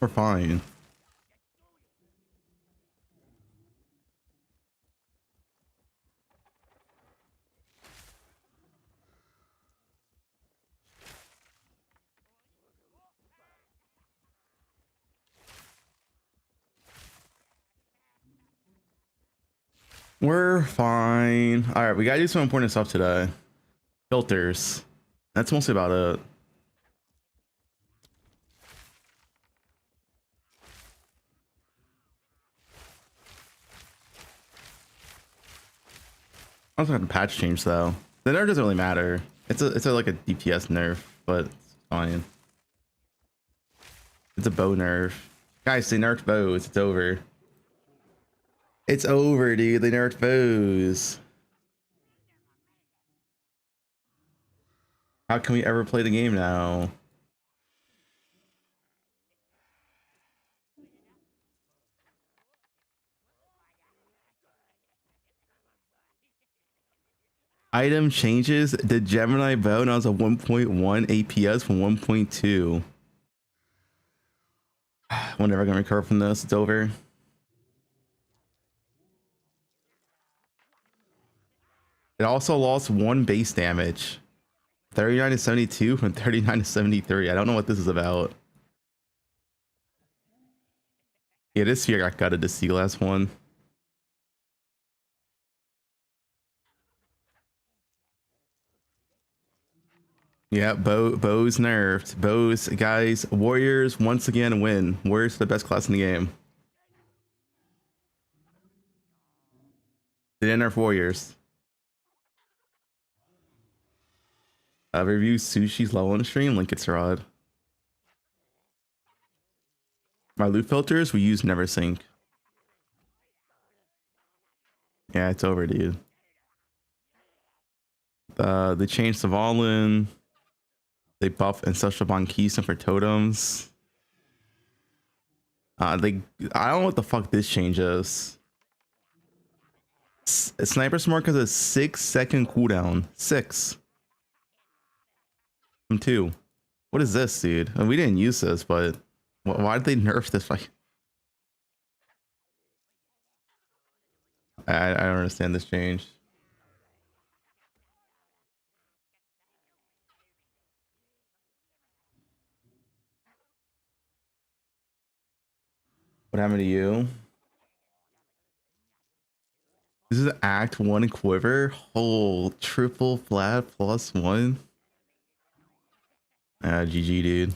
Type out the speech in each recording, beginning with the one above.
We're fine. We're fine. All right, we gotta do some important stuff today. Filters. That's mostly about it. I was gonna patch change though. The nerf doesn't really matter. It's a like a DPS nerf, but it's fine. It's a bow nerf. Guys, they nerfed bows. It's over. It's over, dude. They nerfed bows. How can we ever play the game now? Item changes. The Gemini bow now is a 1.1 APS from 1.2. We're never gonna recover from this. It's over. It also lost 1 base damage. 39 to 72 from 39 to 73. I don't know what this is about. Yeah, this sphere got gutted, the sea glass one. Yeah, Bo's nerfed. Bo's, guys, Warriors once again win. Warriors are the best class in the game. They didn't nerf Warriors. Review Sushi's level on the stream. Link it's rod. My loot filters, we use never sync. Yeah, it's over, dude. They changed the Volin. They buff Ancestral Bond Keystone for totems. I don't know what the fuck this changes. Sniper Smart has a 6-second cooldown. 6. From 2. What is this, dude? And we didn't use this, but why did they nerf this fight? I don't understand this change. What happened to you? This is Act 1 Quiver. Oh, triple flat +1. GG, dude.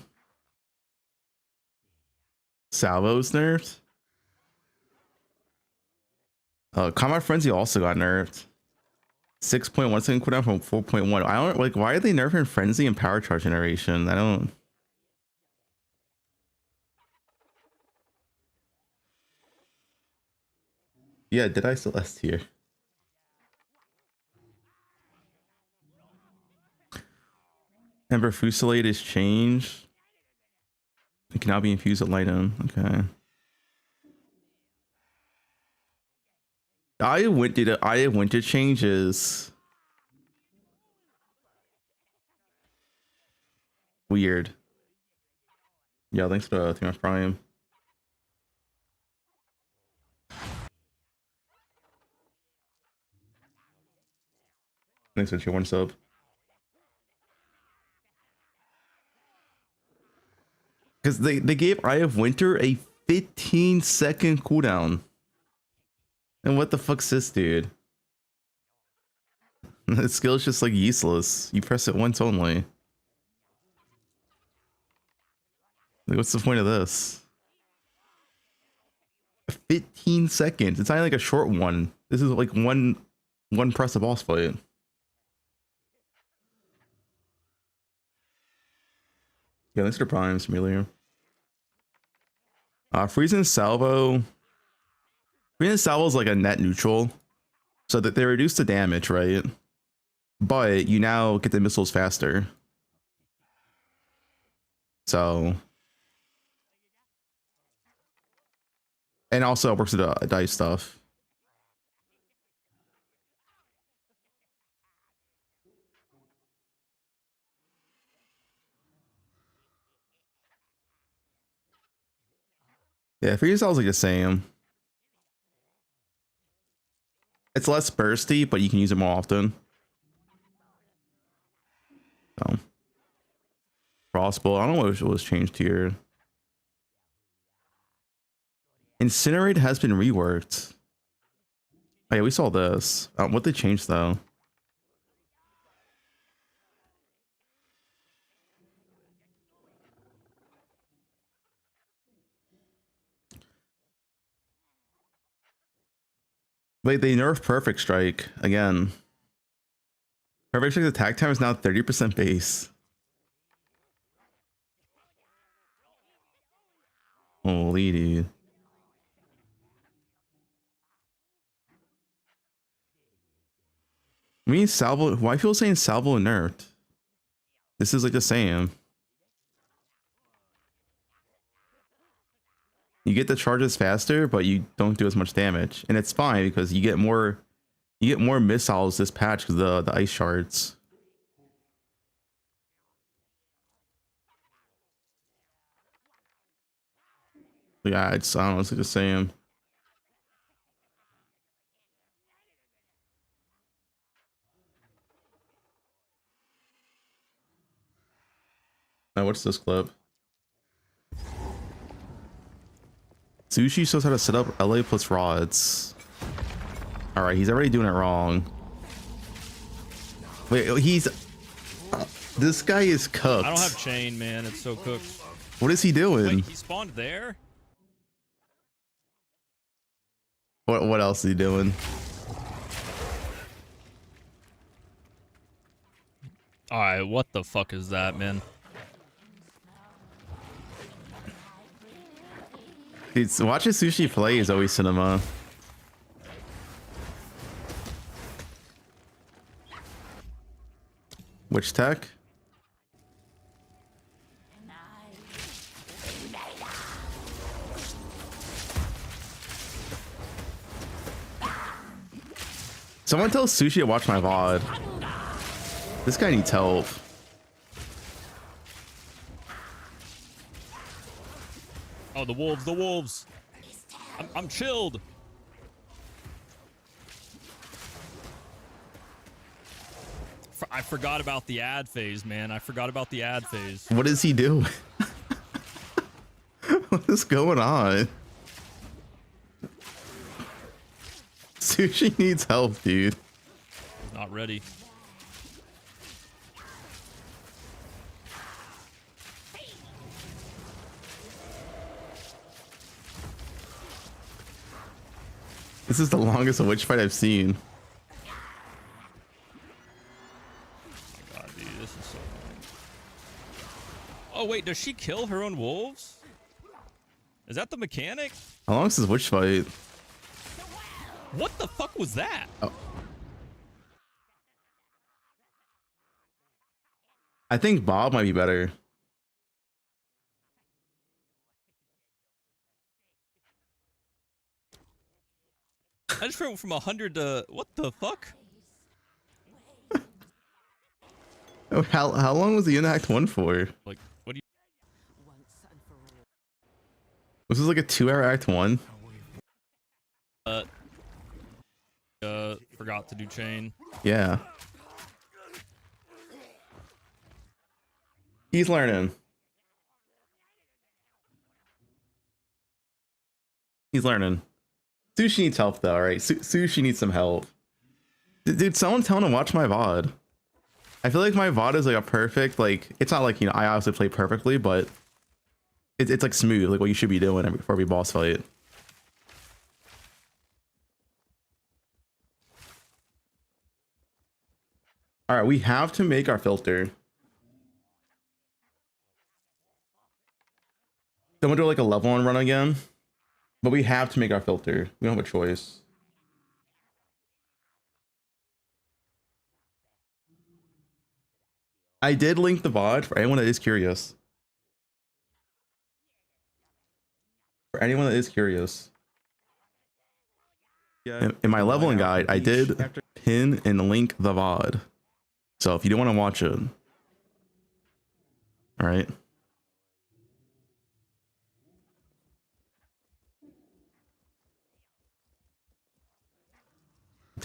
Salvo's nerfed. Combat Frenzy also got nerfed. 6.1 second cooldown from 4.1. I don't like, why are they nerfing Frenzy and Power Charge generation? I don't. Yeah, did I still S tier? Ember Fusillade is changed. It can now be infused with light on. Okay. I winter changes. Weird. Yeah, thanks for my Prime. Thanks for your 1 sub. Because they gave Eye of Winter a 15-second cooldown. And what the fuck's this, dude? The skill is just like useless. You press it once only. Like, what's the point of this? 15 seconds. It's not like a short one. This is like one press of boss fight. Yeah, thanks for Prime, Familiar. Freezing Salvo. Freezing Salvo is like a net neutral. So that they reduce the damage, right? But you now get the missiles faster. So. And also it works with the dice stuff. Yeah, freestyle's like the same. It's less bursty, but you can use it more often. Crossbow. I don't know what was changed here. Incinerate has been reworked. Oh yeah, we saw this. What they changed though? Wait, they nerfed Perfect Strike again. Perfect Strike's attack time is now 30% base. Holy dude. I mean, Salvo. Why people saying Salvo nerfed? This is like the same. You get the charges faster, but you don't do as much damage, and it's fine because you get more missiles this patch because the ice shards. Yeah, it's I don't know, it's like the same. Now what's this clip? Sushi shows how to set up LA plus rods. All right, he's already doing it wrong. Wait, he's this guy is cooked. I don't have chain, man. It's so cooked. What is he doing? Wait, he spawned there? What else is he doing? All right, what the fuck is that, man? Dude, watching Sushi play is always cinema. Which tech? Someone tell Sushi to watch my VOD. This guy needs help. Oh, the wolves, the wolves. I'm chilled. I forgot about the ad phase, man. I forgot about the ad phase. What is he doing? What is going on? Sushi needs help, dude. He's not ready. This is the longest witch fight I've seen. God, dude, this is so long. Oh, wait, does she kill her own wolves? Is that the mechanic? How long is this witch fight? What the fuck was that? Oh. I think Bob might be better. I just went from 100 to... What the fuck? Oh, how long was the in Act 1 for? Like, what do you... Was this like a 2-hour Act 1? Forgot to do chain. Yeah. He's learning. He's learning. Sushi needs help though, right? Sushi needs some help. Dude, someone tell him to watch my VOD. I feel like my VOD is like a perfect, like, it's not like, you know, I obviously play perfectly, but it's like smooth, like what you should be doing before every boss fight. All right, we have to make our filter. Then we'll do like a level 1 run again. But we have to make our filter. We don't have a choice. I did link the VOD for anyone that is curious. For anyone that is curious. Yeah. In my leveling guide, I did pin and link the VOD. So if you don't want to watch it. All right.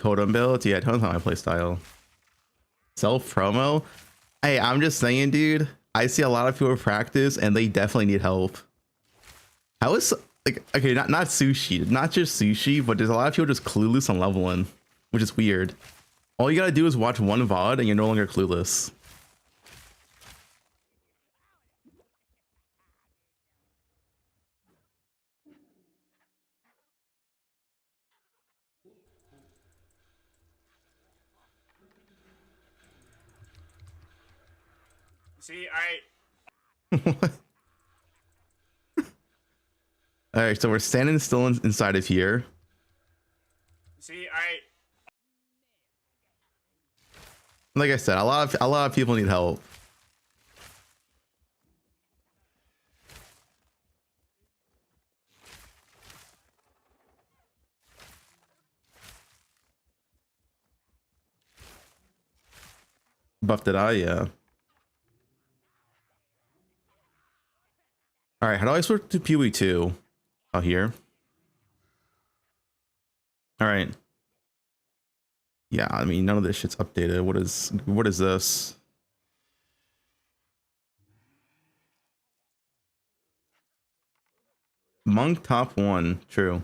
totem builds. Yeah, totem's not my playstyle. Self promo. Hey, I'm just saying, dude. I see a lot of people practice, and they definitely need help. How is like okay, not sushi, not just sushi, but there's a lot of people just clueless on leveling, which is weird. All you gotta do is watch one VOD, and you're no longer clueless. See, I. All right, so we're standing still inside of here. See, I. Like I said, a lot of people need help. Buffed it out, yeah. All right, how do I switch to Poe2? Oh, here. All right. Yeah, I mean, none of this shit's updated. What is this? Monk top 1, true.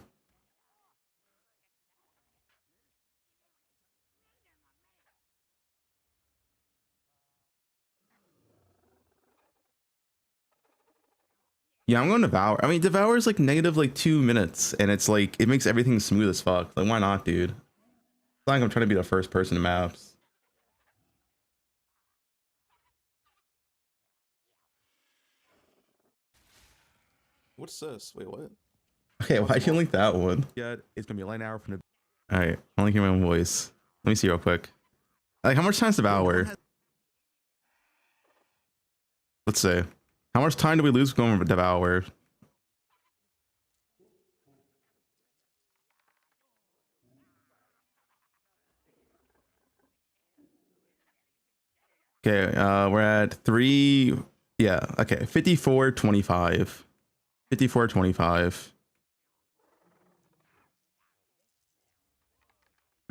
Yeah, I'm going to Devour. I mean, Devour is like negative like 2 minutes, and it's like it makes everything smooth as fuck. Like, why not, dude? It's not like I'm trying to be the first person in maps. What's this? Wait, what? Okay, why'd you link that one? Yeah, it's gonna be a light hour from the. All right, I only hear my own voice. Let me see real quick. Like, how much time's Devour? Let's see. How much time do we lose going with Devour? Okay, we're at 3. Yeah, okay, 54:25. 54:25.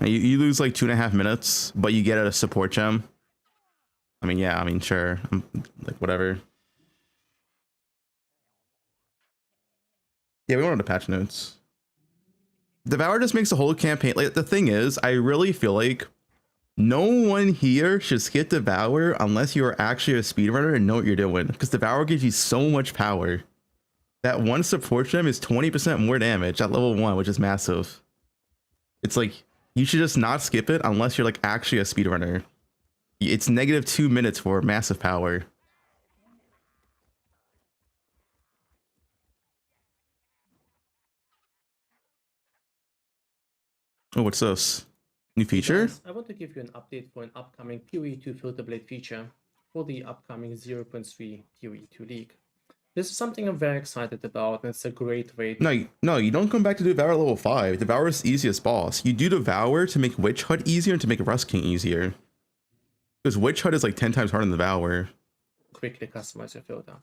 You lose like 2.5 minutes, but you get a support gem. I mean, yeah, I mean, sure. Like, whatever. Yeah, we wanted to patch notes. Devour just makes the whole campaign. Like, the thing is, I really feel like no one here should skip Devour unless you are actually a speedrunner and know what you're doing. Because Devour gives you so much power. That one support gem is 20% more damage at level 1, which is massive. It's like, you should just not skip it unless you're like actually a speedrunner. It's negative 2 minutes for massive power. Oh, what's this? New feature? Guys, I want to give you an update for an upcoming Poe2 filter blade feature for the upcoming 0.3 Poe2 league. This is something I'm very excited about, and it's a great way to... No, you don't come back to Devour level 5. Devour is the easiest boss. You do Devour to make Witch Hut easier and to make Rust King easier. Because Witch Hut is like 10 times harder than Devour. quickly customize your filter.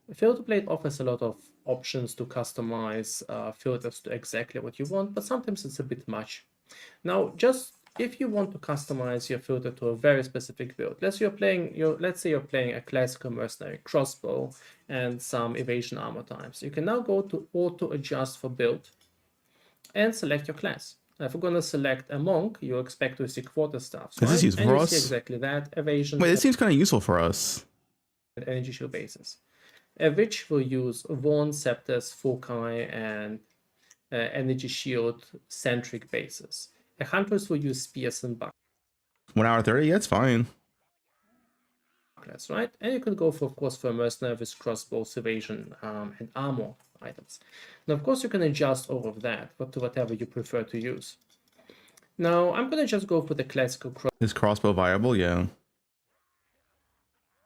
The filter blade offers a lot of options to customize filters to exactly what you want, but sometimes it's a bit much. Now, just if you want to customize your filter to a very specific build, let's say you're playing a classical mercenary crossbow and some evasion armor types, you can now go to auto adjust for build and select your class. Now, if we're going to select a monk, you expect to see quarter staffs. Is this useful for us? See exactly that evasion. Wait, this seems kind of useful for us. Energy shield bases. A witch will use Vaughn, Scepters, Foci, and energy shield centric bases. A hunters will use spears and bucklers, 1 hour 30, yeah, it's fine. right? And you can go for, of course, for a mercenary with crossbows, evasion, and armor items. Now, of course, you can adjust all of that to whatever you prefer to use. Now, I'm going to just go for the classical Is crossbow viable? Yeah.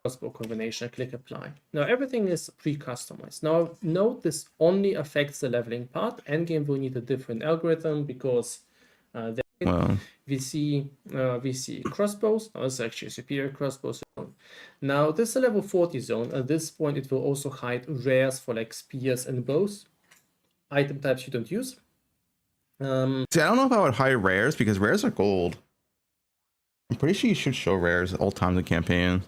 crossbow combination, click apply. Now everything is pre-customized. Now note this only affects the leveling part. Endgame will need a different algorithm because we see crossbows. Now this is actually a superior crossbow zone. Now this is a level 40 zone. At this point it will also hide rares for like spears and bows, item types you don't use. See, I don't know if I would hide rares because rares are gold. I'm pretty sure you should show rares at all times in campaign.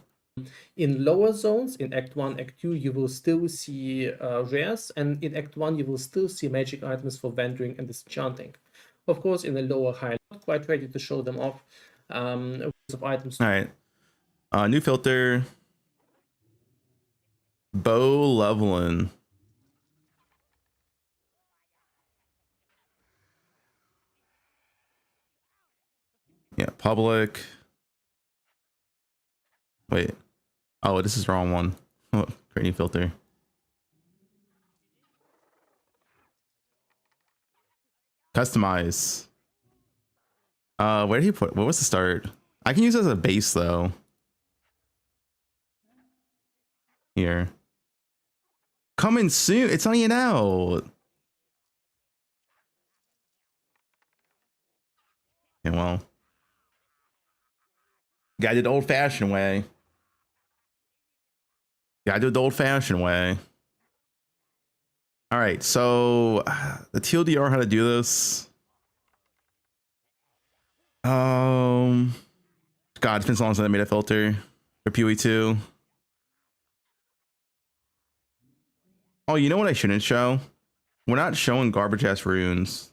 In lower zones, in Act 1, Act 2, you will still see rares, and in Act 1, you will still see magic items for vendoring and disenchanting. Of course, in the lower high, not quite ready to show them off. Of items. All right. New filter. Bow leveling. Yeah, public. Wait. Oh, this is the wrong one. Oh, create new filter. Customize. Where did he put? What was the start? I can use it as a base though. Here. Coming soon. It's not even out. Yeah, well. Gotta do the old fashioned way. Gotta do it the old fashioned way. All right, so the TLDR how to do this. God, it's been so long since I made a filter for Poe2. Oh, you know what I shouldn't show? We're not showing garbage ass runes.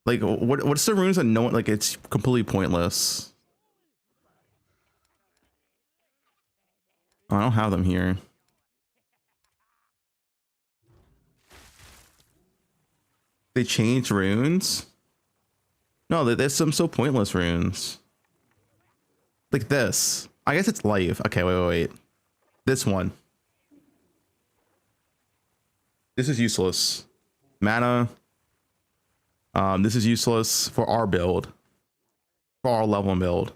Like, what's the runes that no one, like, it's completely pointless. I don't have them here. They changed runes? No, there's some so pointless runes. Like this. I guess it's life. Okay, wait. This one. This is useless. Mana. This is useless for our build. For our level build.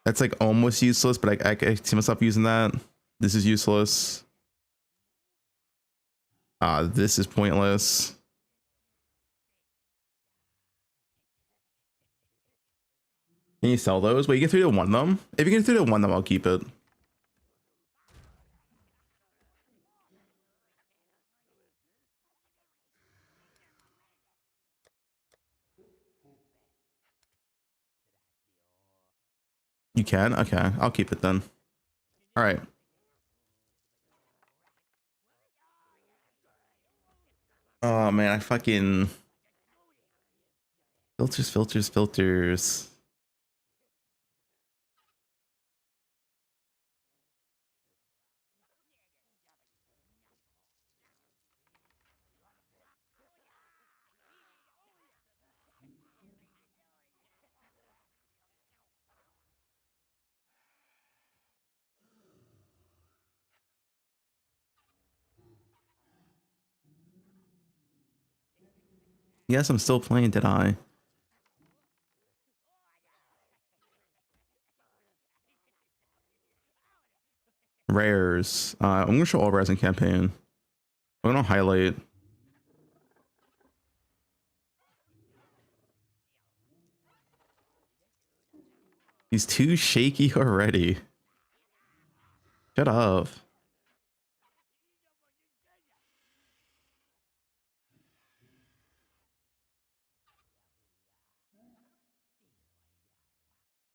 That's like almost useless, but I see myself using that. This is useless. This is pointless. Can you sell those? Wait, you get 3 to 1 them? If you get 3 to 1 them, I'll keep it. You can? Okay, I'll keep it then. All right. Oh man, I fucking filters. Yes, I'm still playing, did I? Rares. I'm gonna show all rares in campaign. I'm gonna highlight. He's too shaky already. Shut up.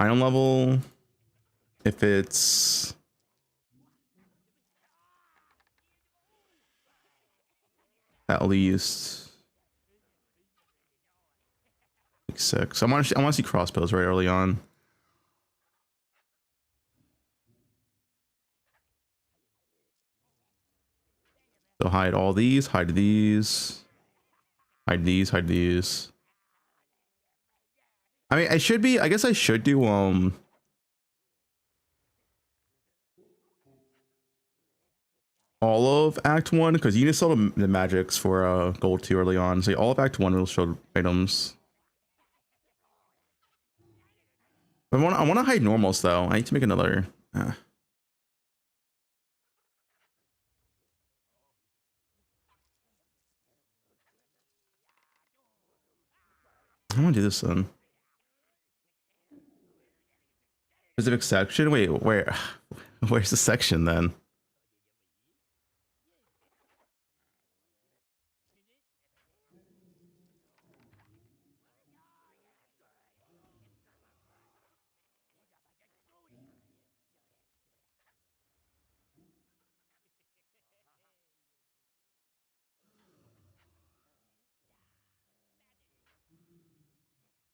Item level. If it's at least like 6. I want to see crossbows right early on. So hide all these, hide these, hide these, hide these. I mean, I guess I should do all of Act 1 because you need to sell the magics for gold 2 early on. So all of Act 1 will show items. I want to hide normals though. I need to make another. I want to do this then. Specific section? Wait, where's the section then?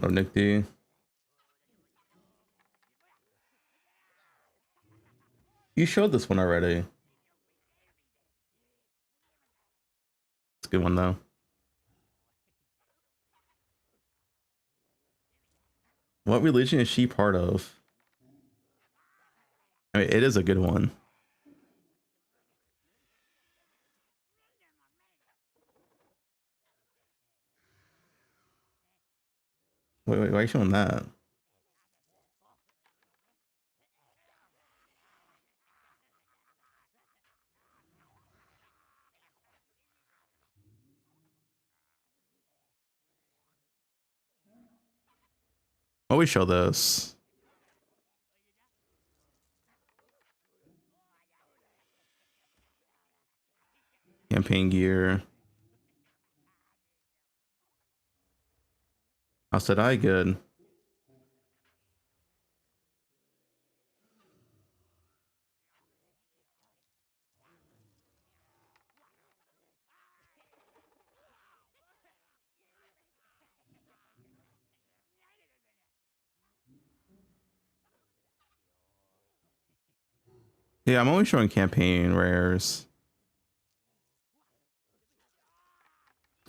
Oh, Nick D. You showed this one already. It's a good one though. What religion is she part of? I mean, it is a good one. Wait, why are you showing that? Always show this. Campaign gear. How said I good? Yeah, I'm only showing campaign rares.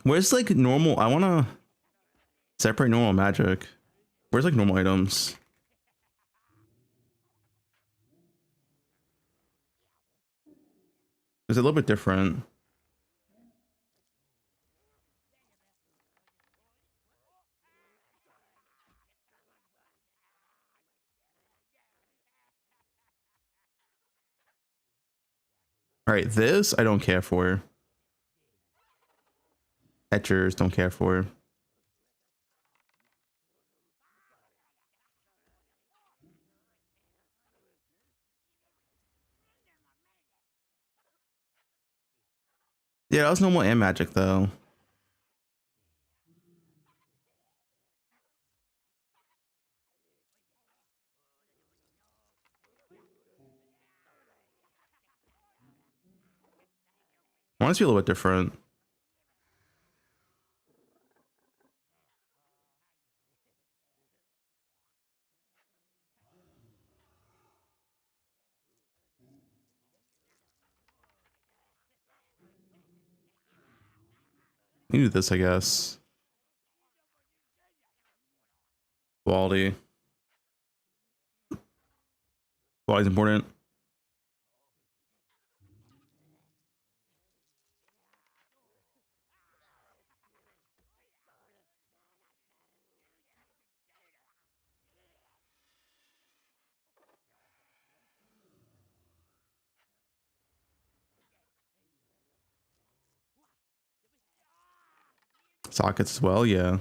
Where's like normal? I want to separate normal magic. Where's like normal items? It's a little bit different. All right, this I don't care for. Etchers don't care for. Yeah, that was normal and magic though. I want to be a little bit different. You do this, I guess. Quality. Quality's important. Sockets as well, yeah.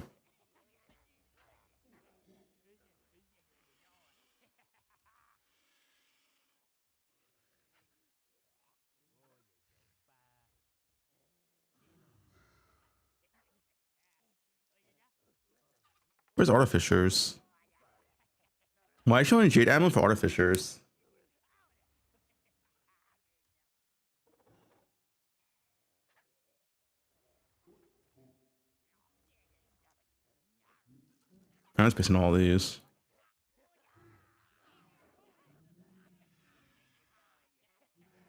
Where's Artificers? Why are you showing Jade Ammo for Artificers? I'm just pissing all these.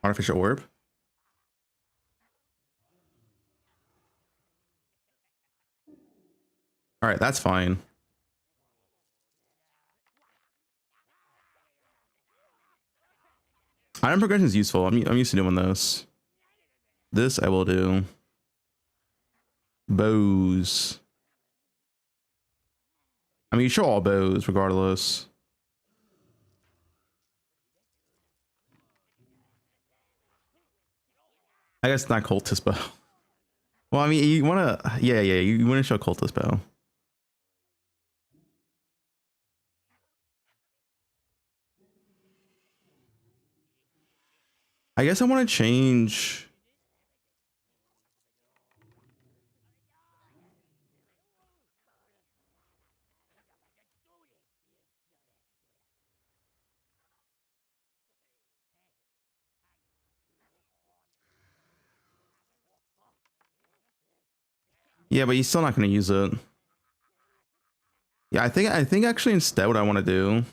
Artificial Orb. All right, that's fine. Item progression is useful. I'm used to doing this. This I will do. Bows. I mean, you show all bows regardless. I guess not cultist bow. Well, I mean, you want to, yeah, you want to show cultist bow. I guess I want to change. Yeah, but he's still not going to use it. Yeah, I think actually instead what I want to do.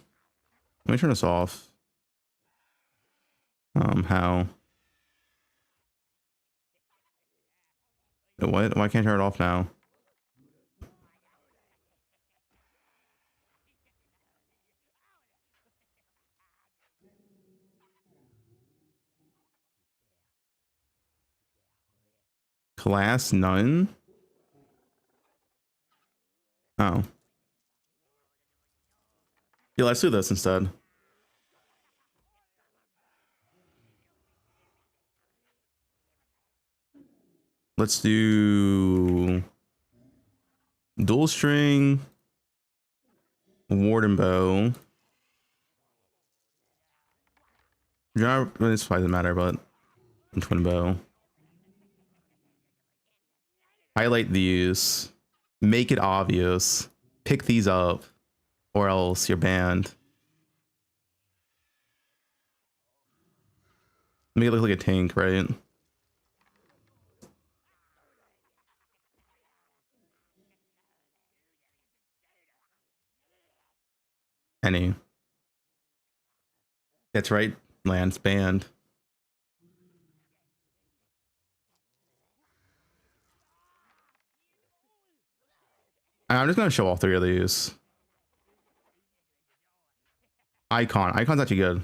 Let me turn this off. How? What? Why can't I turn it off now? Class none? Oh. Yeah, let's do this instead. Let's do dual string, warden bow. This doesn't matter, but twin bow. Highlight these. Make it obvious. Pick these up, or else you're banned. Make it look like a tank, right? Any. That's right. Lance banned. I'm just gonna show all three of these. Icon. Icon's actually good.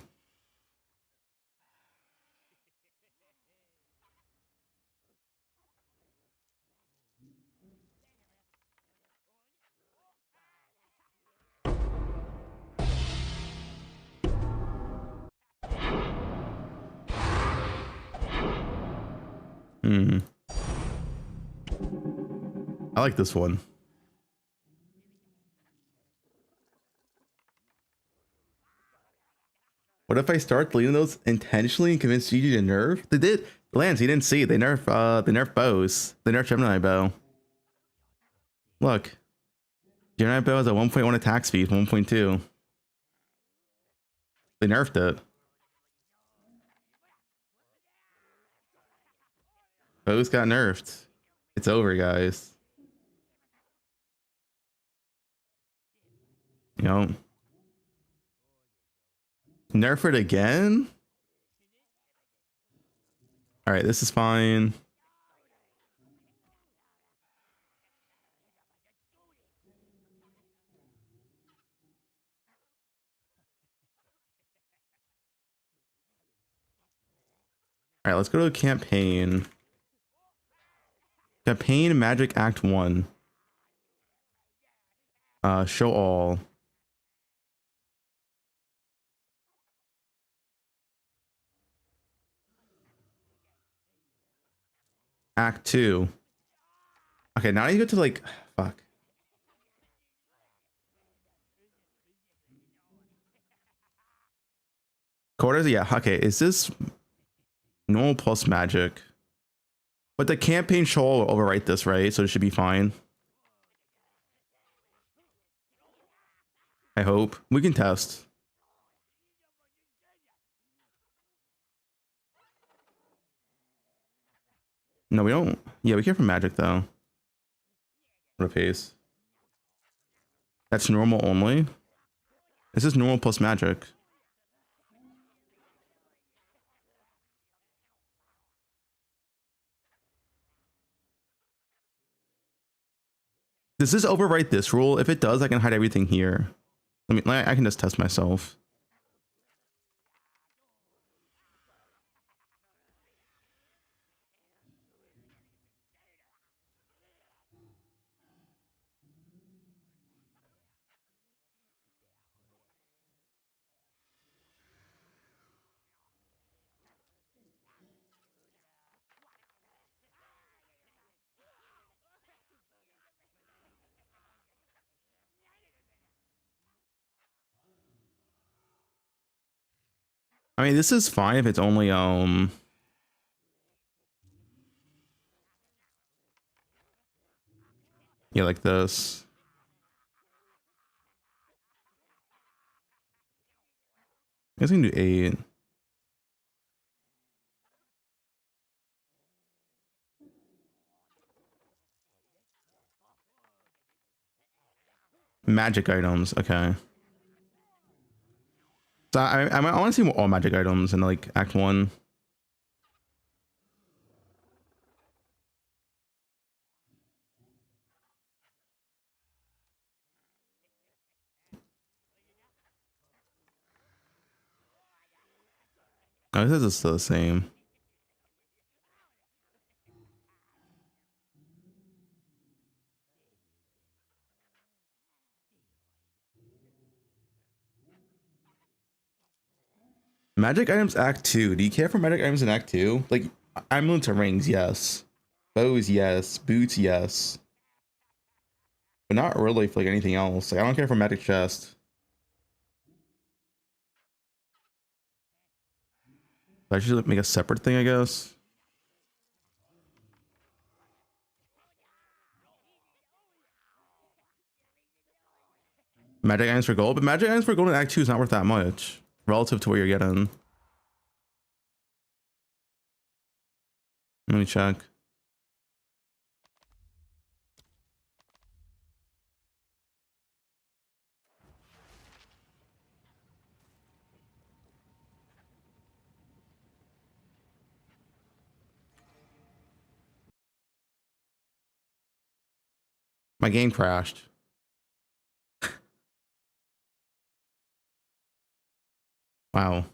Hmm. I like this one. What if I start deleting those intentionally and convince Gigi to nerf? They did. Lance, you didn't see. They nerf bows. They nerf Gemini bow. Look. Gemini bow has a 1.1 attack speed, 1.2. They nerfed it. Bows got nerfed. It's over, guys. You know. Nerf it again? Alright, this is fine. Alright, let's go to campaign. Campaign Magic Act 1. Show all. Act 2. Okay, now you go to like fuck. Quarters, yeah, okay. Is this normal plus magic? But the campaign show all will overwrite this, right? So it should be fine. I hope. We can test. No, we don't. Yeah, we care for magic though. What a pace. That's normal only. This is normal plus magic. Does this overwrite this rule? If it does, I can hide everything here. I mean, I can just test myself. I mean, this is fine if it's only yeah, like this. I guess we can do 8. Magic items. Okay. So I want to see all magic items in like Act 1. Oh, this is still the same. Magic items Act 2. Do you care for magic items in Act 2? Like, amulet to rings, yes. Bows, yes. Boots, yes. But not really for like anything else. Like, I don't care for magic chest. I should make a separate thing, I guess. Magic items for gold, but magic items for gold in Act 2 is not worth that much relative to what you're getting. Let me check. My game crashed. Wow.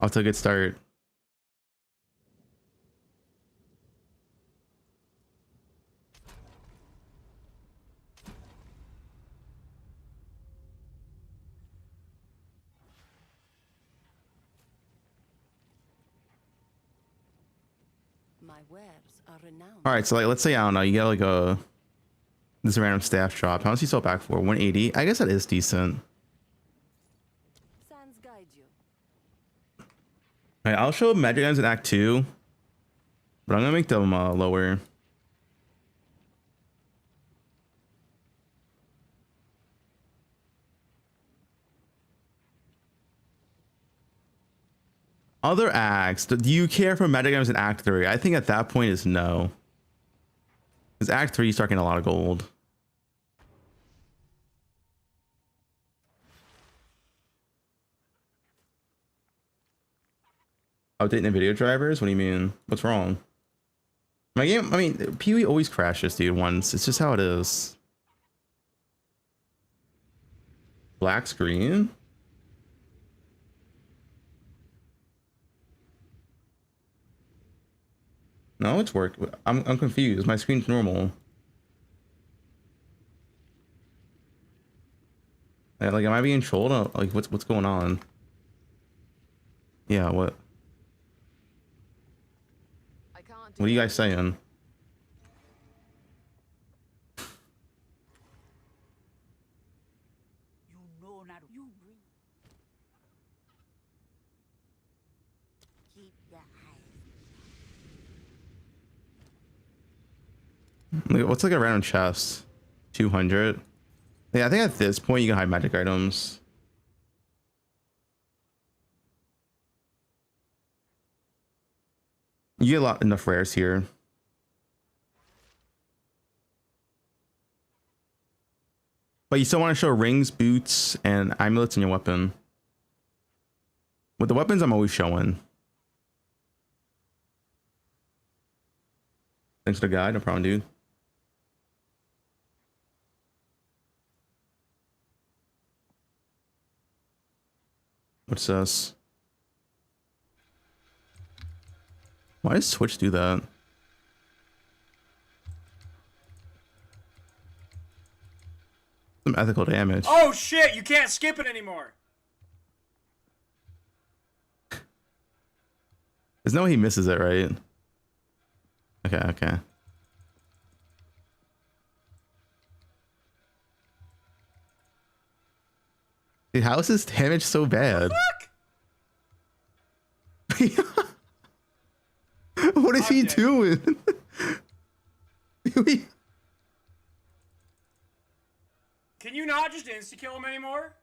Off to a good start. My wares are renowned. All right, so like, let's say I don't know, you get like this random staff drop. How much you sell it back for? 180. I guess that is decent. Sands guide you. All right, I'll show magic items in Act 2, but I'm gonna make them lower. Other acts. Do you care for magic items in Act 3? I think at that point is no. Because Act 3 you start getting a lot of gold. Updating the video drivers? What do you mean? What's wrong? My game, I mean, Pee-wee always crashes, dude, once. It's just how it is. Black screen? No, it's work. I'm confused. My screen's normal. Like, am I being trolled? Like, what's going on? Yeah, what? I can't What are you guys saying? You know not. You bring. Keep your eyes. Like, what's like a random chest? 200. Yeah, I think at this point you can hide magic items. You get a lot enough rares here. But you still want to show rings, boots, and amulets in your weapon. With the weapons, I'm always showing. Thanks for the guide, no problem, dude. What's this? Why does Switch do that? Some ethical damage. Oh shit! You can't skip it anymore. There's no way he misses it, right? Okay, okay. Dude, how is this damage so bad? What is he dead. doing? Can you not just insta kill him anymore?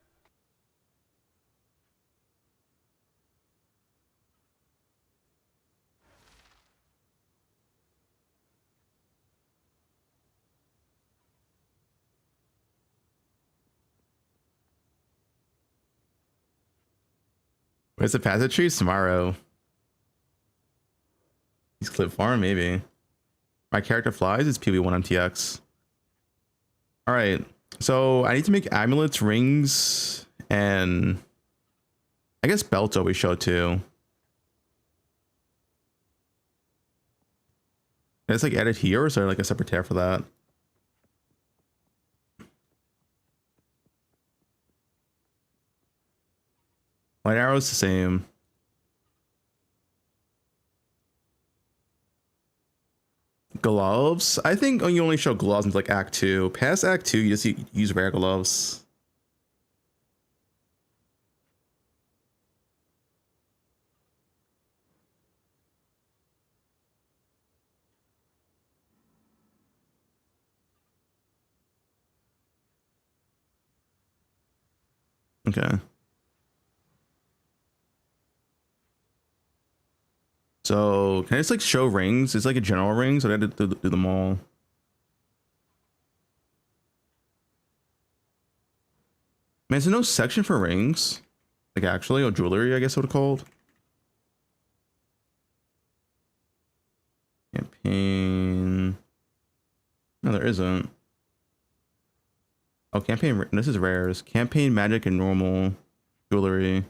Where's the passage trees tomorrow? He's clip farm, maybe. My character flies is PB1 MTX. All right, so I need to make amulets, rings, and I guess belts always show too. And it's like added here, or is there like a separate tab for that? Light arrow's the same. Gloves? I think you only show gloves in like Act 2. Past Act 2, you just use rare gloves. Okay. So can I just like show rings? It's like a general ring, so I had to do them all. Man, is there no section for rings? Like actually, or jewelry, I guess what it's called. Campaign. No, there isn't. Oh, campaign. This is rares. Campaign, magic, and normal jewelry.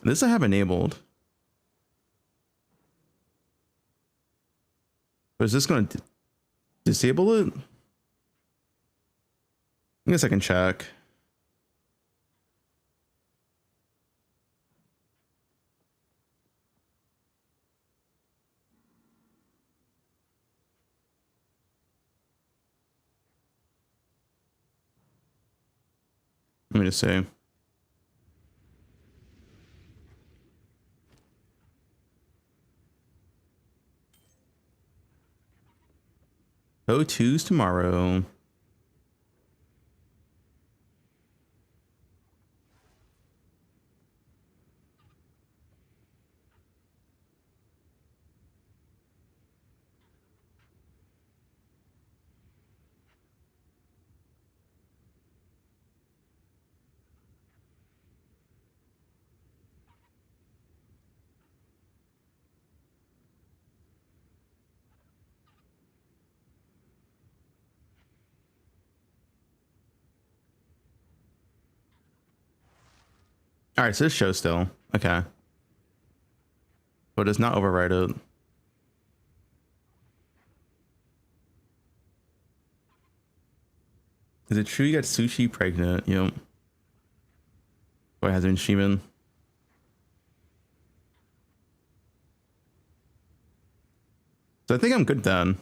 This I have enabled. But is this going to disable it? I guess I can check. Let me just say. Poe2's tomorrow. All right, so this shows still. Okay. But it's not override it. Is it true you got Sushi pregnant? Yep. Boy, has been Sheeman. So I think I'm good then.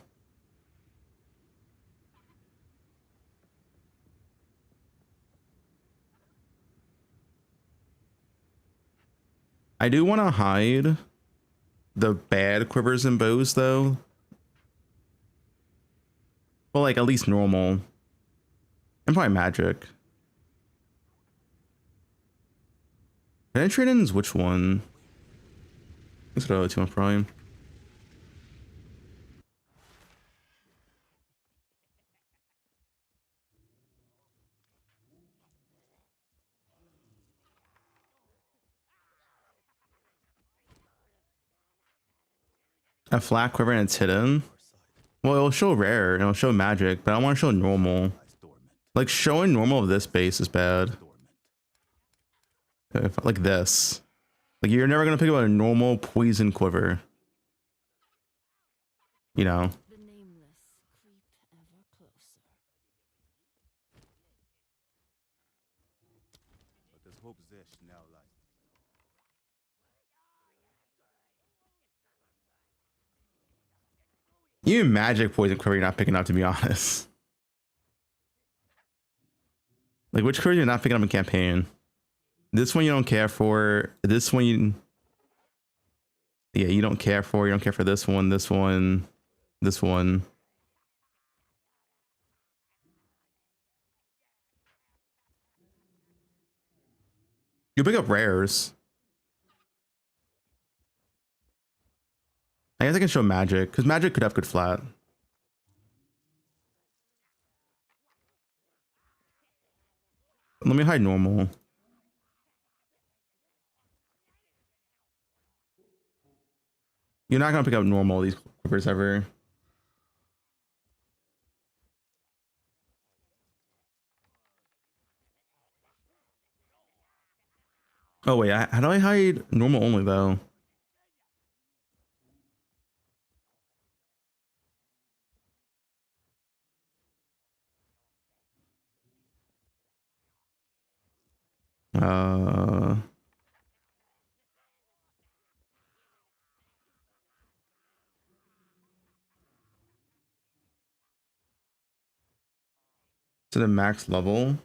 I do want to hide the bad quivers and bows though. Well, like at least normal. And probably magic. Can I trade in which one? Let's go to 2 on Prime. A flat quiver and it's hidden. Well, it'll show rare and it'll show magic, but I want to show normal. Like showing normal of this base is bad. Like this. Like you're never gonna pick up a normal poison quiver. You know. The nameless creep ever closer. Even magic poison quiver you're not picking up, to be honest. Like which quiver you're not picking up in campaign? This one you don't care for. This one you... Yeah, you don't care for. You don't care for this one, this one, this one. You pick up rares. I guess I can show magic, because magic could have good flat. Let me hide normal. You're not gonna pick up normal these quivers ever. Oh wait, how do I hide normal only though? Uh, to the max level.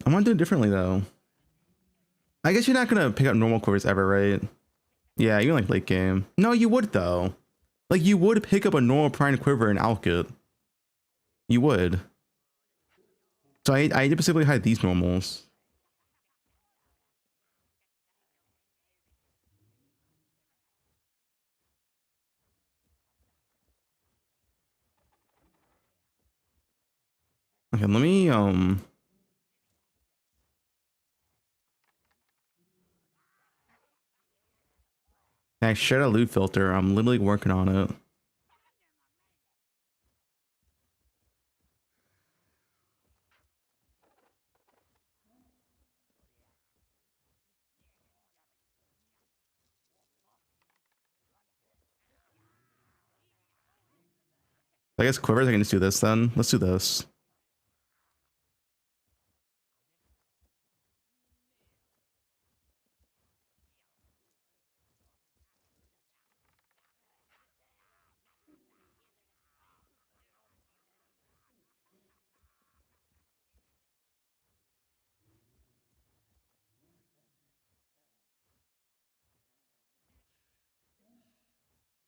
I want to do it differently though. I guess you're not gonna pick up normal quivers ever, right? Yeah, you're like late game. No, you would though. Like you would pick up a normal prime quiver and alk it. You would. So I specifically hide these normals. Okay, let me I shared a loot filter. I'm literally working on it. I guess quivers, I can just do this then. Let's do this.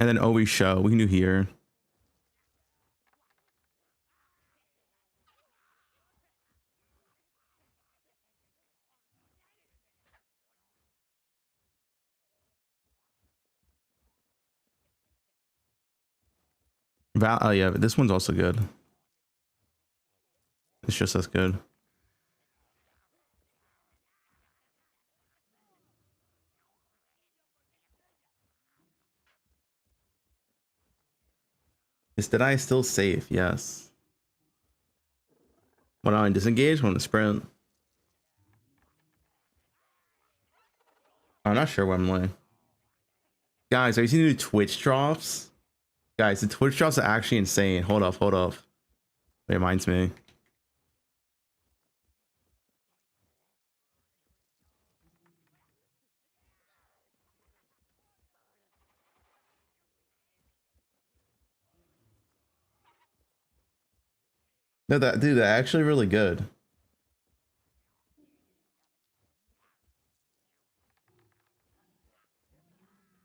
And then always show. We can do here. Oh yeah, but this one's also good. It's just as good. Is Deadeye still safe? Yes. When I disengage, when I sprint. I'm not sure what I'm like. Guys, are you seeing the new Twitch drops? Guys, the Twitch drops are actually insane. Hold up, hold up. It reminds me. No, that dude, they're actually really good.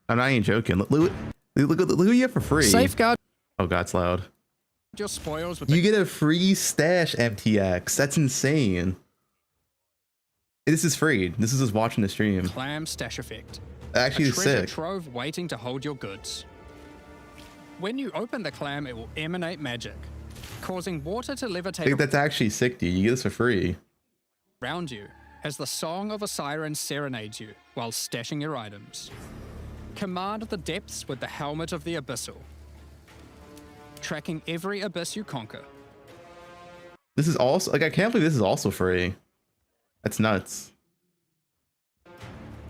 I'm not even joking. Look who you have for free. Safeguard Oh god, it's loud. your spoils with You get a free stash MTX. That's insane. This is free. This is just watching the stream. the clam stash effect. Actually, A it's treasure sick. trove waiting to hold your goods. When you open the clam, it will emanate magic, causing water to I levitate think that's actually sick, dude. You get this for free. around you as the song of a siren serenades you while stashing your items. Command the depths with the helmet of the abyssal, tracking every abyss you conquer. This is also like I can't believe this is also free. That's nuts.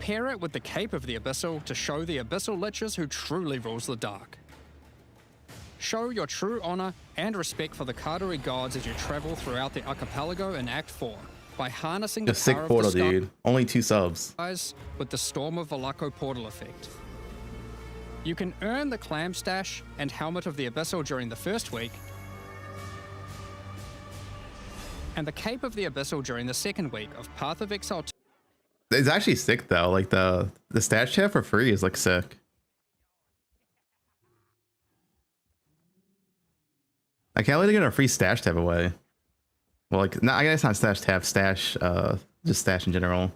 Pair it with the cape of the abyssal to show the abyssal liches who truly rules the dark. Show your true honor and respect for the Karuri gods as you travel throughout the archipelago in Act 4 by harnessing A the sick power portal, of the skies dude. Only 2 subs. with the Storm of Valako portal effect. You can earn the clam stash and helmet of the abyssal during the first week, and the cape of the abyssal during the second week of Path of Exile. It's actually sick though. Like the stash chat for free is like sick. I can't wait to get a free stash tab away. Well, like, no, I guess not stash tab, stash, just stash in general.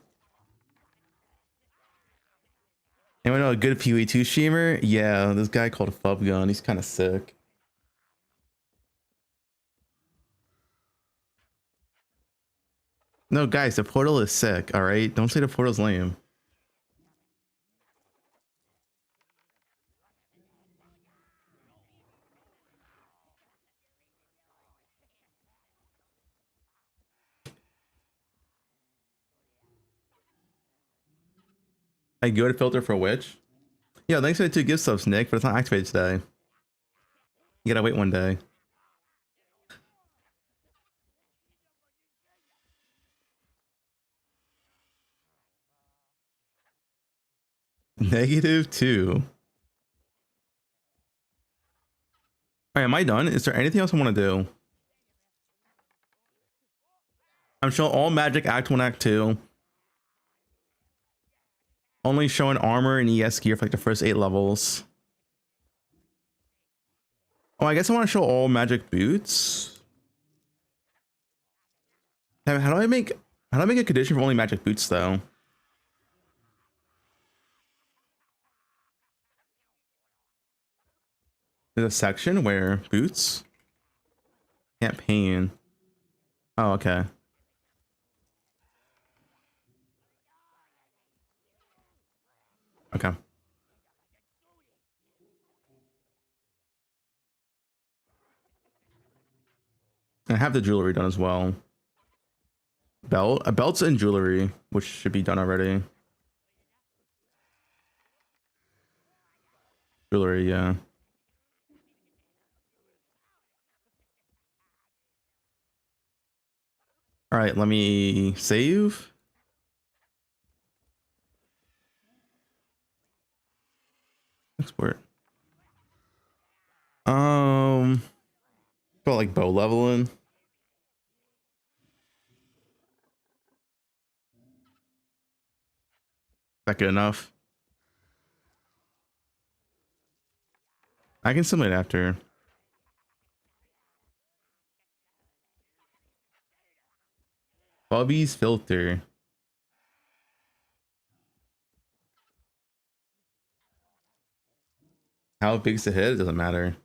Anyone know a good Poe2 streamer? Yeah, this guy called Fubgun. He's kind of sick. No, guys, the portal is sick. All right, don't say the portal's lame. I go to filter for witch. Yeah, thanks for the 2 gift subs, Nick, but it's not activated today. You gotta wait one day. -2. All right, am I done? Is there anything else I want to do? I'm showing all magic Act 1, Act 2. Only showing armor and ES gear for like the first 8 levels. Oh, I guess I want to show all magic boots. How do I make a condition for only magic boots though? There's a section where boots campaign. Oh, okay. Okay. I have the jewelry done as well. Belts and jewelry, which should be done already. Jewelry, yeah. All right, let me save. Export. Got like bow leveling. That good enough? I can simulate after. Bubby's filter. How big's the hit? It doesn't matter.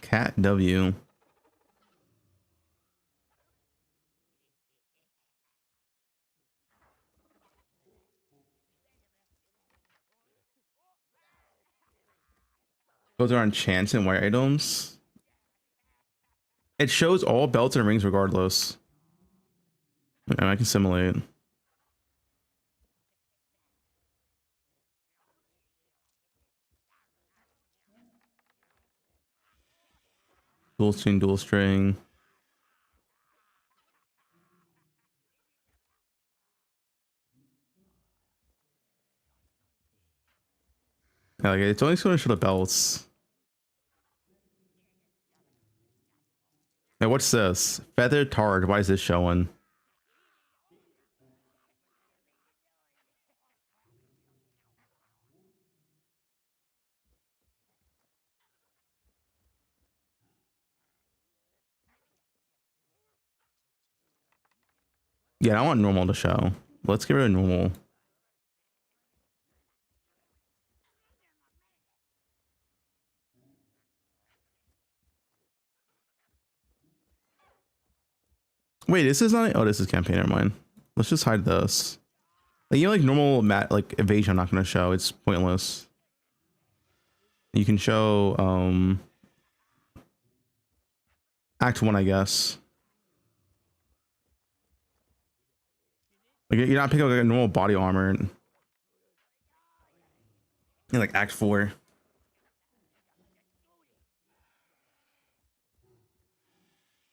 Cat W. Those are on chance and white items. It shows all belts and rings regardless. I can simulate. Dual string, dual string. Yeah, like it's only going to show the belts. Hey, what's this? Feathered Tard. Why is this showing? Yeah, I want normal to show. Let's get rid of normal. Wait, this is not. Oh, this is campaign. Never mind. Let's just hide this. Like, you know, like normal like evasion, I'm not going to show. It's pointless. You can show Act 1, I guess. Like you're not picking up like a normal body armor. And like Act 4.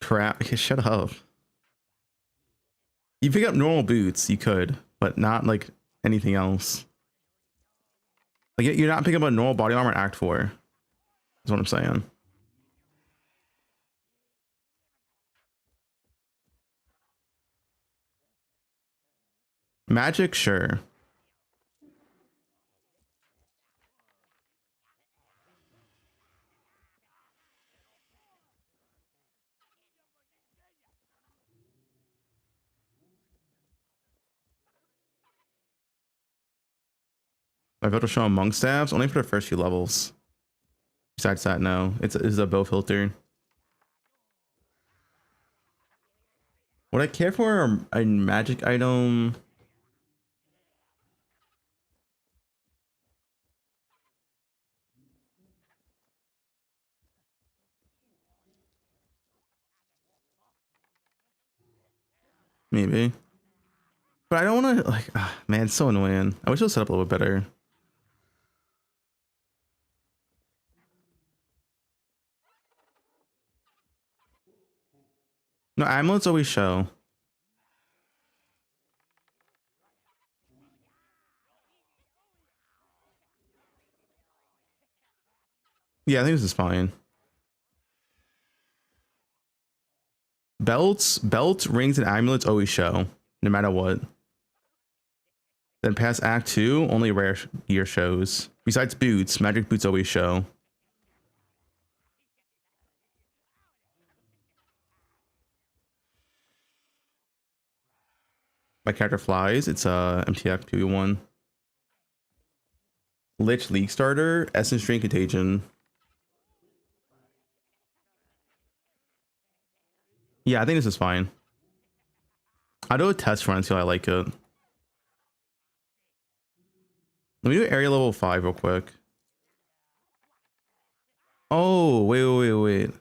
Crap. Okay, shut up. You pick up normal boots, you could, but not like anything else. Like you're not picking up a normal body armor in Act 4. That's what I'm saying. Magic, sure. I've got to show monk staffs only for the first few levels. Besides that, no. It's a bow filter. Would I care for a magic item? Maybe. But I don't want to, like, man, it's so annoying. I wish it was set up a little bit better. No, amulets always show. Yeah, I think this is fine. Belts, rings, and amulets always show, no matter what. Then past Act 2, only rare gear shows. Besides boots, magic boots always show. My character flies. It's MTF PV1. Lich League Starter, Essence Drain Contagion. Yeah, I think this is fine. I'll do a test run until I like it. Let me do area level 5 real quick. Oh, wait.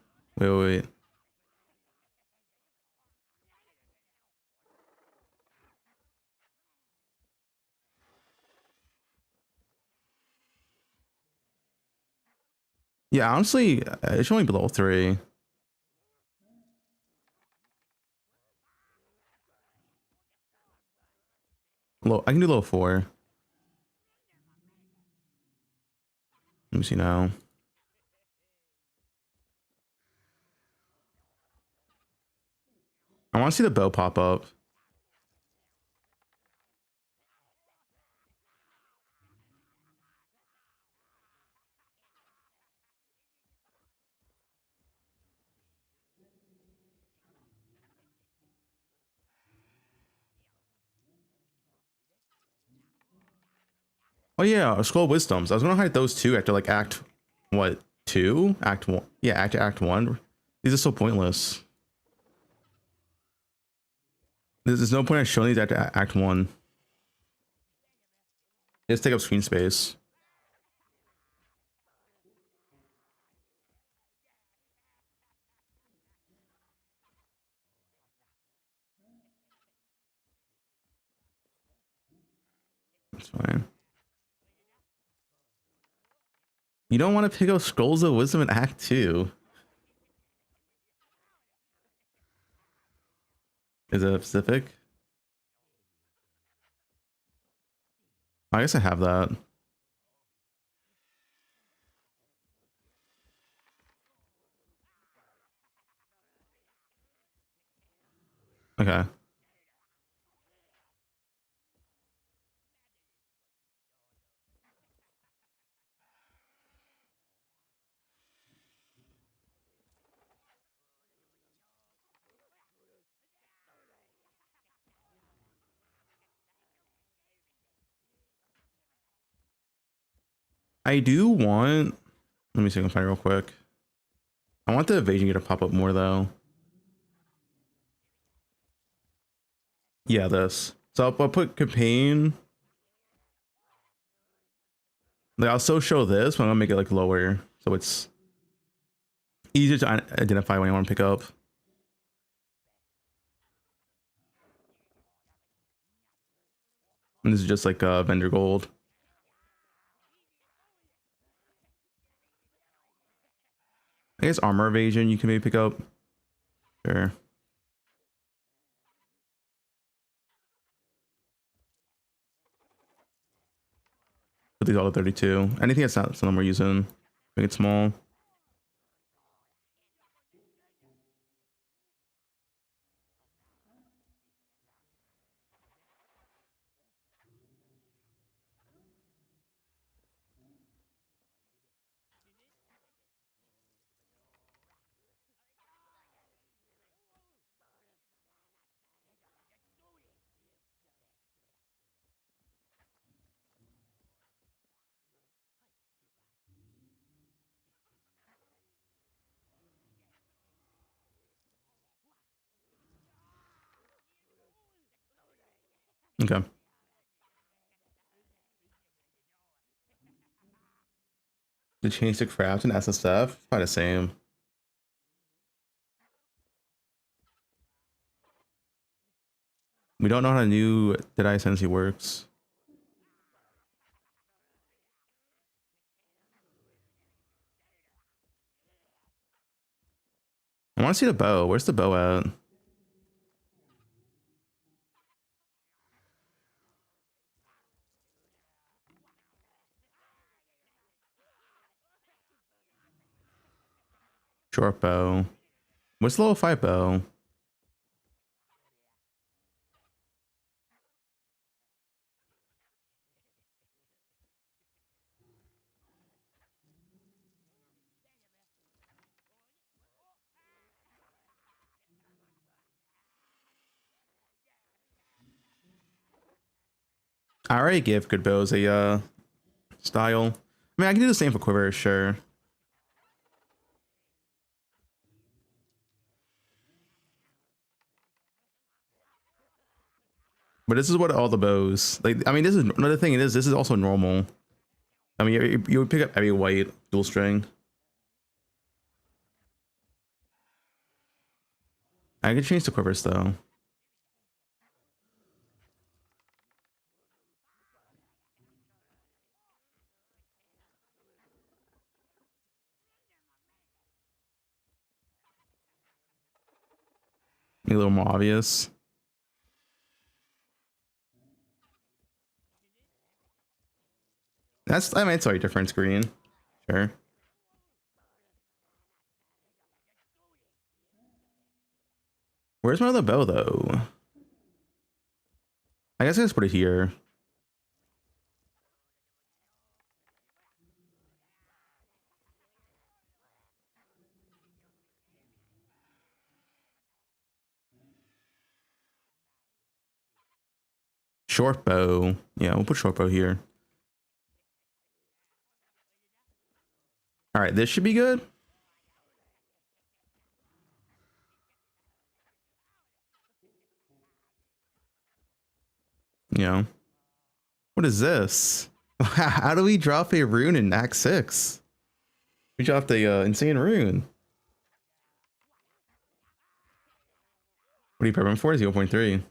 Yeah, honestly, it should only be level 3. Low, I can do level 4. Let me see now. I want to see the bow pop up. Oh yeah, Scroll of Wisdoms. I was gonna hide those two after like Act, what, 2? Act 1. Yeah, Act 1. These are so pointless. There's no point in showing these after Act 1. They just take up screen space. That's fine. You don't want to pick up Scrolls of Wisdom in Act 2. Is it specific? I guess I have that. Okay. I do want, let me see if I can find it real quick. I want the evasion gear to pop up more though. Yeah, this. So I'll put campaign. Like I'll still show this, but I'm gonna make it like lower, so it's easier to identify when you want to pick up. And this is just like vendor gold. I guess armor evasion you can maybe pick up. Sure. Put these all to 32. Anything that's not something we're using, make it small. Okay. The change to craft and SSF, probably the same. We don't know how new Deadeye Sensei works. I want to see the bow. Where's the bow at? Short bow. What's the level 5 bow? I already give good bows a style. I mean, I can do the same for quiver, sure. But this is what all the bows like. I mean, this is another thing. This is also normal. I mean, you would pick up every white dual string. I could change the quivers though. Make it a little more obvious. I mean, it's already different screen. Sure. Where's my other bow though? I guess I just put it here. Short bow. Yeah, we'll put short bow here. All right, this should be good. You know, what is this? How do we drop a rune in Act 6? We dropped a insane rune. What are you prepping for? 0.3.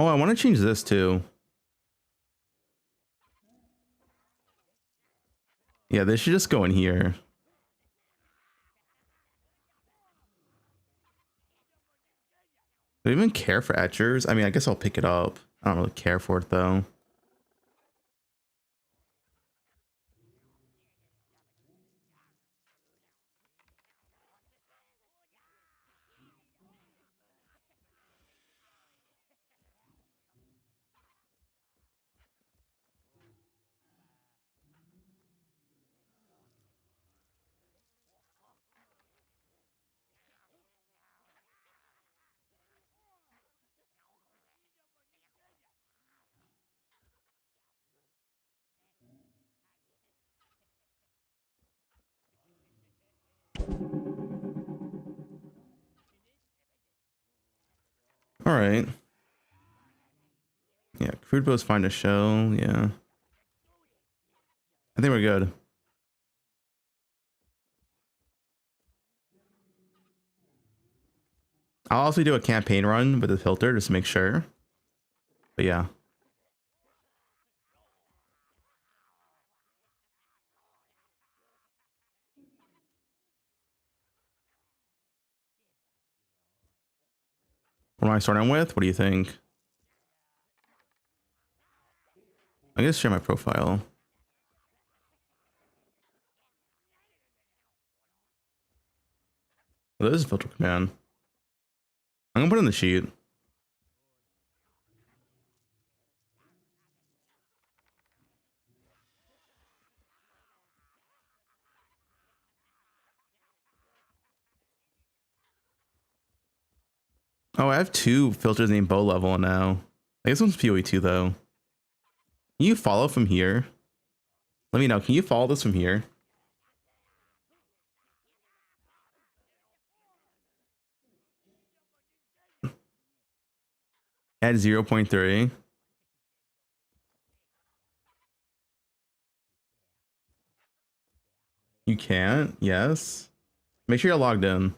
Oh, I want to change this too. Yeah, this should just go in here. Do I even care for etchers? I mean, I guess I'll pick it up. I don't really care for it though. All right. Yeah, crude bows find a shell. Yeah. I think we're good. I'll also do a campaign run with the filter just to make sure. But yeah. What am I starting with? What do you think? I guess share my profile. Well, this is filter command. I'm gonna put it in the sheet. Oh, I have 2 filters named bow level now. I guess one's PoE2 though. Can you follow from here? Let me know. Can you follow this from here? at 0.3. You can't? Yes. Make sure you're logged in.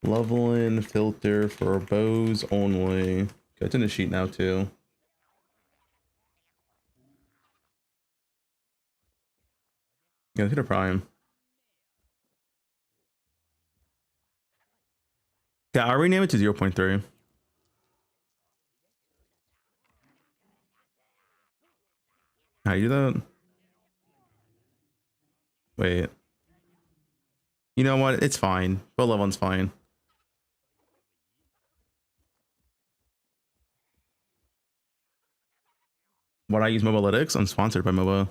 Leveling filter for bows only. Okay, it's in the sheet now too. Yeah, let's hit a prime. Yeah, I'll rename it to 0.3. How do you do that? Wait. You know what? It's fine. Bow leveling's fine. What I use Mobalytics? I'm sponsored by MOBA.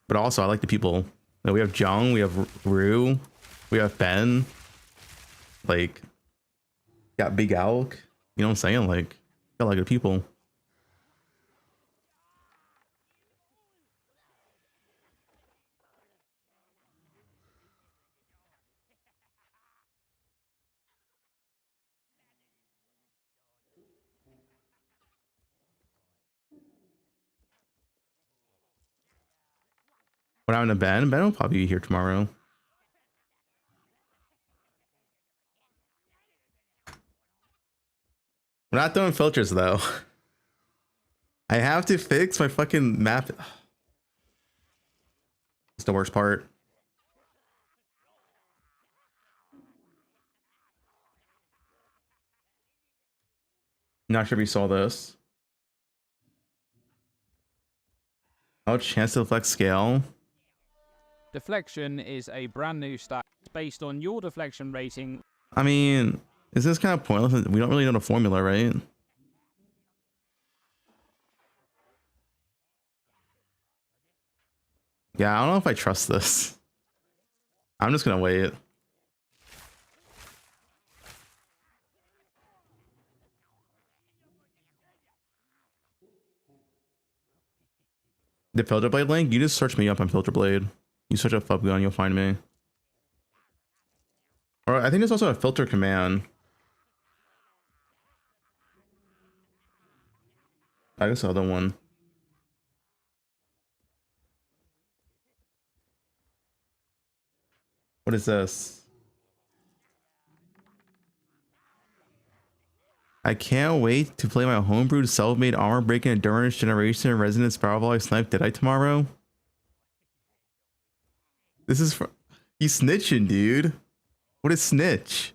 But also, I like the people. Like, we have Jung, we have Rue, we have Ben. Like, got Big Alk. You know what I'm saying? Like, got like good people. What happened to Ben? Ben will probably be here tomorrow. We're not doing filters though. I have to fix my fucking map. It's the worst part. Not sure if you saw this. Oh, chance to deflect scale. Deflection is a brand new stat based on your deflection rating. I mean, is this kind of pointless? We don't really know the formula, right? Yeah, I don't know if I trust this. I'm just gonna wait. The filter blade link, you just search me up on filter blade. You search up Fubgun, you'll find me. Or I think there's also a filter command. I guess the other one. What is this? I can't wait to play my homebrewed self-made armor breaking endurance generation resident spiral volley snipe Deadeye tomorrow. This is for you snitching, dude. What is snitch?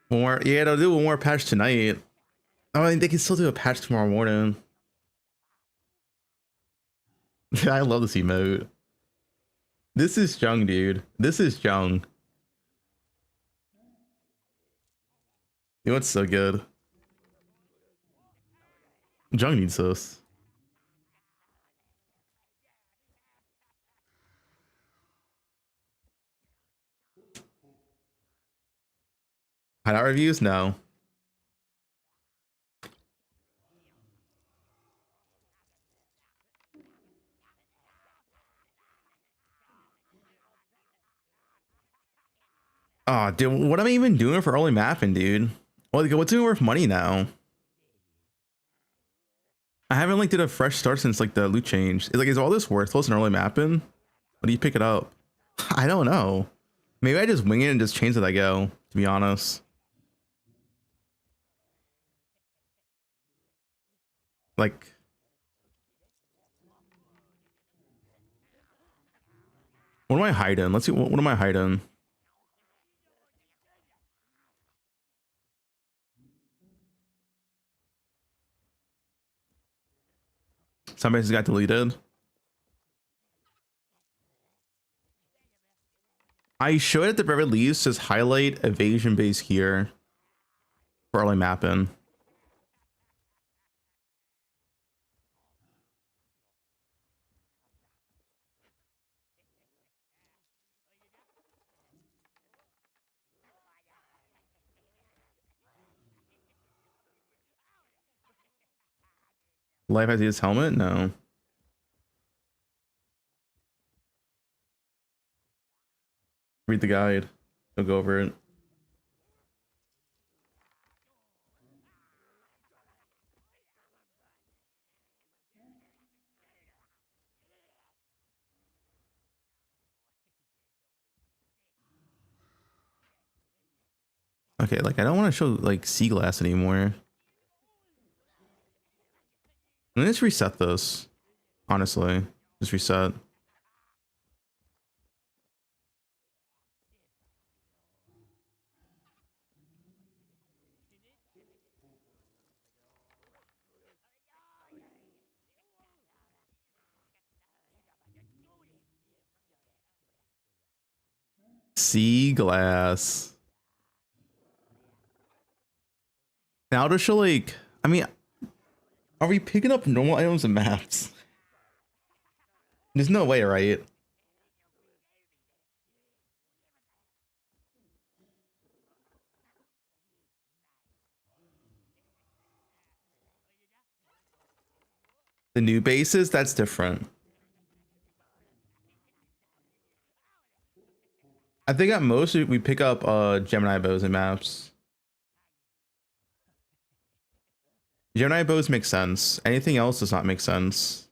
One more, yeah, they'll do one more patch tonight. Oh, I mean, they can still do a patch tomorrow morning. I love this emote. This is Jung, dude. This is Jung. You know what's so good? Jung needs this. Hideout reviews? No. Oh, dude, what am I even doing for early mapping, dude? Well, like, what's even worth money now? I haven't like did a fresh start since like the loot change. It's like, is all this worthless in early mapping? What do you pick it up? I don't know. Maybe I just wing it and just change as I go, to be honest. Like, what am I hiding? Let's see, what am I hiding? Some bases got deleted. I should at the very least just highlight evasion base here for early mapping. Life has his helmet? No. Read the guide. We'll go over it. Okay, like I don't want to show like sea glass anymore. Let's reset this. Honestly, just reset. Sea glass. Now to show like, I mean, are we picking up normal items and maps? There's no way, right? The new bases, that's different. I think at most we pick up Gemini bows and maps. Gemini bows make sense. Anything else does not make sense.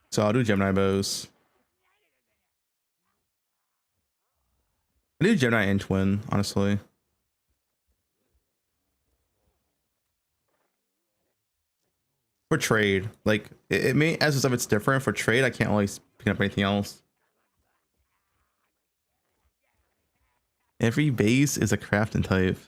So I'll do Gemini bows. I do Gemini and Twin, honestly. For trade, like it may as if it's different for trade. I can't always pick up anything else. Every base is a crafting type.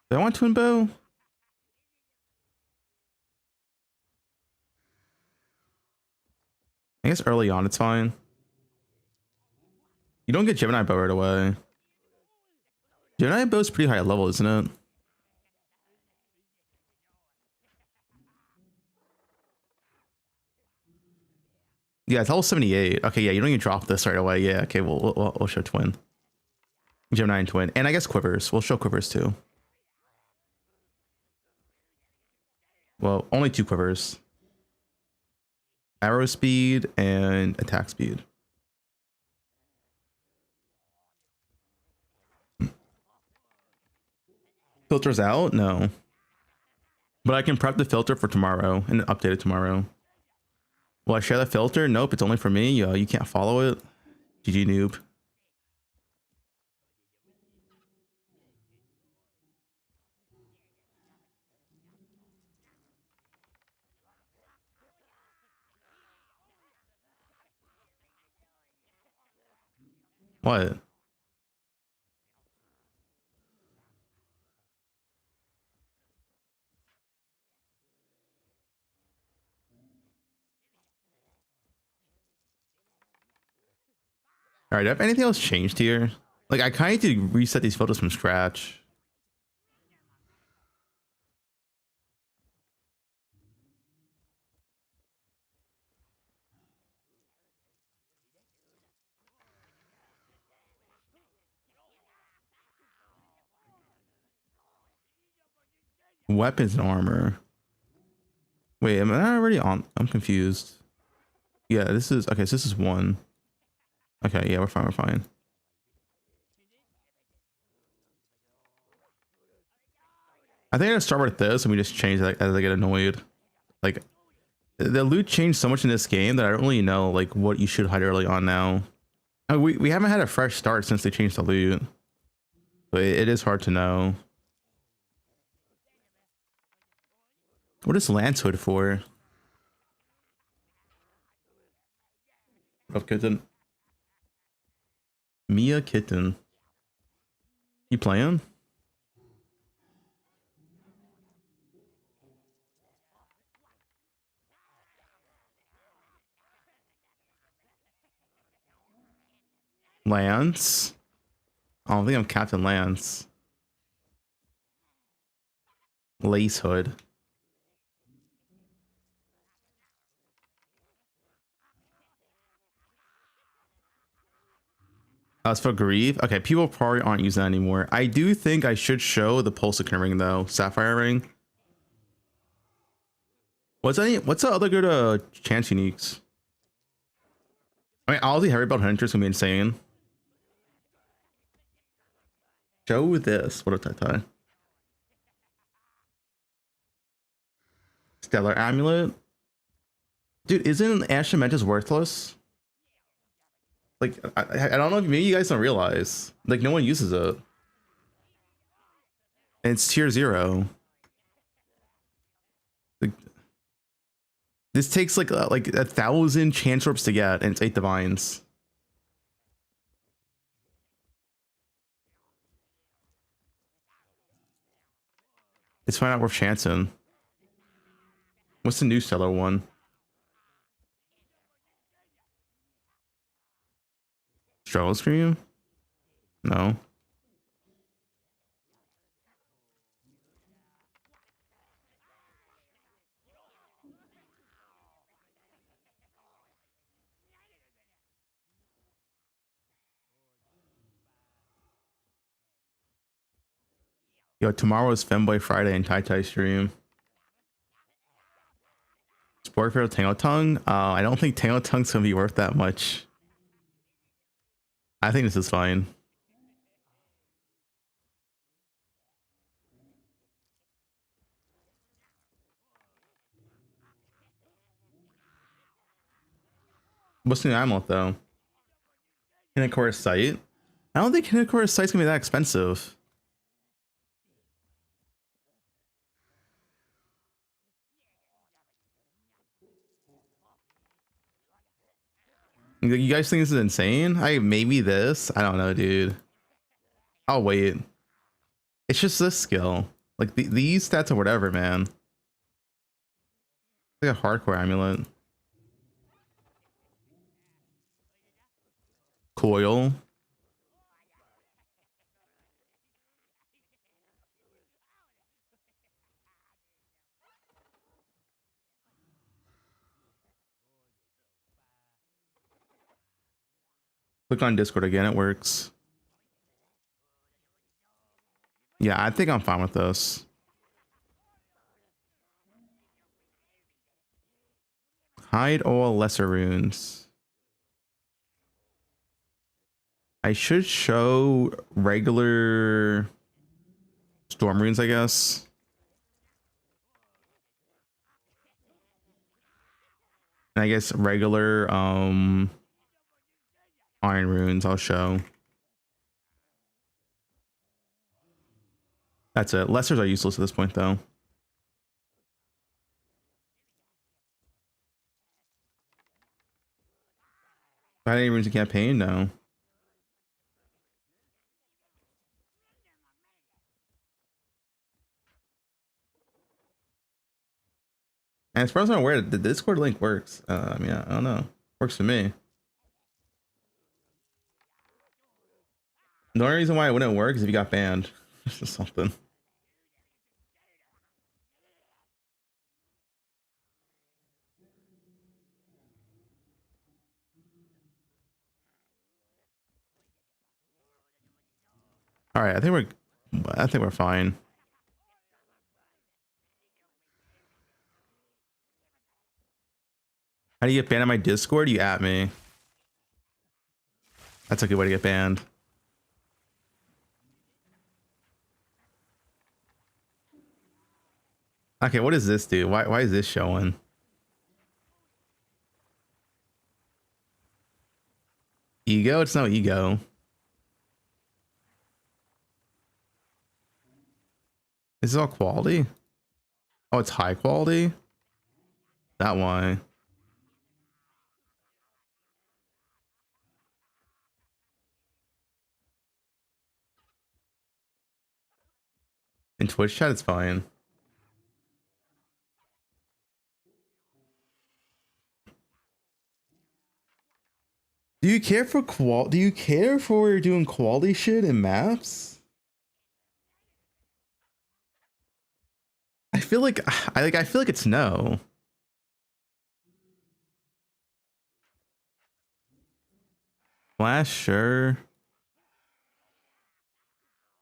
Do I want twin bow? I guess early on it's fine. You don't get Gemini bow right away. Gemini bow is pretty high level, isn't it? Yeah, it's level 78. Okay, yeah, you don't even drop this right away. Yeah, okay, we'll show twin. Gemini and twin. And I guess quivers. We'll show quivers too. Well, only 2 quivers. Arrow speed and attack speed. Filters out? No. But I can prep the filter for tomorrow and update it tomorrow. Will I share the filter? Nope, it's only for me. You can't follow it. GG noob. What? All right, have anything else changed here? Like, I kind of need to reset these filters from scratch. Weapons and armor. Wait, am I already on? I'm confused. Yeah, this is okay. So this is 1. Okay, yeah, we're fine. We're fine. I think I gotta start with this and we just change that as I get annoyed. Like, the loot changed so much in this game that I don't really know like what you should hide early on now. I mean, we haven't had a fresh start since they changed the loot, but it is hard to know. What is Lance Hood for? Of kitten. Mia Kitten. You playing? Lance? I don't think I'm Captain Lance. Lace Hood. As for grief, okay, people probably aren't using that anymore. I do think I should show the Pulsican ring though, Sapphire ring. What's the other good chance uniques? I mean, honestly, Heavy Belt Hunter's gonna be insane. Show this. What a tie. Stellar Amulet. Dude, isn't Ashementus worthless? Like, I don't know if maybe you guys don't realize. Like, no one uses it. And it's tier 0. Like, this takes like 1,000 chance orbs to get, and it's 8 divines. It's probably not worth chancing. What's the new stellar one? Struggle Scream? No. Yo, tomorrow is Femboy Friday and Tai Tai stream. Sport for Tango Tongue? I don't think Tango Tongue's gonna be worth that much. I think this is fine. What's the new amulet though? Kinnicore Sight? I don't think Kinnicore Sight's gonna be that expensive. You guys think this is insane? Maybe this? I don't know, dude. I'll wait. It's just this skill. Like these stats or whatever, man. Like a hardcore amulet. Coil. Click on Discord again, it works. Yeah, I think I'm fine with this. Hide all lesser runes. I should show regular storm runes, I guess. And I guess regular iron runes I'll show. That's it. Lessers are useless at this point though. Had any runes in campaign? No. And as far as I'm aware, the Discord link works. Yeah, I don't know. Works for me. The only reason why it wouldn't work is if you got banned. It's just something. All right, I think we're fine. How do you get banned on my Discord? You at me. That's a good way to get banned. Okay, what does this do? Why is this showing? Ego? It's no ego. Is this all quality? Oh, it's high quality? That why. In Twitch chat, it's fine. Do you care for Do you care for doing quality shit in maps? I feel like I feel like it's no. Flash, sure.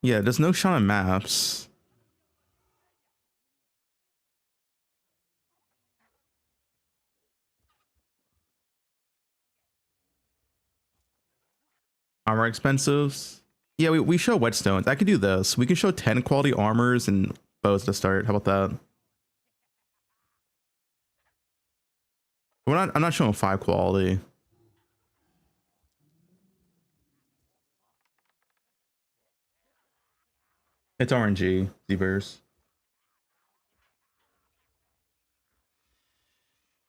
Yeah, there's no shot on maps. Armor expensives. Yeah, we show whetstones. I could do this. We can show 10 quality armors and bows to start. How about that? I'm not showing 5 quality. It's RNG, Z-Verse.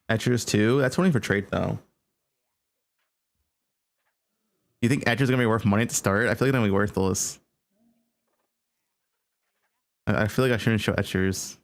Etchers too? That's only for trade though. You think Etchers gonna be worth money at the start? I feel like they're gonna be worthless. I feel like I shouldn't show Etchers.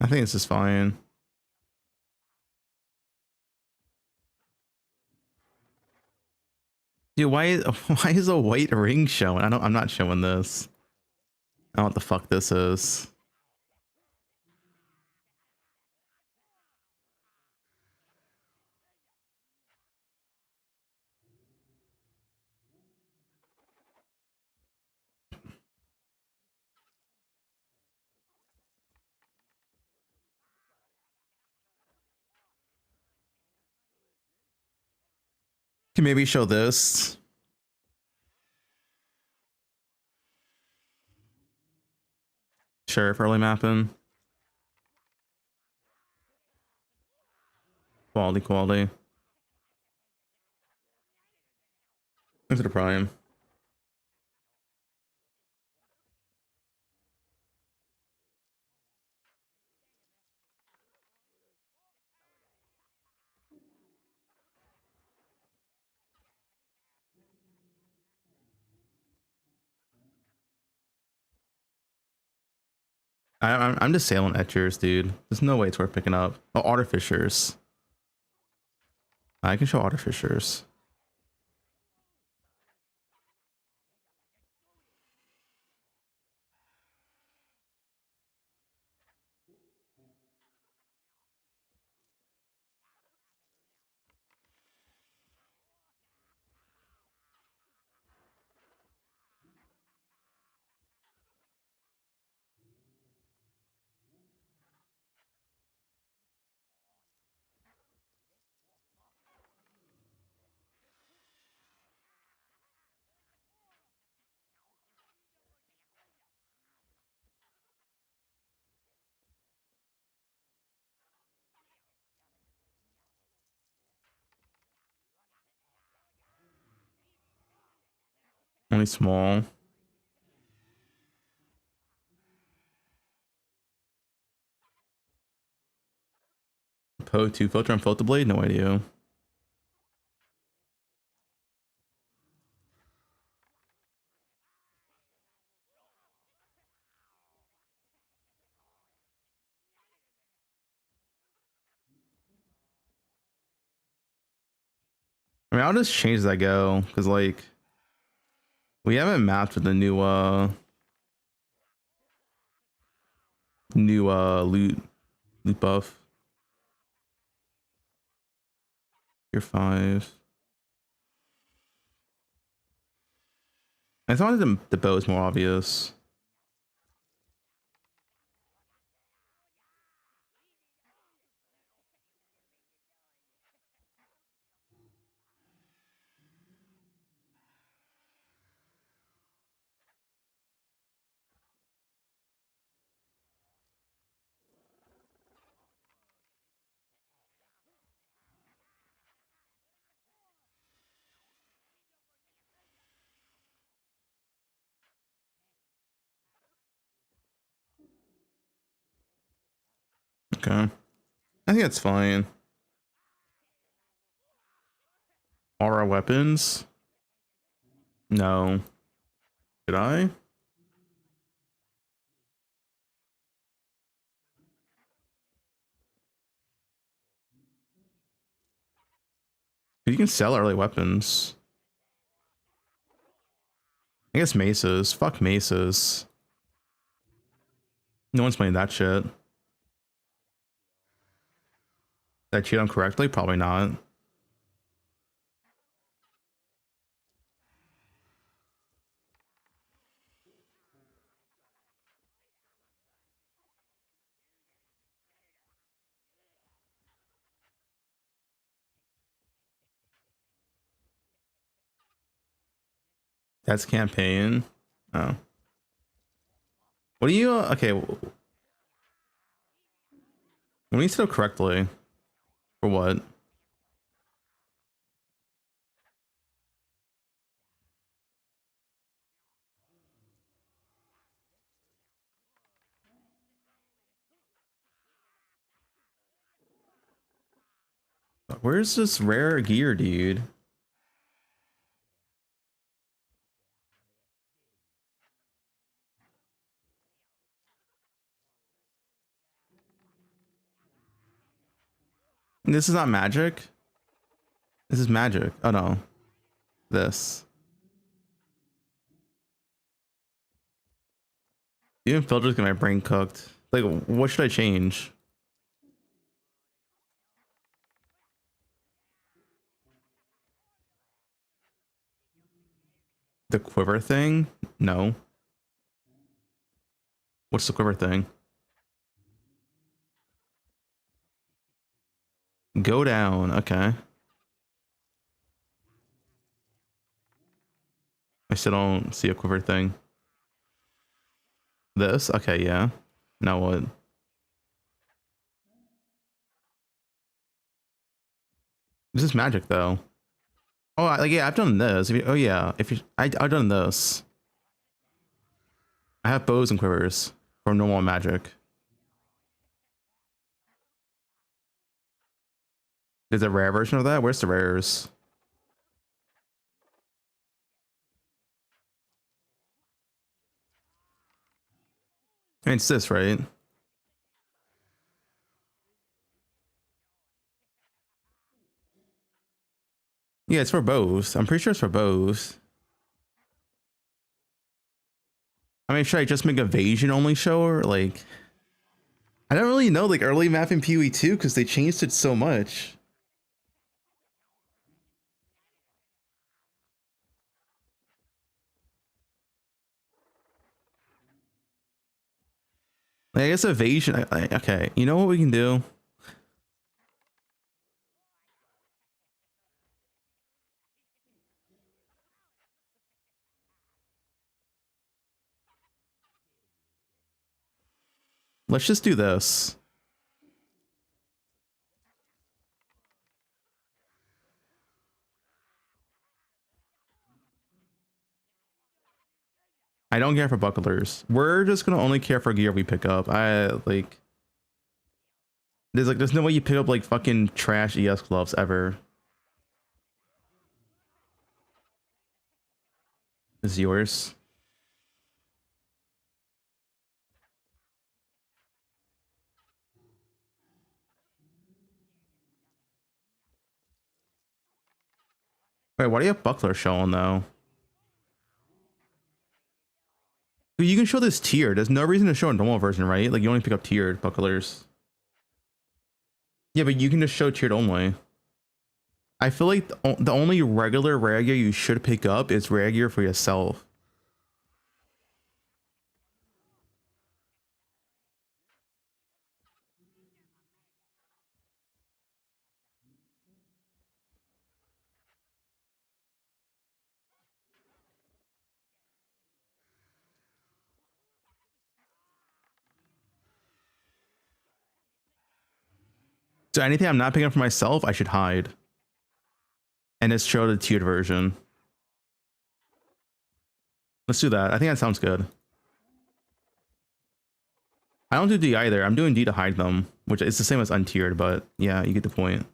I think this is fine. Dude, why is a white ring showing? I'm not showing this. I don't know what the fuck this is. Can maybe show this. Sure, for early mapping. Quality. Into the prime. I'm just sailing Etchers, dude. There's no way it's worth picking up. Oh, Artificers. I can show Artificers. Only small. Poe2 filter on filter blade? No idea. I mean, I'll just change as I go because like we haven't mapped with the new loot buff. You're 5. I thought the bow is more obvious. Okay. I think that's fine. Are our weapons? No. Did I? You can sell early weapons. I guess maces. Fuck maces. No one's playing that shit. Did I cheat on correctly? Probably not. That's campaign. Oh. What do you okay, when you set up correctly for what? Where's this rare gear, dude? This is not magic. This is magic. Oh no. This. Even filters get my brain cooked. Like, what should I change? The quiver thing? No. What's the quiver thing? Go down. Okay. I still don't see a quiver thing. This? Okay, yeah. Now what? This is magic though. Oh, like yeah, I've done this. If you, oh yeah, if you, I've done this. I have bows and quivers for normal magic. There's a rare version of that. Where's the rares? I mean, it's this, right? Yeah, it's for both. I'm pretty sure it's for both. I mean, should I just make evasion only show or like? I don't really know like early map in PoE2 because they changed it so much. Like, I guess evasion. Okay, you know what we can do? Let's just do this. I don't care for bucklers. We're just gonna only care for gear we pick up. I like. There's no way you pick up like fucking trash ES gloves ever. This is yours. Wait, why do you have buckler showing though? You can show this tiered. There's no reason to show a normal version, right? Like you only pick up tiered bucklers. Yeah, but you can just show tiered only. I feel like the only regular rare gear you should pick up is rare gear for yourself. So anything I'm not picking up for myself, I should hide. And just show the tiered version. Let's do that. I think that sounds good. I don't do D either. I'm doing D to hide them, which is the same as untiered, but yeah, you get the point.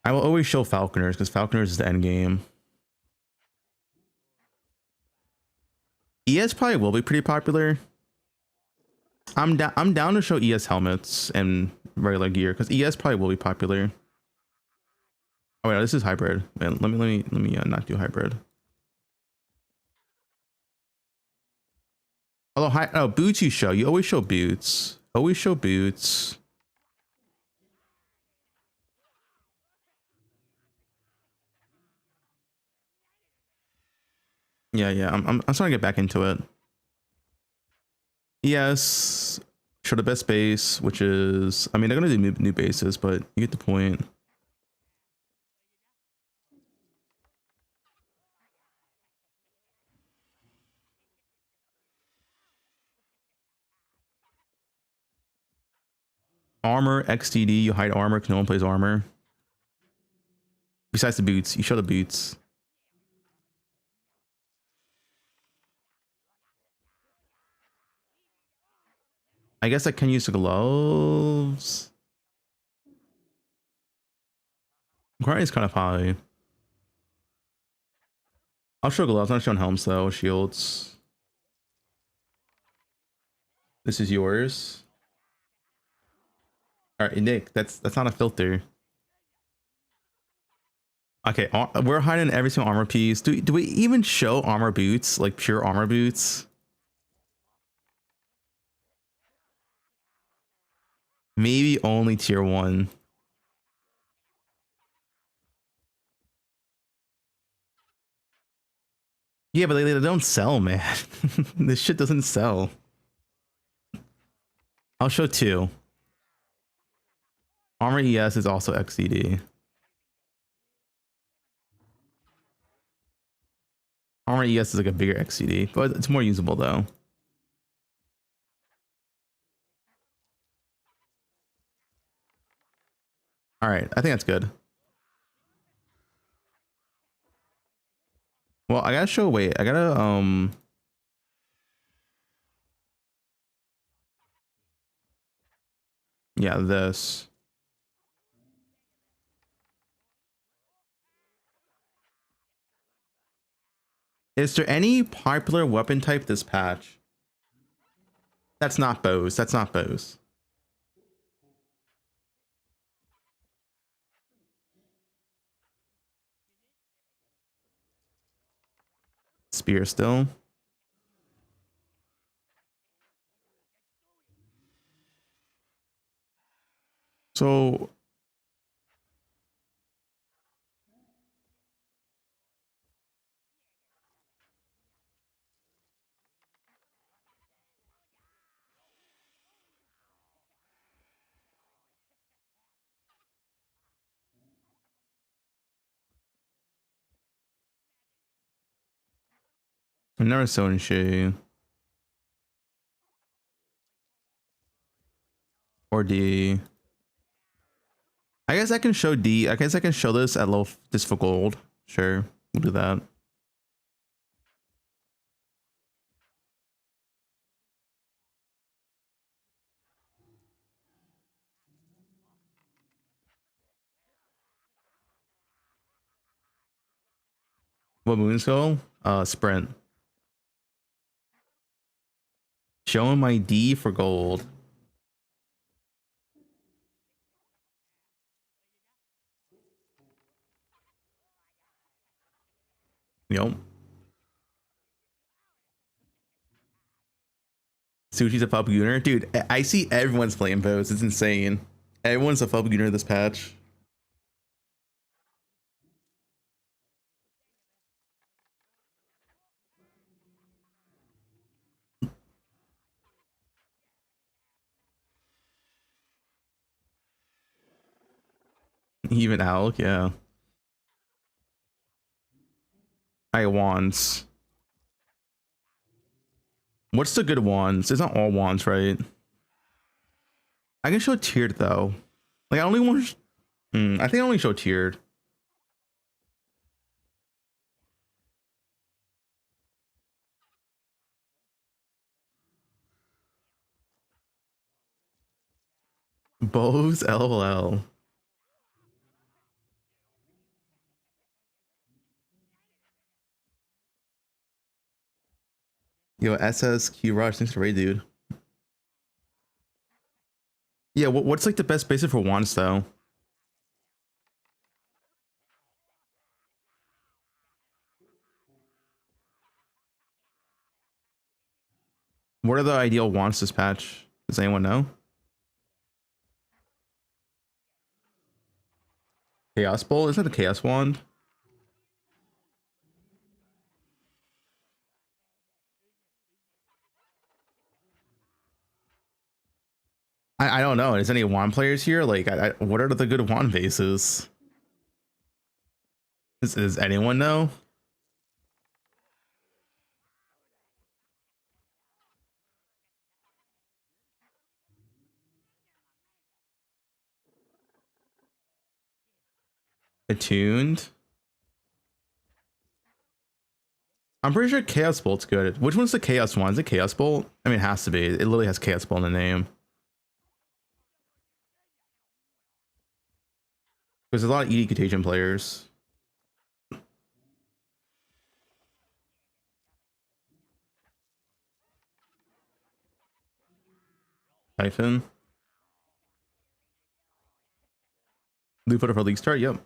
I will always show Falconers because Falconers is the end game. ES probably will be pretty popular. I'm down to show ES helmets and regular gear because ES probably will be popular. Oh yeah, this is hybrid. Man, let me not do hybrid. Although oh, boots you show. You always show boots. Always show boots. Yeah. I'm starting to get back into it. Yes, show the best base, which is, I mean, they're gonna do new bases, but you get the point. Armor, XTD, you hide armor because no one plays armor. Besides the boots, you show the boots. I guess I can use the gloves. Quality is kind of high. I'll show gloves, I'm not showing helms though, shields. This is yours. Alright, Nick, that's not a filter. Okay, we're hiding every single armor piece. Do we even show armor boots, like pure armor boots? Maybe only tier 1. Yeah, but they don't sell, man. This shit doesn't sell. I'll show 2. Armor ES is also XCD. Armor ES is like a bigger XCD, but it's more usable though. All right, I think that's good. Well, I gotta show, wait, I gotta, yeah, this. Is there any popular weapon type this patch? That's not bows. That's not bows. Spear still. So I've never shown Shay or D. I guess I can show D. I guess I can show this at low this for gold. Sure, we'll do that. What moons go? Sprint. Showing my D for gold. Yep. Sushi's a Fubgunner. Dude, I see everyone's playing bows. It's insane. Everyone's a Fubgunner this patch. Even Alec, yeah. I wands. What's the good wands? It's not all wands, right? I can show tiered though. Like I only want. I think I only show tiered. Bose LOL. Yo, SSQ Rush, thanks for the raid, dude. Yeah, what's like the best basic for wands though? What are the ideal wands this patch? Does anyone know? Chaos Bolt? Isn't it a Chaos Wand? I don't know. Is any wand players here? Like, what are the good wand bases? Does anyone know? Attuned? I'm pretty sure Chaos Bolt's good. Which one's the Chaos one? Is it Chaos Bolt? I mean, it has to be. It literally has Chaos Bolt in the name. There's a lot of ED Contagion players. Typhon. Loot photo for league start? Yep.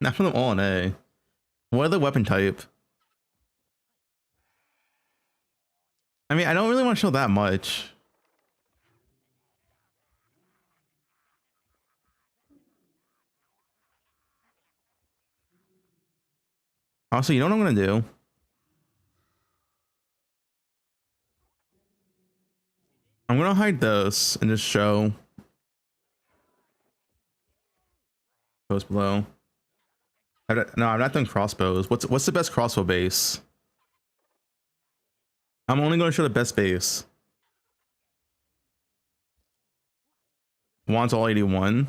Not from them all in A. What are the weapon type? I mean, I don't really want to show that much. Also, you know what I'm gonna do? I'm gonna hide this and just show goes below. No, I'm not doing crossbows. What's the best crossbow base? I'm only gonna show the best base. Wands all 81.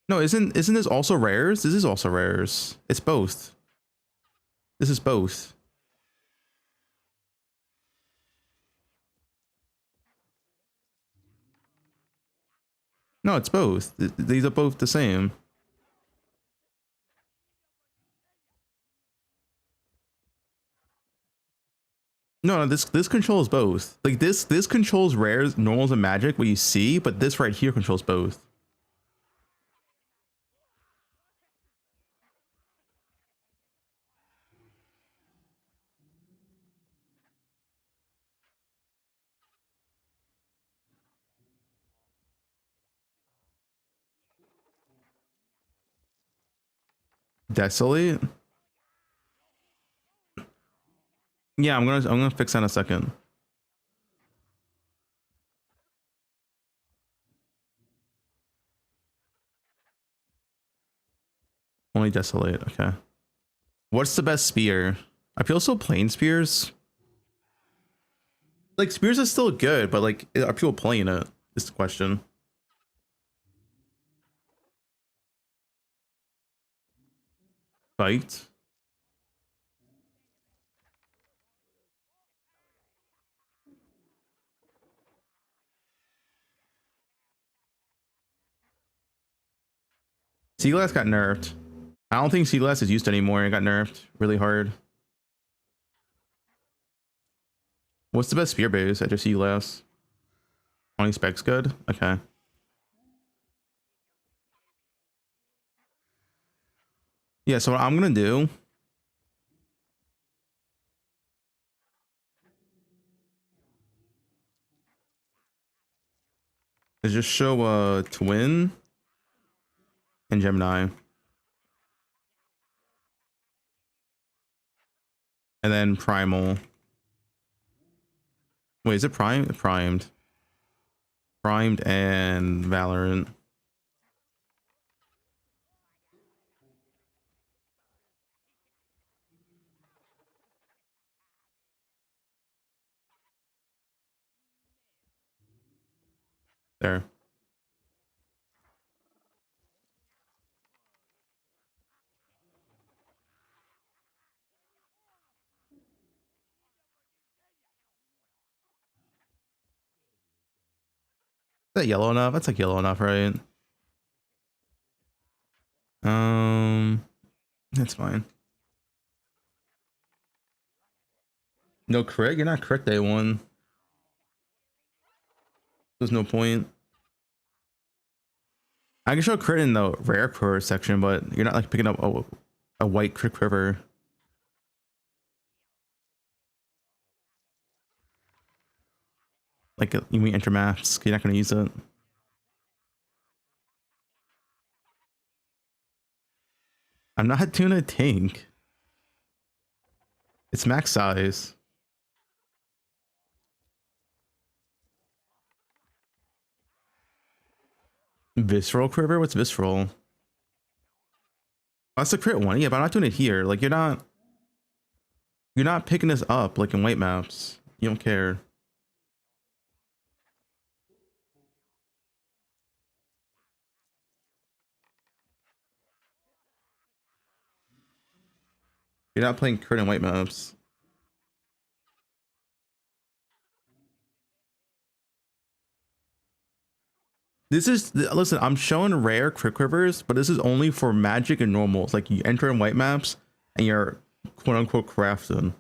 No, isn't this also rares? This is also rares. It's both. This is both. No, it's both. These are both the same. No, this controls both. Like this controls rares, normals, and magic, what you see, but this right here controls both. Desolate. Yeah, I'm gonna fix that in a second. Only desolate. Okay. What's the best spear? I feel so plain spears. Like spears is still good, but like, are people playing it? Is the question. Fight. Sea glass got nerfed. I don't think sea glass is used anymore. It got nerfed really hard. What's the best spear base? I just sea glass. 20 specs good. Okay. Yeah. So what I'm gonna do is just show a twin and Gemini, and then primal. Wait, is it primed? Primed and Valorant. There. Is that yellow enough? That's like yellow enough, right? That's fine. No crit? You're not crit day one. There's no point. I can show crit in the rare core section, but you're not like picking up a white crit quiver. Like you mean enter maps, you're not gonna use it. I'm not doing a tank. It's max size. Visceral quiver? What's visceral? That's the crit one. Yeah, but I'm not doing it here. Like you're not picking this up like in white maps. You don't care. You're not playing crit in white maps. This is, listen, I'm showing rare crit quivers, but this is only for magic and normals. Like you enter in white maps and you're quote unquote crafting.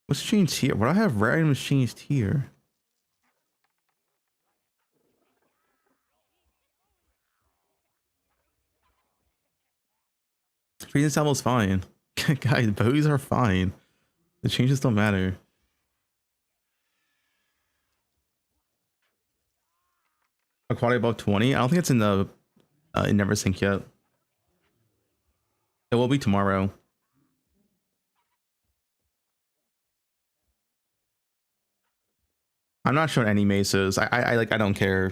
What's changed here? What do I have rare items changed here? Freezing Saddle's fine. Guys, bows are fine. The changes don't matter. A quality above 20? I don't think it's in the in Never Sync yet. It will be tomorrow. I'm not showing any maces. I like I don't care.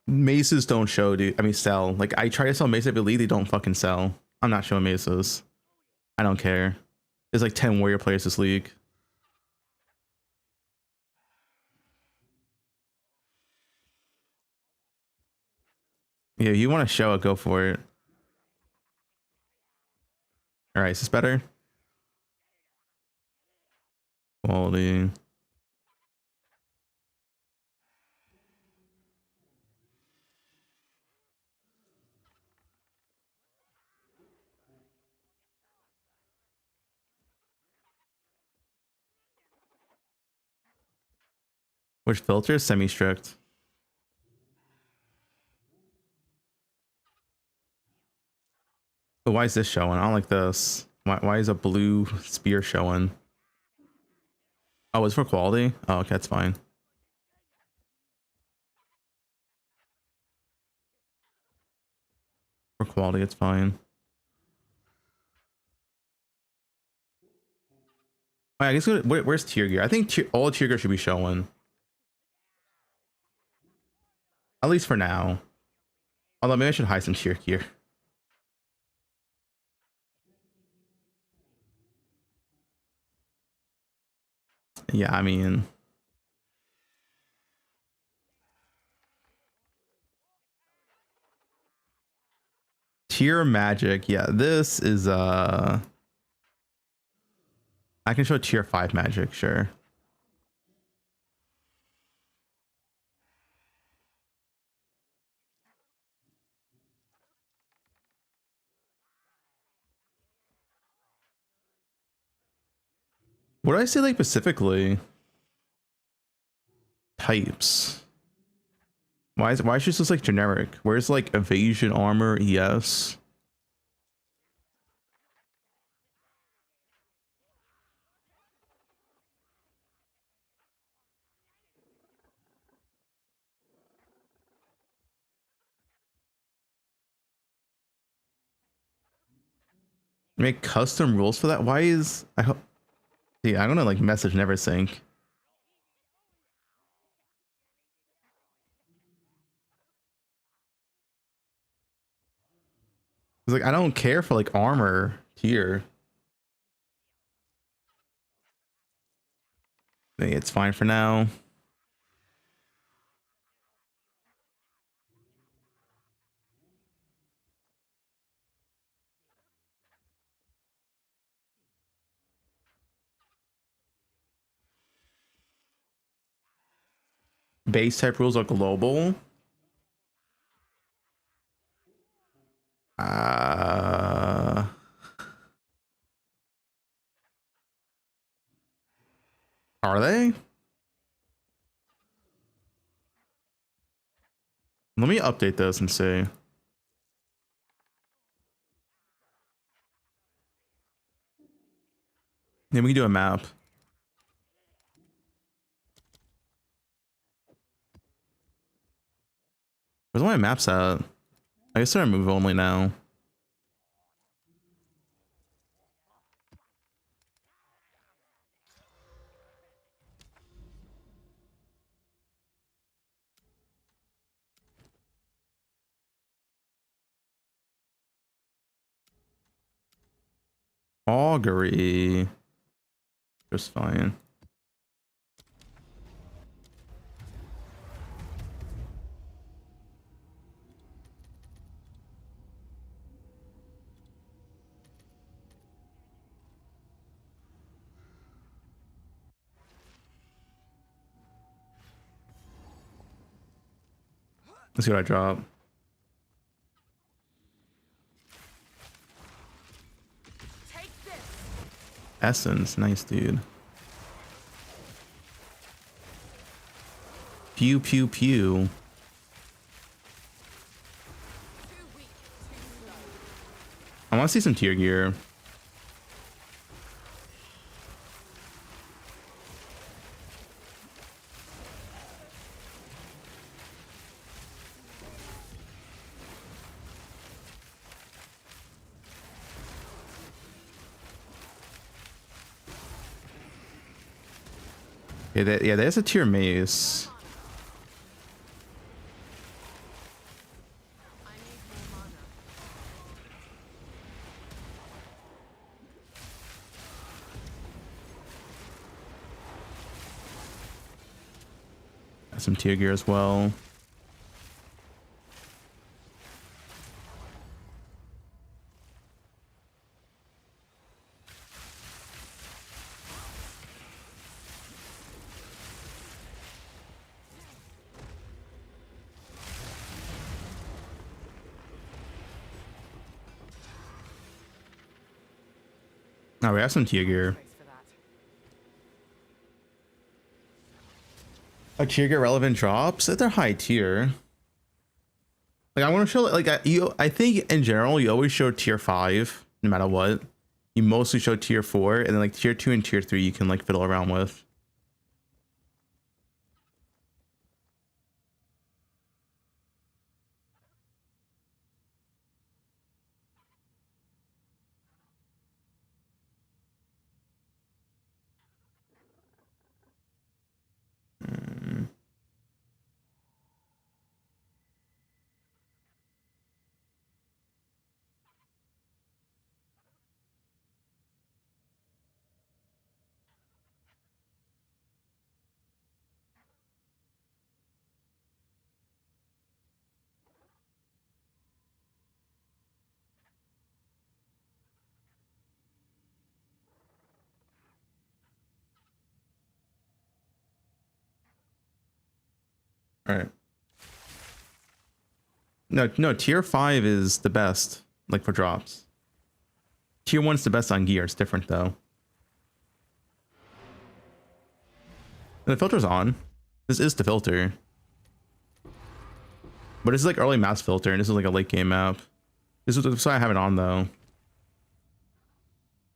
Maces don't show, dude. I mean sell. Like I try to sell maces every league, they don't fucking sell. I'm not showing maces. I don't care. There's like 10 warrior players this league. Yeah, you want to show it, go for it. Alright, is this better? Quality. Which filter is semi-strict? But why is this showing? I don't like this. Why is a blue spear showing? Oh, it's for quality? Oh, okay, that's fine. For quality, it's fine. Oh, I guess where's tier gear? I think all tier gear should be showing. At least for now. Although maybe I should hide some tier gear. Yeah, I mean, tier magic. Yeah, this is I can show tier 5 magic, sure. What do I say like specifically? Types. Why is it just like generic? Where's like evasion, armor, ES? Make custom rules for that? Why is I hope yeah, I'm gonna like message never sync. It's like I don't care for like armor tier. I think it's fine for now. Base type rules are global. Are they? Let me update this and see. Then we can do a map. Where's my maps at? I guess they're move only now. Augury. Just fine. Let's see what I drop. Essence, nice dude. Pew pew pew. I want to see some tier gear. Yeah, there's a tier maze. Got some tier gear as well. Oh, we have some tier gear. A tier gear relevant drops? They're high tier. Like I want to show I think in general you always show tier 5 no matter what. You mostly show tier 4 and then like tier 2 and tier 3 you can like fiddle around with. All right. No, tier 5 is the best, like for drops. Tier 1 is the best on gear. It's different though. And the filter's on. This is the filter. But this is like early maps filter, and this is like a late game map. This is why I have it on though.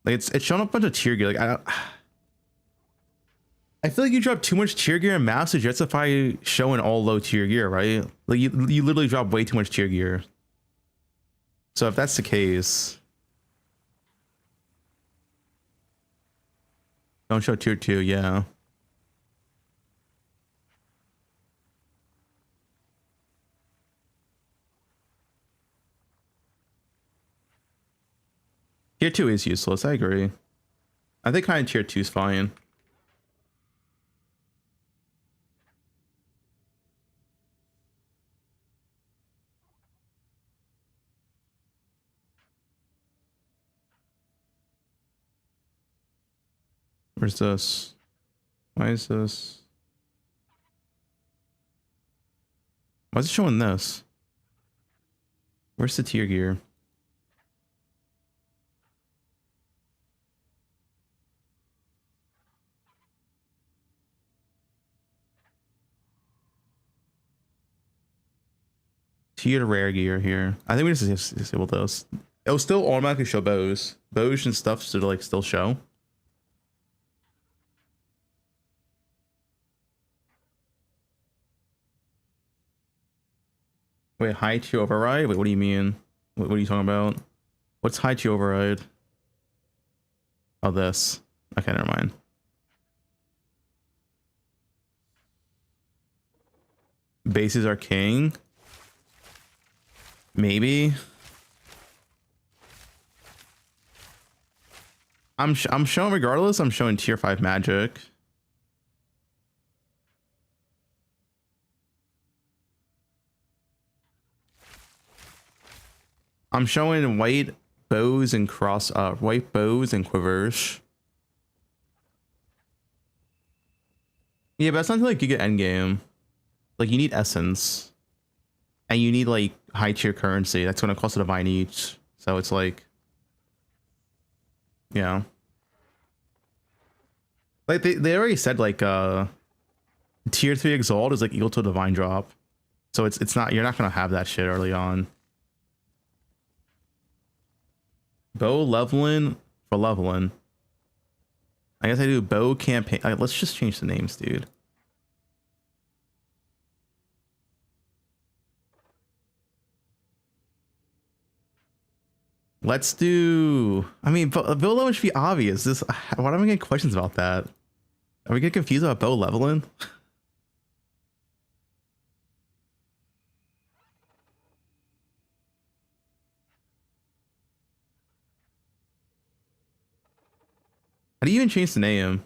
Like it's showing up a bunch of tier gear. Like I feel like you drop too much tier gear in maps to justify showing all low tier gear, right? Like you literally drop way too much tier gear. So if that's the case, don't show tier 2, yeah. Tier 2 is useless, I agree. I think kind of tier 2 is fine. Where's this? Why is this? Why is it showing this? Where's the tier gear? Tier rare gear here. I think we just disable those. It'll still automatically show bows. Bows and stuff should like still show. Wait, high tier override? Wait, what do you mean? What are you talking about? What's high tier override? Oh, this. Okay, never mind. Bases are king. Maybe. I'm showing regardless. I'm showing tier 5 magic. I'm showing white bows and white bows and quivers. Yeah, but that's not like you get endgame. Like you need essence, and you need like high tier currency. That's gonna cost a divine each. So it's like, yeah. Like they already said like tier 3 exalt is like equal to a divine drop. So it's not, you're not gonna have that shit early on. Bow leveling for leveling. I guess I do bow campaign. Let's just change the names, dude. Let's do. I mean, bow leveling should be obvious. This. Why am I getting questions about that? Are we getting confused about bow leveling? How do you even change the name?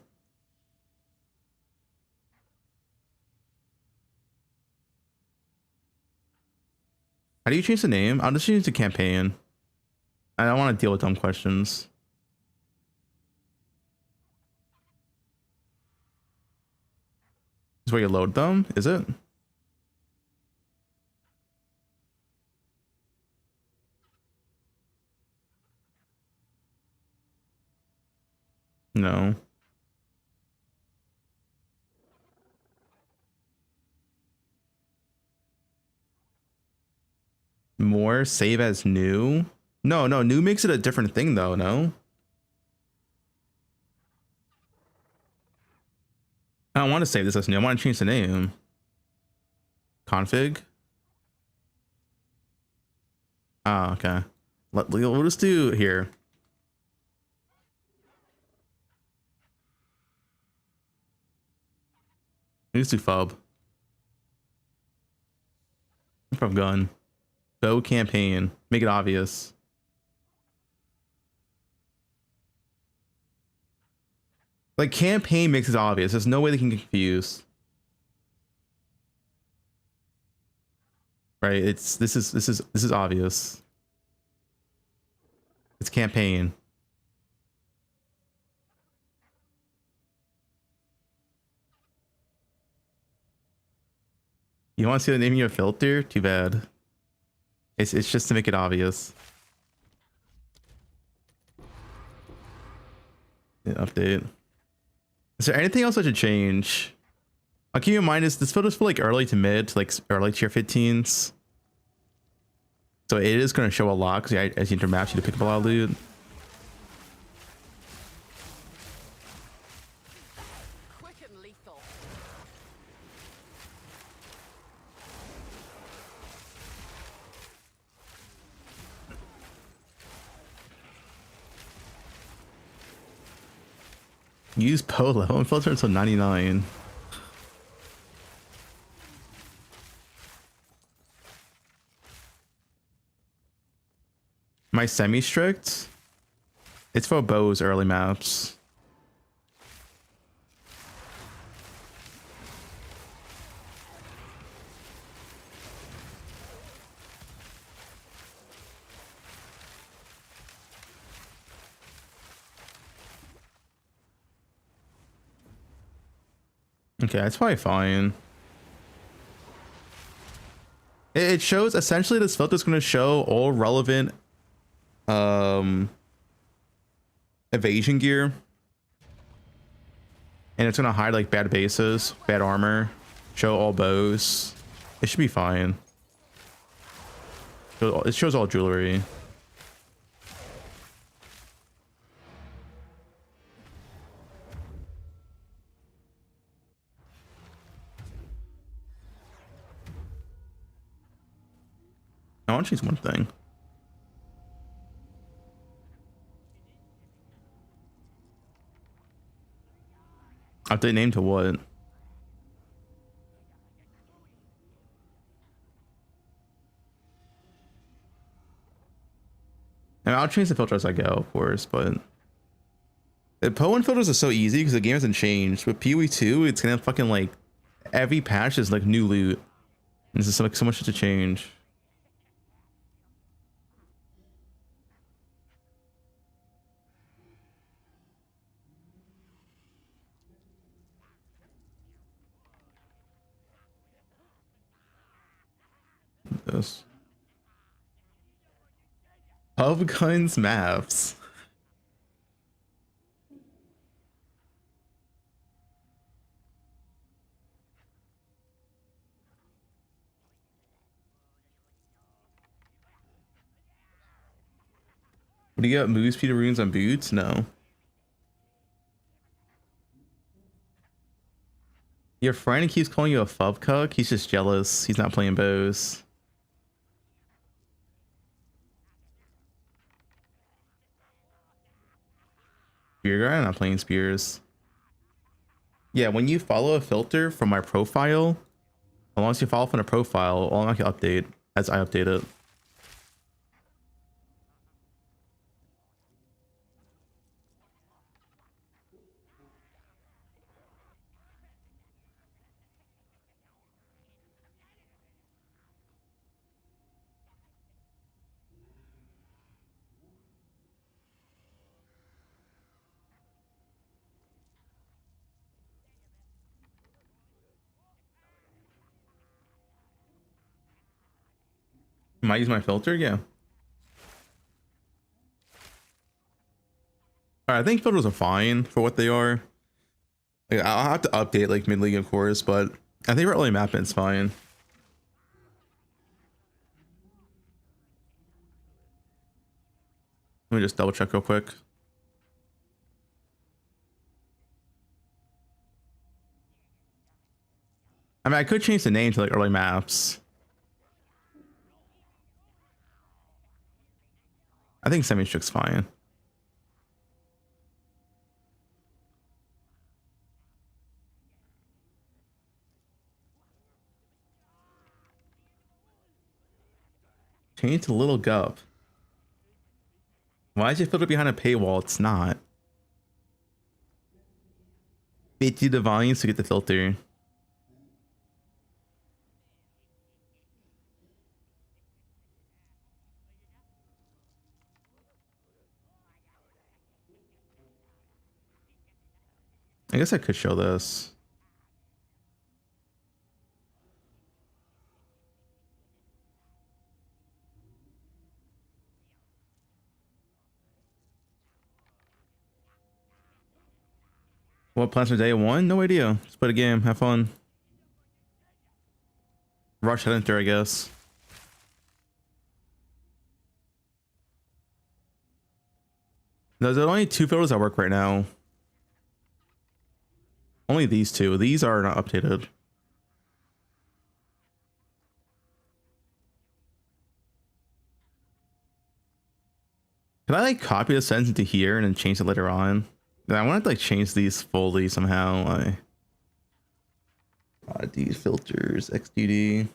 How do you change the name? I'll just change the campaign. I don't want to deal with dumb questions. Is where you load them? Is it? No. More save as new? No, new makes it a different thing though, no? I don't want to save this as new. I want to change the name. Config? Ah, okay. We'll just do here. Let's do Fub. Fubgun. Bow campaign. Make it obvious. Like campaign makes it obvious. There's no way they can get confused. Right? This is obvious. It's campaign. You want to see the name of your filter? Too bad. It's just to make it obvious. Yeah, update. Is there anything else I should change? I'll keep in mind this photo's for like early to mid, like early tier 15s. So it is going to show a lot because as you enter maps, you to pick up a lot of loot. Quick and lethal. Use Poe level and filter until 99. Am I semi-strict? It's for Bo's early maps. Okay, that's probably fine. It shows essentially this filter is going to show all relevant evasion gear, and it's going to hide like bad bases, bad armor, show all bows. It should be fine. It shows all jewelry. I want to choose one thing. Update name to what? And I'll change the filter as I go, of course, but the Poe1 filters are so easy because the game hasn't changed. With PoE2, it's gonna fucking like every patch is like new loot. And this is like so much to change. This Fubgun's maps. What do you got? Move speed runes on boots? No. Your friend keeps calling you a fub cuck. He's just jealous. He's not playing bows. Spear guy? I'm not playing spears. Yeah, when you follow a filter from my profile, as long as you follow from a profile, I'll not update as I update it. Am I use my filter? Yeah. Alright, I think filters are fine for what they are. Like, I'll have to update like mid-league, of course, but I think early mapping is fine. Let me just double check real quick. I mean, I could change the name to like early maps. I think semi-strict fine. Change to Little Gup. Why is your filter behind a paywall? It's not. 50 the volumes to get the filter. I guess I could show this. What plans for day one? No idea. Just play a game, have fun. Rush head enter, I guess. There's only two filters that work right now. Only these two. These are not updated. Can I like copy the sentence into here and then change it later on? I want to like change these fully somehow. These filters, XDD.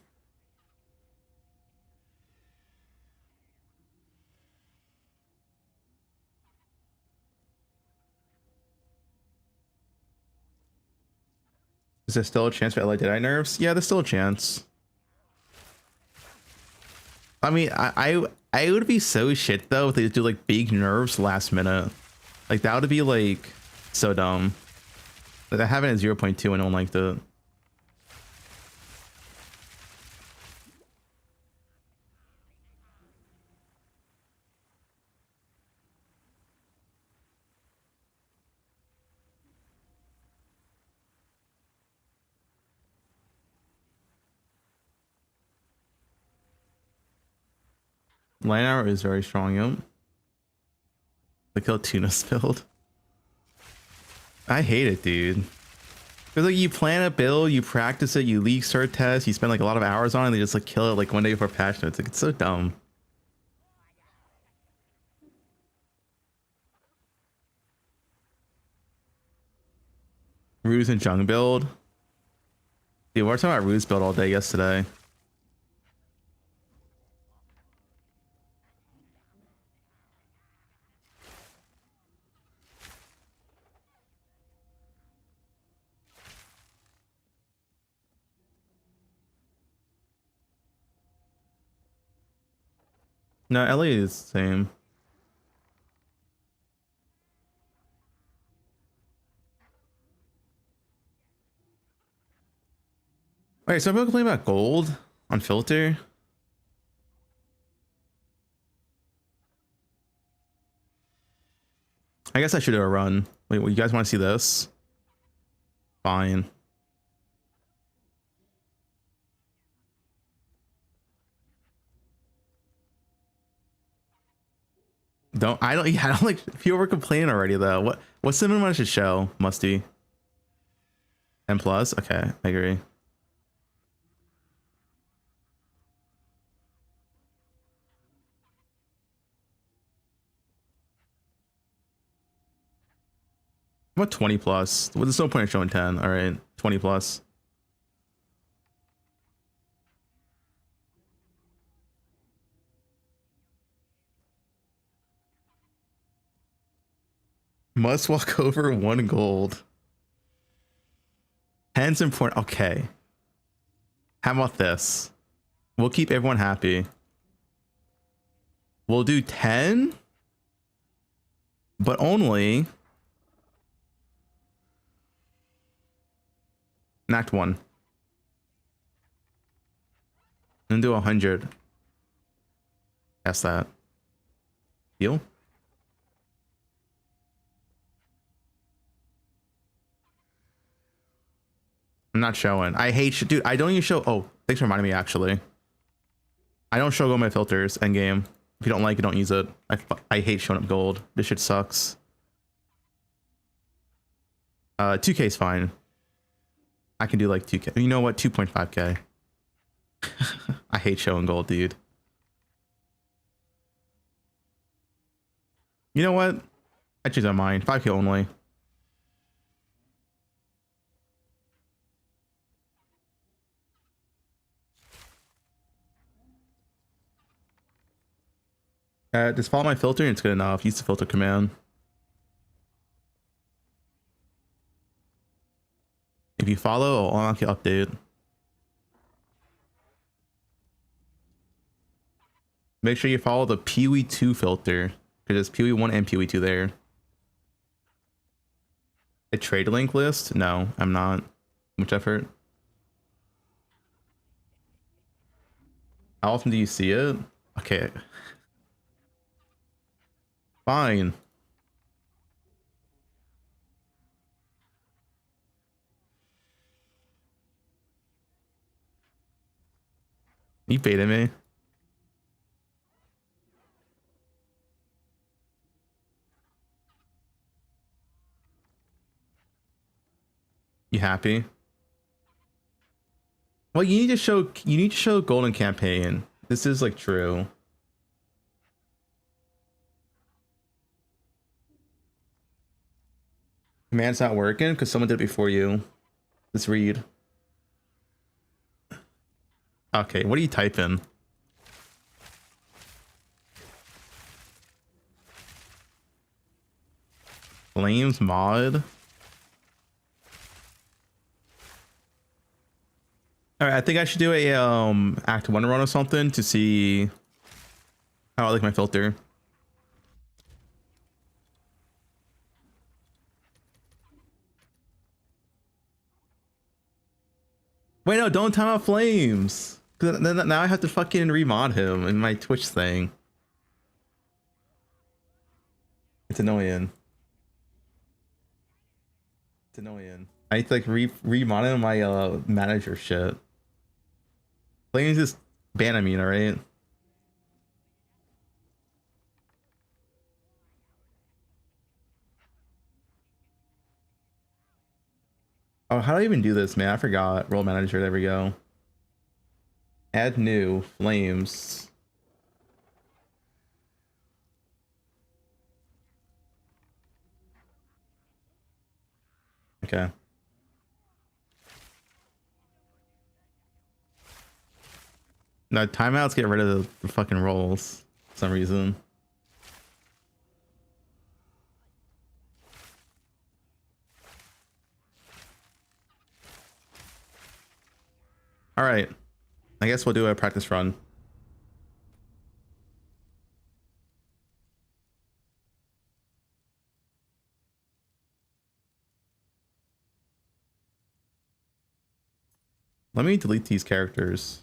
Is there still a chance for LA Deadeye nerfs? Yeah, there's still a chance. I mean, I would be so shit though if they do like big nerfs last minute. Like that would be like so dumb. Like that happened at 0.2 and no one liked it. Line hour is very strong, yep. Look how tuna spilled. I hate it, dude. Because like you plan a build, you practice it, you leak start test, you spend like a lot of hours on it, and they just like kill it like one day before patch notes. Like it's so dumb. Ruse and Jung build. Dude, we were talking about Ruse build all day yesterday. No, LA is the same. Wait, so I'm complaining about gold on filter. I guess I should do a run. Wait, what, you guys want to see this? Fine. I don't like people were complaining already though. What's the minimum I should show? Musty. 10 plus? Okay, I agree. What 20 plus? Well, there's no point in showing 10. All right, 20 plus. Must walk over 1 gold. 10's important. Okay. How about this? We'll keep everyone happy. We'll do 10, but only in Act 1. And do 100. Guess that. Deal? I'm not showing. I hate dude, I don't even show. Oh, thanks for reminding me actually. I don't show go my filters end game. If you don't like it, don't use it. I hate showing up gold. This shit sucks. 2K is fine. I can do like 2K. You know what? 2.5K. I hate showing gold, dude. You know what? I choose my mind. 5K only. Just follow my filter and it's good enough. Use the filter command. If you follow, I'll unlock your update. Make sure you follow the Poe2 filter because there's Poe1 and Poe2 there. A trade link list? No, I'm not. Much effort. How often do you see it? Okay. Fine. You baited me. You happy? Well, you need to show golden campaign. This is like true. Command's not working because someone did it before you. Let's read. Okay, what are you typing? Flames mod. All right, I think I should do a Act 1 run or something to see how I like my filter. Wait, no, don't time out Flames. Cause then now I have to fucking remod him in my Twitch thing. It's annoying. It's annoying. I need to like remod him my manager shit. Flames just ban me, alright? Oh, how do I even do this, man? I forgot. Role manager, there we go. Add new Flames. Okay. No, timeouts get rid of the fucking roles for some reason. All right. I guess we'll do a practice run. Let me delete these characters.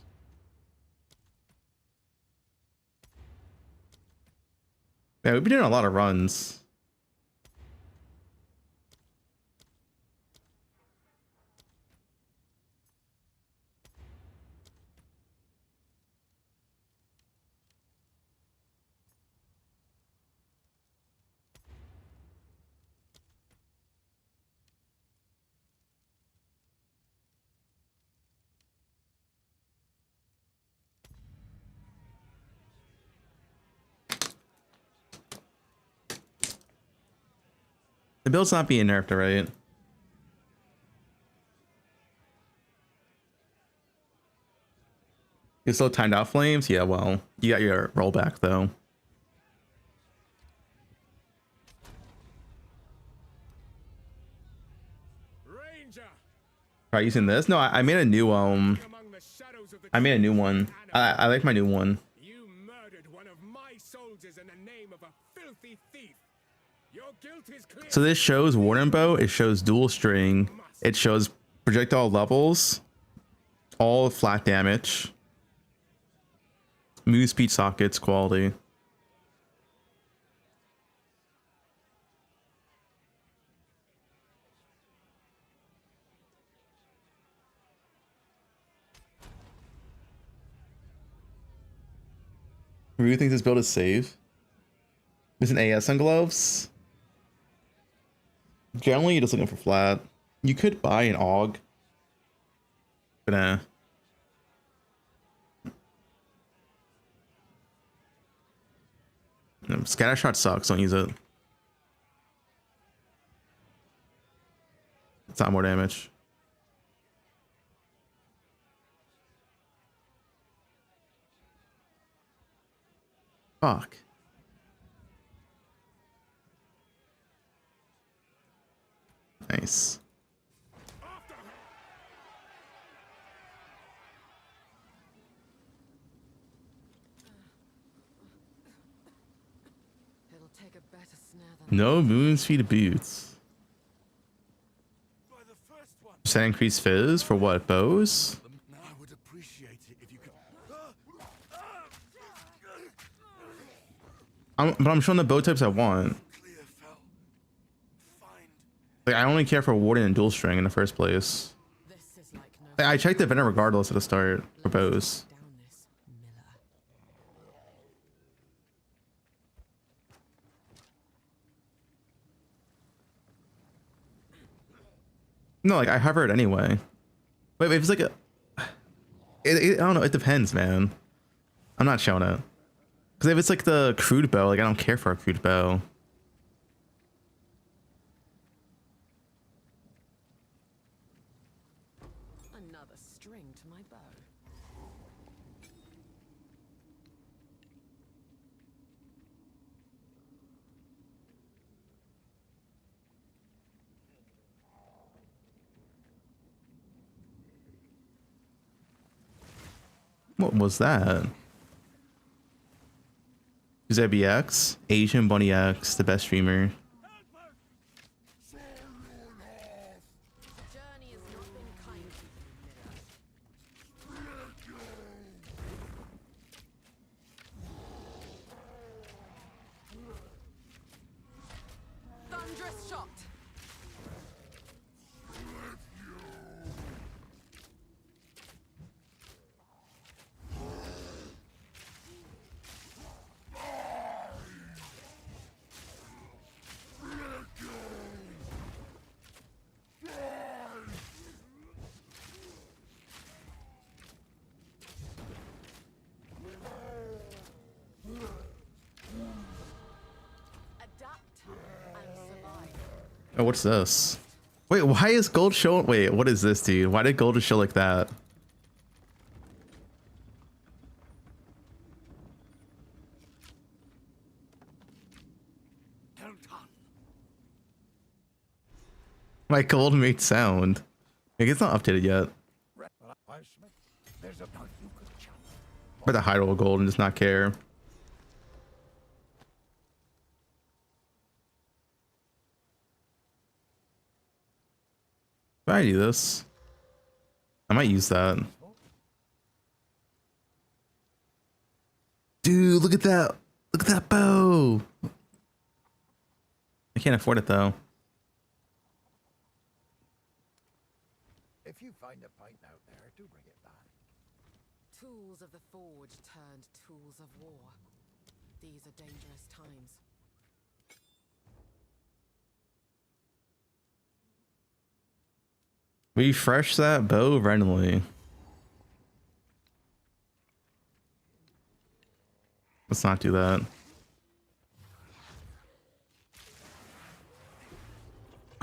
Yeah, we've been doing a lot of runs. The build's not being nerfed, right? You still timed out Flames? Yeah, well, you got your rollback though. Try using this? No, I made a new I made a new one. I like my new one. You murdered one of my soldiers in the name of a filthy thief. Your guilt is clear. So this shows Warden Bow, it shows dual string, it shows projectile levels, all flat damage, move speed sockets quality. Who do you think this build is safe? There's an AS on gloves. Generally, you're just looking for flat. You could buy an AUG, but nah. No, scatter shot sucks. Don't use it. It's not more damage. Fuck. Nice. It'll take a better snare than No moon speed boots. By the first one. Percent increased fizz for what? Bows? I would appreciate it if you could. But I'm showing the bow types I want. Clear fell. Find. Like I only care for Warden and dual string in the first place. this is like no Like, I checked the vendor regardless at the start for bows. down this Miller. No, like I hover it anyway. Wait, if it's like a, I don't know. It depends, man. I'm not showing it. Because if it's like the crude bow, like I don't care for a crude bow. Another string to my bow. What was that? ZBX? Asian Bunny X, the best streamer. The journey has not been kind to you, Miller. Thunderous shot. Adapt and survive. Oh, what's this? Wait, why is gold showing? Wait, what is this, dude? Why did gold just show like that? My gold made sound. Like, it's not updated yet. But the high roll gold and just not care. If I do this, I might use that. Dude, look at that. Look at that bow. I can't afford it though. If you find a pint out there, do bring it back. Tools of the forge turned tools of war. These are dangerous times. Refresh that bow randomly. Let's not do that.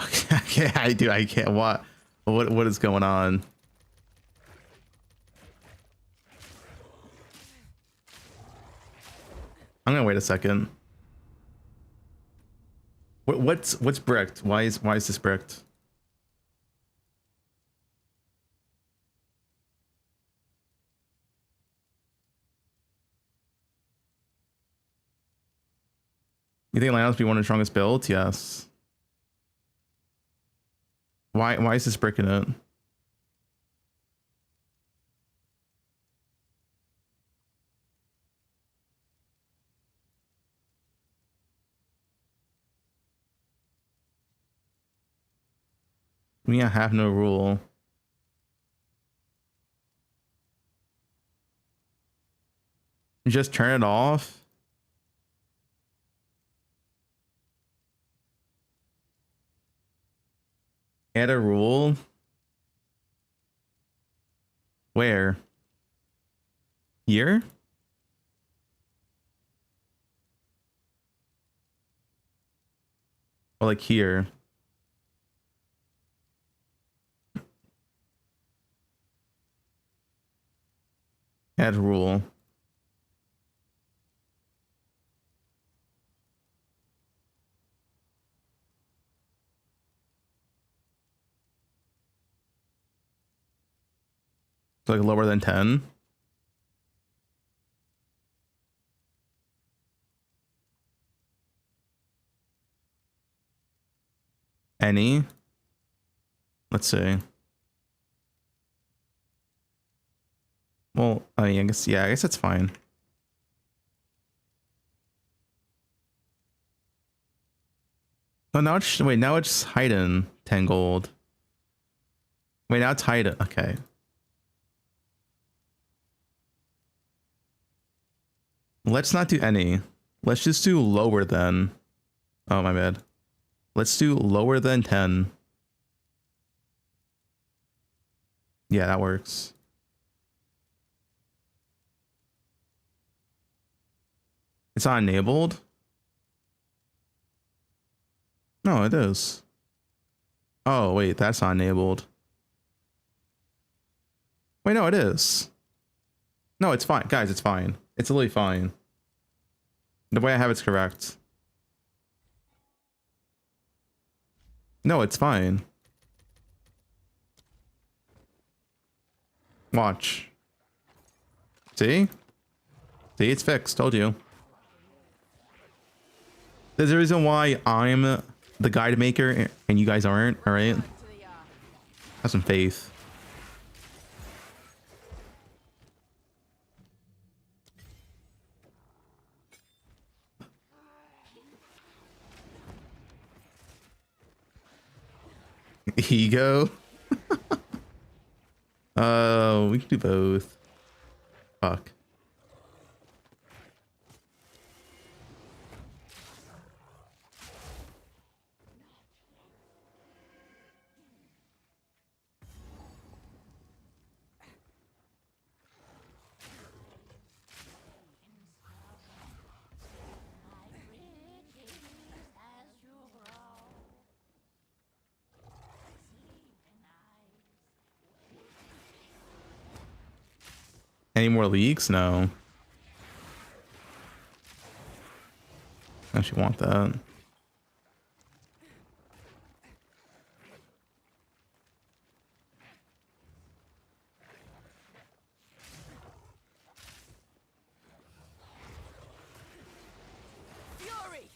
Okay, I can't. What is going on? I'm gonna wait a second. What's bricked? Why is this bricked? You think Lionel's be one of the strongest builds? Yes. Why is this bricking it? We have no rule. Just turn it off. Add a rule. Where? Here? Or like here? Add rule. Like lower than 10. Any? Let's see. Well, I mean, I guess, yeah, I guess that's fine. Oh, now it's, wait, now it's hidden 10 gold. Wait, now it's hidden. Okay. Let's not do any. Let's just do lower than. Oh, my bad. Let's do lower than 10. Yeah, that works. It's not enabled? No, it is. Oh, wait, that's not enabled. Wait, no, it is. No, it's fine. Guys, it's fine. It's literally fine. The way I have it's correct. No, it's fine. Watch. See? See, it's fixed. Told you. There's a reason why I'm the guide maker and you guys aren't, alright? Have some faith. Ego? We can do both. Fuck. Any more leaks? No. I actually want that. Fury!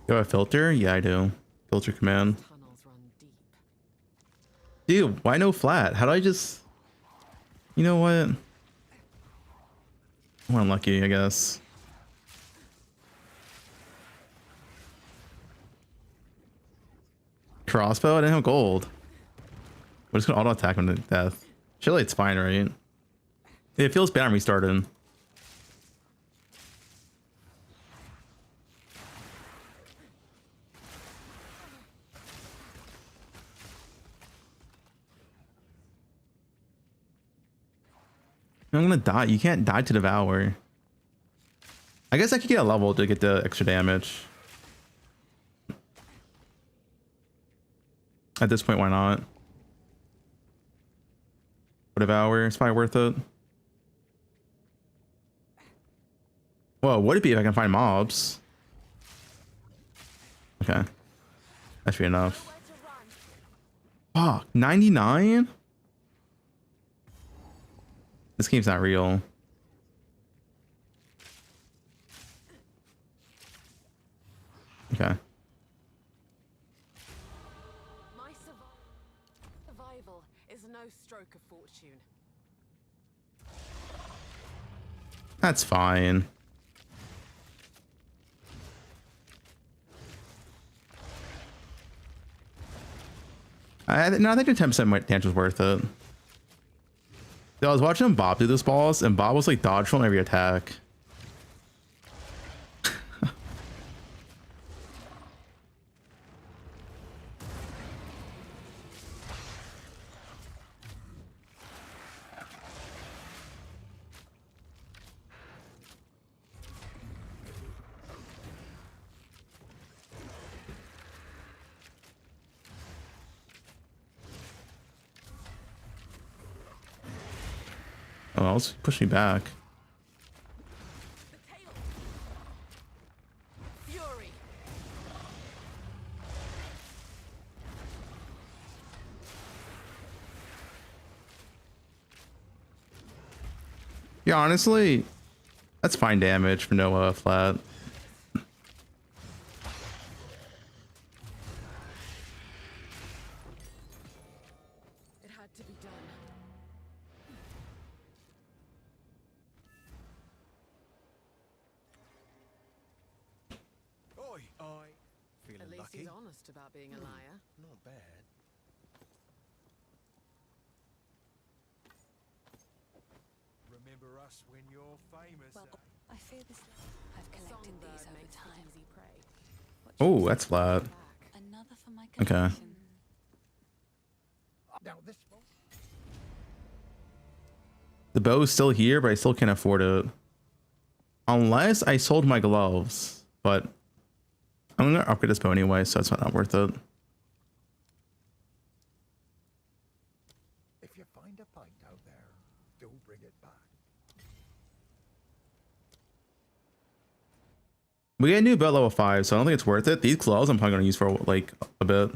Do I have a filter? Yeah, I do. Filter command. Tunnels run deep. Dude, why no flat? How do I just... You know what? I'm unlucky, I guess. Crossbow? I didn't have gold. We're just gonna auto attack him to death. Surely it's fine, right? It feels bad when we started. I'm gonna die. You can't die to devour. I guess I could get a level to get the extra damage. At this point, why not? Devour, it's probably worth it. Whoa, would it be if I can find mobs? Okay. That should be enough. Fuck, 99? This game's not real. Okay. My survival is no stroke of fortune. That's fine. No, I think the 10% damage was worth it. I was watching Bob do this boss, and Bob was like dodge from every attack. Oh, else push me back. Fury! Yeah, honestly, that's fine damage for no flat. It had to be done. Oi, oi. Feeling At least lucky? he's honest about being a liar. Not bad. Remember us when you're famous. I fear this. I've collected these over time. Easy prey. Oh, that's flat. Another for my Okay. collection. Now this one. The bow's still here, but I still can't afford it. Unless I sold my gloves, but I'm gonna upgrade this bow anyway, so it's not worth it. If you find a pint out there, do bring it back. We get a new belt level 5, so I don't think it's worth it. These gloves I'm probably gonna use for like a bit.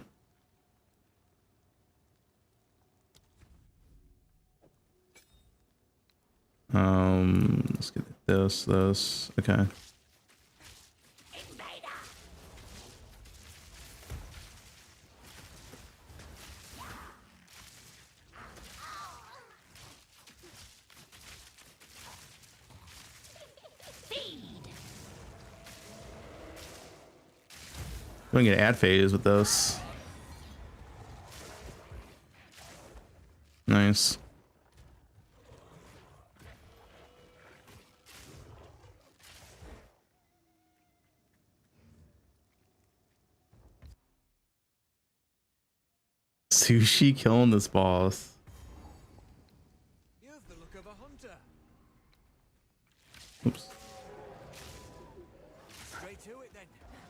Let's get this. Okay. I'm gonna get ad phase with this. Nice. Sushi killing this boss. You have the look of a hunter. Oops. Straight to it then.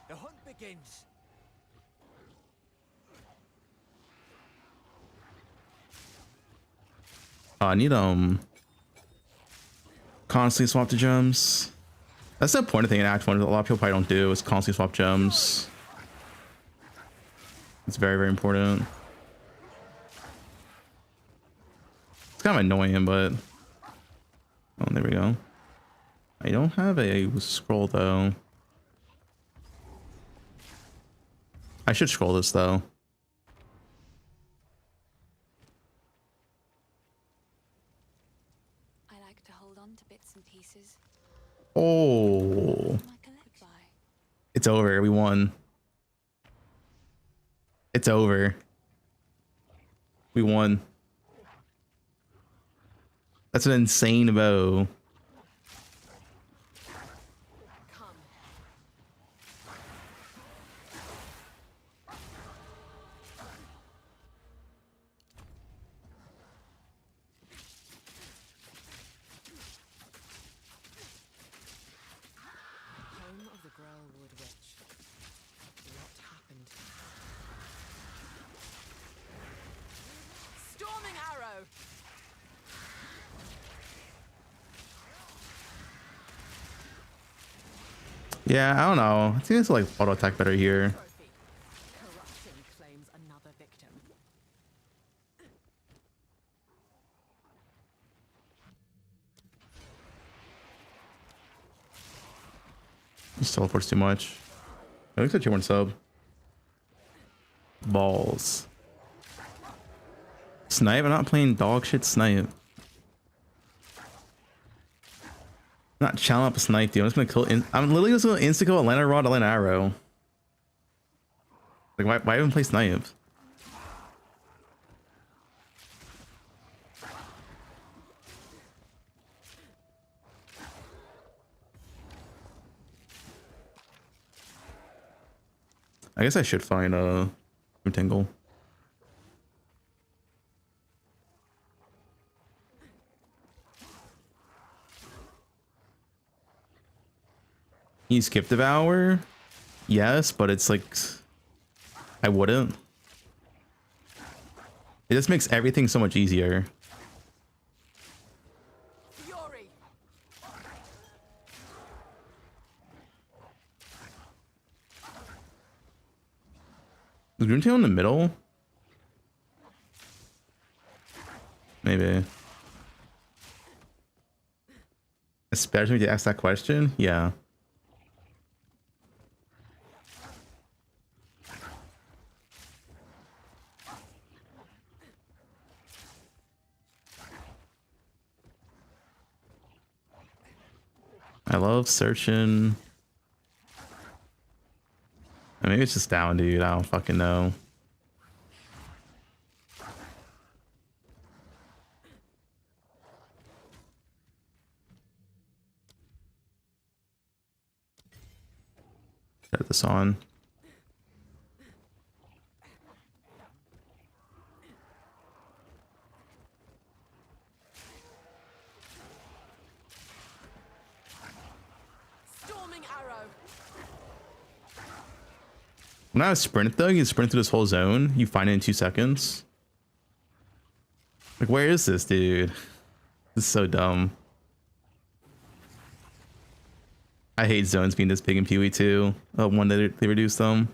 The hunt begins. I need constantly swap the gems. That's the point of thing in Act 1 that a lot of people probably don't do, is constantly swap gems. It's very, very important. It's kind of annoying, but oh, there we go. I don't have a scroll though. I should scroll this though. I like to hold on to bits and pieces. Oh, I collect by. it's over. We won. It's over. We won. That's an insane bow. Come. Home of the Grellwood Witch. What happened? Storming arrow! Yeah, I don't know. I think it's like auto attack better here. Trophy. Corruption claims another victim. This teleports too much. I think that you want sub. Balls. Snipe? I'm not playing dog shit snipe. Not challenge up a snipe, dude. I'm just gonna kill. I'm literally just gonna insta kill Atlanta Rod, Atlanta Arrow. Like, why even play snipe? I guess I should find a Tingle. You skip Devour? Yes, but it's like I wouldn't. It just makes everything so much easier. Fury! Is Green Tail in the middle? Maybe. Especially if you ask that question? Yeah. I love searching. Maybe it's just down, dude. I don't fucking know. Set this on. Storming arrow! When I was sprint though, you can sprint through this whole zone. You find it in 2 seconds. Like, where is this, dude? This is so dumb. I hate zones being this big in PoE2. When they reduce them.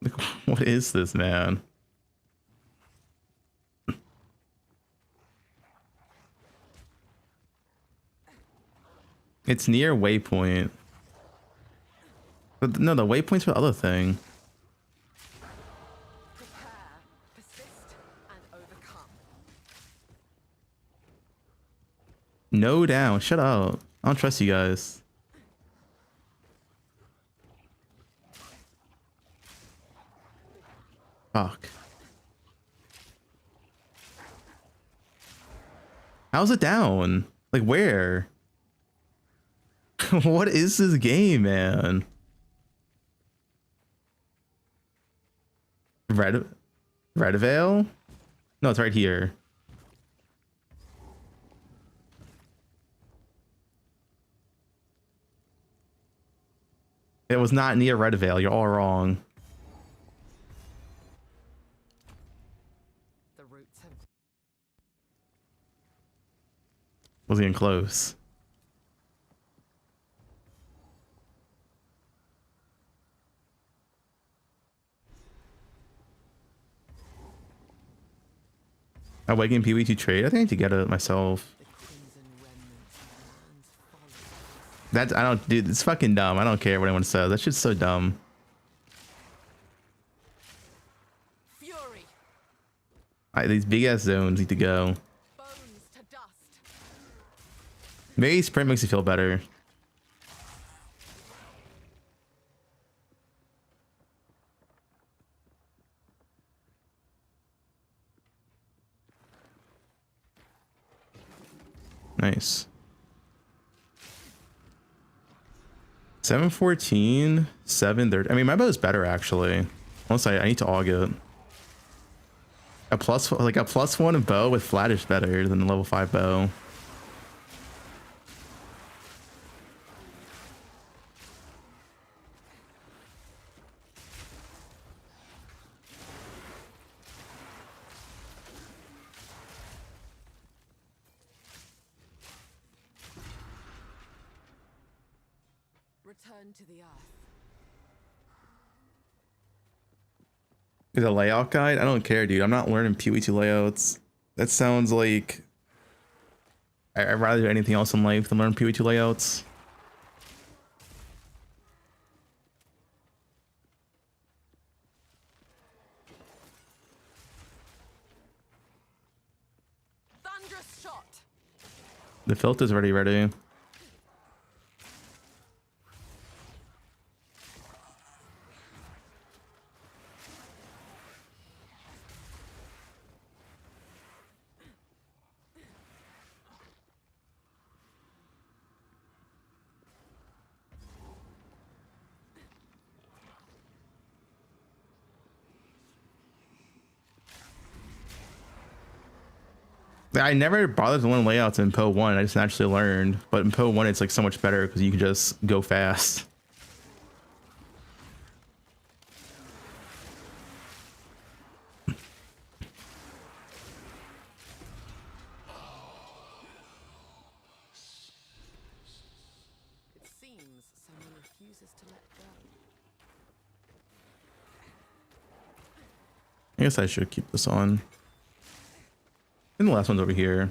Like, what is this, man? It's near waypoint. But no, the waypoint's for the other thing. Prepare, persist, and overcome. No down. Shut up. I don't trust you guys. Fuck. How's it down? Like where? What is this game, man? Red Veil? No, it's right here. It was not near Red Veil. You're all wrong. The roots have Wasn't even close. Awakening PoE to trade? I think I need to get it myself. the crimson remnants of man's folly. That I don't, dude. It's fucking dumb. I don't care what anyone says. That shit's so dumb. Fury, These big ass zones need to go. bones to dust. Maybe sprint makes you feel better. Nice. 714, 730. I mean, my bow is better actually. Unless I need to aug it. A +1 bow with flat is better than the level 5 bow. Return to the earth. Is a layout guide? I don't care, dude. I'm not learning PoE2 layouts. That sounds like I'd rather do anything else in life than learn PoE2 layouts. Thunderous shot. The filter's already ready. I never bothered to learn layouts in Poe1. I just naturally learned. But in Poe1, it's like so much better because you can just go fast. It seems someone refuses to let go. I guess I should keep this on. And the last one's over here.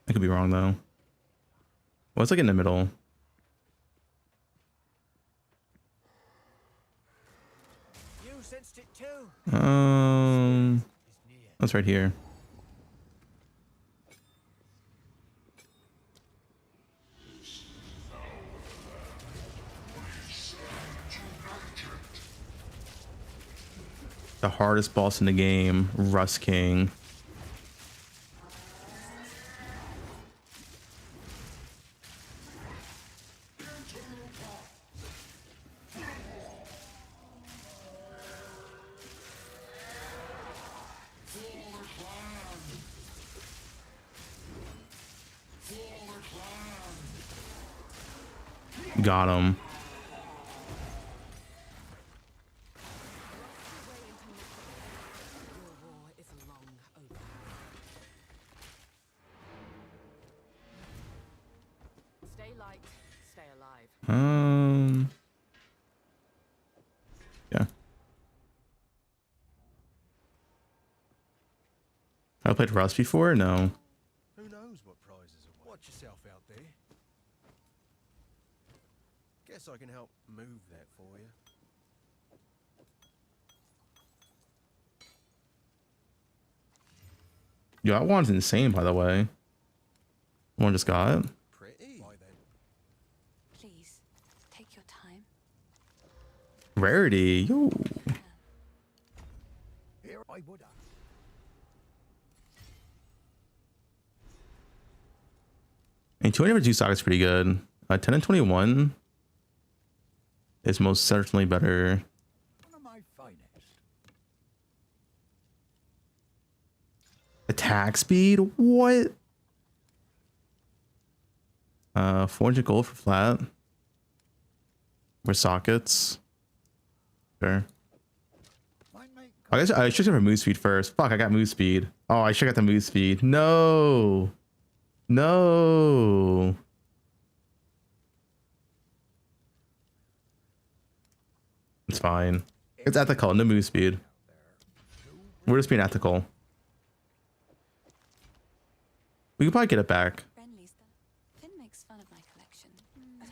I could be wrong though. Well, it's like in the middle. You sensed it too. That's right here. The hardest boss in the game, Rust King. Got him. Yeah. I played Rust before? No. Who knows what prizes are? Watch yourself out there. Guess I can help move that for you. Yo, that one's insane, by the way. One just got it. Pretty. Why then? Please, take your time. Rarity. Yo. Here I would. And 202 stock is pretty good. 10 and 21 is most certainly better. One of my finest. Attack speed? What? 400 gold for flat. For sockets. Sure. I guess I should have move speed first. Fuck, I got move speed. Oh, I should have got the move speed. No. No. It's fine. It's ethical, no move speed. We're just being ethical. We could probably get it back. Friendlies, though. Finn makes fun of my collection. But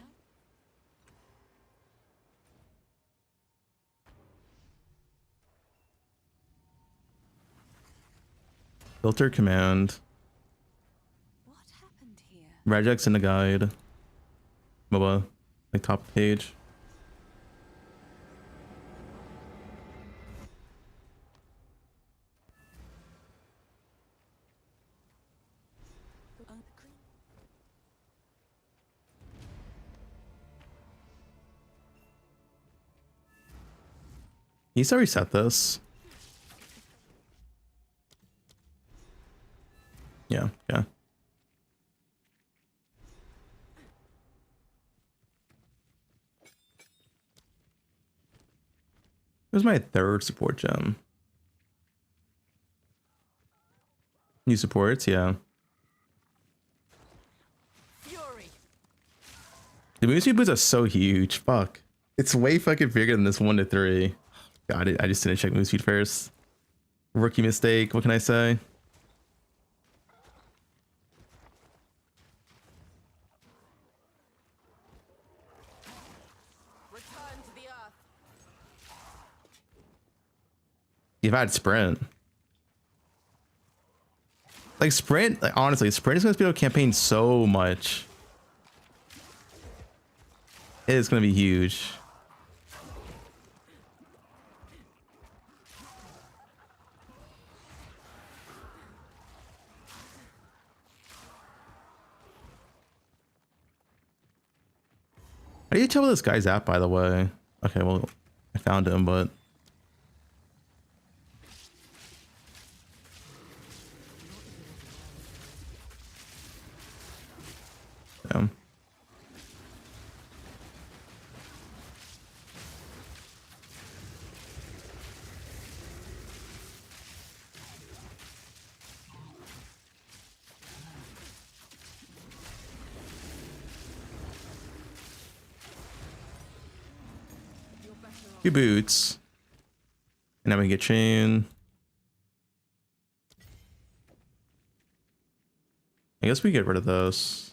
Filter command. what happened here? Regex in the guide. MOBA. Like top page. He still reset this. Yeah, yeah. Where's my third support gem? New supports, yeah. Fury. The move speed boosts are so huge. Fuck. It's way fucking bigger than this 1 to 3. God, I just didn't check move speed first. Rookie mistake. What can I say? Return to the earth. You've had sprint. Like sprint, like honestly, sprint is gonna speed up campaign so much. It is gonna be huge. How do you tell where this guy's at, by the way? Okay, well, I found him, but damn. Few boots. And now we get chain. I guess we get rid of those.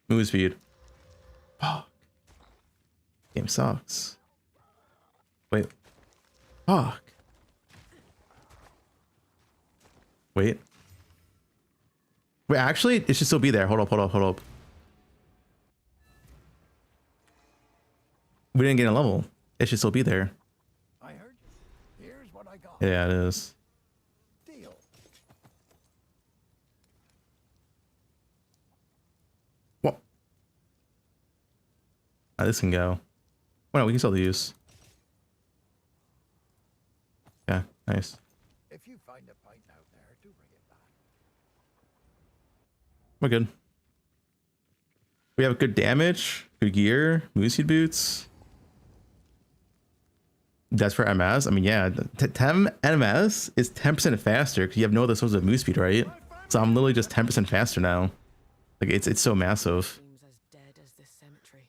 Move speed. Fuck. Game sucks. Wait. Fuck. Wait. Wait, actually, it should still be there. Hold up, hold up, hold up. We didn't get a level. It should still be there. I heard. Here's what I got. Yeah, it is. Deal. What? Ah, this can go. Well, no, we can still use. Yeah, nice. If you find a pint out there, do bring it back. We're good. We have good damage, good gear, moose seed boots. That's for MS. I mean, yeah, 10 MS is 10% faster because you have no other source of move speed, right? So I'm literally just 10% faster now. Like it's so massive. Seems as dead as this cemetery.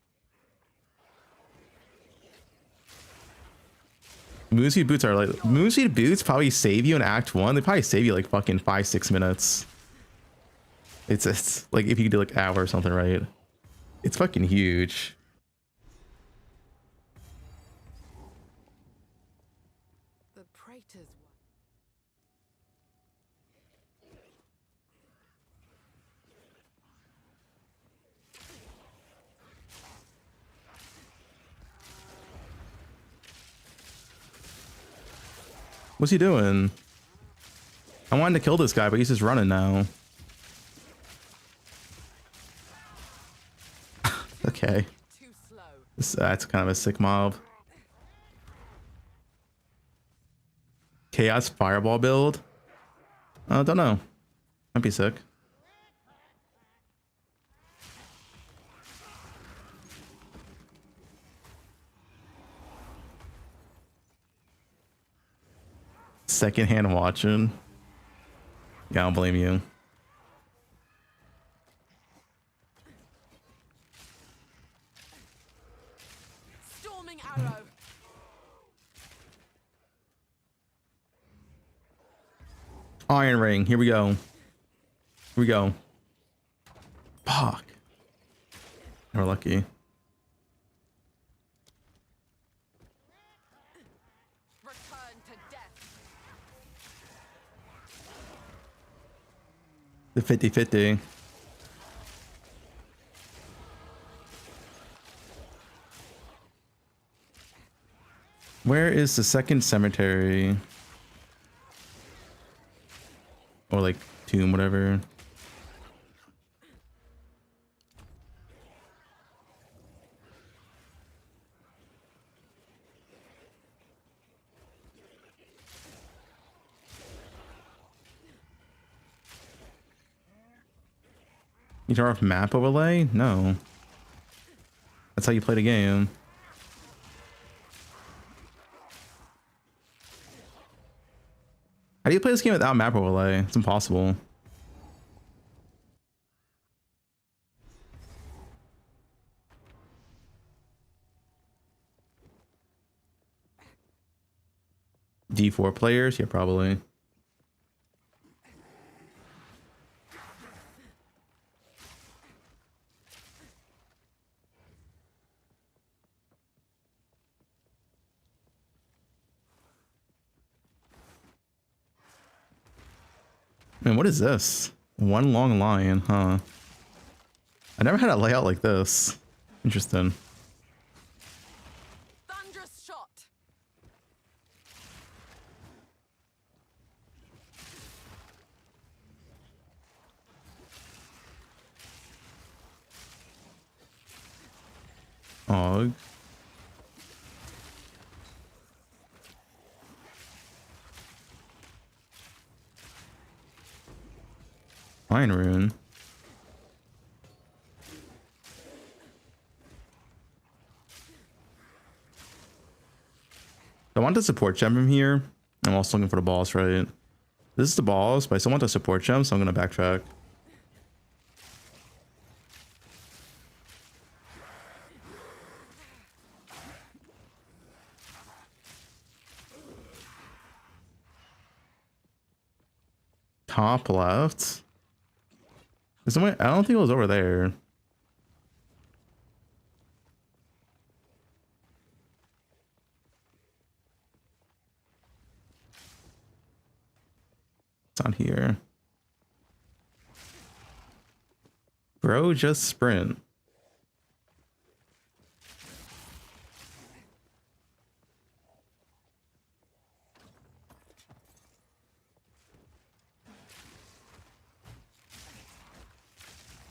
Move speed boots are like move speed boots probably save you in Act 1. They probably save you like fucking 5-6 minutes. It's like if you do like hour or something, right? It's fucking huge. The Praetor's What's he doing? I wanted to kill this guy, but he's just running now. Okay. too slow. That's kind of a sick mob. Chaos Fireball build? I don't know. Might be sick. Secondhand watching. Yeah, I don't blame you. Storming arrow. Iron Ring. Here we go. Here we go. Fuck. We're lucky. Return to death. The 50-50. Where is the second cemetery? Or like tomb, whatever. You turn off map overlay? No. That's how you play the game. How do you play this game without map overlay? It's impossible. D4 players? Yeah, probably. Man, what is this? One long line, huh? I never had a layout like this. Interesting. Thunderous shot. Oh. Iron Rune. I want the support gem from here. I'm also looking for the boss, right? This is the boss, but I still want the support gem, so I'm gonna backtrack. Top left. Is somewhere? I don't think it was over there. It's on here. Bro, just sprint.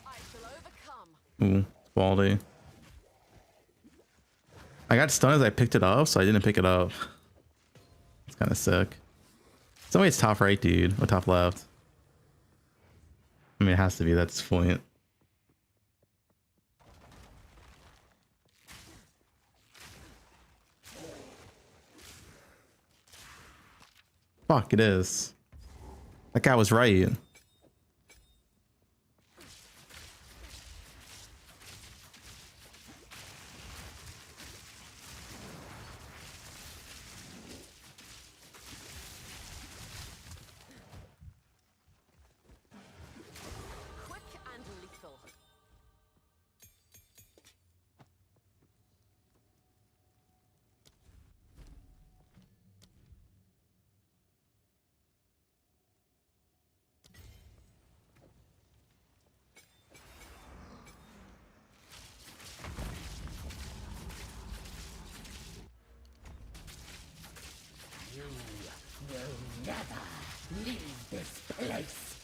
I shall overcome. Ooh, quality. I got stunned as I picked it up, so I didn't pick it up. It's kind of sick. Somebody's top right, dude, or top left. I mean, it has to be. That's the point. Fuck, it is. That guy was right. Quick and lethal.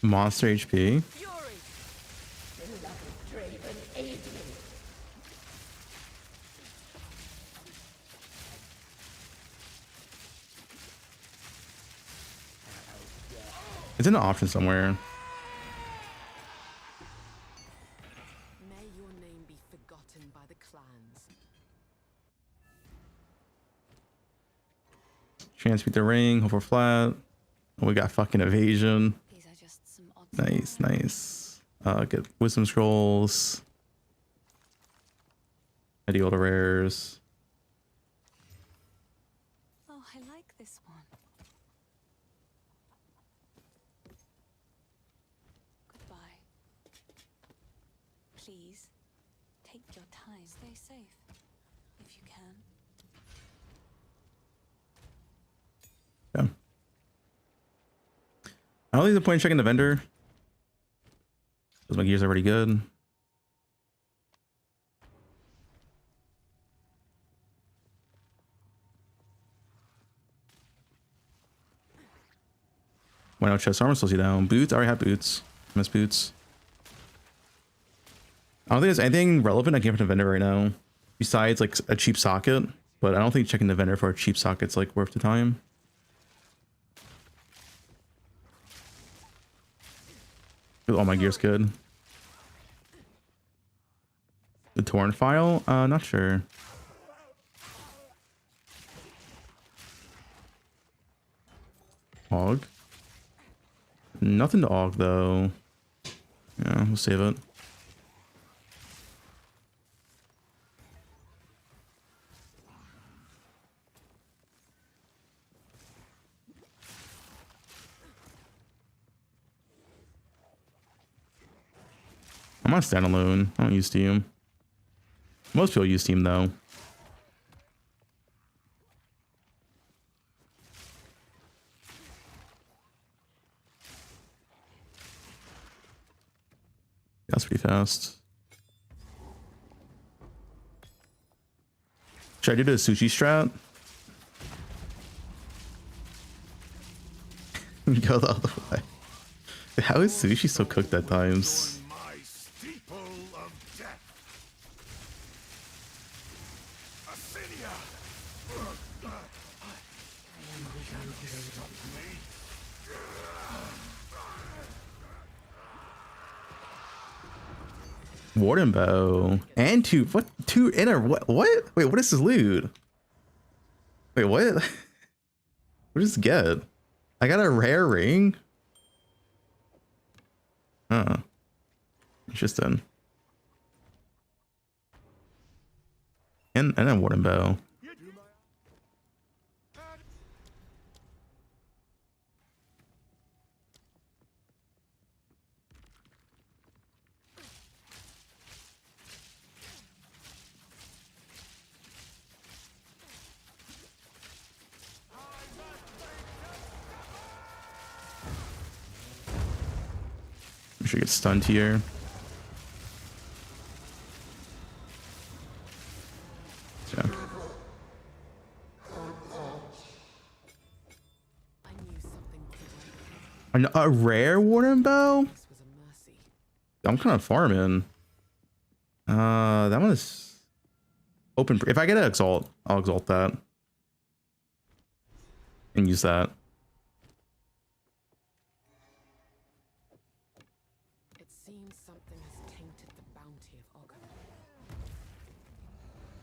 Monster HP. Fury. It's in an option somewhere. May your name be forgotten by the clans. Chance to beat the ring. Hope we're flat. We got fucking evasion. These are just some odds. Nice, nice. Get wisdom scrolls. Ideal to rares. Oh, I like this one. Goodbye. Please, take your time. Stay safe, if you can. Yeah. I don't think the point in checking the vendor. Because my gear's already good. Why not chest armor slows you down? Boots? I already have boots. Miss boots. I don't think there's anything relevant I can from the vendor right now. Besides like a cheap socket. But I don't think checking the vendor for a cheap socket's like worth the time. All my gear's good. The torn file? Not sure. Og? Nothing to og though. Yeah, we'll save it. I'm on standalone. I don't use Steam. Most people use Steam though. That's pretty fast. Should I do the sushi strat? Go the other way. How is sushi so cooked at times? Warden bow and two inner what wait, what is this loot? Wait, what? What does this get? I got a rare ring. Huh. Interesting. And a warden bow. I'm sure get stunned here. Yeah. I knew something could A rare warden bow? This was a mercy. I'm kind of farming. That one is open. If I get an exalt, I'll exalt that and use that. It seems something has tainted the bounty of Ogre.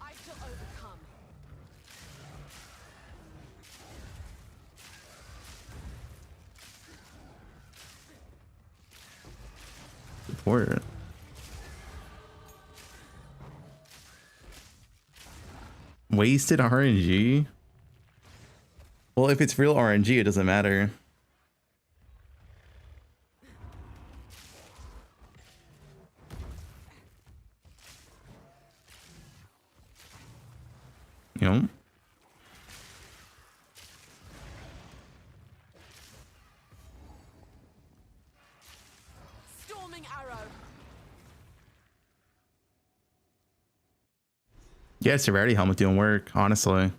I shall overcome. support. Wasted RNG? Well, if it's real RNG, it doesn't matter. You know? Storming arrow. Yeah, it's a rarity helmet doing work, honestly.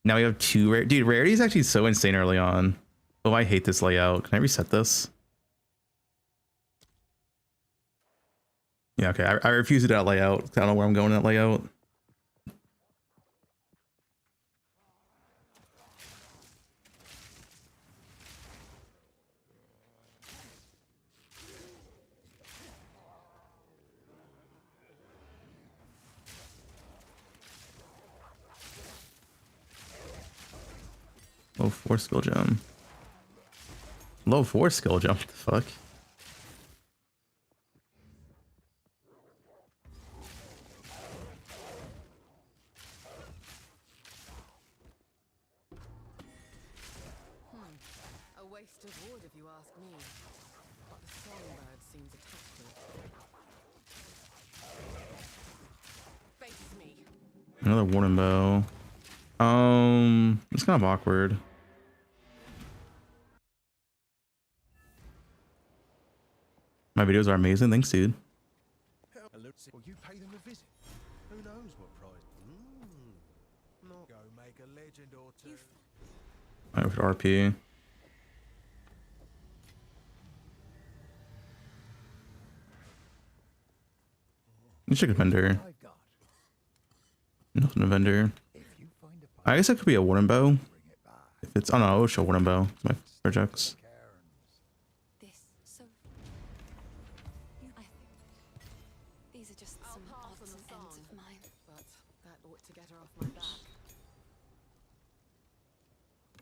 Now we have two rare. Dude, rarity is actually so insane early on. Oh, I hate this layout. Can I reset this? Yeah, okay. I refuse to do that layout. I don't know where I'm going in that layout. Low 4 skill gem. Low 4 skill gem? What the fuck? A waste of wood, if you ask me. But the songbird seems attached to it. Face me. Another warning bow. It's kind of awkward. My videos are amazing. Thanks, dude. Well, you pay them a visit. Who knows what prize? Not go make a legend or two. I would RP. You should vendor. Nothing a vendor. I guess it could be a warning bow. If it's, oh no, I will show warning bow. My projects. This, so I think these are just some odds and ends of mine. But that ought to get her off my back.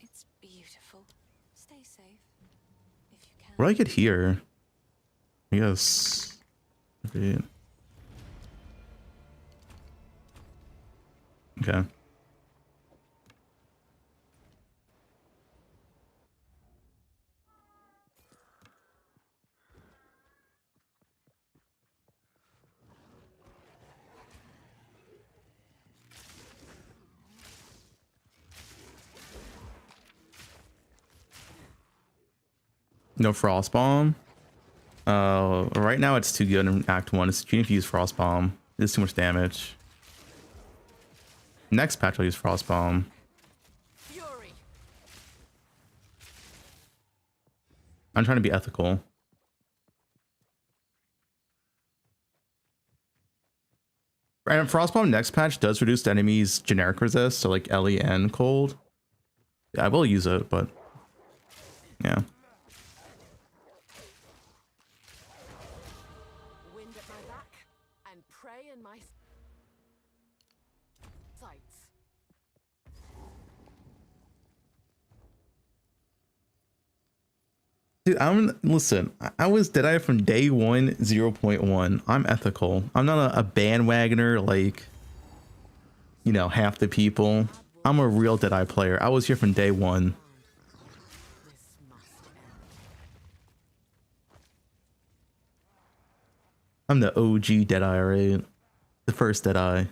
It's beautiful. Stay safe if you can. What do I get here? I guess. Okay. Okay. No frost bomb. Right now it's too good in Act 1. It's cheating to use frost bomb. It's too much damage. Next patch I'll use frost bomb. Fury. I'm trying to be ethical. And frost bomb next patch does reduce the enemy's generic resist, so like LE and cold. Yeah, I will use it, but yeah. Wind at my back and prey in my sights. Dude, listen, I was Deadeye from day 1, 0.1. I'm ethical. I'm not a bandwagoner like, you know, half the people. I'm a real Deadeye player. I was here from day 1. This must end. I'm the OG Deadeye, right? The first Deadeye.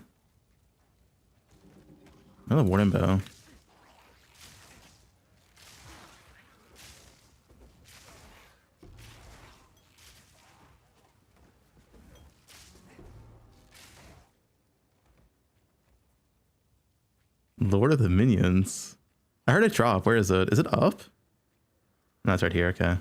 Another warning bow. Lord of the Minions. I heard it drop. Where is it? Is it up? No, it's right here. Okay.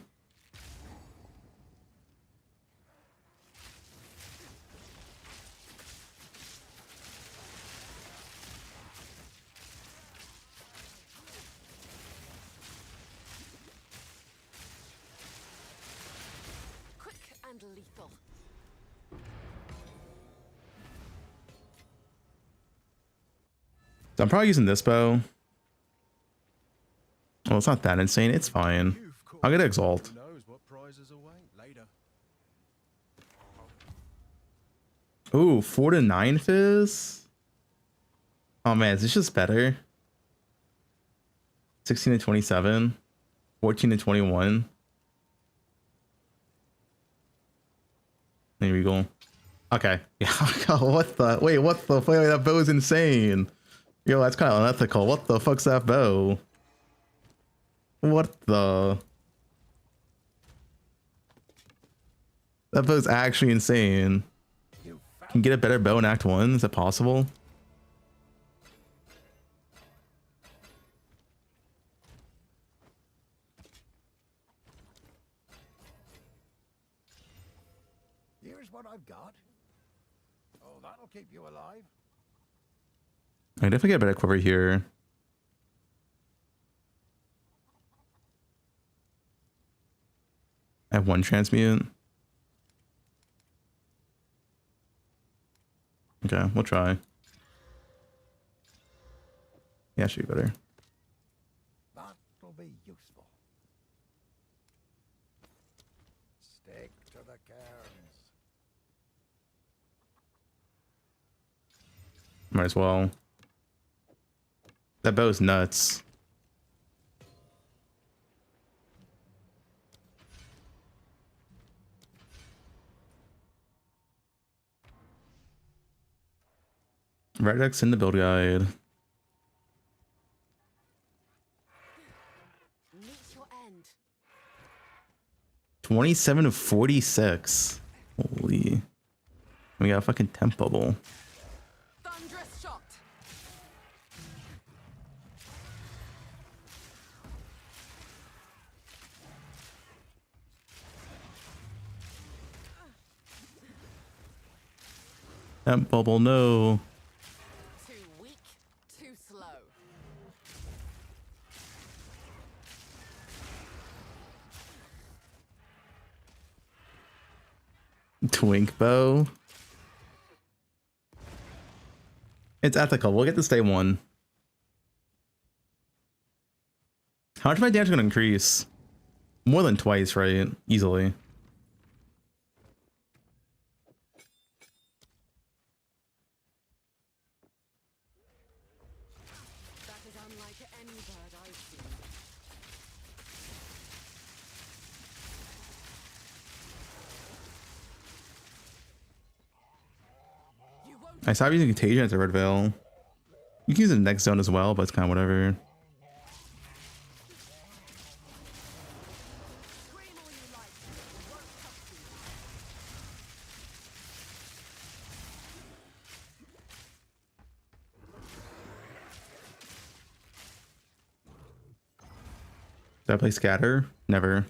Quick and lethal. So I'm probably using this bow. Well, it's not that insane. It's fine. I'll get Exalt. Who knows what prizes await later. Ooh, 4 to 9 fizz. Oh man, is this just better? 16 to 27, 14 to 21. There we go. Okay. Yeah. What the? Wait, what the? Wait, that bow is insane. Yo, that's kind of unethical. What the fuck's that bow? What the? That bow's actually insane. Can you get a better bow in Act 1? Is that possible? Here's what I've got. Oh, that'll keep you alive. I definitely get a better quiver here. I have 1 transmute. Okay, we'll try. Yeah, should be better. That'll be useful. Stick to the cairns. Might as well. That bow's nuts. Redux in the build guide. Meet your end. 27 to 46. Holy. We got a fucking temp bubble. Thunderous shot. Temp bubble, no. Too weak, too slow. Twink bow. It's ethical. We'll get this day 1. How much of my damage gonna increase? More than twice, right? Easily. That is unlike any bird I've seen. You won't I stopped using Contagion at the Red Veil. You can use it in the next zone as well, but it's kind of whatever. scream all you like. It won't touch you. Did I play Scatter? Never.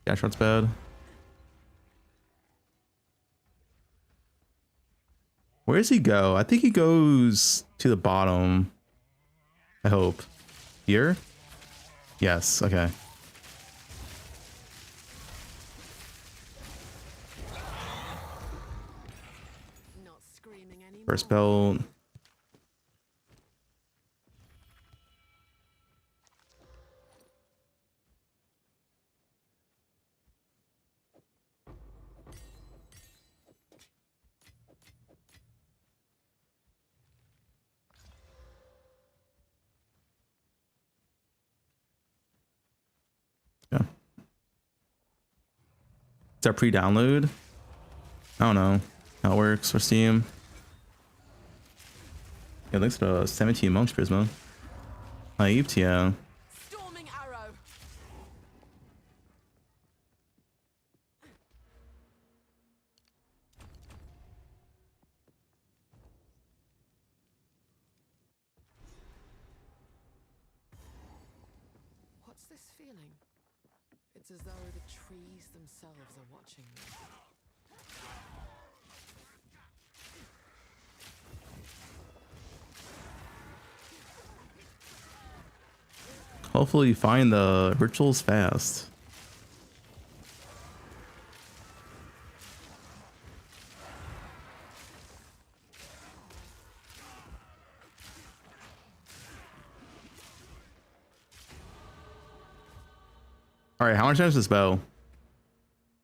Dash shot's bad. Where does he go? I think he goes to the bottom. I hope. Here? Yes, okay. Not screaming anymore. First belt. Yeah. Is that pre-download? I don't know how it works for Steam. Yeah, thanks to 17 months, Prisma. Hyped, yeah. Storming arrow. What's this feeling? It's as though the trees themselves are watching me. Hopefully you find the rituals fast. All right, how much damage is this bow?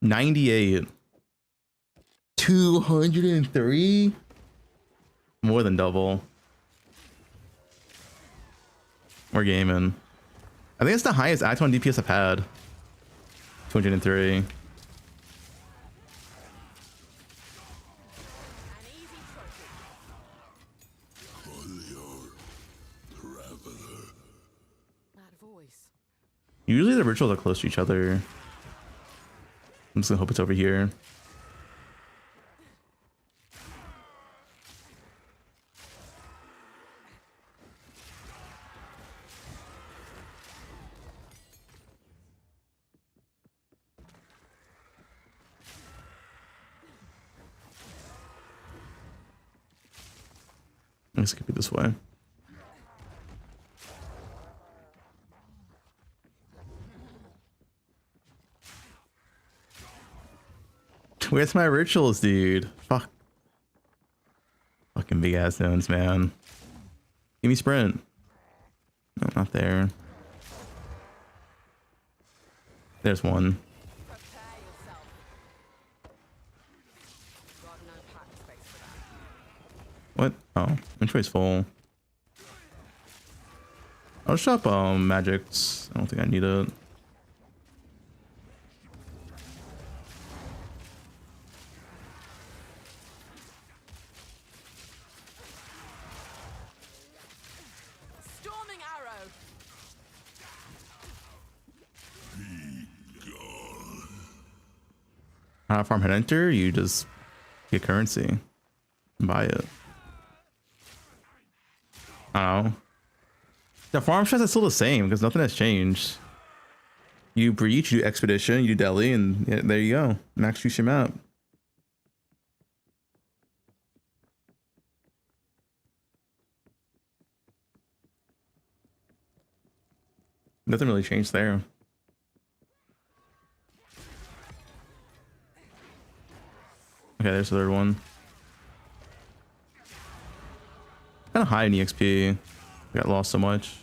98. 203? More than double. We're gaming. I think it's the highest Act 1 DPS I've had. 203. An easy trophy. That voice. Usually the rituals are close to each other. I'm just gonna hope it's over here. Let's keep it this way. Where's my rituals, dude? Fuck. Fucking big ass zones, man. Give me sprint. No, not there. There's one. Prepare yourself. Got no pack space for that. What? Oh, inventory's full. I'll shop magics. I don't think I need it. Storming arrow. Farm head enter, you just get currency and buy it. I don't know. The farm stress is still the same because nothing has changed. You breach, you do expedition, you do deli, and yeah, there you go. Max use your map. Nothing really changed there. Okay, there's the third one. Kind of high in EXP. Got lost so much.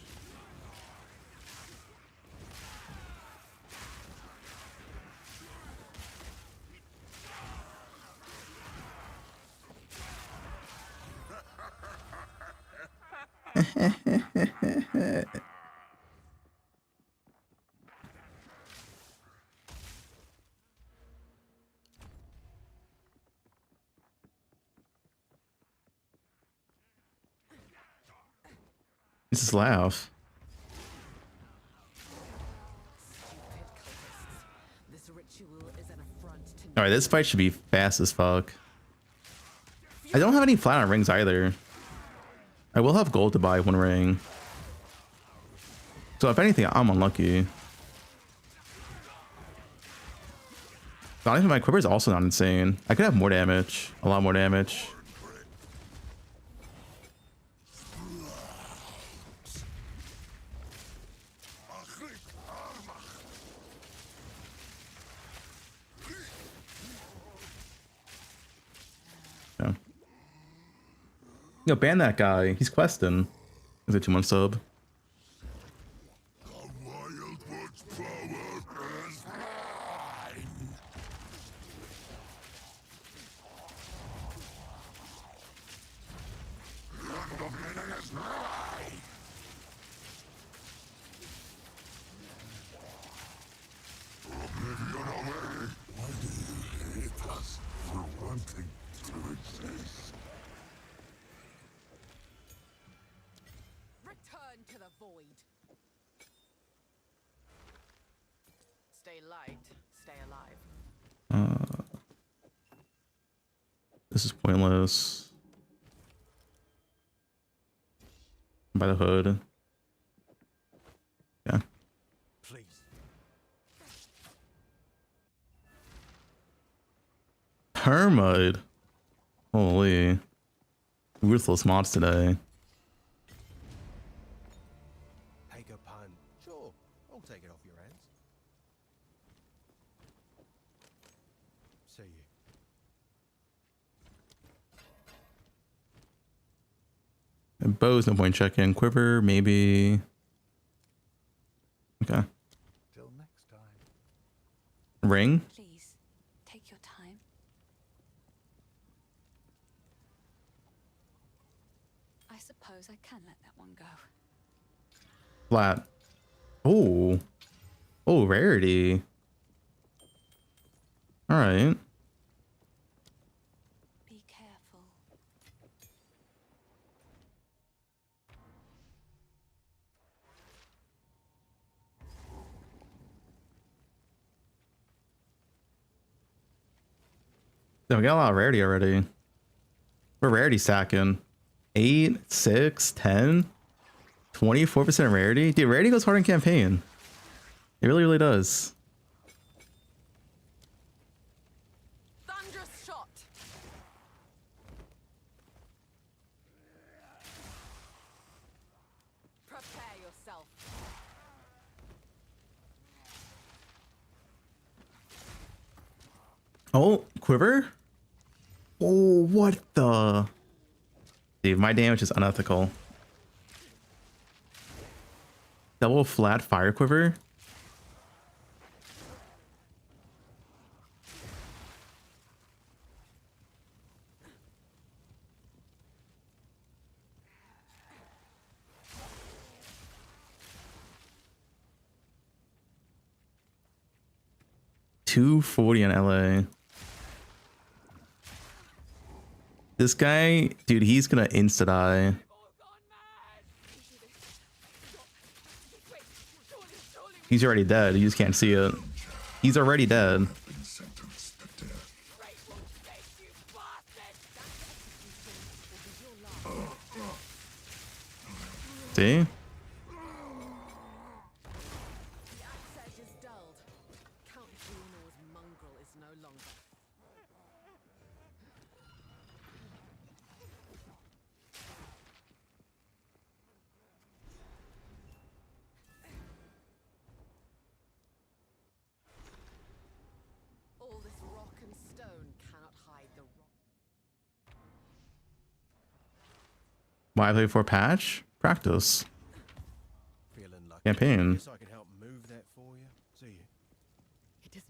This is laugh. This ritual is an affront to All right, this fight should be fast as fuck. I don't have any flat on rings either. I will have gold to buy one ring. So if anything, I'm unlucky. Not even my quiver is also not insane. I could have more damage, a lot more damage. Yeah. Yo, ban that guy. He's questing. Is it 2-month sub? return to the void. Stay light, stay alive. This is pointless. By the hood. Yeah. Please. Hermod. Holy. Ruthless mods today. Take a pun. Sure, I'll take it off your hands. See you. And bows, no point check-in. Quiver, maybe. Okay. Till next time. Ring. Please, take your time. suppose I can let that one go. Flat. Oh. Oh, rarity. All right. Be careful. Yeah, we got a lot of rarity already. We're rarity stacking. 8, 6, 10, 24% rarity. Dude, rarity goes hard in campaign. It really, really does. Thunderous shot. Prepare yourself. Oh, quiver? Oh, what the? Dude, my damage is unethical. Double flat fire quiver? $240 in LA. This guy, dude, he's gonna insta die. He's already dead. You just can't see it. He's already dead. See? The access is dulled. Count Bruno's mongrel is no longer. All this rock and stone cannot hide the rock. Why play for patch? Practice. Feeling lucky. Campaign. Guess I can help move that for you. See you. It isn't.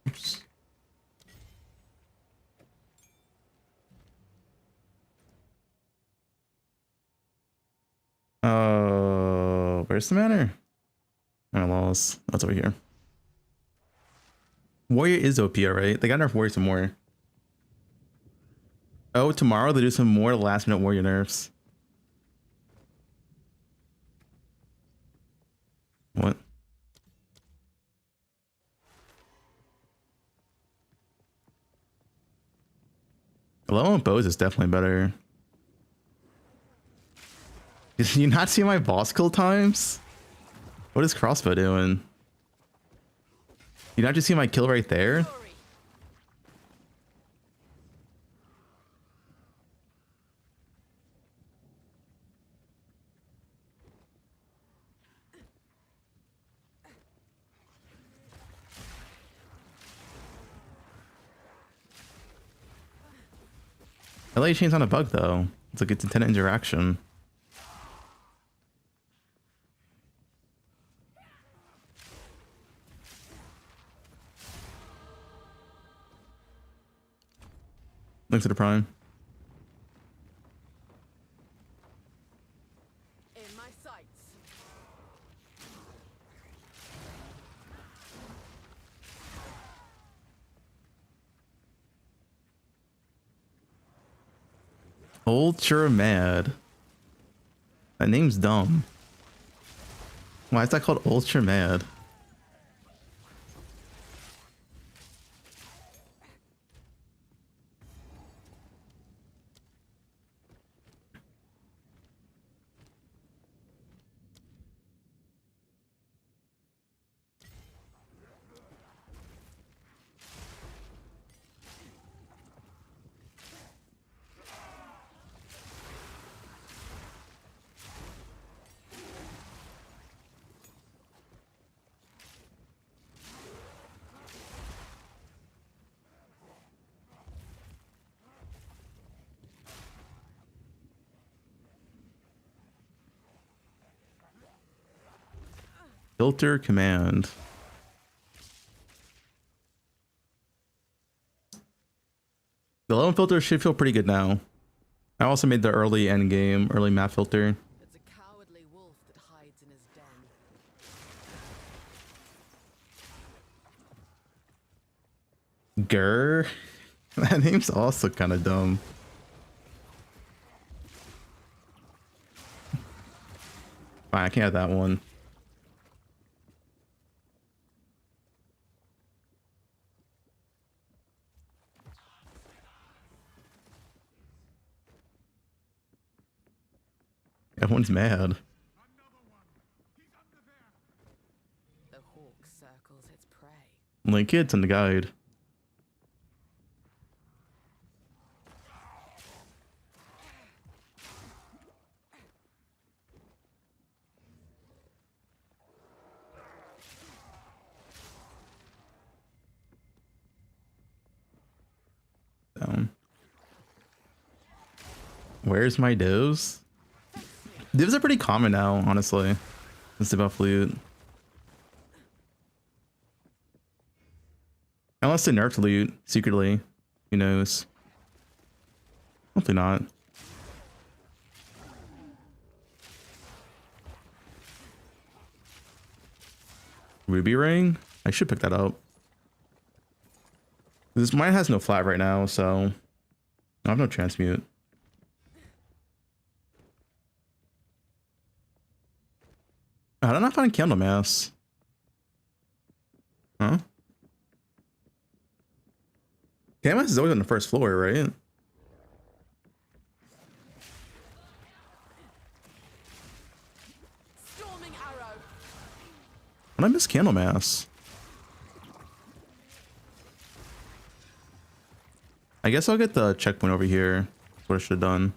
Oops. Where's the manor? I lost. That's over here. Warrior is OP, right? They got nerf Warrior some more. Oh, tomorrow they do some more last minute Warrior nerfs. What? Low on bows is definitely better. Did you not see my boss kill times? What is crossbow doing? You not just see my kill right there? LA chain's not a bug though. It's like it's intended interaction. Looks at the prime. In my sights. Ultra mad. That name's dumb. Why is that called ultra mad? Filter command. The 11 filter should feel pretty good now. I also made the early end game, early map filter. It's a cowardly wolf that hides in his den. Grr. That name's also kind of dumb. Fine, I can't have that one. Everyone's mad. The hawk circles its prey. Like, it's in the guide. Down. Where's my divs? Divs are pretty common now, honestly. Let's do buff loot. Unless they nerfed loot secretly. Who knows? Hopefully not. Ruby ring? I should pick that up. This mine has no flat right now, so I have no transmute. How did I not find a candle mass? Huh? Candle mass is always on the first floor, right? Storming arrow. When I miss candle mass. I guess I'll get the checkpoint over here. That's what I should have done.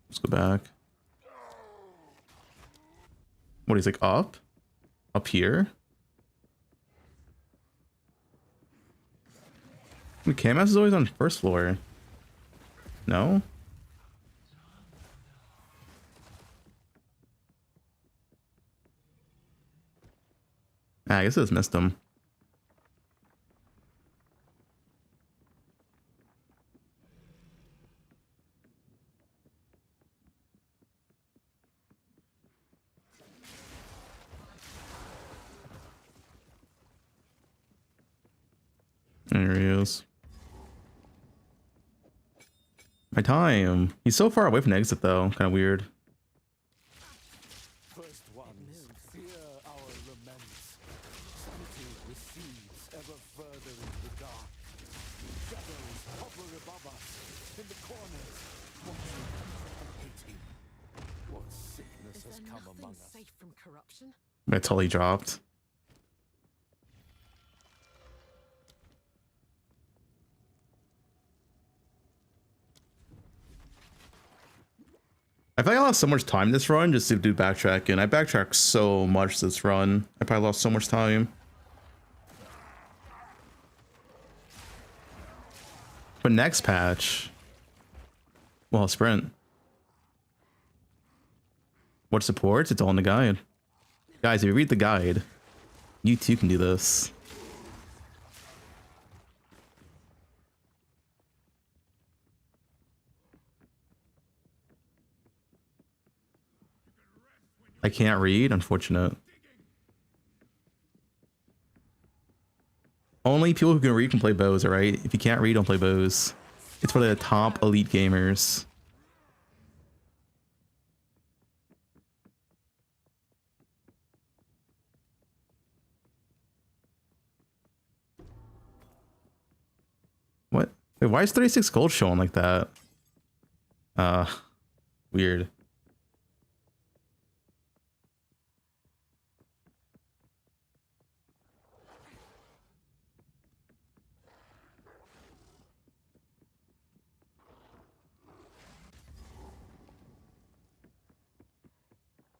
Let's go back. What, he's like up? Up here? The KMS is always on first floor. No? Ah, I guess I just missed him. There he is. My time. He's so far away from the exit though. Kind of weird. First ones, hear our laments. Sanity recedes ever further into the dark. Shadows hover above us, in the corners, watching and hating. What sickness Is has there come nothing among us? safe from corruption? I totally dropped. I feel like I lost so much time this run just to do backtracking. I backtracked so much this run. I probably lost so much time. But next patch, well, sprint. What supports? It's all in the guide. Guys, if you read the guide, you too can do this. I can't read, unfortunate. Only people who can read can play bows, alright? If you can't read, don't play bows. It's for the top elite gamers. What? Wait, why is 36 gold showing like that? Weird.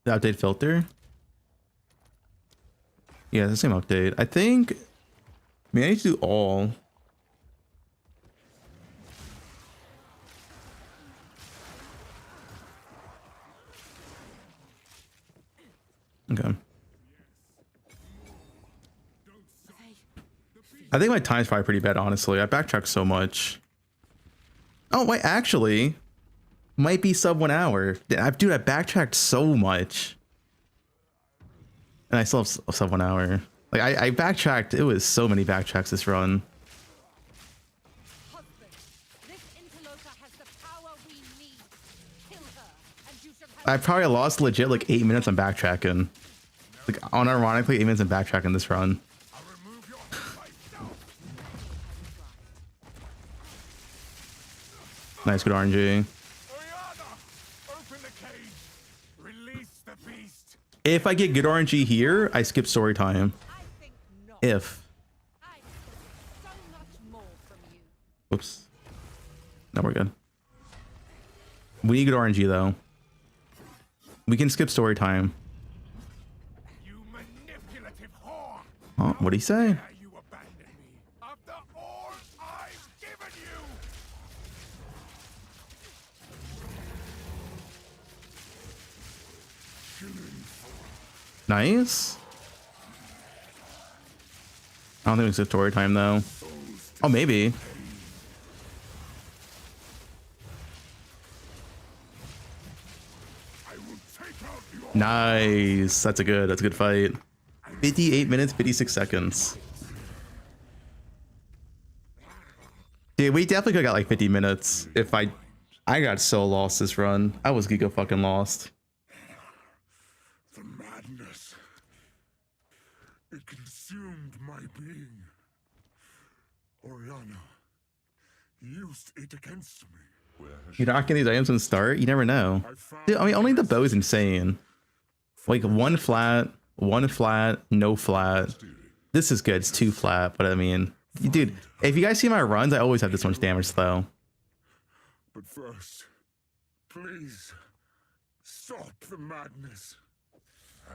The update filter? Yeah, it's the same update. I think, I mean, I need to do all. I think my time's probably pretty bad, honestly. I backtracked so much. Oh, wait, actually, might be sub 1 hour. Dude, I backtracked so much. And I still have sub 1 hour. Like, I backtracked. It was so many backtracks this run. Husband, this interloper has the power we need. Kill her, and you shall have I probably lost legit like 8 minutes on backtracking. Like, unironically, 8 minutes on backtracking this run. Nice, good RNG. Open the cage. Release the beast. If I get good RNG here, I skip story time. I think not. If. I expect so much more from you. Whoops. No, we're good. We need good RNG though. We can skip story time. You manipulative whore. Oh, what'd he say? Dare you abandon me after all I've given you? Nice. I don't think we skip story time though. Oh, maybe. Nice. That's a good fight. 58 minutes, 56 seconds. Dude, we definitely could have got like 50 minutes if I got so lost this run. I was giga fucking lost. The madness. It consumed my being. Oriana used it against me. You're not getting these items in start? You never know. Dude, I mean, only the bow is insane. Like one flat, no flat. This is good. It's 2 flat, but I mean, dude, if you guys see my runs, I always have this much damage though. But first, please stop the madness.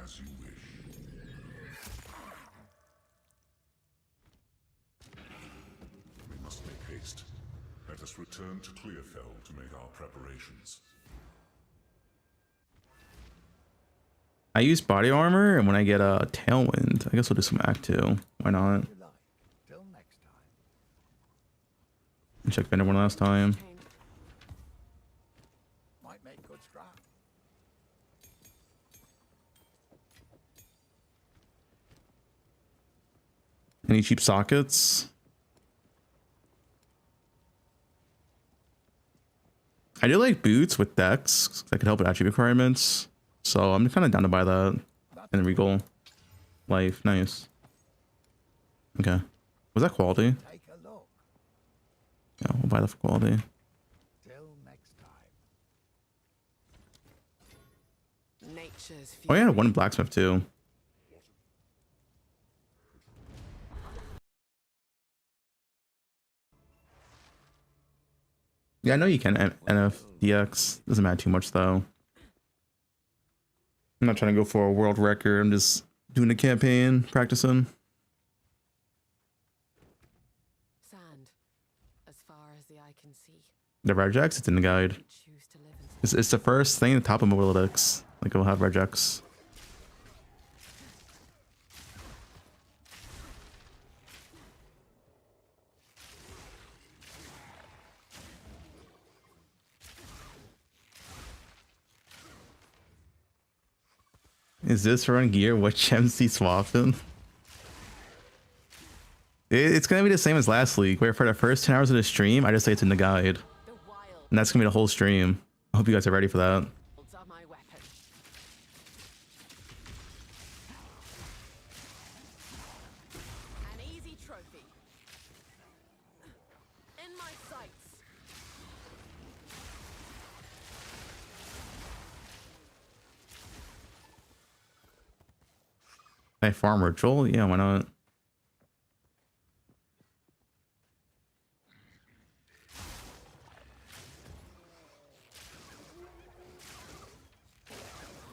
As you wish. We must make haste. Let us return to Clearfell to make our preparations. I use body armor, and when I get a tailwind, I guess we'll do some act 2. Why not? Check Bender one last time. Might make good scrap. Any cheap sockets? I do like boots with decks that could help with attribute requirements. So I'm kind of down to buy that. And Regal Life, nice. Okay. Was that quality? Take a look. Yeah, we'll buy that for quality. Till next time. Nature's Oh yeah, one blacksmith too. Yeah, I know you can NFDX. Doesn't matter too much though. I'm not trying to go for a world record. I'm just doing a campaign, practicing. Sand, as far as the eye can see. The Regex, it's in the guide. Choose to live in It's the first thing at the top of Mobilytics. Like, it'll have Regex. Is this run gear? What gems he swapping? It's gonna be the same as last week, where for the first 10 hours of the stream, I just say it's in the guide. the wild. And that's gonna be the whole stream. I hope you guys are ready for that. Are my weapon. An easy trophy. In my sights. Hey, Farmer Joel? Yeah, why not?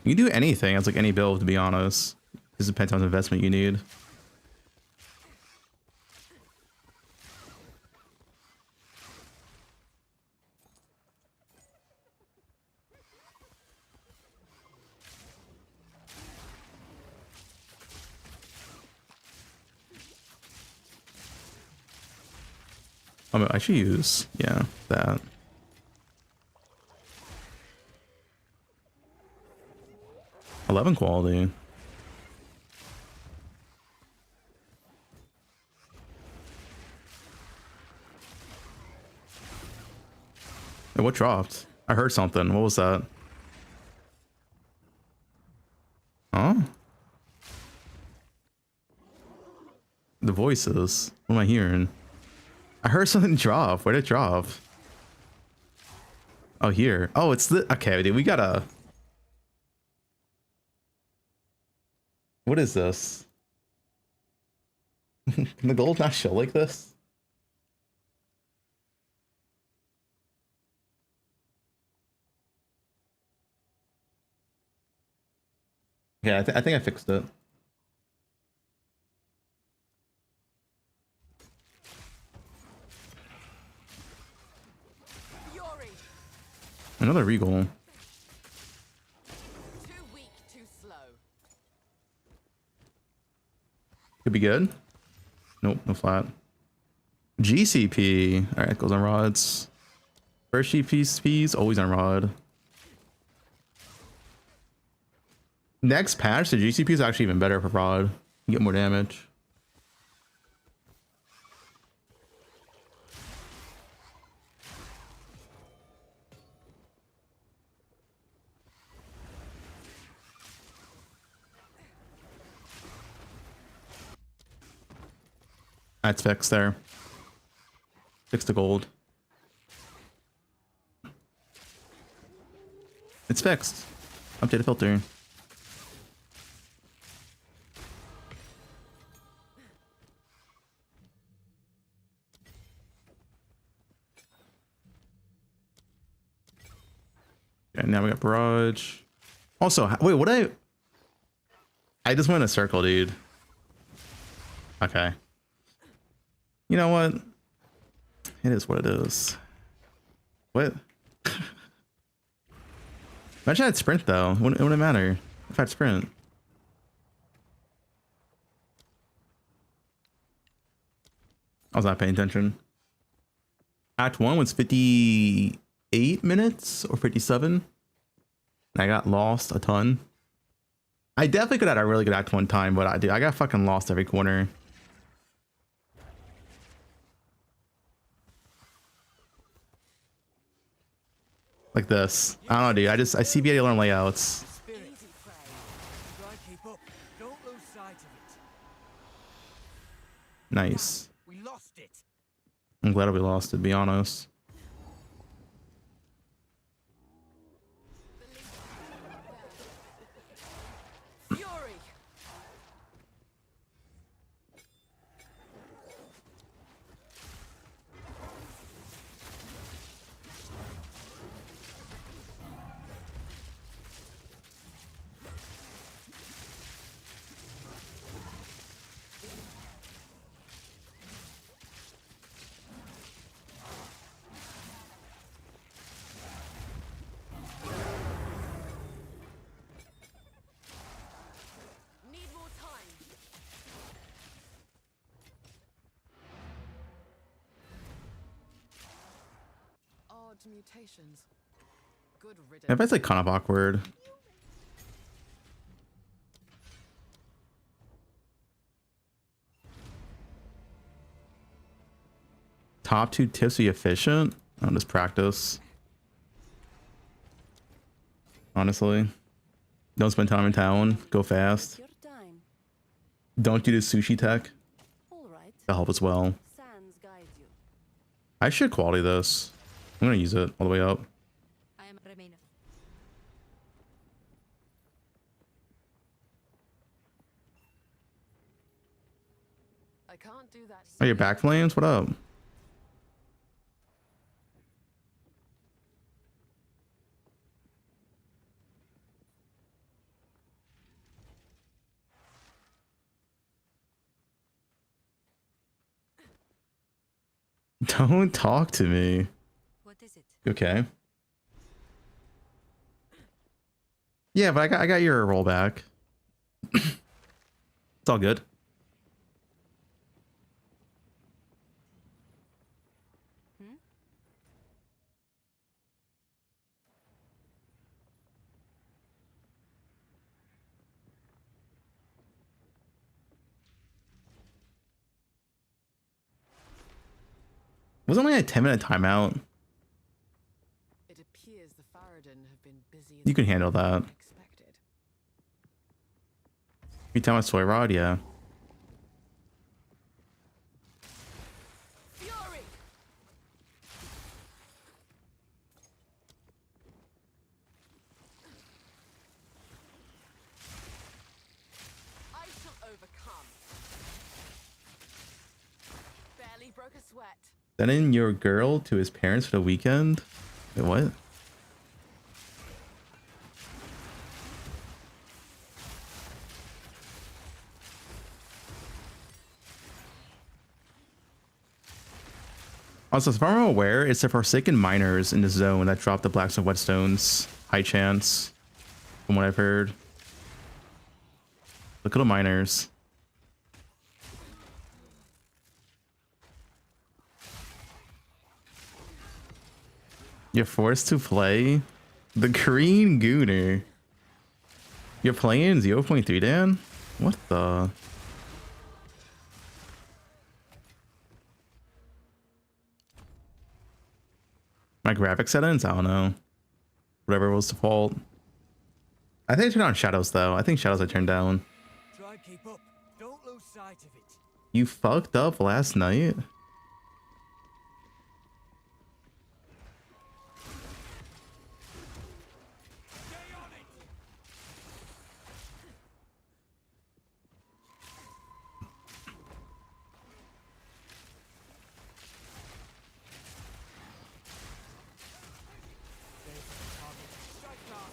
You can do anything. It's like any build, to be honest. It depends on the investment you need. I should use, yeah, that. $11 quality. Hey, what dropped? I heard something. What was that? Huh? The voices. What am I hearing? I heard something drop. Where did it drop? Oh, here. Oh, it's the... Okay, dude, we gotta... What is this? Can the gold not show like this? Yeah, I think I fixed it. Fury. Another regal. Too weak, too slow. Could be good. Nope, no flat. GCP. All right, goes on rods. First GP's always on rod. Next patch, the GCP is actually even better for rod. You get more damage. That's fixed there. Fix the gold. It's fixed. Update the filter. And now we got barrage. Also, wait, what I just went in a circle, dude. Okay. You know what? It is what it is. What? Imagine I had sprint though. It wouldn't matter if I had sprint. I was not paying attention. Act 1 was 58 minutes or 57. And I got lost a ton. I definitely could have had a really good Act 1 time, but I got fucking lost every corner. Like this. I don't know, dude. I CBA to learn layouts. Nice. We lost it. I'm glad we lost it, to be honest. Fury. Need more time. Odd mutations. Good riddance. Yeah, but it's like kind of awkward. Top 2 tips to be efficient. I'll just practice. Honestly. Don't spend time in town. Go fast. Your time. Don't do the sushi tech. All right. That'll help as well. Sans guides you. I should quality this. I'm gonna use it all the way up. I am a remainer. I can't do that. Oh, your back flames? What up? Don't talk to me. What is it? Okay. Yeah, but I got your rollback. It's all good. Wasn't only a 10-minute timeout. It appears the Faradin have been busy. You can handle that. Expected. You tell my soy rod, yeah. Fury! I shall overcome. Barely broke a sweat. Sending your girl to his parents for the weekend? Wait, what? Also, as far as I'm aware, it's the Forsaken miners in the zone that drop the blacks and whetstones. High chance, from what I've heard. Look at the miners. You're forced to play the Green Gooner. You're playing 0.3, Dan? What the? My graphic settings? I don't know. Whatever was default. I think I turned on shadows though. I think shadows I turned down. Try keep up. Don't lose sight of it. You fucked up last night?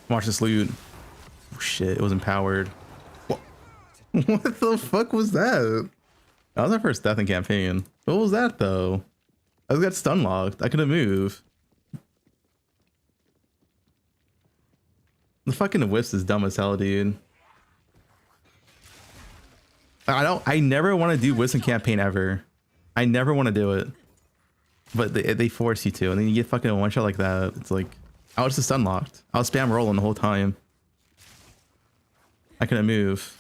Watch this loot. Oh shit, it was empowered. What? What the fuck was that? That was our first death in campaign. What was that though? I just got stun locked. I couldn't move. The fucking wisp is dumb as hell, dude. I never want to do wisp in campaign ever. I never want to do it. But they force you to, and then you get fucking a one shot like that. It's like, I was just unlocked. I was spam rolling the whole time. I couldn't move.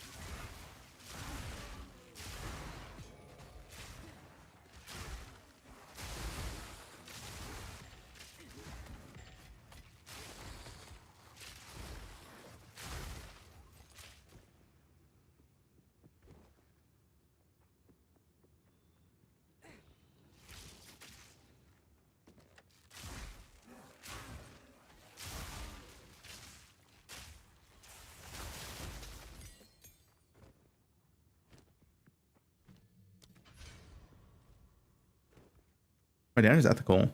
My damage is ethical.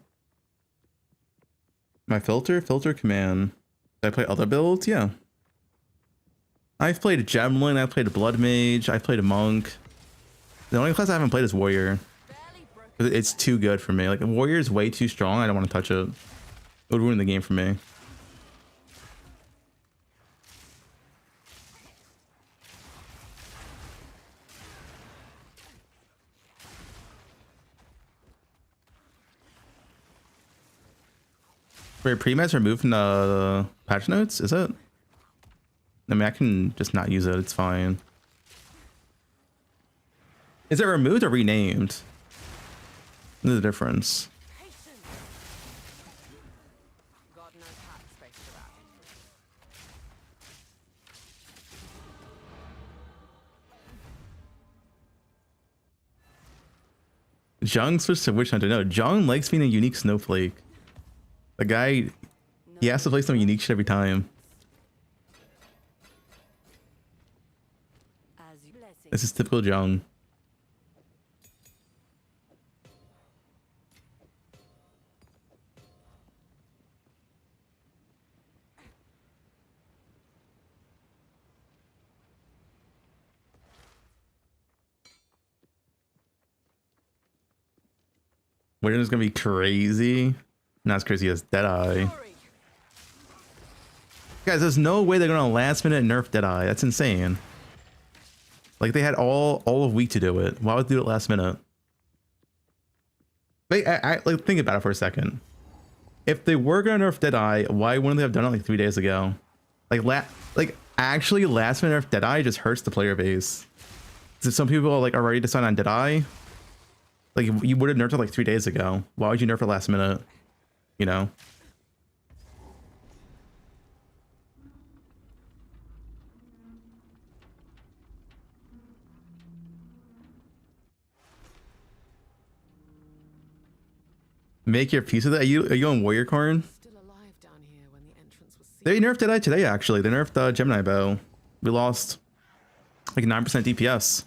My filter command. Did I play other builds? Yeah. I've played a Gemlin, I've played a Blood Mage, I've played a Monk. The only class I haven't played is Warrior. It's too good for me. Like, Warrior is way too strong, I don't want to touch it. It would ruin the game for me. Wait, pre-meds removed from the patch notes? Is it? I mean, I can just not use it. It's fine. Is it removed or renamed? There's a difference. God knows how to space for that. Jung switched to Witch Hunter. No, Jung likes being a unique snowflake. The guy, he has to play some unique shit every time. This is typical Jung. Winter's gonna be crazy. Not as crazy as Deadeye. Guys, there's no way they're gonna last minute nerf Deadeye. That's insane. Like, they had all of week to do it. Why would they do it last minute? Wait, like, think about it for a second. If they were gonna nerf Deadeye, why wouldn't they have done it like 3 days ago? Like actually last minute nerf Deadeye just hurts the player base. So some people are like already deciding on Deadeye. Like you would have nerfed it like 3 days ago. Why would you nerf it last minute? You know? Make your peace with it. Are you on Warrior Corn? Still alive down here when the entrance was They nerfed it today actually. They nerfed Gemini Bow. We lost like 9% DPS.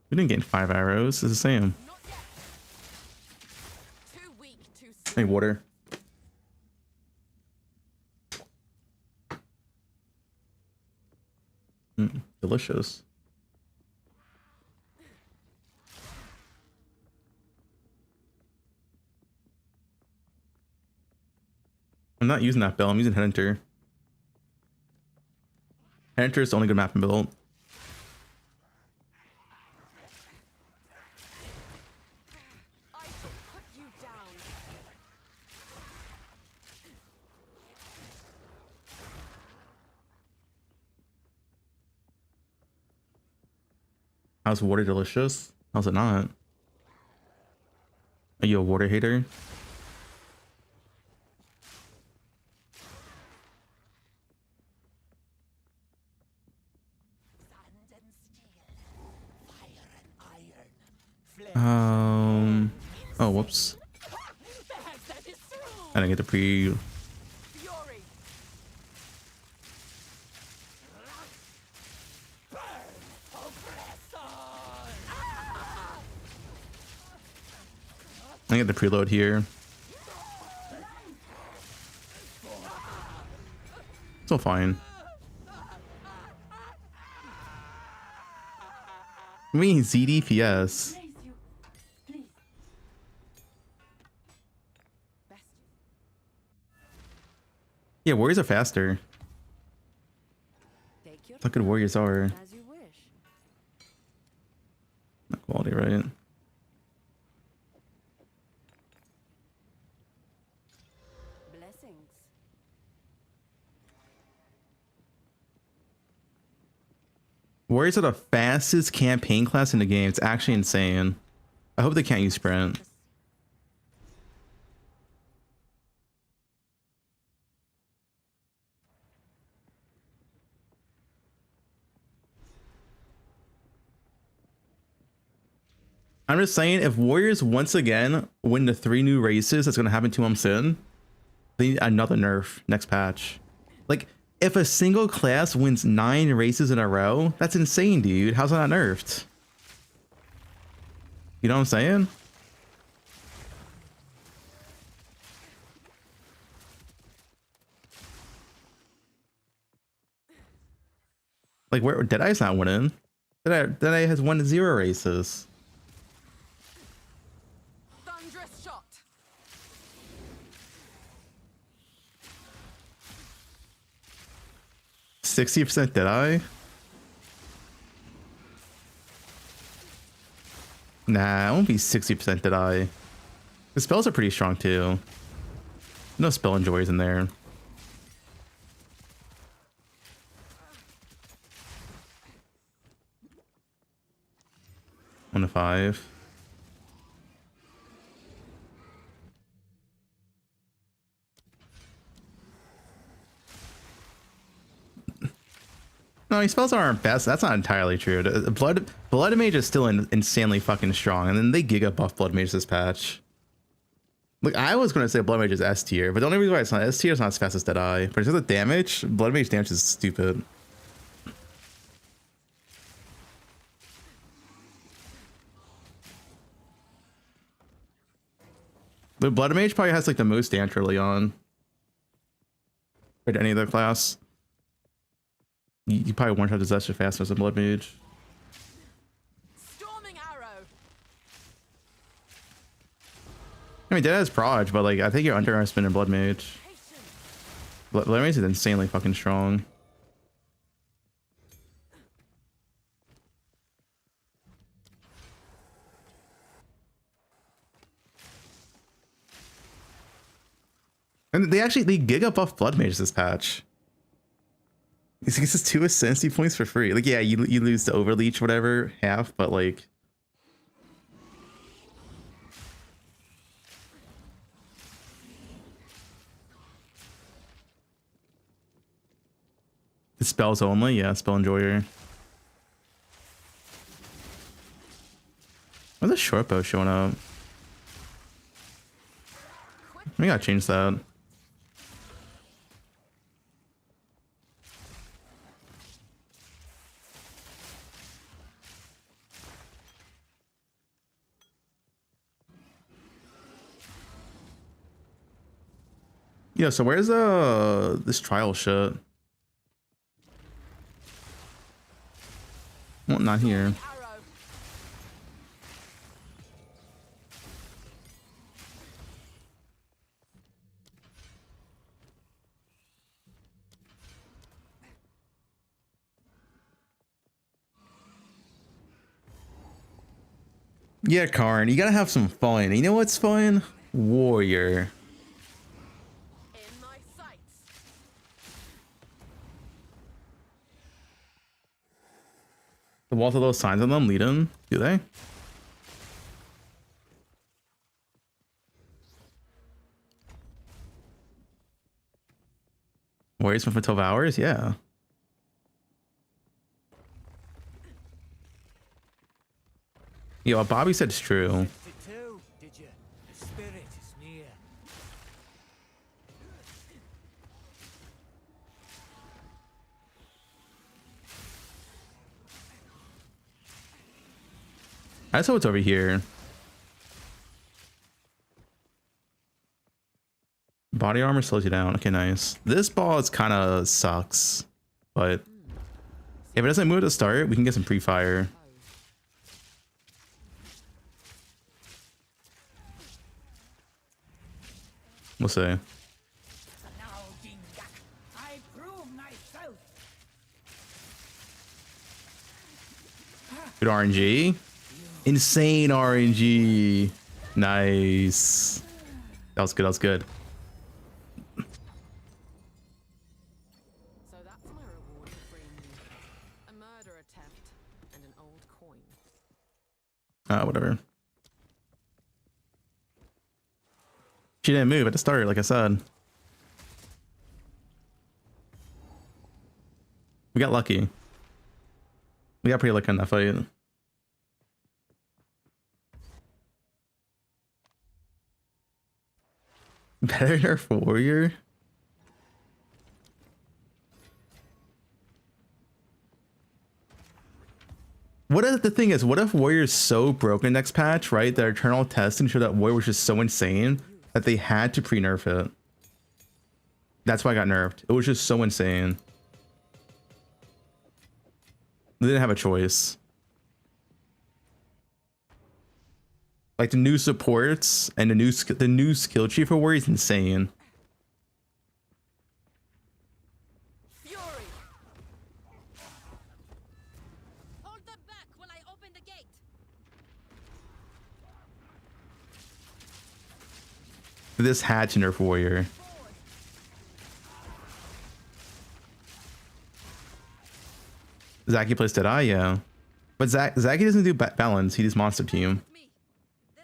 We didn't gain 5 arrows. It's the same. too weak, too Hey, water. Delicious. I'm not using that build. I'm using Headhunter. Headhunter is the only good map in build. I shall put you down. How's water delicious? How's it not? Are you a water hater? Oh, whoops. I didn't get the pre. I get the preload here. Still fine. I mean ZDPS. Yeah, warriors are faster. Look good warriors are. As you wish. Not quality, right? Blessings. Warriors are the fastest campaign class in the game. It's actually insane. I hope they can't use sprint. I'm just saying, if Warriors once again win the 3 new races that's going to happen 2 months in, they need another nerf next patch. Like, if a single class wins 9 races in a row, that's insane, dude. How's that not nerfed? You know what I'm saying? Like, where Deadeye's not winning? Deadeye has won 0 races. Thunderous shot. 60% Deadeye? Nah, it won't be 60% Deadeye. The spells are pretty strong too. No spell enjoyers in there. One to 5. No, his spells aren't best. That's not entirely true. Blood Mage is still insanely fucking strong, and then they giga buff Blood Mage this patch. Look, I was going to say Blood Mage is S tier, but the only reason why it's not S tier is not as fast as Deadeye. But in terms of damage, Blood Mage damage is stupid. The Blood Mage probably has like the most damage early on compared to any other class. You probably one-shot disaster faster as a Blood Mage. Storming arrow. I mean, Dead has Proj, but like I think you're underestimating Blood Mage. Blood Mage is insanely fucking strong. And they giga buff blood mages this patch. He gets his 2 ascendancy points for free. Like, yeah, you lose the overleech, whatever, half, but like. The spells only, yeah, spell enjoyer. Where's the short bow showing up? We gotta change that. Yeah, so where's this trial shit? Well, not here. Yeah, Karn, you gotta have some fun. You know what's fun? Warrior. The walls of those signs on them lead them, do they? Warriors for 12 hours? Yeah. Yo, what Bobby said is true. I saw what's over here. Body armor slows you down. Okay, nice. This boss kind of sucks, but if it doesn't move at the start, we can get some pre-fire. We'll see. Good RNG. Insane RNG. Nice. That was good. That was good. So that's my reward for freeing you. A murder attempt and an old coin. Whatever. She didn't move at the start, like I said. We got lucky. We got pretty lucky in that fight. Better nerf warrior? What if the thing is, what if warrior's so broken next patch, right? Their eternal testing showed that warrior was just so insane that they had to pre-nerf it. That's why I got nerfed. It was just so insane. They didn't have a choice. Like the new supports and the new skill tree for warrior is insane. Fury. Hold them back while I open the gate. This had to nerf warrior. Zaki plays Deadeye, yeah. But Zaki doesn't do balance, he does monster team.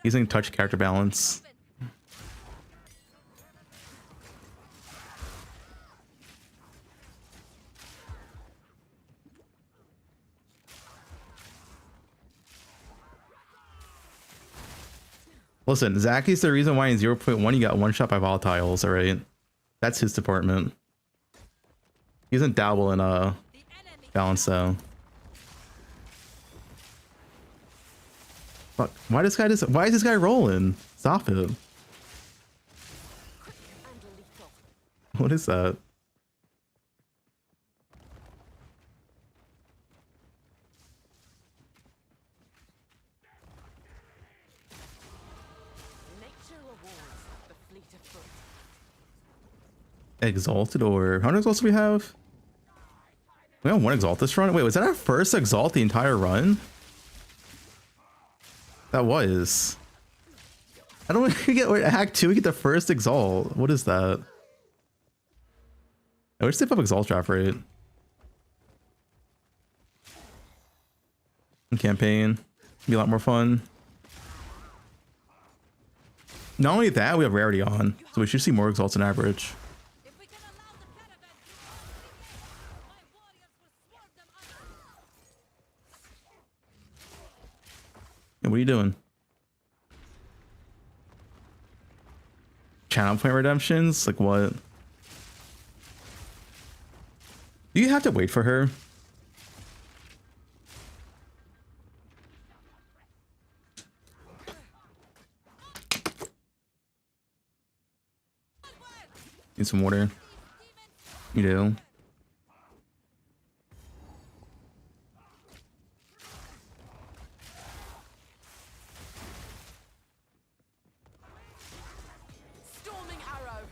He's in touch character balance. Listen, Zaki's the reason why in 0.1 you got one shot by volatiles, alright? That's his department. He doesn't dabble in balance though. Fuck, why is this guy rolling? Stop it. What is that? Exalted or how many exalts do we have? We have one exalt this run. Wait, was that our first exalt the entire run? That was. I don't get Act 2 we get the first exalt. What is that? I wish they put up Exalt draft rate. Campaign. Be a lot more fun. Not only that, we have rarity on, so we should see more Exalts than average. Hey, what are you doing? Channel point redemptions? Like what? Do you have to wait for her? Need some water. You do. Storming arrow.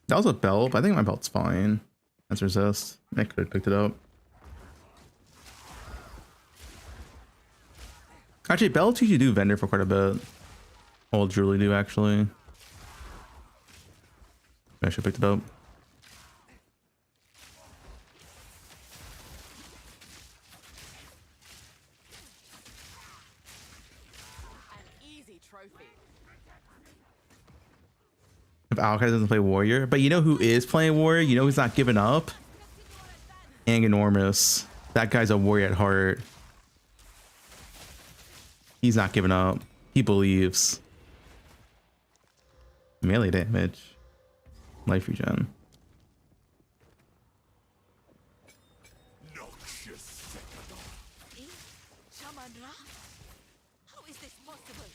That was a belt, but I think my belt's fine. Let's resist. I could have picked it up. Actually, belts usually do vendor for quite a bit. Old Julie do actually. I should have picked it up. An easy trophy. If Alkai doesn't play Warrior, but you know who is playing Warrior? You know who's not giving up? Enormous. That guy's a warrior at heart. He's not giving up. He believes. Melee damage. Life regen. How is this possible?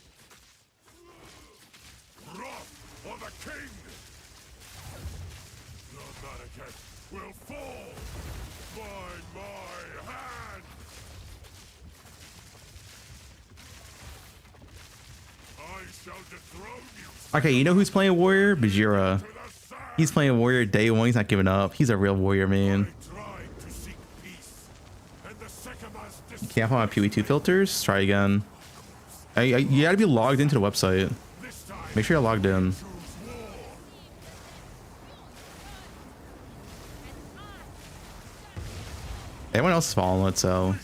Wrath for the king! The Manicat will fall by my hand! I shall dethrone you! Okay, you know who's playing Warrior? Bajira. He's playing Warrior day one. He's not giving up. He's a real Warrior, man. You can't find my PoE2 filters? Try again. You gotta be logged into the website. Make sure you're logged in. Everyone else is following it, so I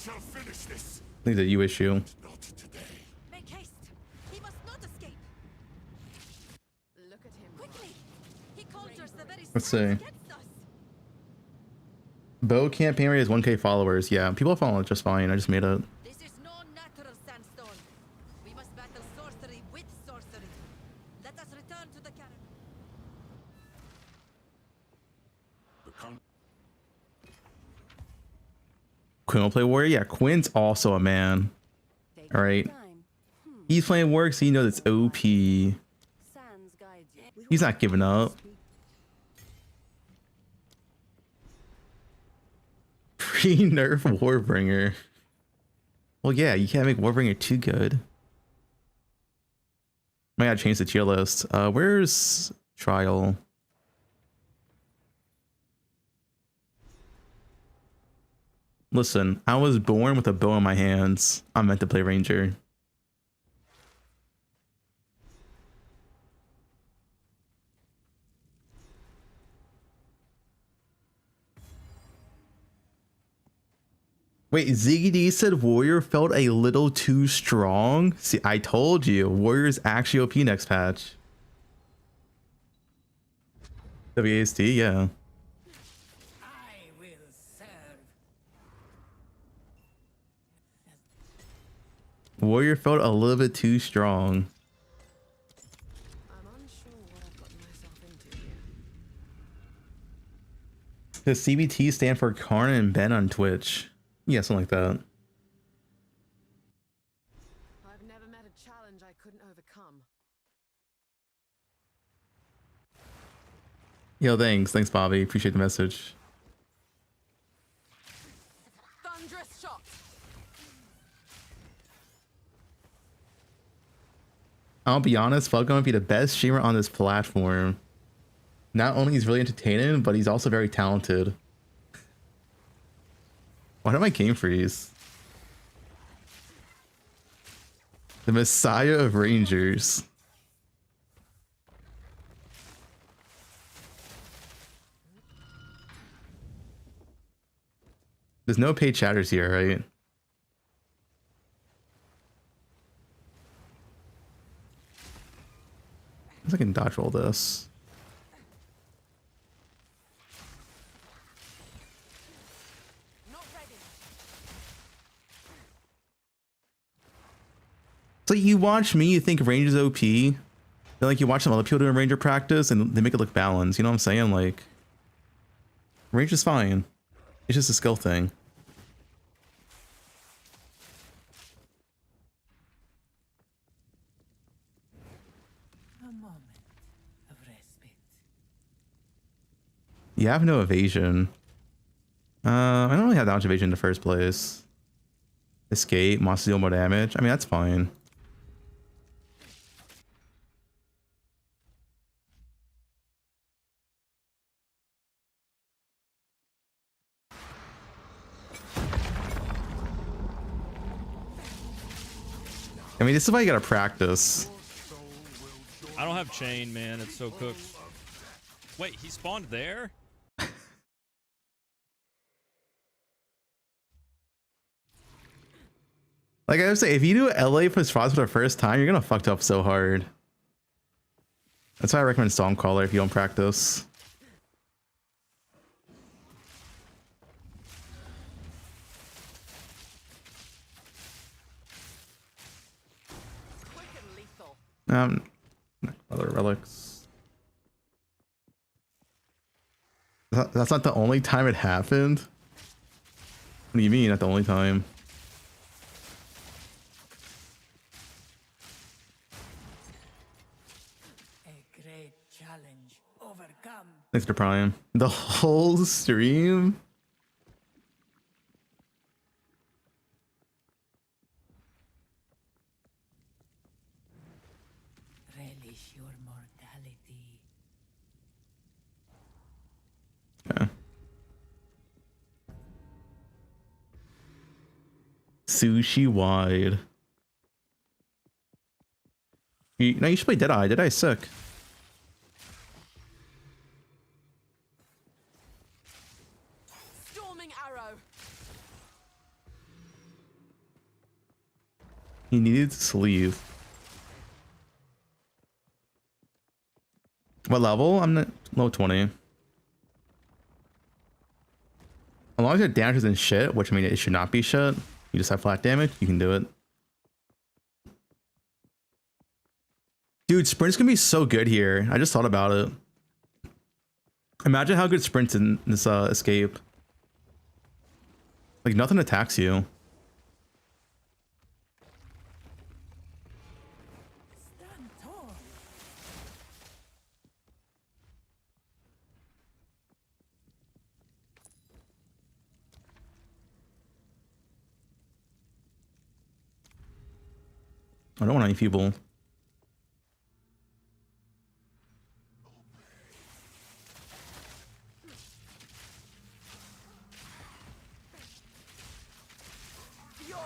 think it's a you issue. Make haste. He must not escape. Look at him quickly. He conjures the very Let's see. against us. Bo campaign rate has 1k followers. Yeah, people are following it just fine. I just made it. This is no natural sandstone. We must battle sorcery with sorcery. Let us return to the caravan. Quinn will play Warrior. Yeah, Quinn's also a man. All right. He's playing Warrior, so you know that's OP. He's not giving up. Pre-nerf Warbringer. Well, yeah, you can't make Warbringer too good. I gotta change the tier list. Where's Trial? Listen, I was born with a bow in my hands. I'm meant to play Ranger. Wait, Ziggy D said Warrior felt a little too strong? See, I told you, Warrior's actually OP next patch. WASD, yeah. Warrior felt a little bit too strong. I'm unsure what I've gotten myself into here. Does CBT stand for Karn and Ben on Twitch? Yeah, something like that. I've never met a challenge I couldn't overcome. Yo, thanks. Thanks, Bobby. Appreciate the message. Thunderous shot. I'll be honest, Fubgun would be the best streamer on this platform. Not only he's really entertaining, but he's also very talented. Why did my game freeze? The Messiah of Rangers. There's no paid chatters here, right? I can dodge roll this. So you watch me, you think Ranger's OP. Then like you watch some other people doing Ranger practice and they make it look balanced. You know what I'm saying? Like Ranger's fine. It's just a skill thing. You have no evasion. I don't really have that much evasion in the first place. Escape, monsters deal more damage. I mean, that's fine. I mean, this is why you gotta practice. I don't have chain, man. It's so cooked. Wait, he spawned there? Like I would say, if you do LA plus Frost for the first time, you're gonna fucked up so hard. That's why I recommend Stormcaller if you don't practice. Other relics. That's not the only time it happened. What do you mean, not the only time? A great challenge overcome. Thanks for Prime. The whole stream? Relish your mortality. Yeah. Sushi wide. No, you should play Deadeye. Deadeye's sick. Storming arrow. He needed to sleeve. What level? I'm not low 20. As long as your damage isn't shit, which I mean it should not be shit. You just have flat damage, you can do it. Dude, sprints can be so good here. I just thought about it. Imagine how good sprints in this escape. Like nothing attacks you. Stand tall. I don't want any people. Fury.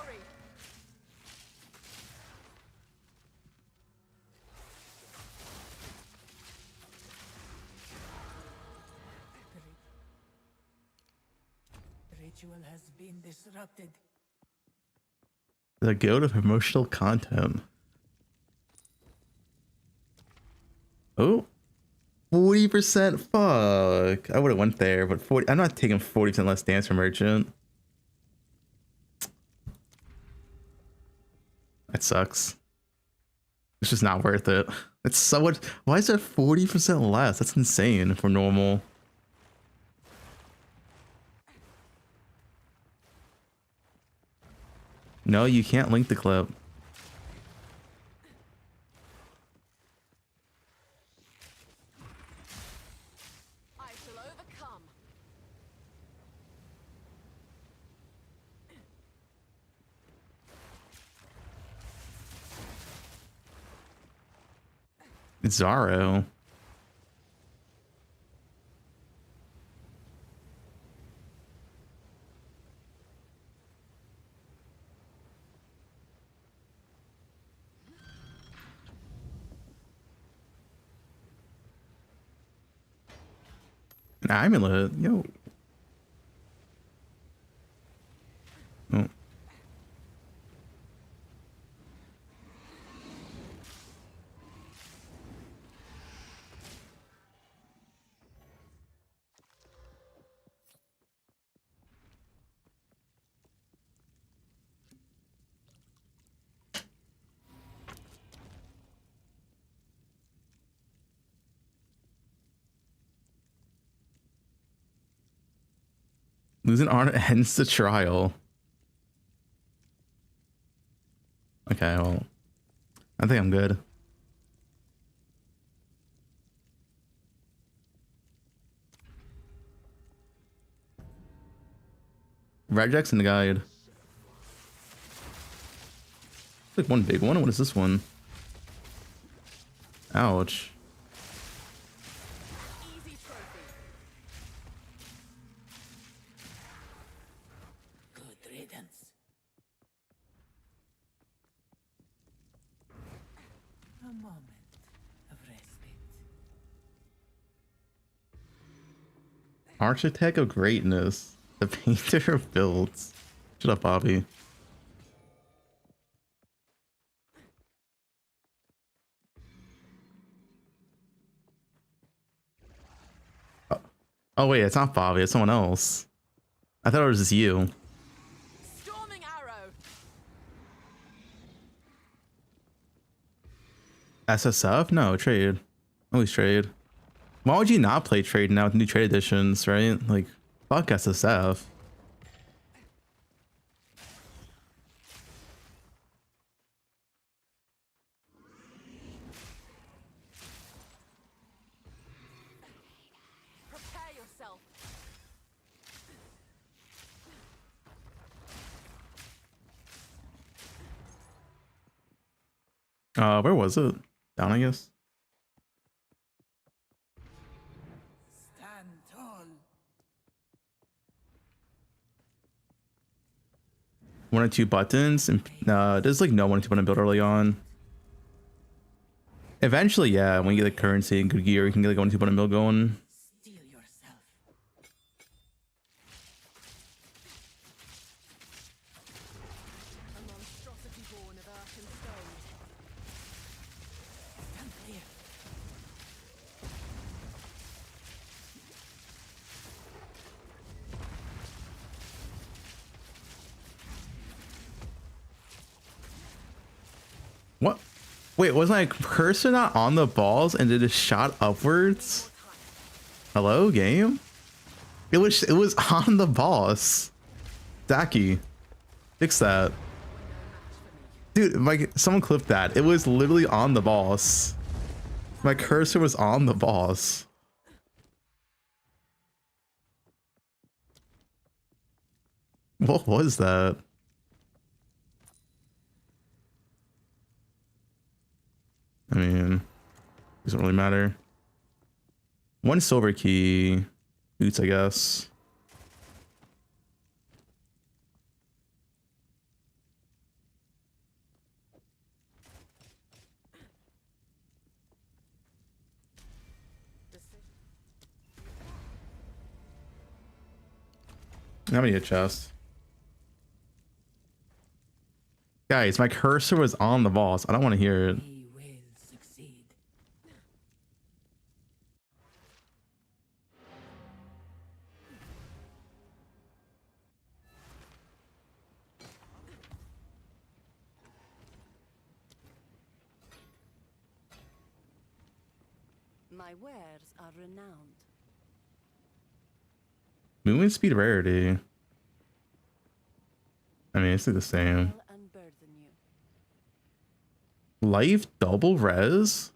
Ritual has been disrupted. The goat of emotional content. Oh, 40%. Fuck. I would have went there, but 40. I'm not taking 40% less dance for merchant. That sucks. It's just not worth it. It's so much. Why is that 40% less? That's insane for normal. No, you can't link the clip. I shall overcome. It's Zaro. amulet. Yo. Oh. Losing honor ends the trial. Okay, well, I think I'm good. Regex in the guide. Like one big one. What is this one? Ouch. Easy trophy. Good riddance. A moment of respite. Architect of greatness. The painter of builds. Shut up, Bobby. Oh wait, it's not Bobby, it's someone else. I thought it was just you. Storming arrow. SSF? No, trade. Always trade. Why would you not play trade now with new trade editions, right? Like, fuck SSF. Prepare yourself. Where was it? Down, I guess. Stand tall. One or two buttons, and there's like no one or two button build early on. Eventually, yeah, when you get like currency and good gear, you can get like one or two button build going. Steel yourself. A monstrosity born of earth and stone. Stand clear. What? Wait, was my cursor not on the balls and it just shot upwards? Hello, game? It was on the boss. Daki, fix that. Dude, someone clipped that. It was literally on the boss. My cursor was on the boss. What was that? I mean, doesn't really matter. One silver key, boots, I guess. How many a chest? Guys, my cursor was on the boss. I don't want to hear it. We will succeed. My wares are renowned. Movement speed rarity. I mean, it's like the same. I'll unburden you. Life double res?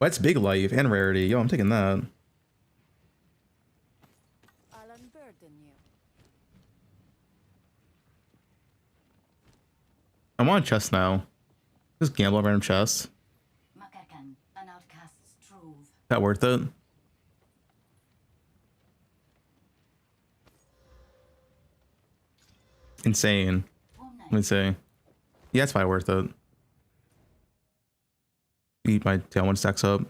That's big life and rarity. Yo, I'm taking that. I'll unburden you. I want a chest now. Just gamble on random chests. Makakan, an outcast's trove. That worth it? Insane. Let me see. Yeah, it's probably worth it. Eat my tailwind stacks up.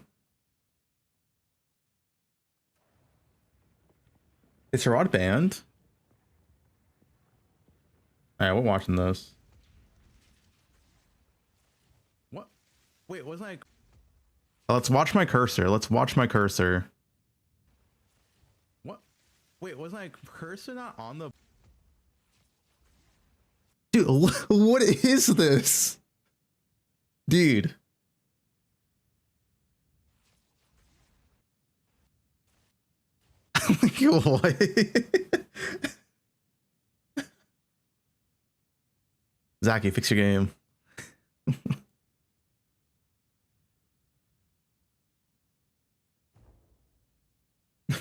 Is her rod banned? Alright, we're watching this. What? Wait, wasn't I? Let's watch my cursor. Let's watch my cursor. What? Wait, was my cursor not on the... Dude, what is this? Dude. Like, what? Zachy, fix your game.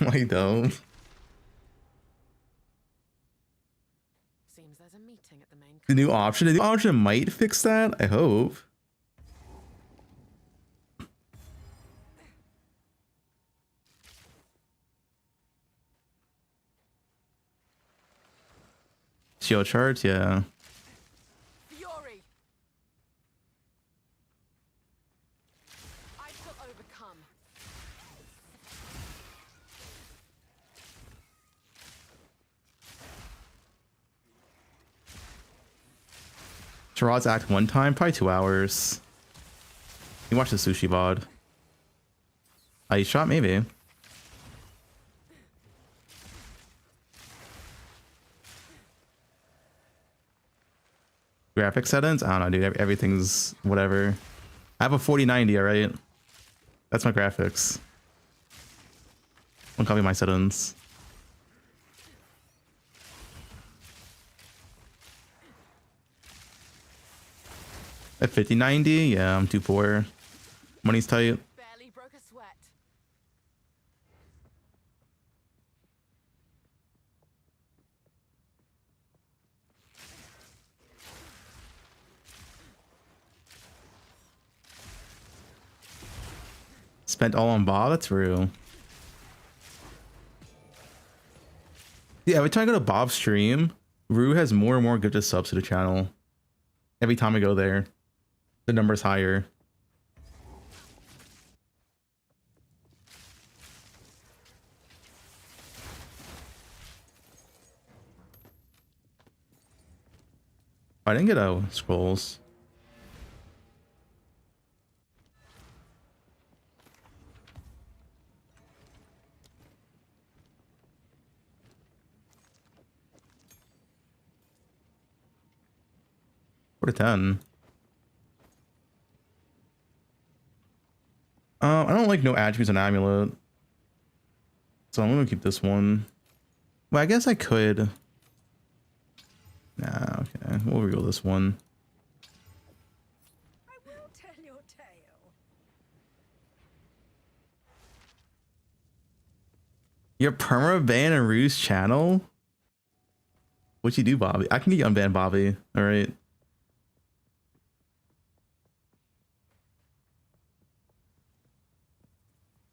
I don't. Seems there's a meeting at the main. The new option might fix that. I hope. Shield charge, yeah. Fury. I shall overcome. Shirad's act one time, probably 2 hours. You watch the Sushi VOD. Ice shot, maybe. Graphic settings? I don't know, dude. Everything's whatever. I have a 4090, alright? That's my graphics. Don't copy my settings. At 5090? Yeah, I'm too poor. Money's tight. Barely broke a sweat. Spent all on Bob? That's real. Yeah, every time I go to Bob's stream, Rue has more and more gifted subs to the channel. Every time I go there, the number's higher. I didn't get scrolls. What a 10. I don't like no attributes and amulet, so I'm gonna keep this one. Well, I guess I could. Nah, okay, we'll reveal this one. I will tell your tale. You're perma-ban a Rue's channel? What'd you do, Bobby? I can get you unbanned, Bobby. All right.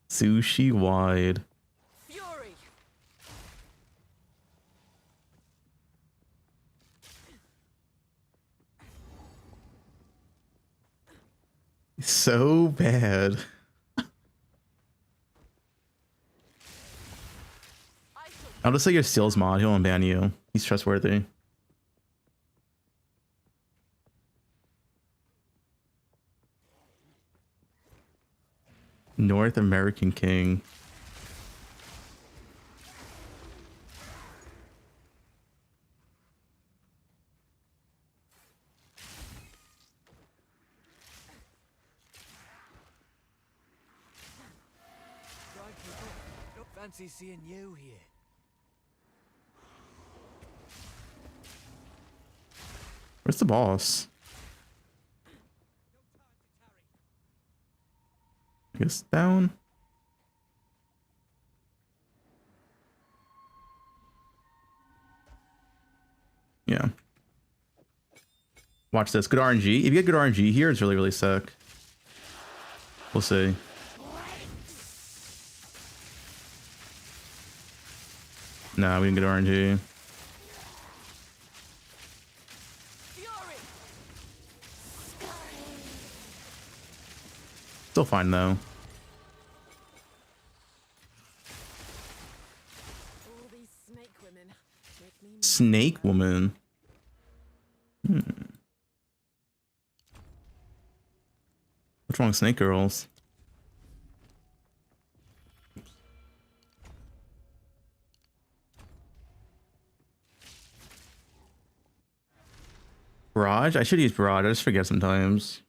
Sushi wide. Fury. So bad. I'll just say your Steals mod. He'll unban you. He's trustworthy. North American King. Don't fancy seeing you here. Where's the boss? I guess down. Yeah. Watch this. Good RNG. If you get good RNG here, it's really, really sick. We'll see. Nah, we didn't get RNG. Still fine though. All these Snake woman. What's wrong with snake girls? Barrage? I should use barrage. I just forget sometimes.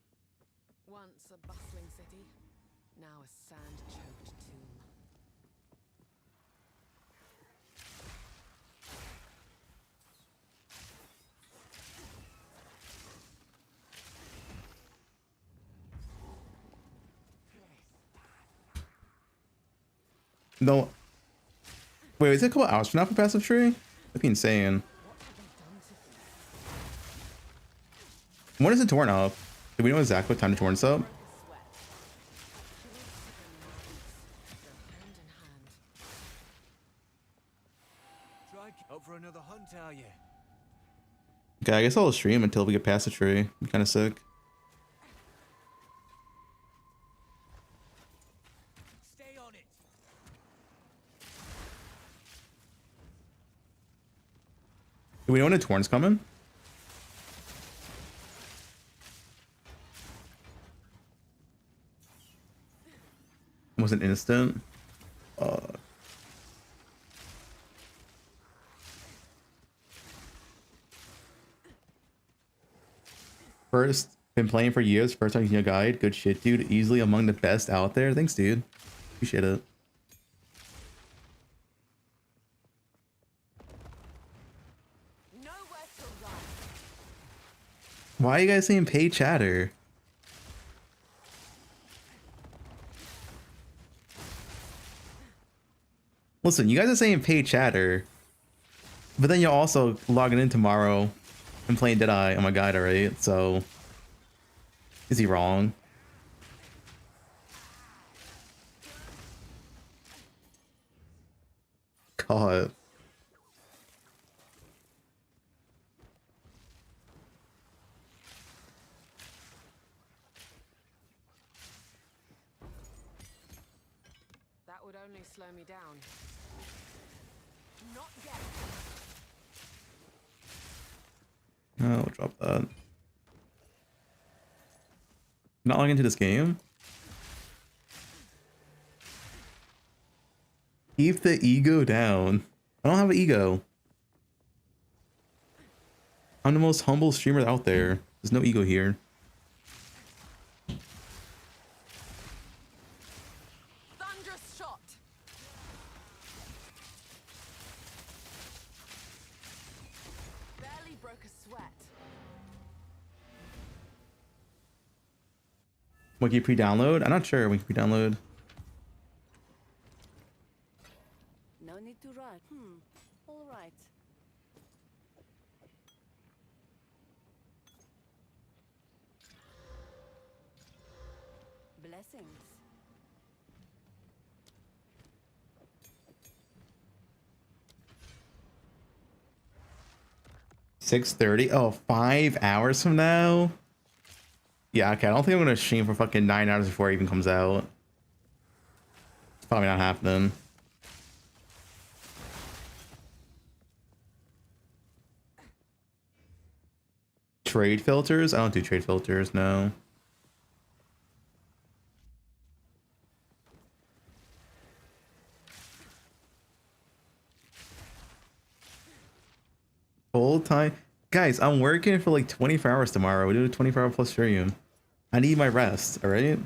Once a bustling city, now a sand-choked tomb. No. Wait, is it a couple hours from now for passive tree? That'd be insane. When is it torn up? Do we know exactly what time to torn this up? Out for another hunt, are you? Okay, I guess I'll stream until we get past the tree. I'm kind of sick. Stay on it. Do we know when the torn's coming? Was it instant? First, been playing for years. First time using your guide. Good shit, dude. Easily among the best out there. Thanks, dude. Appreciate it. Nowhere to run. Why are you guys saying pay chatter? Listen, you guys are saying pay chatter, but then you're also logging in tomorrow and playing Deadeye on my guide, alright? So, is he wrong? God. That would only slow me down. Not yet. Oh, drop that. Not logging into this game? Keep the ego down. I don't have an ego. I'm the most humble streamer out there. There's no ego here. Thunderous shot. Barely broke a sweat. Wiki pre-download? I'm not sure. Wiki pre-download. No need to run. All right. Blessings. $6:30. Oh, 5 hours from now? Yeah, okay. I don't think I'm gonna stream for fucking 9 hours before it even comes out. It's probably not happening. Trade filters? I don't do trade filters, no. Full time? Guys, I'm working for like 24 hours tomorrow. We do a 24-hour plus stream. I need my rest, alright?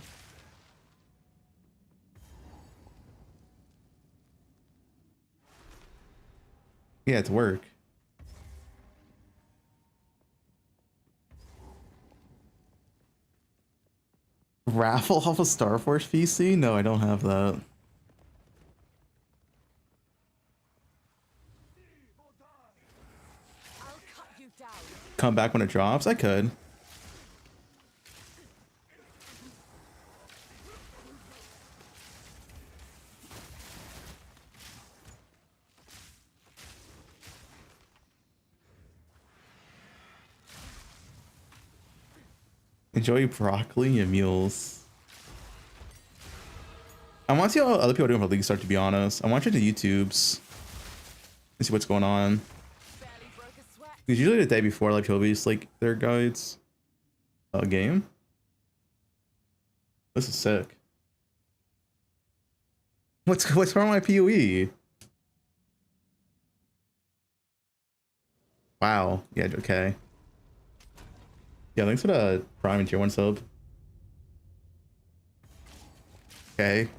Yeah, it's work. Raffle off a Star Force PC? No, I don't have that. I'll cut you down. Come back when it drops? I could. Enjoy broccoli and mules. I want to see how other people are doing for League Start, to be honest. I want to check the YouTubes and see what's going on. Because usually the day before, like, he'll release, like, their guides. Game. This is sick. What's wrong with my PoE? Wow. Yeah, okay. Yeah, thanks for the Prime and Tier 1 sub. Okay.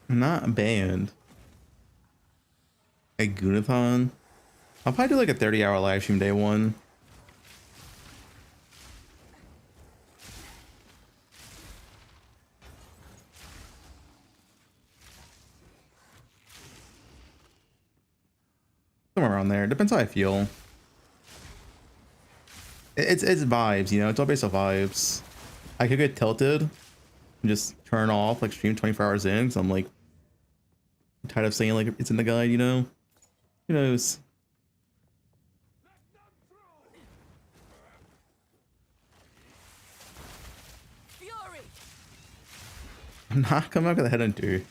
Not banned. A Goonathon. I'll probably do like a 30-hour live stream day one. Somewhere around there. Depends how I feel. It's vibes, you know, it's all based off vibes. I could get tilted and just turn off, like stream 24 hours in, because I'm like tired of saying like it's in the guide, you know? Who knows? I'm not coming up with a headhunter.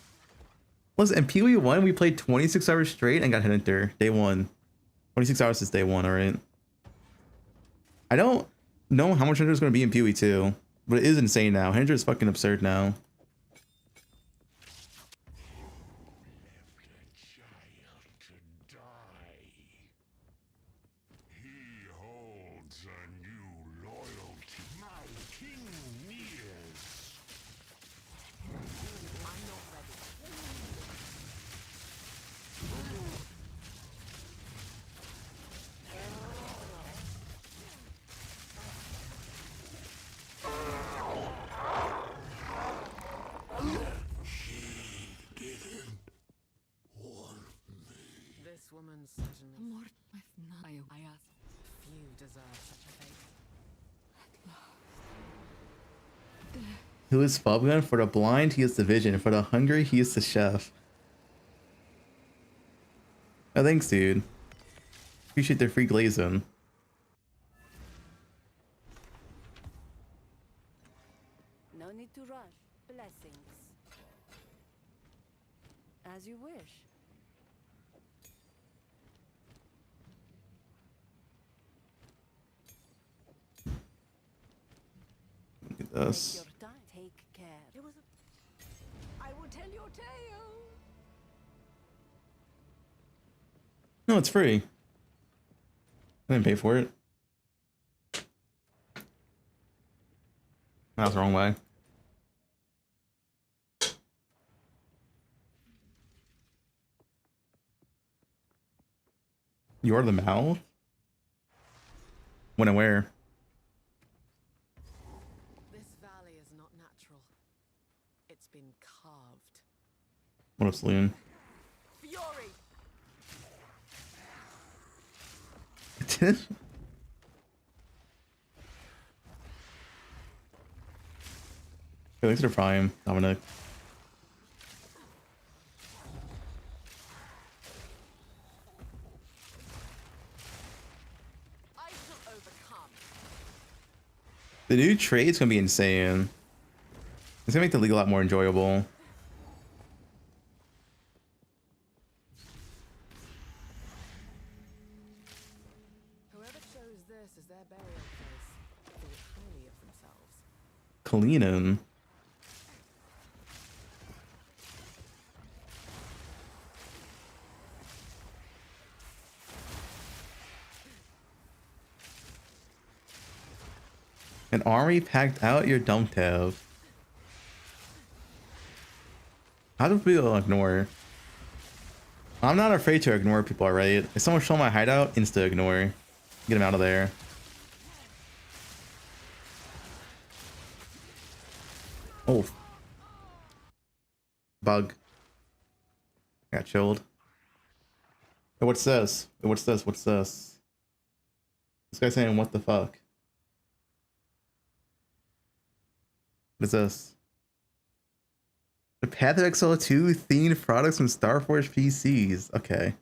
Listen, in PoE 1, we played 26 hours straight and got headhunter day one. 26 hours is day one, alright? I don't know how much headhunter is going to be in PoE 2, but it is insane now. Headhunter is fucking absurd now. Woman certainly. I ask. Few deserve such a fate. Who is Fubgun? For the blind, he is the vision. For the hungry, he is the chef. Oh, thanks, dude. Appreciate their free glazing. No need to rush. Blessings. As you wish. Look at this. Take your time. Take care. It was I will tell your tale. No, it's free. I didn't pay for it. That was the wrong way. You're the mouth? When and where? This valley is not natural. It's been carved. What up, Saloon? Fury! Hey, thanks for Prime, Dominic. I shall overcome. The new trade's gonna be insane. It's gonna make the league a lot more enjoyable. Whoever chose this as their burial place thought highly of themselves. Kalinin. An army packed out your dump tab. How do people ignore? I'm not afraid to ignore people, right? If someone show my hideout, insta ignore. Get them out of there. Oh. Bug. Got chilled. Hey, what's this? Hey, what's this? What's this? This guy's saying, what the fuck? What is this? The Path of Exile 2 themed products from Star Forge PCs. Okay.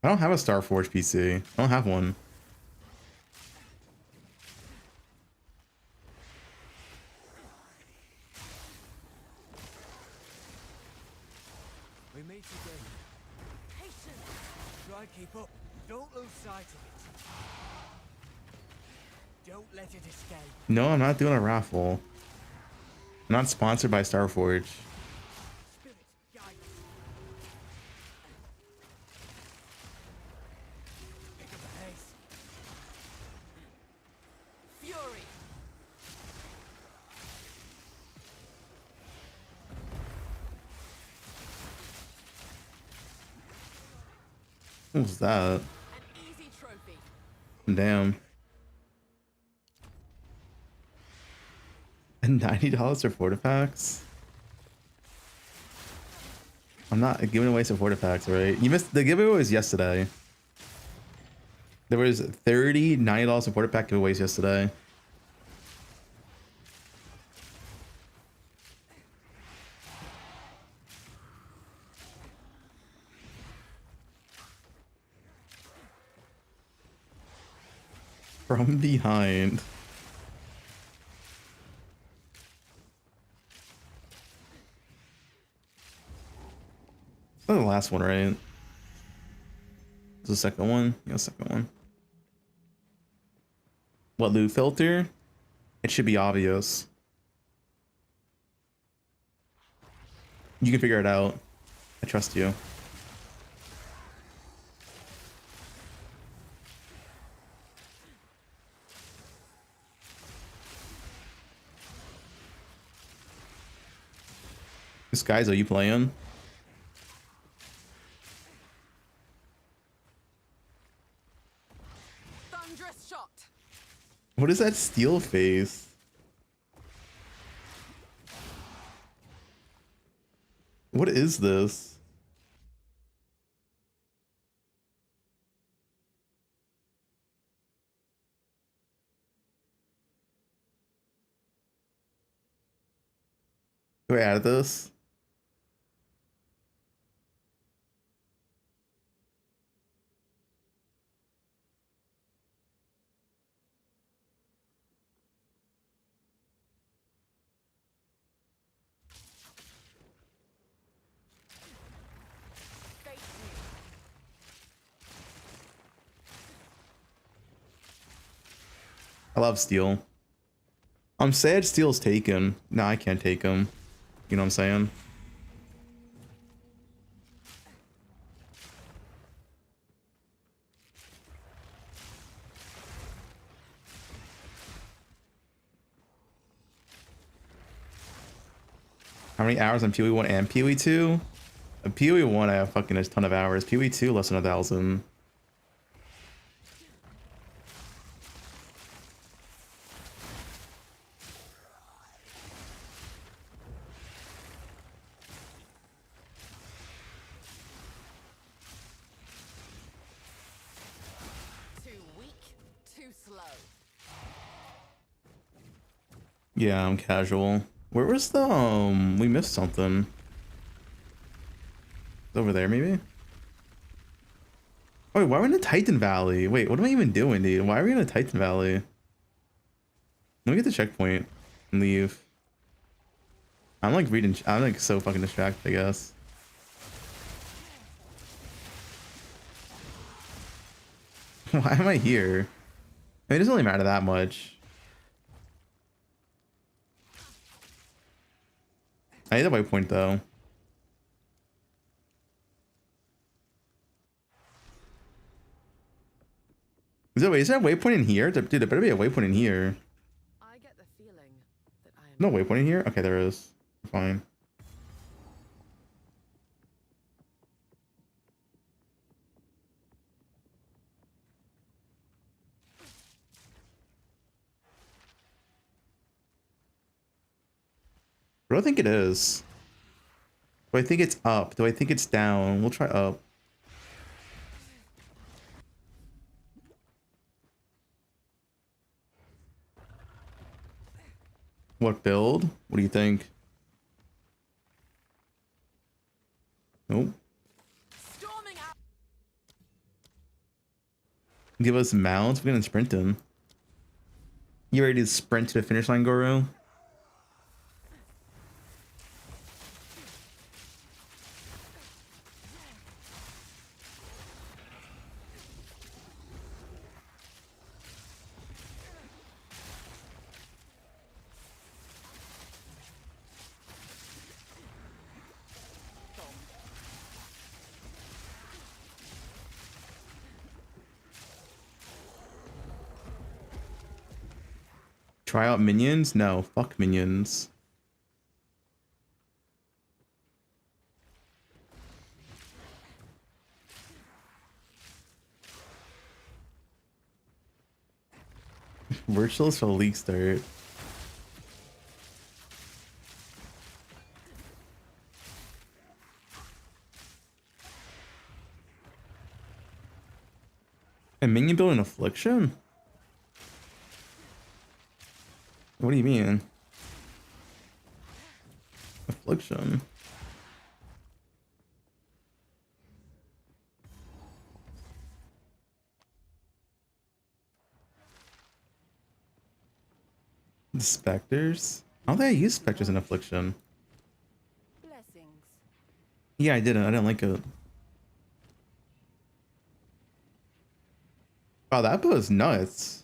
I don't have a Starforge PC. I don't have one. We meet again. Patience. Try keep up. Don't lose sight of it. Don't let it escape. No, I'm not doing a raffle. I'm not sponsored by Starforge. Spirit, guide us. Pick up the pace. Fury. What was that? An easy trophy. Damn. And $90 for Fortifacts? I'm not giving away some Fortifacts, right? You missed the giveaway was yesterday. There was 30 $90 in Fortifact giveaways yesterday. From behind. Oh, the last one, right? Is the second one? Yeah, second one. What loot filter? It should be obvious. You can figure it out. I trust you. Guys, are you playing? Thunderous shot. What is that steel face? What is this? Do I add this? Face me. I love steel. I'm sad steel's taken. Nah, I can't take him. You know what I'm saying? How many hours on PoE 1 and PoE 2? On PoE 1 I have fucking a ton of hours. PoE 2 less than 1,000. Too weak, too slow. Yeah, I'm casual. Where was the we missed something. Over there maybe? Oh, wait, why are we in the Titan Valley? Wait, what am I even doing, dude? Why are we in the Titan Valley? Let me get the checkpoint and leave. I'm like reading, I'm like so fucking distracted, I guess. Why am I here? I mean, it doesn't really matter that much. I need a waypoint though. Is there a waypoint in here? Dude, there better be a waypoint in here. I get the feeling that I am No waypoint in here? Okay, there is. Fine. What do I think it is? Do I think it's up? Do I think it's down? We'll try up. What build? What do you think? Nope. Storming out. give us mounts. We're gonna sprint him. You ready to sprint to the finish line, Goro? Try out minions? No, fuck minions. Virtuals for league start. A minion build an affliction? What do you mean? Affliction. The specters? I don't think I used specters in affliction. Blessings. Yeah, I didn't like it. Wow, that bow is nuts.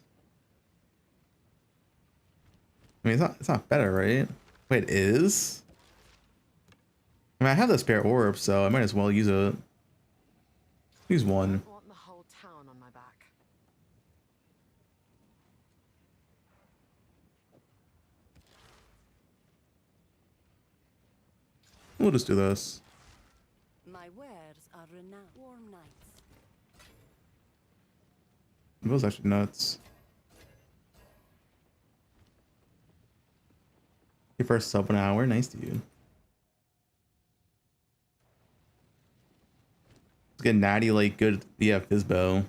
I mean, it's not better, right? Wait, it is? I mean, I have the spare orb, so I might as well use it. Use one. I want the whole town on my back. We'll just do this. My wares are renowned. Warm nights. It was actually nuts. Your first sub 1 hour, nice dude. Let's get natty like good, yeah, Fizzbow.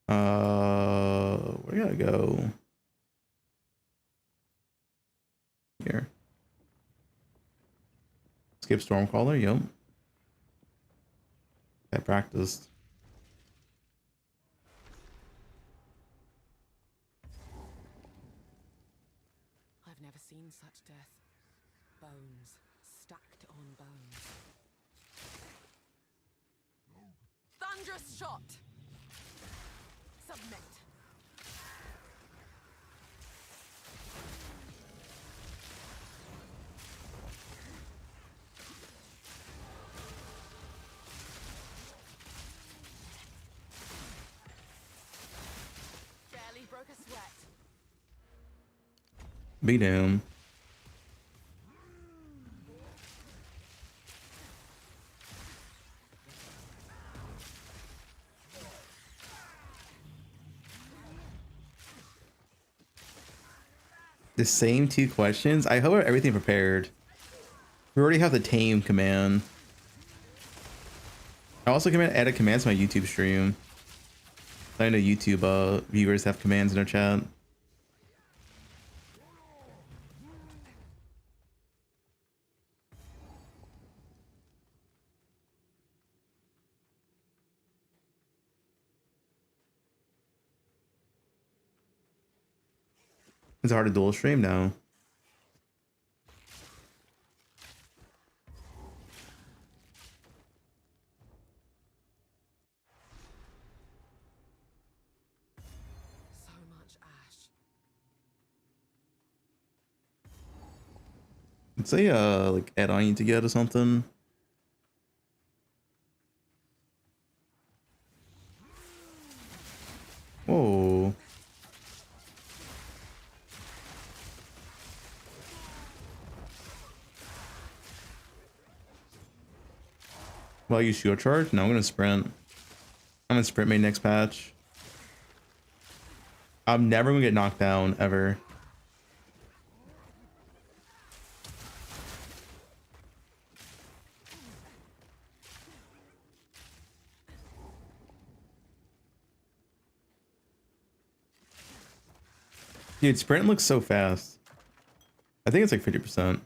Where do I go? Here. Skip Stormcaller, yep. I practiced. I've never seen such death. Bones stacked on bones. Thunderous shot! Submit. Barely broke a sweat. Beat him. The same 2 questions? I hope I have everything prepared. We already have the tame command. I also can add a command to my YouTube stream. I know YouTube viewers have commands in their chat. It's hard to dual stream now. So much ash. It's a like add-on you need to get or something. Whoa. Well, you shield charge? No, I'm gonna sprint. I'm gonna sprint my next patch. I'm never gonna get knocked down ever. Dude, sprint looks so fast. I think it's like 50%. An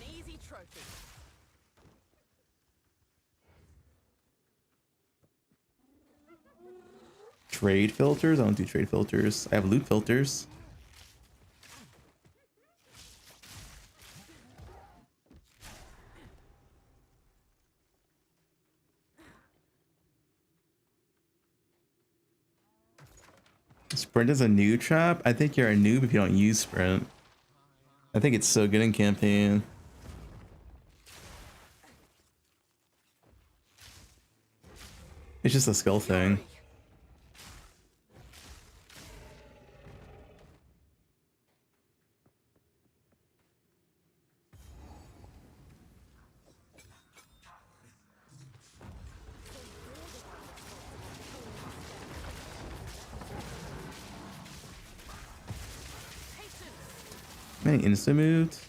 easy trophy. Trade filters? I don't do trade filters. I have loot filters. Sprint is a new trap? I think you're a noob if you don't use sprint. I think it's so good in campaign. It's just a skill thing. Many instant moves.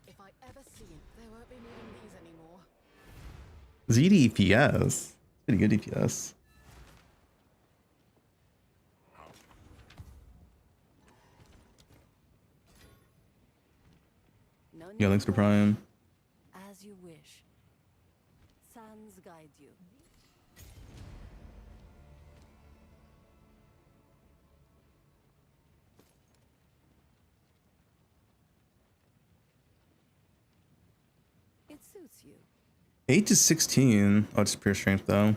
If I ever see it, they won't be needing these anymore. ZD EPS. Pretty good EPS. No Yeah, need thanks for to Prime. As you wish. Sands guide you. It suits you. 8 to 16. Oh, it's pure strength though.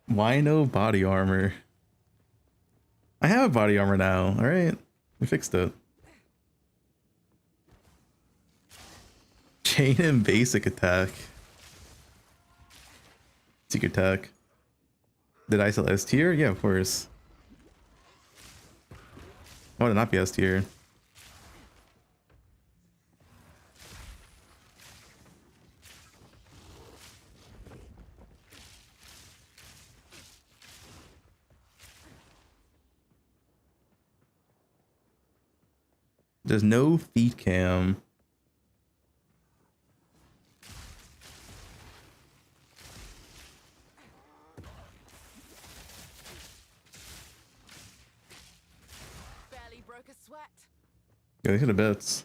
Why no body armor? I have body armor now. All right, we fixed it. Chain and basic attack. Secret attack. Did I sell S tier? Yeah, of course. Why would it not be S tier? There's no feet cam. Barely broke a sweat. Yeah, they hit a bits.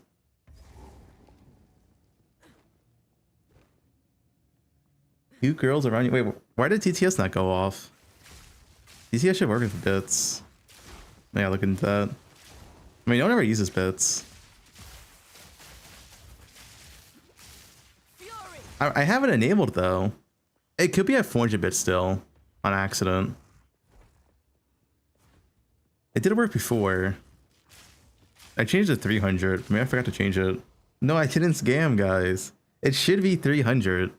Two girls around you. Wait, why did TTS not go off? TTS should work with bits. Yeah, look into that. I mean, no one ever uses bits. I have it enabled though. It could be at 400 bits still on accident. It did work before. I changed it to 300. Maybe I forgot to change it. No, I didn't scam, guys. It should be 300.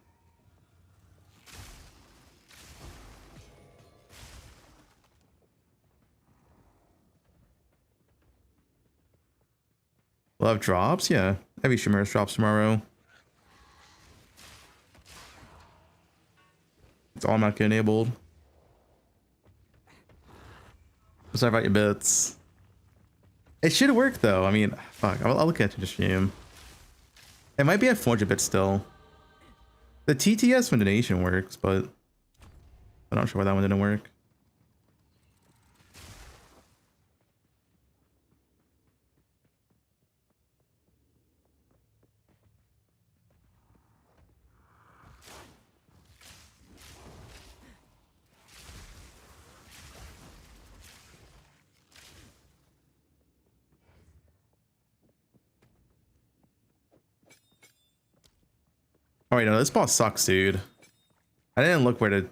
We'll have drops? Yeah. Heavy Shimmer's drops tomorrow. It's all not getting enabled. Sorry about your bits. It should work though. I mean, fuck. I'll look at the stream. It might be at 400 bits still. The TTS when donation works, but I'm not sure why that one didn't work. Oh wait, no, this boss sucks, dude. I didn't look where to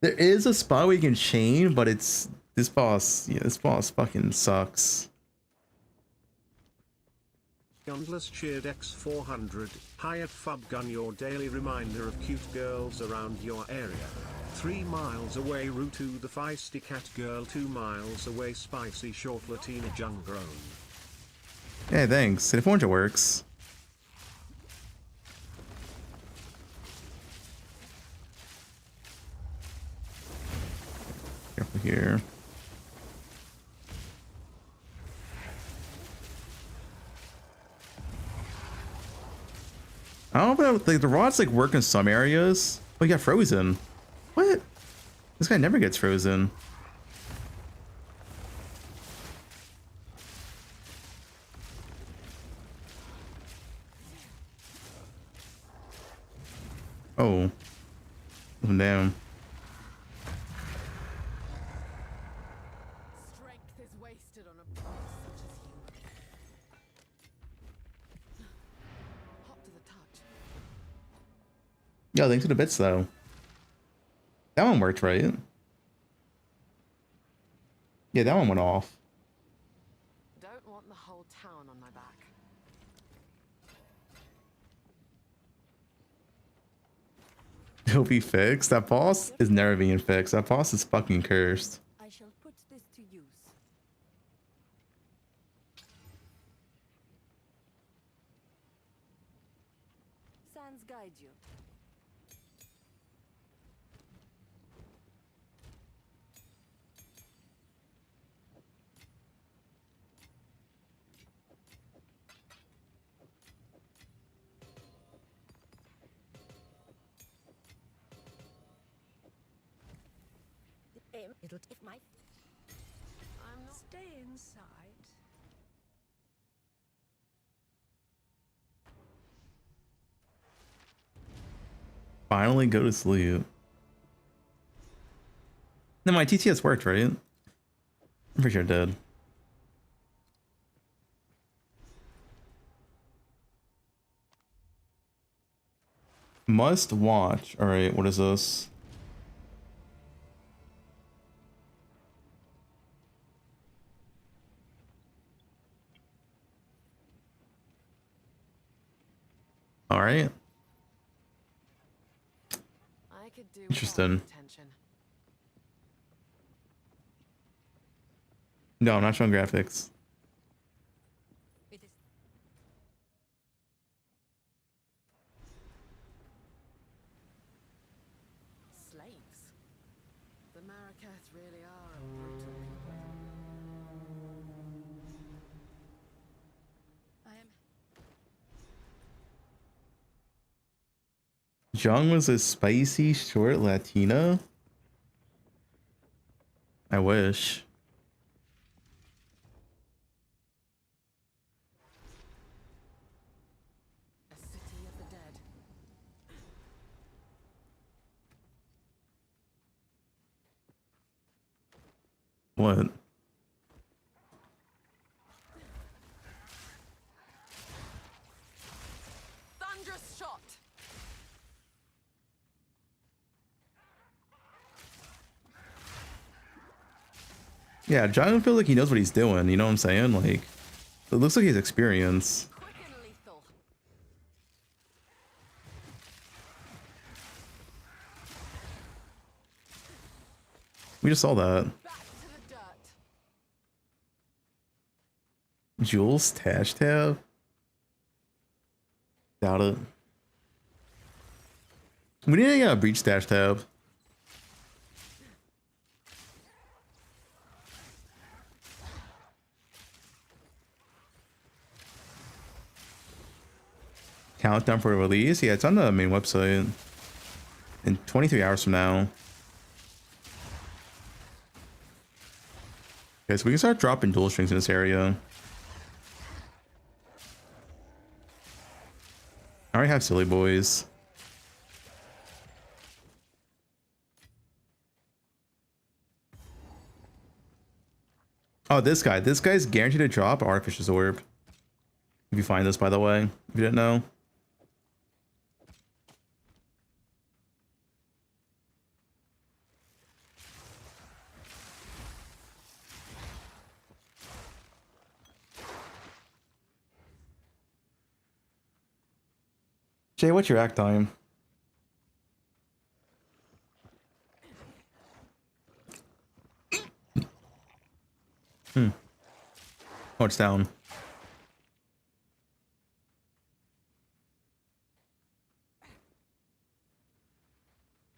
There is a spot where you can chain, but it's this boss. Yeah, this boss fucking sucks. Yondless cheered X400. Hi at Fubgun, your daily reminder of cute girls around your area. 3 miles away, Rutu the feisty cat girl. 2 miles away, spicy short Latina jung grown. Yeah, thanks. If it works. Careful here. I don't know if like, the rods like work in some areas. Oh, he got frozen. What? This guy never gets frozen. Oh. Damn. Strength is wasted on a boss such as you. Hot to the touch. Yeah, thanks to the bits though. That one worked, right? Yeah, that one went off. Don't want the whole town on my back. It'll be fixed. That boss is never being fixed. That boss is fucking cursed. I shall put this to use. Sands guide you. It'll take my. I'm not. Stay inside. Finally go to sleep. No, my TTS worked, right? I'm pretty sure it did. Must watch. All right, what is this? All right. I could do Interesting. attention. No, I'm not showing graphics. Slaves. The Marraketh really are a brutal people. I am. Jung was a spicy short Latina? I wish. A city of the dead. What? Thunderous shot. Yeah, Jung feels like he knows what he's doing, you know what I'm saying? Like, it looks like he's experienced. Quick and lethal. We just saw that. Back to the dirt. Jules Tash Tab? Doubt it. We need a breach Tash Tab. Countdown for release? Yeah, it's on the main website. In 23 hours from now. Okay, so we can start dropping dual strings in this area. I already have silly boys. Oh, this guy. This guy's guaranteed to drop Artificial's Orb. If you find this, by the way, if you didn't know. Jay, what's your act time? Oh, it's down.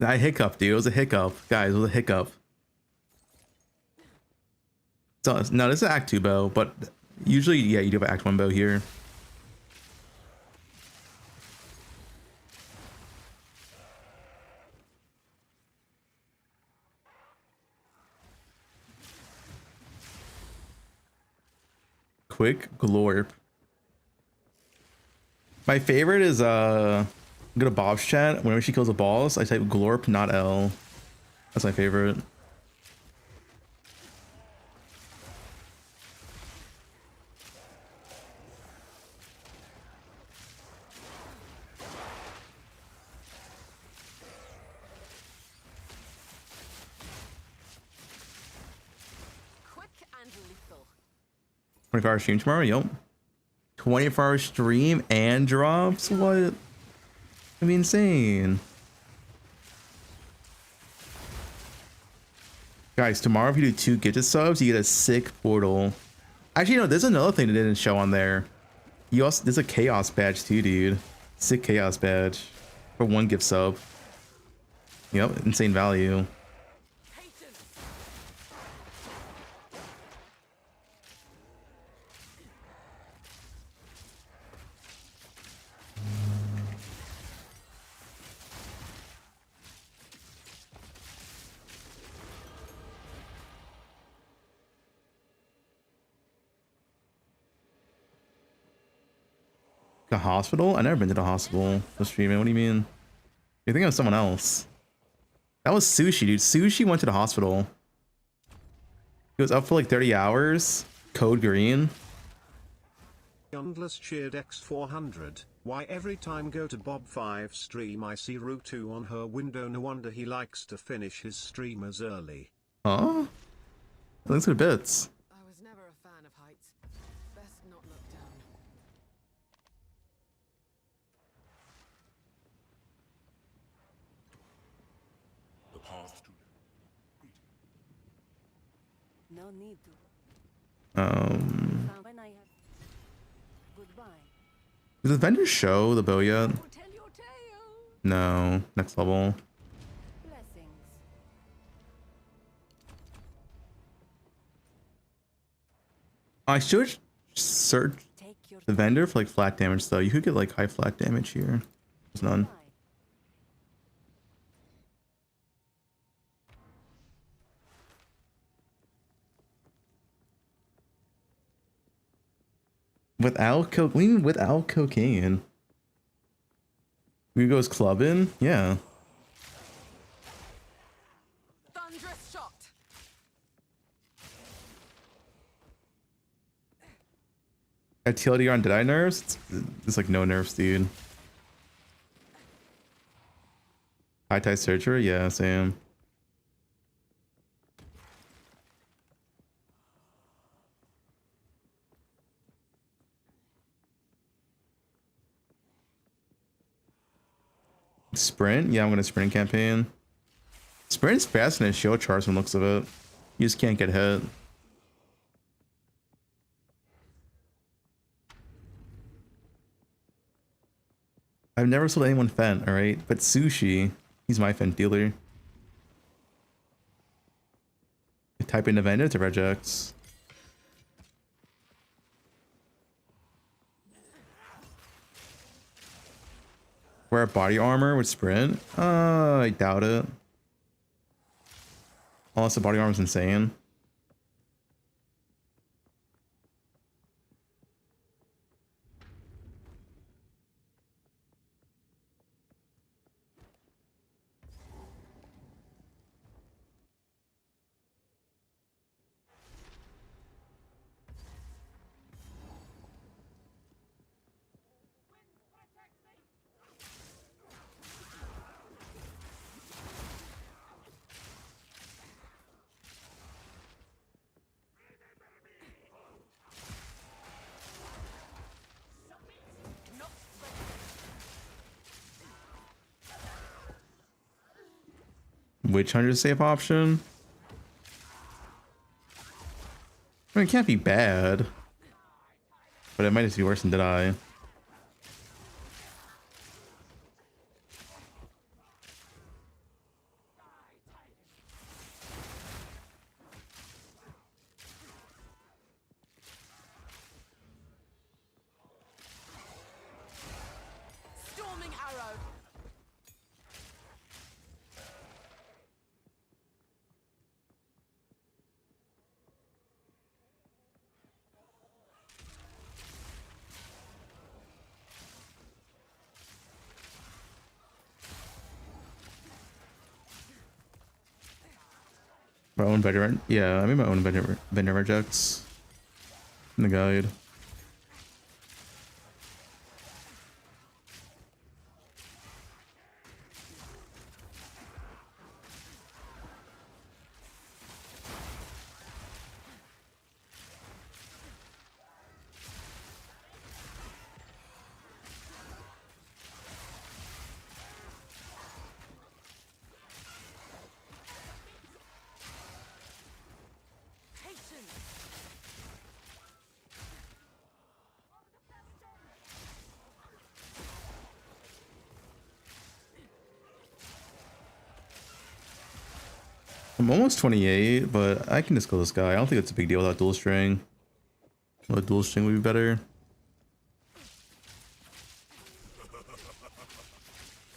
I hiccup, dude. It was a hiccup. Guys, it was a hiccup. So, no, this is Act 2 bow, but usually, yeah, you do have Act 1 bow here. Quick glorp. My favorite is go to Bob's chat. Whenever she kills a boss, I type glorp, not L. That's my favorite. Quick and lethal. 24-hour stream tomorrow? Yep. 24-hour stream and drops? What? That'd be insane. Guys, tomorrow if you do 2 gifted subs, you get a sick portal. Actually, no, there's another thing that didn't show on there. You also, there's a chaos badge too, dude. Sick chaos badge for 1 gift sub. Yep, insane value. The hospital? I never been to the hospital for streaming. What do you mean? You think it was someone else? That was Sushi, dude. Sushi went to the hospital. He was up for like 30 hours. Code green. Endless cheered X400. Why every time go to Bob5 stream I see Ru2 on her window, no wonder he likes to finish his streamers early. Huh? Thanks for the bits. I was never a fan of heights. Best not look down. The path to No need to. When I have... Goodbye. Did the vendor show the bow yet? Tell your tale. No. Next level. Blessings. I should search the vendor for like flat damage though. You could get like high flat damage here. There's none. Without cocaine? Without cocaine. We goes clubbing? Yeah. Thunderous shot. At TLDR on did I nerfs? It's like no nerfs, dude. High tie surgery? Yeah, same. Sprint? Yeah, I'm gonna sprint campaign. Sprint's fast and his shield charge from looks of it. You just can't get hit. I've never sold anyone Fent, alright? But Sushi, he's my Fent dealer. I type in the vendor to regex. Wear body armor with sprint? I doubt it. Unless the body armor's insane. Witch Hunter safe option. I mean, it can't be bad, but it might just be worse than Did I. Storming arrow. My own veteran. Yeah, I made my own vendor rejects in the guide. I'm almost 28, but I can just kill this guy. I don't think it's a big deal without dual string. Well, dual string would be better.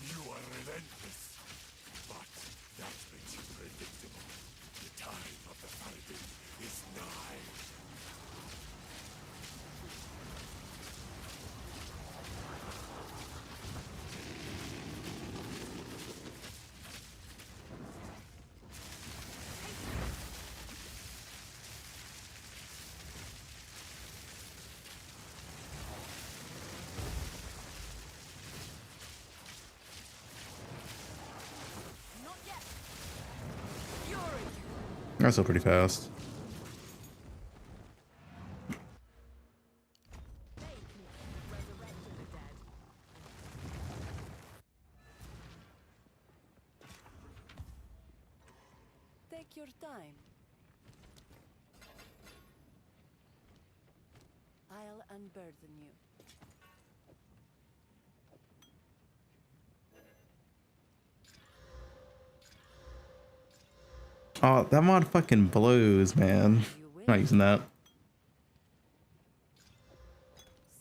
You are relentless, but that makes you predictable. The time of the fighting is nigh. That's still pretty fast. Take your time. I'll unburden you. Oh, that mod fucking blows, man. I'm not using that.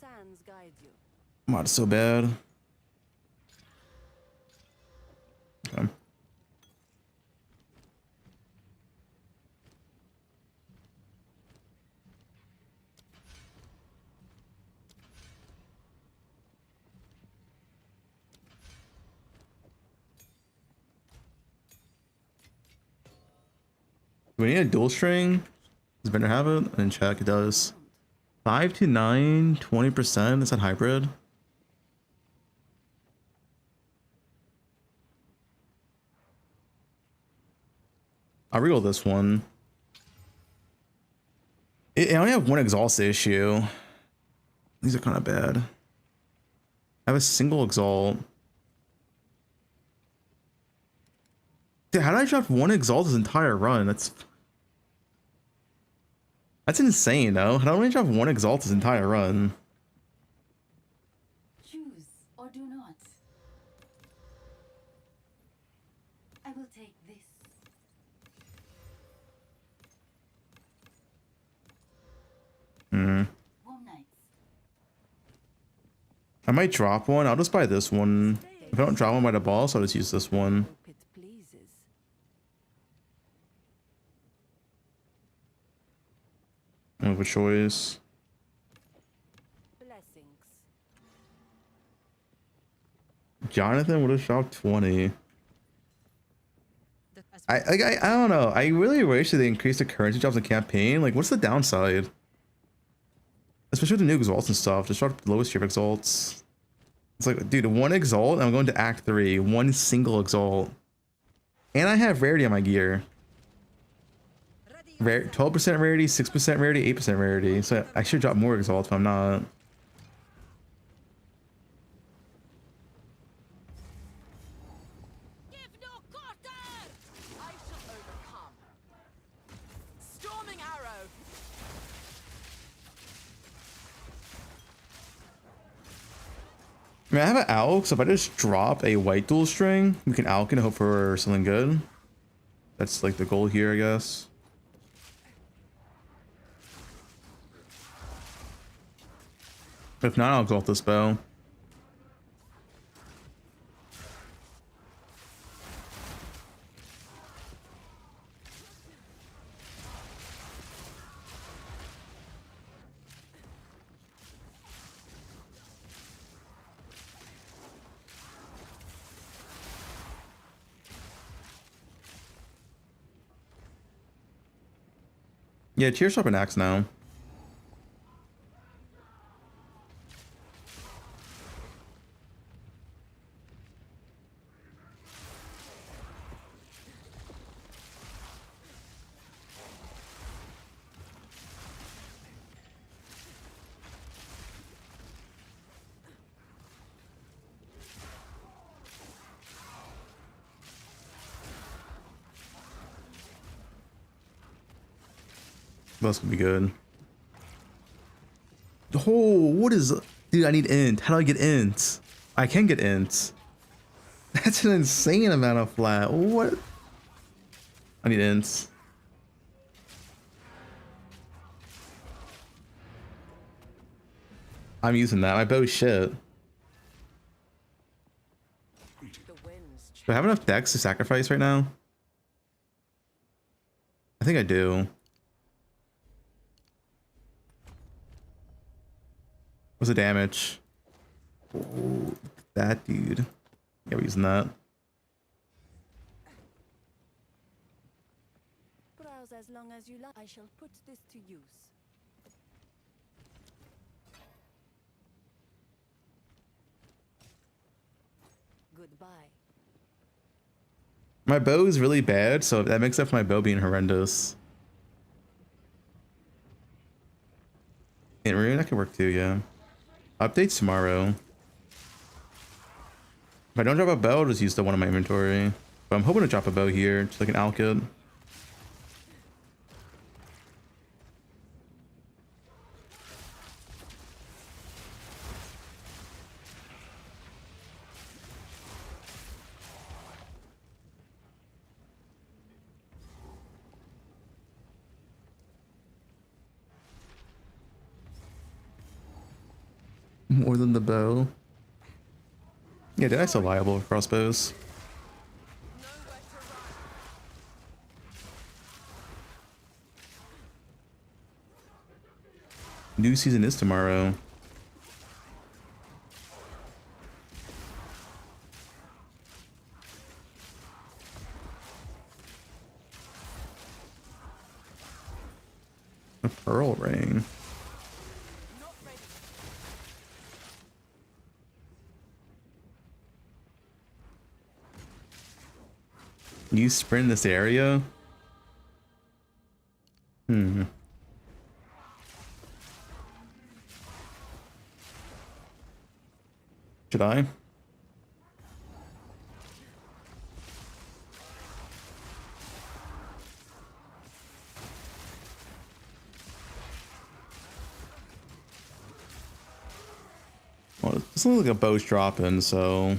Sands guide you. Mod's so bad. Okay. Do we need a dual string? Does vendor have it? I didn't check. It does. 5 to 9, 20%. Is that hybrid? I'll reroll this one. I only have one exhaust issue. These are kind of bad. I have a single exalt. Dude, how did I drop one exalt this entire run? That's insane, though. How did I drop one exalt this entire run? Choose or do not. I will take this. Hmm. Warm nights. I might drop one. I'll just buy this one. If I don't drop one by the boss, I'll just use this one. It pleases. I have a choice. Blessings. Jonathan would have dropped 20. I don't know. I really wish that they increased the currency drops in campaign. Like, what's the downside? Especially with the new exalts and stuff. Just drop the lowest tier of exalts. It's like, dude, one exalt, and I'm going to Act 3. One single exalt. And I have rarity on my gear. 12% rarity, 6% rarity, 8% rarity. So I should drop more exalts, but I'm not. I mean, I have an alk, so if I just drop a white dual string, we can alk and hope for something good. That's like the goal here, I guess. If not, I'll exalt this bow. Yeah, tear sharp an axe now. That's gonna be good. Oh, what is... Dude, I need int. How do I get int? I can get int. That's an insane amount of flat. What? I need ints. I'm using that. My bow's shit. Do I have enough decks to sacrifice right now? I think I do. What's the damage? Oh, that dude. Yeah, we're using that. Browse as long as you like. I shall put this to use. Goodbye. My bow is really bad, so that makes up for my bow being horrendous. And rune, that could work too, yeah. Updates tomorrow. If I don't drop a bow, I'll just use the one in my inventory. But I'm hoping to drop a bow here, just like an alkid. More than the bow. Yeah, Deadeye still viable with crossbows. New season is tomorrow. A pearl ring. You sprint this area? Hmm. Should I? Well, this looks like a bow's dropping, so...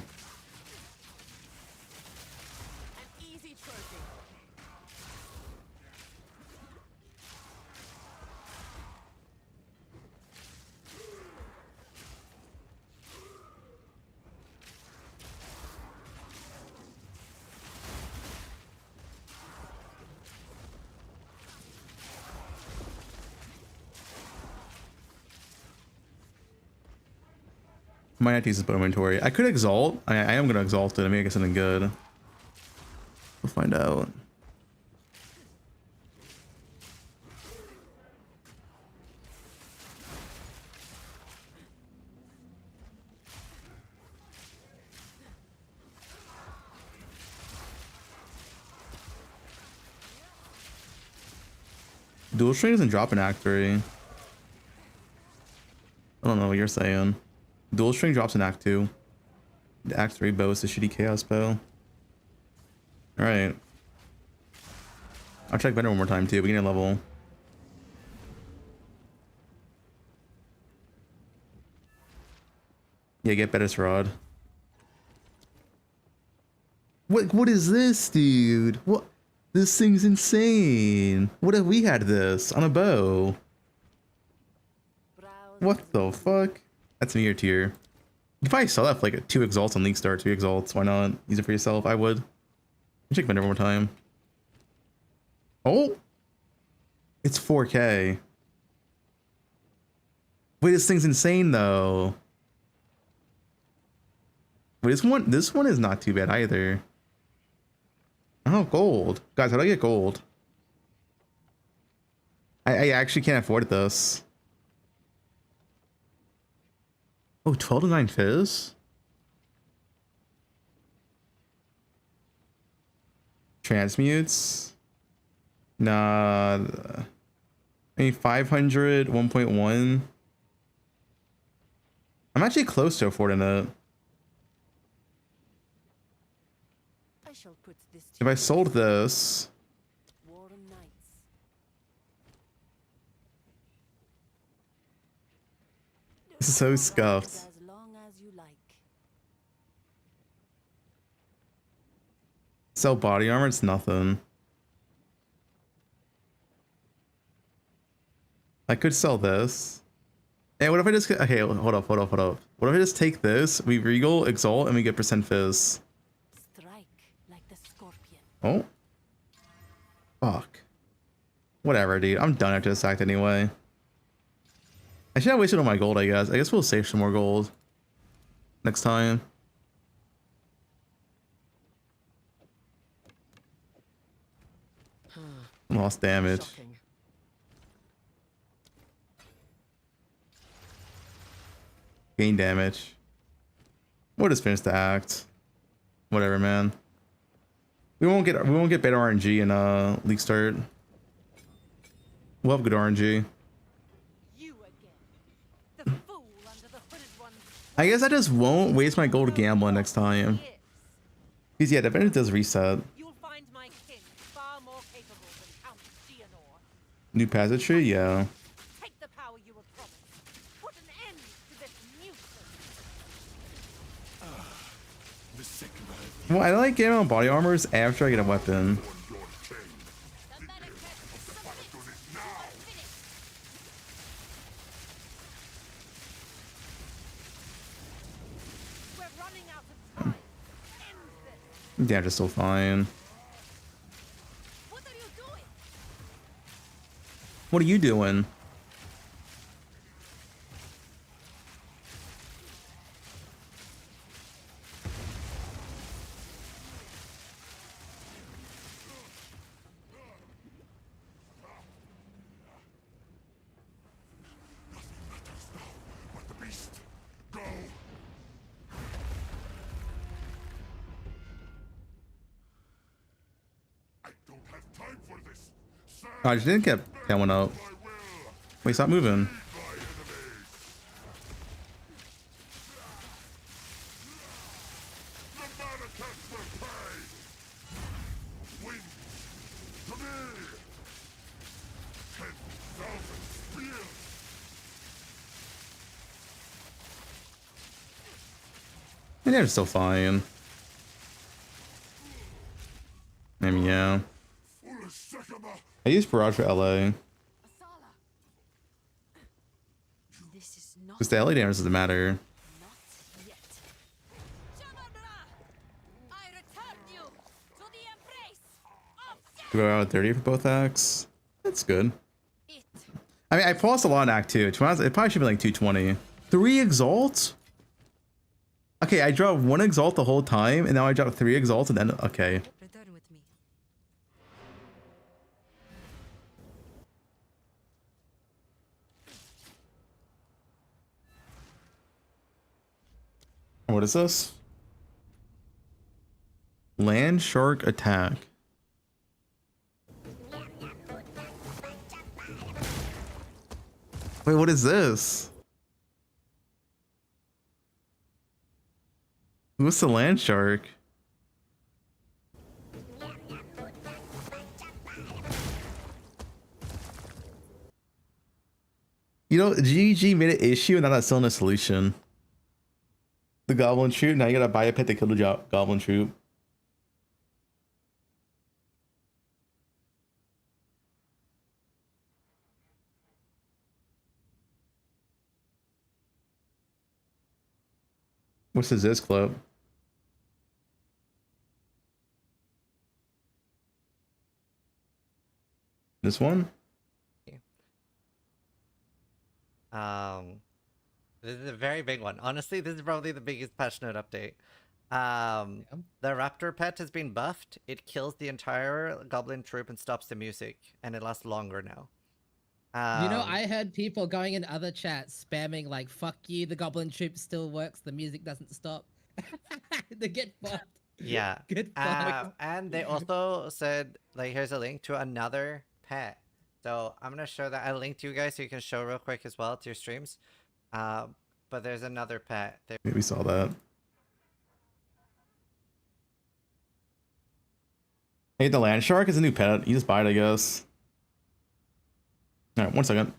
Might have to use this bow inventory. I could exalt. I am gonna exalt it. I may get something good. We'll find out. Dual string doesn't drop in Act 3. I don't know what you're saying. Dual string drops in Act 2. The Act 3 bow is the shitty chaos bow. Alright. I'll check better one more time too. We need a level. Yeah, get better rod. What is this, dude? What? This thing's insane. What if we had this on a bow? What the fuck? That's me or tier. You probably sell that for like 2 exalts on League Start, 2 exalts. Why not? Use it for yourself. I would. Check my number one more time. Oh! It's 4K. Wait, this thing's insane though. Wait, this one is not too bad either. Oh, gold. Guys, how do I get gold? I actually can't afford this. Oh, 12 to 9 fizz? Transmutes? Nah. I mean, 500, 1.1. I'm actually close to affording it. If I sold this... This is so scuffed. Sell body armor, it's nothing. I could sell this. Hey, what if I just... Okay, hold up. What if I just take this, we regal, exalt, and we get percent fizz? Oh. Fuck. Whatever, dude. I'm done after this act anyway. I should have wasted all my gold, I guess. I guess we'll save some more gold next time. Lost damage. Gain damage. We'll just finish the act. Whatever, man. We won't get better RNG in League Start. We'll have good RNG. I guess I just won't waste my gold gambling next time. Because yeah, the event does reset. New pageantry, yeah. Well, I like getting on body armors after I get a weapon. Damage is still fine. What are you doing? Oh, I just didn't get that one up. Wait, stop moving. And they're still fine. I mean, yeah. I use Barrage for LA. Because the LA damage doesn't matter. Go out at 30 for both acts. That's good. I mean, I paused a lot in Act 2. It probably should be like 220. 3 exalts? Okay, I dropped 1 exalt the whole time, and now I dropped 3 exalts, and then okay. What is this? Land shark attack. Wait, what is this? What's the land shark? You know, GG made an issue and now that's still in a solution. the goblin troop. Now you gotta buy a pet to kill the goblin troop. What's this club? This one? This is a very big one. Honestly, this is probably the biggest patch note update. The raptor pet has been buffed. It kills the entire goblin troop and stops the music, and it lasts longer now. You know, I heard people going in other chats spamming like "fuck you," the goblin troop still works, the music doesn't stop. They get fucked. Yeah. Get fucked. And they also said, like, here's a link to another pet. So I'm gonna show that. I linked you guys so you can show real quick as well to your streams. But there's another pet. Maybe saw that. Hey, the land shark is a new pet. You just buy it, I guess. All right, 1 second.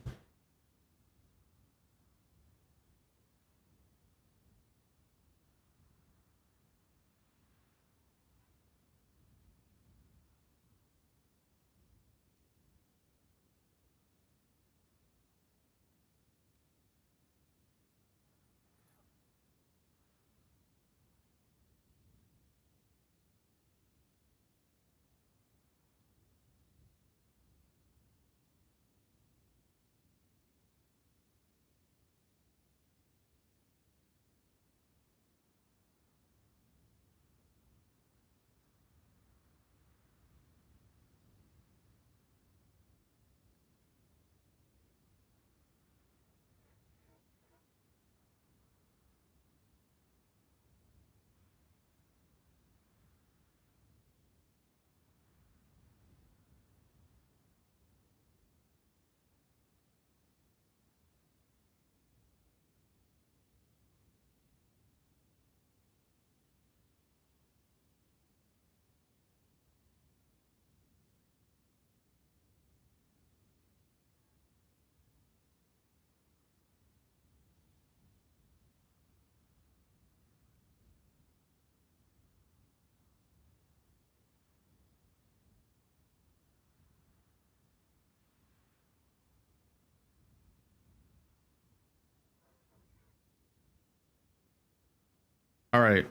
All right.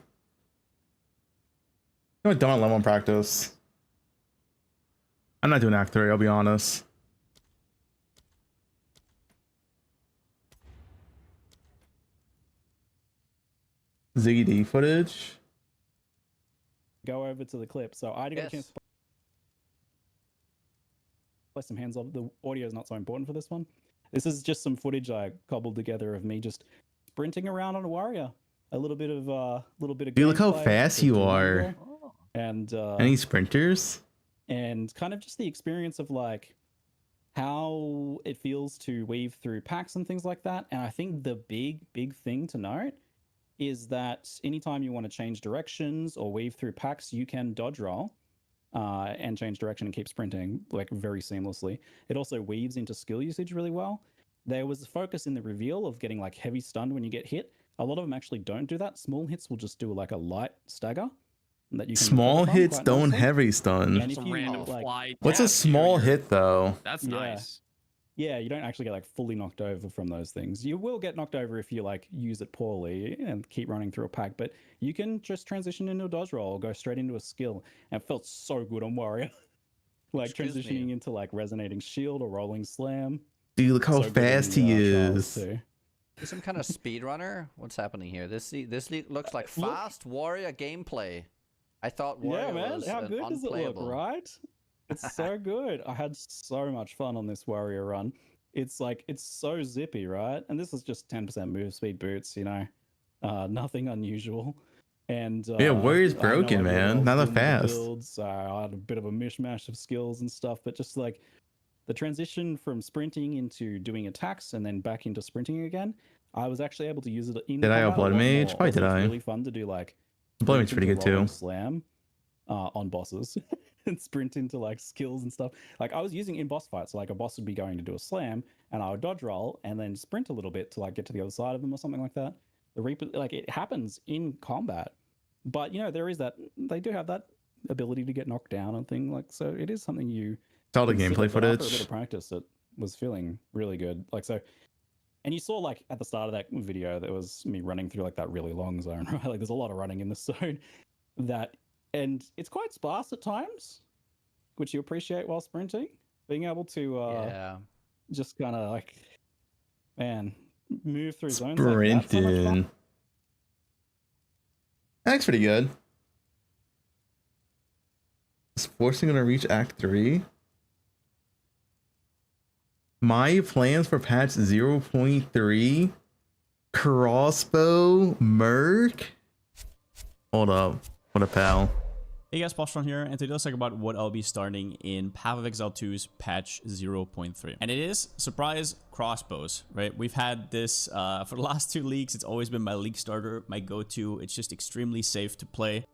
I'm done on level 1 practice. I'm not doing Act 3, I'll be honest. Ziggy D footage. Go over to the clip. So I didn't get a chance to play some hands off. The audio is not so important for this one. This is just some footage I cobbled together of me just sprinting around on a warrior. A little bit of Dude, look how fast you are. And any sprinters? And kind of just the experience of like how it feels to weave through packs and things like that. And I think the big thing to note is that anytime you want to change directions or weave through packs, you can dodge roll and change direction and keep sprinting like very seamlessly. It also weaves into skill usage really well. There was a focus in the reveal of getting like heavy stunned when you get hit. A lot of them actually don't do that. Small hits will just do like a light stagger. That you can small hits don't heavy stun. And if you, like, what's a small hit though? That's nice. Yeah, you don't actually get like fully knocked over from those things. You will get knocked over if you like use it poorly and keep running through a pack, but you can just transition into a dodge roll or go straight into a skill. And it felt so good on Warrior. Like transitioning into like resonating shield or rolling slam. Dude, look how fast he is. Is some kind of speedrunner? What's happening here? This looks like fast Warrior gameplay. I thought Warrior was how good does it look, right? It's so good. I had so much fun on this Warrior run. It's like, it's so zippy, right? And this is just 10% move speed boots, you know, nothing unusual. And yeah, Warrior's broken, man. Not that fast. Builds, I had a bit of a mishmash of skills and stuff, but just like the transition from sprinting into doing attacks and then back into sprinting again, I was actually able to use it in. Did I have Blood Mage? Probably did I. It's really fun to do like Blood Mage's pretty good too. Slam on bosses and sprint into like skills and stuff. Like I was using in boss fights, like a boss would be going to do a slam and I would dodge roll and then sprint a little bit to like get to the other side of them or something like that. The Reaper, like it happens in combat, but you know there is that they do have that ability to get knocked down and things like so. It is something you. Saw the consider, gameplay but after a bit footage. of practice, it was feeling really good. Like so, and you saw like at the start of that video, there was me running through like that really long zone, right? Like there's a lot of running in this zone. That and it's quite sparse at times, which you appreciate while sprinting. Being able to just kind of like, man, move through zones like that so much fun. Sprinting. That's pretty good. Is forcing gonna reach Act 3? My plans for patch 0.3? Crossbow Merc? Hold up. What a pal. Hey guys, Postron here, and today let's talk about what I'll be starting in Path of Exile 2's patch 0.3. And it is, surprise, crossbows, right? We've had this for the last 2 leagues. It's always been my league starter, my go-to. It's just extremely safe to play.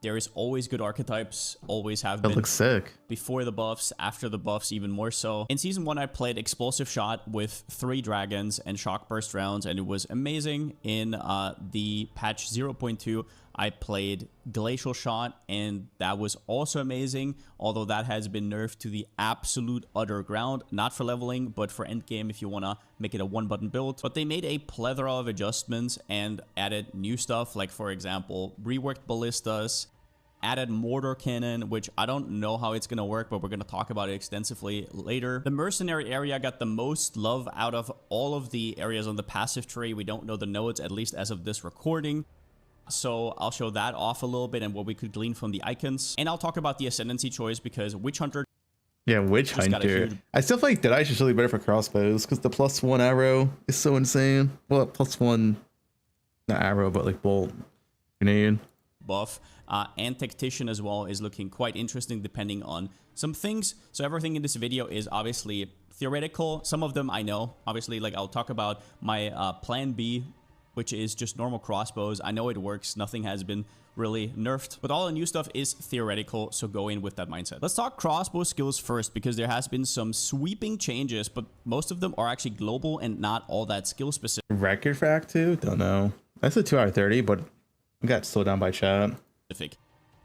There is always good archetypes, always have been. That looks sick. Before the buffs, after the buffs, even more so. In Season 1, I played Explosive Shot with 3 dragons and Shock Burst rounds, and it was amazing. In the patch 0.2, I played Glacial Shot, and that was also amazing, although that has been nerfed to the absolute utter ground. Not for leveling, but for endgame if you want to make it a one-button build. But they made a plethora of adjustments and added new stuff, like, for example, reworked ballistas, added mortar cannon, which I don't know how it's going to work, but we're going to talk about it extensively later. The mercenary area got the most love out of all of the areas on the passive tree. We don't know the nodes, at least as of this recording. So I'll show that off a little bit and what we could glean from the icons. And I'll talk about the Ascendancy choice because Witch Hunter. Yeah, Witch Hunter. I still feel like Deadeye should be better for crossbows because the +1 arrow is so insane. Well, +1, not arrow, but like bolt grenade. Buff. And Tactician as well is looking quite interesting depending on some things. So everything in this video is obviously theoretical. Some of them I know. Obviously, like I'll talk about my plan B, which is just normal crossbows. I know it works. Nothing has been really nerfed, but all the new stuff is theoretical, so go in with that mindset. Let's talk crossbow skills first, because there has been some sweeping changes, but most of them are actually global and not all that skill specific. Record for Act 2? Don't know. That's a 2 out of 30, but it got slowed down by chat.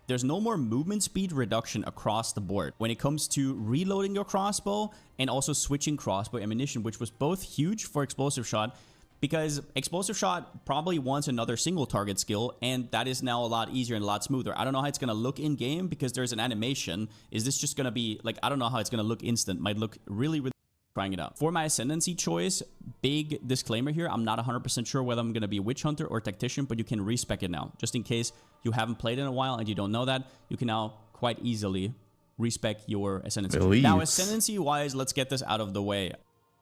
There's no more movement speed reduction across the board when it comes to reloading your crossbow and also switching crossbow ammunition, which was both huge for Explosive Shot, because Explosive Shot probably wants another single target skill, and that is now a lot easier and a lot smoother. I don't know how it's going to look in game because there's an animation. Is this just going to be like, I don't know how it's going to look instant. Might look really, really trying it out. For my Ascendancy choice, big disclaimer here, I'm not 100% sure whether I'm going to be Witch Hunter or Tactician, but you can respec it now. Just in case you haven't played in a while and you don't know that, you can now quite easily respec your Ascendancy. Now, Ascendancy-wise, let's get this out of the way.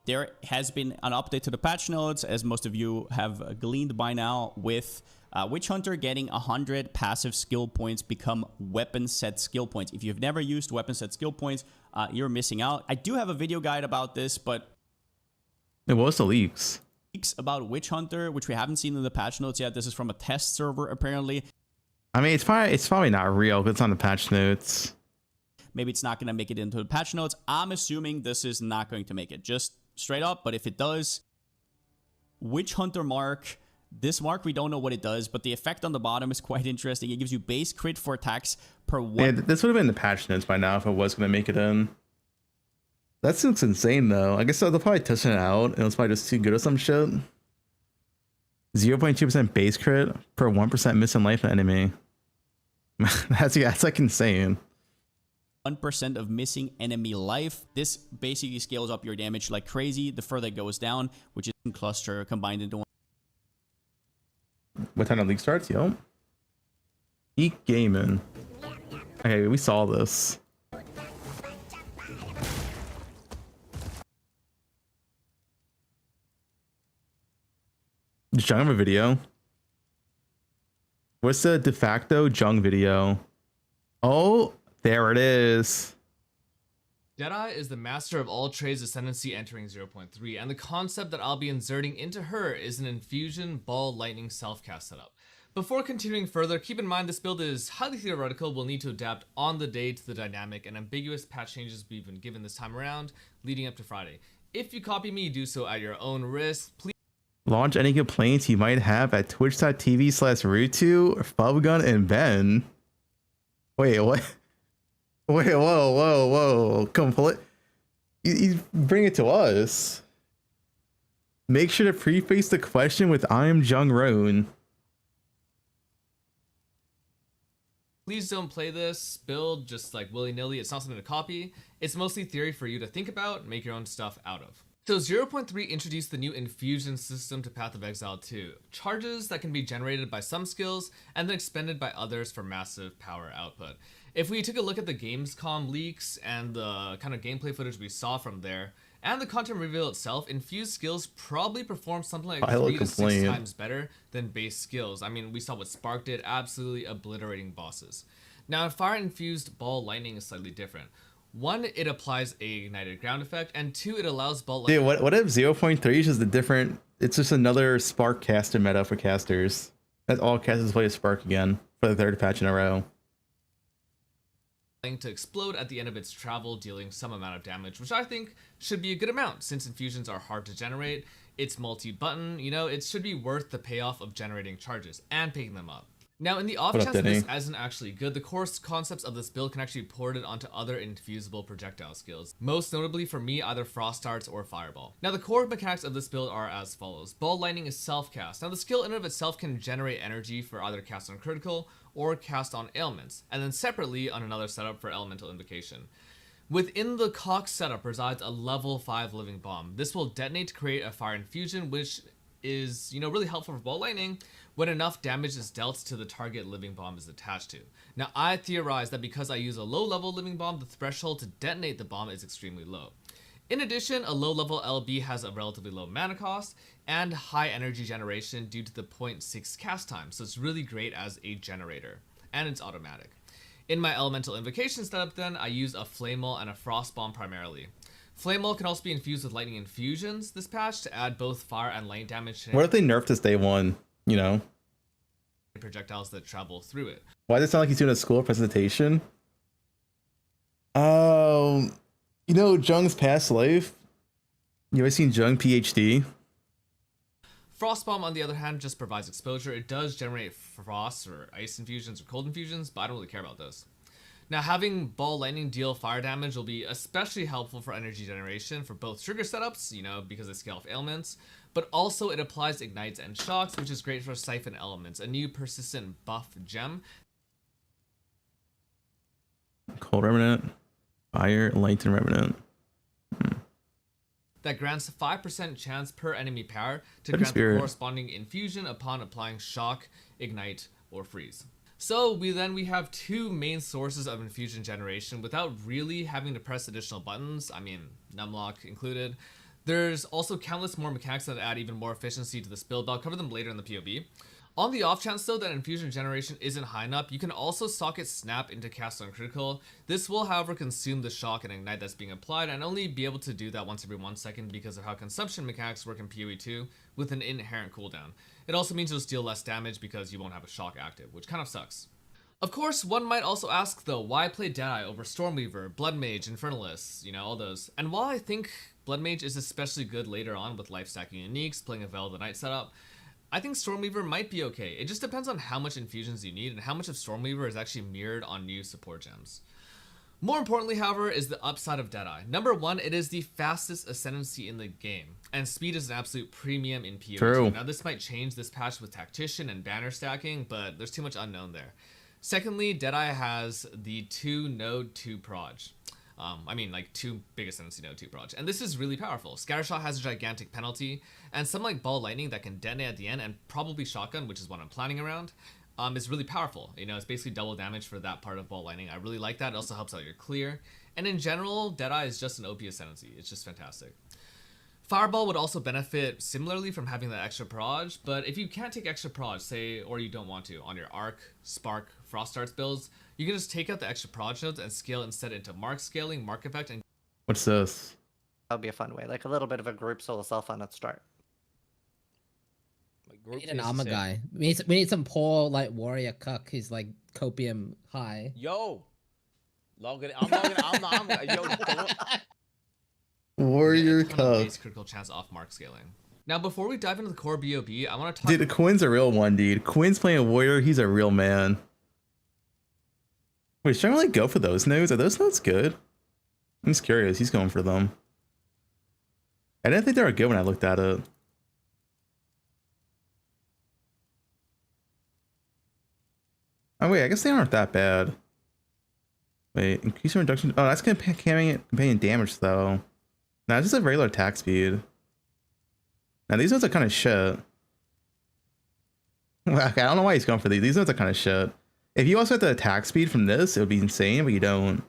There has been an update to the patch notes, as most of you have gleaned by now, with Witch Hunter getting 100 passive skill points become weapon set skill points. If you've never used weapon set skill points, you're missing out. I do have a video guide about this, but it was the leaks. Leaks about Witch Hunter, which we haven't seen in the patch notes yet. This is from a test server, apparently. I mean, it's probably not real, but it's on the patch notes. Maybe it's not going to make it into the patch notes. I'm assuming this is not going to make it. Just straight up, but if it does, Witch Hunter mark. This mark, we don't know what it does, but the effect on the bottom is quite interesting. It gives you base crit for attacks per 1. Yeah, this would have been the patch notes by now if it was going to make it in. That looks insane, though. I guess they'll probably test it out, and it's probably just too good or some shit. 0.2% base crit per 1% missing life an enemy. that's like insane. 1% of missing enemy life. This basically scales up your damage like crazy the further it goes down, which is in cluster combined into one. What time the league starts? Yo. Eat gaming. Okay, we saw this. Does Jung have a video? What's the de facto Jung video? Oh, there it is. Deadeye is the master of all trades Ascendancy entering 0.3, and the concept that I'll be inserting into her is an infusion ball lightning self-cast setup. Before continuing further, keep in mind this build is highly theoretical, will need to adapt on the day to the dynamic and ambiguous patch changes we've been given this time around, leading up to Friday. If you copy me, do so at your own risk. Please. Launch any complaints you might have at twitch.tv/Rutu, Fubgun, and Ben. Wait, what? Wait, whoa. You bring it to us. Make sure to preface the question with "I am Jung Roan." Please don't play this build just like willy-nilly. It's not something to copy. It's mostly theory for you to think about, make your own stuff out of. So 0.3 introduced the new infusion system to Path of Exile 2. Charges that can be generated by some skills and then expended by others for massive power output. If we took a look at the Gamescom leaks and the kind of gameplay footage we saw from there, and the content reveal itself, infused skills probably perform something like 3 to 6 times better than base skills. I mean, we saw what Spark did, absolutely obliterating bosses. Now, fire infused ball lightning is slightly different. 1, it applies a ignited ground effect, and 2, it allows ball lightning. Dude, what if 0.3 is just a different? It's just another Spark caster meta for casters. That all casters play Spark again for the 3rd patch in a row. To explode at the end of its travel, dealing some amount of damage, which I think should be a good amount since infusions are hard to generate. It's multi-button, you know, it should be worth the payoff of generating charges and picking them up. Now, in the off chance that this isn't actually good, the core concepts of this build can actually be ported onto other infusible projectile skills. Most notably for me, either Frost Darts or Fireball. Now, the core mechanics of this build are as follows. Ball Lightning is self-cast. Now, the skill in and of itself can generate energy for either cast on critical or cast on ailments, and then separately on another setup for elemental invocation. Within the Cox setup resides a level 5 living bomb. This will detonate to create a fire infusion, which is, you know, really helpful for ball lightning when enough damage is dealt to the target living bomb is attached to. Now, I theorize that because I use a low level living bomb, the threshold to detonate the bomb is extremely low. In addition, a low level LB has a relatively low mana cost and high energy generation due to the 0.6 cast time, so it's really great as a generator, and it's automatic. In my elemental invocation setup then, I use a flame maul and a frost bomb primarily. Flame maul can also be infused with lightning infusions this patch to add both fire and light damage. What if they nerfed this day 1, you know? Projectiles that travel through it. Why does it sound like he's doing a school presentation? You know Jung's past life? You ever seen Jung PhD? Frostbomb, on the other hand, just provides exposure. It does generate frost or ice infusions or cold infusions, but I don't really care about those. Now, having ball lightning deal fire damage will be especially helpful for energy generation for both trigger setups, you know, because they scale off ailments, but also it applies ignites and shocks, which is great for siphon elements, a new persistent buff gem. Cold Remnant, Fire, Light, and Remnant. That grants 5% chance per enemy power to grant the corresponding infusion upon applying shock, ignite, or freeze. So we have 2 main sources of infusion generation without really having to press additional buttons, I mean numlock included. There's also countless more mechanics that add even more efficiency to this build, but I'll cover them later in the POV. On the off chance though that infusion generation isn't high enough, you can also socket snap into cast on critical. This will however consume the shock and ignite that's being applied and only be able to do that once every 1 second because of how consumption mechanics work in PoE2 with an inherent cooldown. It also means you'll deal less damage because you won't have a shock active, which kind of sucks. Of course, one might also ask though, why play Deadeye over Stormweaver, Blood Mage, Infernalist, you know, all those. And while I think Blood Mage is especially good later on with life stacking uniques, playing a Veil of the Night setup, I think Stormweaver might be okay. It just depends on how much infusions you need and how much of Stormweaver is actually mirrored on new support gems. More importantly, however, is the upside of Deadeye. Number 1, it is the fastest ascendancy in the game, and speed is an absolute premium in PoE2. True. Now this might change this patch with Tactician and banner stacking, but there's too much unknown there. Secondly, Deadeye has the 2 node 2 proj. I mean, like 2 big ascendancy node 2 proj. And this is really powerful. Scattershot has a gigantic penalty, and some like Ball Lightning that can detonate at the end, and probably Shotgun, which is what I'm planning around, is really powerful. You know, it's basically double damage for that part of Ball Lightning. I really like that. It also helps out your clear. And in general, Deadeye is just an OP ascendancy. It's just fantastic. Fireball would also benefit similarly from having that extra proj, but if you can't take extra proj, say, or you don't want to, on your Arc, Spark, Frost Darts builds, you can just take out the extra proj nodes and scale instead into mark scaling, mark effect, and... What's this? That would be a fun way, like a little bit of a group solo self-fun at the start. We need an armor guy. We need some poor like warrior cuck who's like copium high. Yo, log it. I'm yo. Warrior Base cuck. critical chance off mark scaling. Now, before we dive into the core BOB, I want to talk. Dude, Quinn's a real one, dude. Quinn's playing a warrior. He's a real man. Wait, should I really go for those nodes? Are those nodes good? I'm just curious. He's going for them. I didn't think they were good when I looked at it. Oh wait, I guess they aren't that bad. Wait, increase reduction. Oh, that's companion damage though. Nah, it's just a regular attack speed. Now these ones are kind of shit. Okay, I don't know why he's going for these. These ones are kind of shit. If you also had the attack speed from this, it would be insane, but you don't.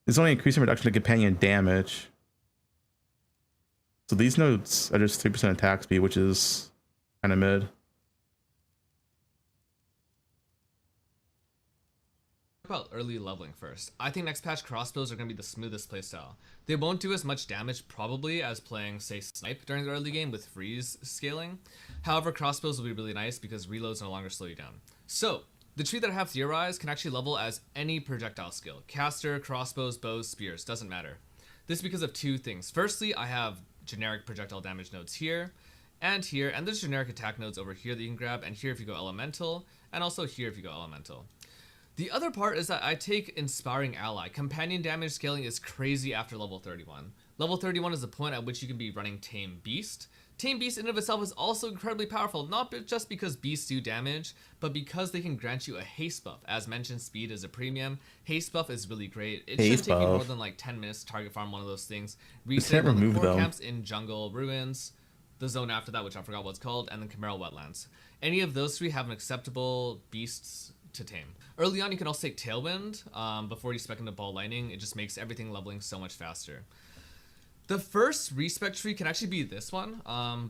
It's only increasing reduction to companion damage. So these nodes are just 3% attack speed, which is kind of mid. About early leveling first. I think next patch crossbows are going to be the smoothest playstyle. They won't do as much damage probably as playing, say, snipe during the early game with freeze scaling. However, crossbows will be really nice because reloads no longer slow you down. So, the tree that I have theorized can actually level as any projectile skill. Caster, crossbows, bows, spears, doesn't matter. This is because of two things. Firstly, I have generic projectile damage nodes here, and there's generic attack nodes over here that you can grab, and here if you go elemental, and also here if you go elemental. The other part is that I take Inspiring Ally. Companion damage scaling is crazy after level 31. Level 31 is the point at which you can be running Tame Beast. Tame Beast in and of itself is also incredibly powerful, not just because beasts do damage, but because they can grant you a haste buff. As mentioned, speed is a premium. Haste buff is really great. It shouldn't take you more than like 10 minutes to target farm one of those things. Reset on the core camps in Jungle Ruins, the zone after that, which I forgot what it's called, and then Chimeral Wetlands. Any of those three have an acceptable beasts to tame. Early on, you can also take Tailwind before you spec into Ball Lightning. It just makes everything leveling so much faster. The first respec tree can actually be this one,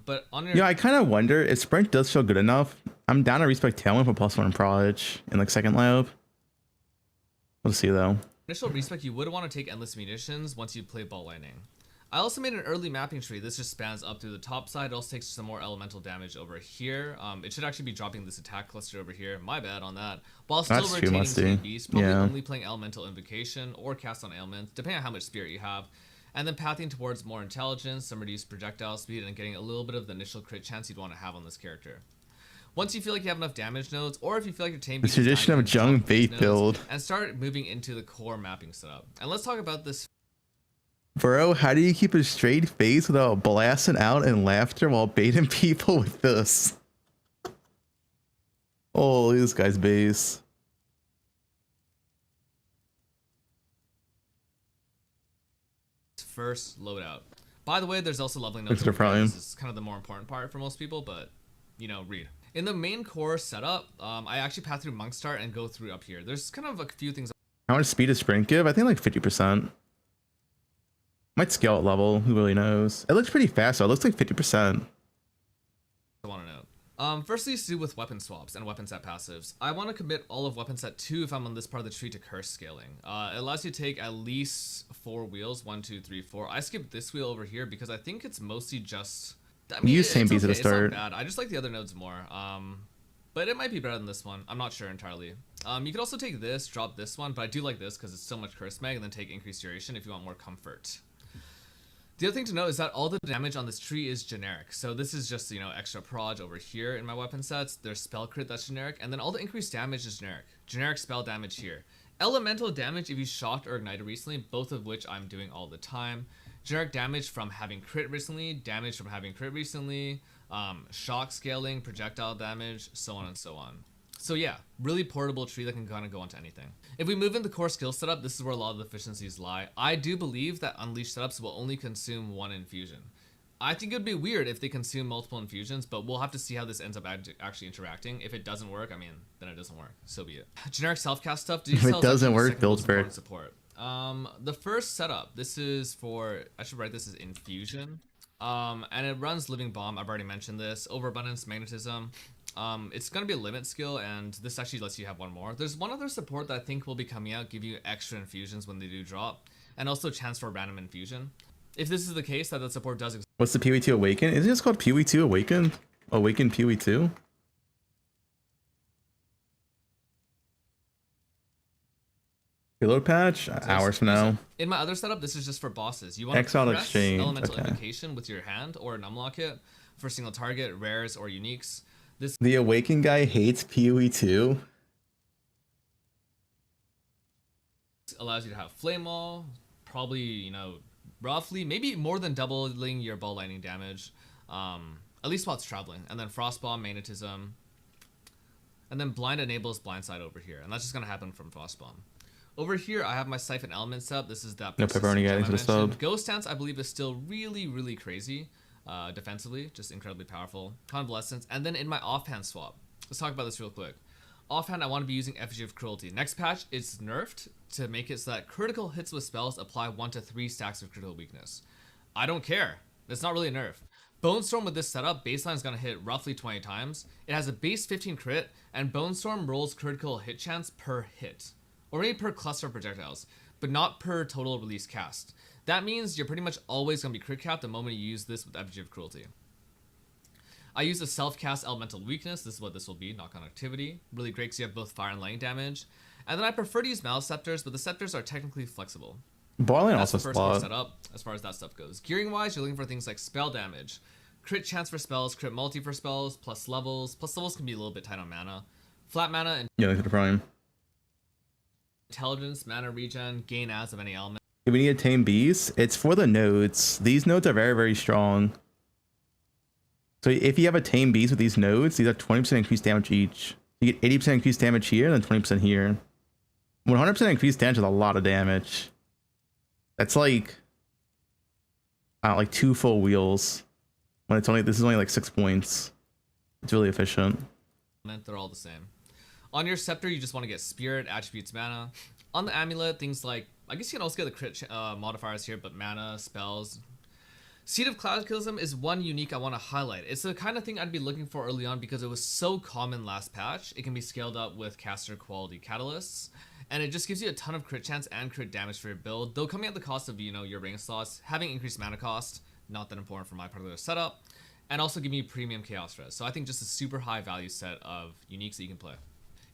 but on your... Yeah, I kind of wonder if Sprint does feel good enough. I'm down to respec Tailwind for +1 Proj in like second lab. We'll see though. Initial respec, you would want to take Endless Munitions once you play Ball Lightning. I also made an early mapping tree. This just spans up through the top side. It also takes some more elemental damage over here. It should actually be dropping this attack cluster over here. My bad on that. While still retaining Tame Beast, probably only playing Elemental Invocation or Cast on Ailment, depending on how much spirit you have. And then pathing towards more intelligence, some reduced projectile speed, and getting a little bit of the initial crit chance you'd want to have on this character. Once you feel like you have enough damage nodes, or if you feel like your Tame Beast the tradition of Jung Bait build, and start moving into the core mapping setup. And let's talk about this. Bro, how do you keep a straight face without blasting out in laughter while baiting people with this? Oh, look at this guy's base. First loadout. By the way, there's also leveling nodes. This is kind of the more important part for most people, but you know, read. In the main core setup, I actually path through Monk Start and go through up here. There's kind of a few things. How much speed does Sprint give? I think like 50%. Might scale at level, who really knows? It looks pretty fast though, it looks like 50%. I want to know. Firstly, to do with weapon swaps and weapon set passives. I want to commit all of weapon set 2 if I'm on this part of the tree to curse scaling. It allows you to take at least 4 wheels, 1, 2, 3, 4. I skipped this wheel over here because I think it's mostly just... I mean, use same beats at the start. It's not bad. I just like the other nodes more. But it might be better than this one. I'm not sure entirely. You could also take this, drop this one, but I do like this because it's so much curse mag, and then take increased duration if you want more comfort. The other thing to note is that all the damage on this tree is generic. So this is just, you know, extra proj over here in my weapon sets. There's spell crit that's generic, and then all the increased damage is generic. Generic spell damage here. Elemental damage if you shocked or ignited recently, both of which I'm doing all the time. Generic damage from having crit recently, damage from having crit recently, shock scaling, projectile damage, so on and so on. So yeah, really portable tree that can kind of go onto anything. If we move into core skill setup, this is where a lot of the efficiencies lie. I do believe that Unleashed setups will only consume 1 infusion. I think it would be weird if they consume multiple infusions, but we'll have to see how this ends up actually interacting. If it doesn't work, I mean, then it doesn't work. So be it. Generic self-cast stuff. If it doesn't work, build for it. Support. The first setup, this is for, I should write this as infusion. And it runs Living Bomb. I've already mentioned this. Overabundance, Magnetism. It's going to be a limit skill, and this actually lets you have 1 more. There's one other support that I think will be coming out, give you extra infusions when they do drop, and also chance for random infusion. If this is the case, that support does exist. What's the PoE2 Awaken? Isn't it just called PoE2 Awaken? Awaken PoE2? Reload patch? Hours from now. In my other setup, this is just for bosses. You want to Exile press exchange. elemental Okay. invocation with your hand or an unlock it for single target, rares, or uniques. This The Awakened guy hates PoE2. allows you to have flame wall, probably, you know, roughly maybe more than doubling your ball lightning damage, at least while it's traveling. And then frostbomb, magnetism, and then blind enables blindside over here, and that's just gonna happen from frostbomb. Over here, I have my Siphon Element sub. This is that No pepperoni guy into the sub. Ghost Dance, I believe, is still really crazy defensively, just incredibly powerful. Convalescence, and then in my offhand swap, let's talk about this real quick. Offhand, I want to be using Effigy of Cruelty. Next patch, it's nerfed to make it so that critical hits with spells apply 1 to 3 stacks of critical weakness. I don't care. It's not really a nerf. Bone Storm with this setup, baseline is going to hit roughly 20 times. It has a base 15 crit, and Bone Storm rolls critical hit chance per hit. Or maybe per cluster of projectiles, but not per total release cast. That means you're pretty much always going to be crit capped the moment you use this with Effigy of Cruelty. I use a self-cast elemental weakness. This is what this will be, knock-on activity. Really great because you have both fire and lightning damage. And then I prefer to use Malice Scepters, but the Scepters are technically flexible. Boiling That's also the first core spot. setup as far as that stuff goes. Gearing-wise, you're looking for things like spell damage, crit chance for spells, crit multi for spells, plus levels. Plus levels can be a little bit tight on mana. Flat mana and Yeah, look at the prime. intelligence, mana regen, gain adds of any element. If we need to tame beasts, it's for the nodes. These nodes are very strong. So if you have a tame beast with these nodes, these are 20% increased damage each. You get 80% increased damage here and then 20% here. 100% increased damage is a lot of damage. That's like, like 2 full wheels. When it's only, this is only like 6 points. It's really efficient. They're all the same. On your scepter, you just want to get spirit, attributes, mana. On the amulet, things like, I guess you can also get the crit modifiers here, but mana, spells. Seed of Cataclysm is one unique I want to highlight. It's the kind of thing I'd be looking for early on because it was so common last patch. It can be scaled up with caster quality catalysts, and it just gives you a ton of crit chance and crit damage for your build, though coming at the cost of, you know, your ring slots, having increased mana cost, not that important for my particular setup, and also giving you premium chaos res. So I think just a super high value set of uniques that you can play.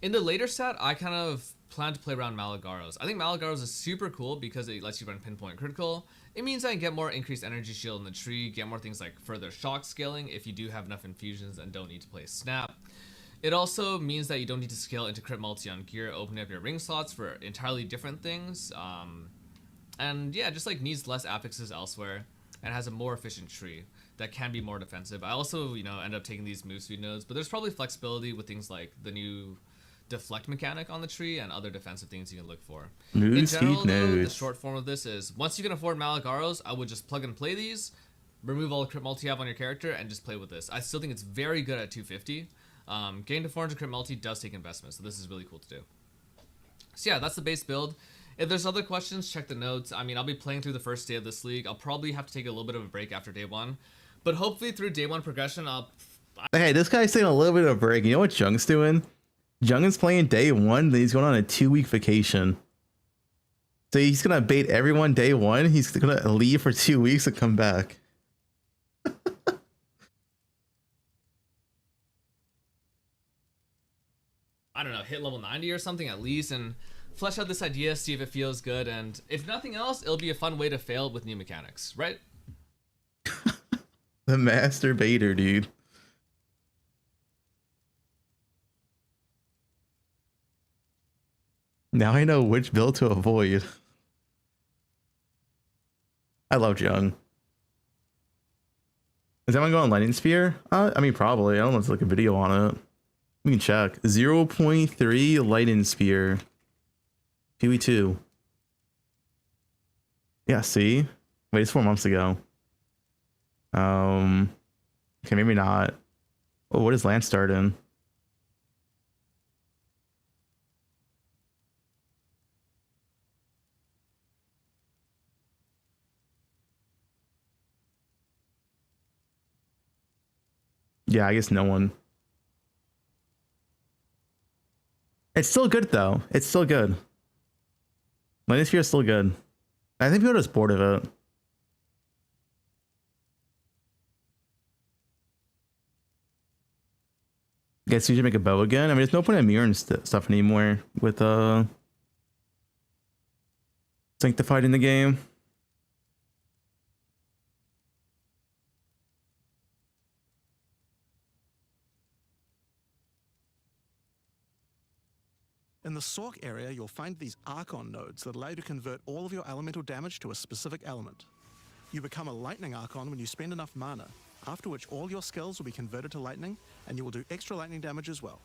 In the later set, I kind of plan to play around Malagaros. I think Malagaros is super cool because it lets you run pinpoint critical. It means I can get more increased energy shield in the tree, get more things like further shock scaling if you do have enough infusions and don't need to play snap. It also means that you don't need to scale into crit multi on gear, opening up your ring slots for entirely different things. And yeah, just like needs less affixes elsewhere and has a more efficient tree that can be more defensive. I also, you know, end up taking these move speed nodes, but there's probably flexibility with things like the new deflect mechanic on the tree and other defensive things you can look for. In general, though, the short form of this is once you can afford Malagaros, I would just plug and play these, remove all the crit multi you have on your character, and just play with this. I still think it's very good at 250. Getting to 400 crit multi does take investment, so this is really cool to do. So yeah, that's the base build. If there's other questions, check the notes. I mean, I'll be playing through the first day of this league. I'll probably have to take a little bit of a break after day 1, but hopefully through day 1 progression, Hey, this guy's taking a little bit of a break. You know what Jung's doing? Jung is playing day 1, then he's going on a 2-week vacation. So he's gonna bait everyone day 1. He's gonna leave for 2 weeks and come back. I don't know, hit level 90 or something at least and flesh out this idea, see if it feels good, and if nothing else, it'll be a fun way to fail with new mechanics, right? The master baiter, dude. Now I know which build to avoid. I love Jung. Is anyone going Lightning Spear? I mean, probably. I don't know if there's like a video on it. We can check. 0.3 Lightning Spear. PoE2. Yeah, see? Wait, it's 4 months ago. Okay, maybe not. Oh, what is Lance start in? Yeah, I guess no one. It's still good though. It's still good. Lightning Sphere is still good. I think people are just bored of it. Guess you should make a bow again. I mean, there's no point in mirroring stuff anymore with Sanctified in the game. In the Sork area, you'll find these Archon nodes that allow you to convert all of your elemental damage to a specific element. You become a Lightning Archon when you spend enough mana, after which all your skills will be converted to lightning, and you will do extra lightning damage as well.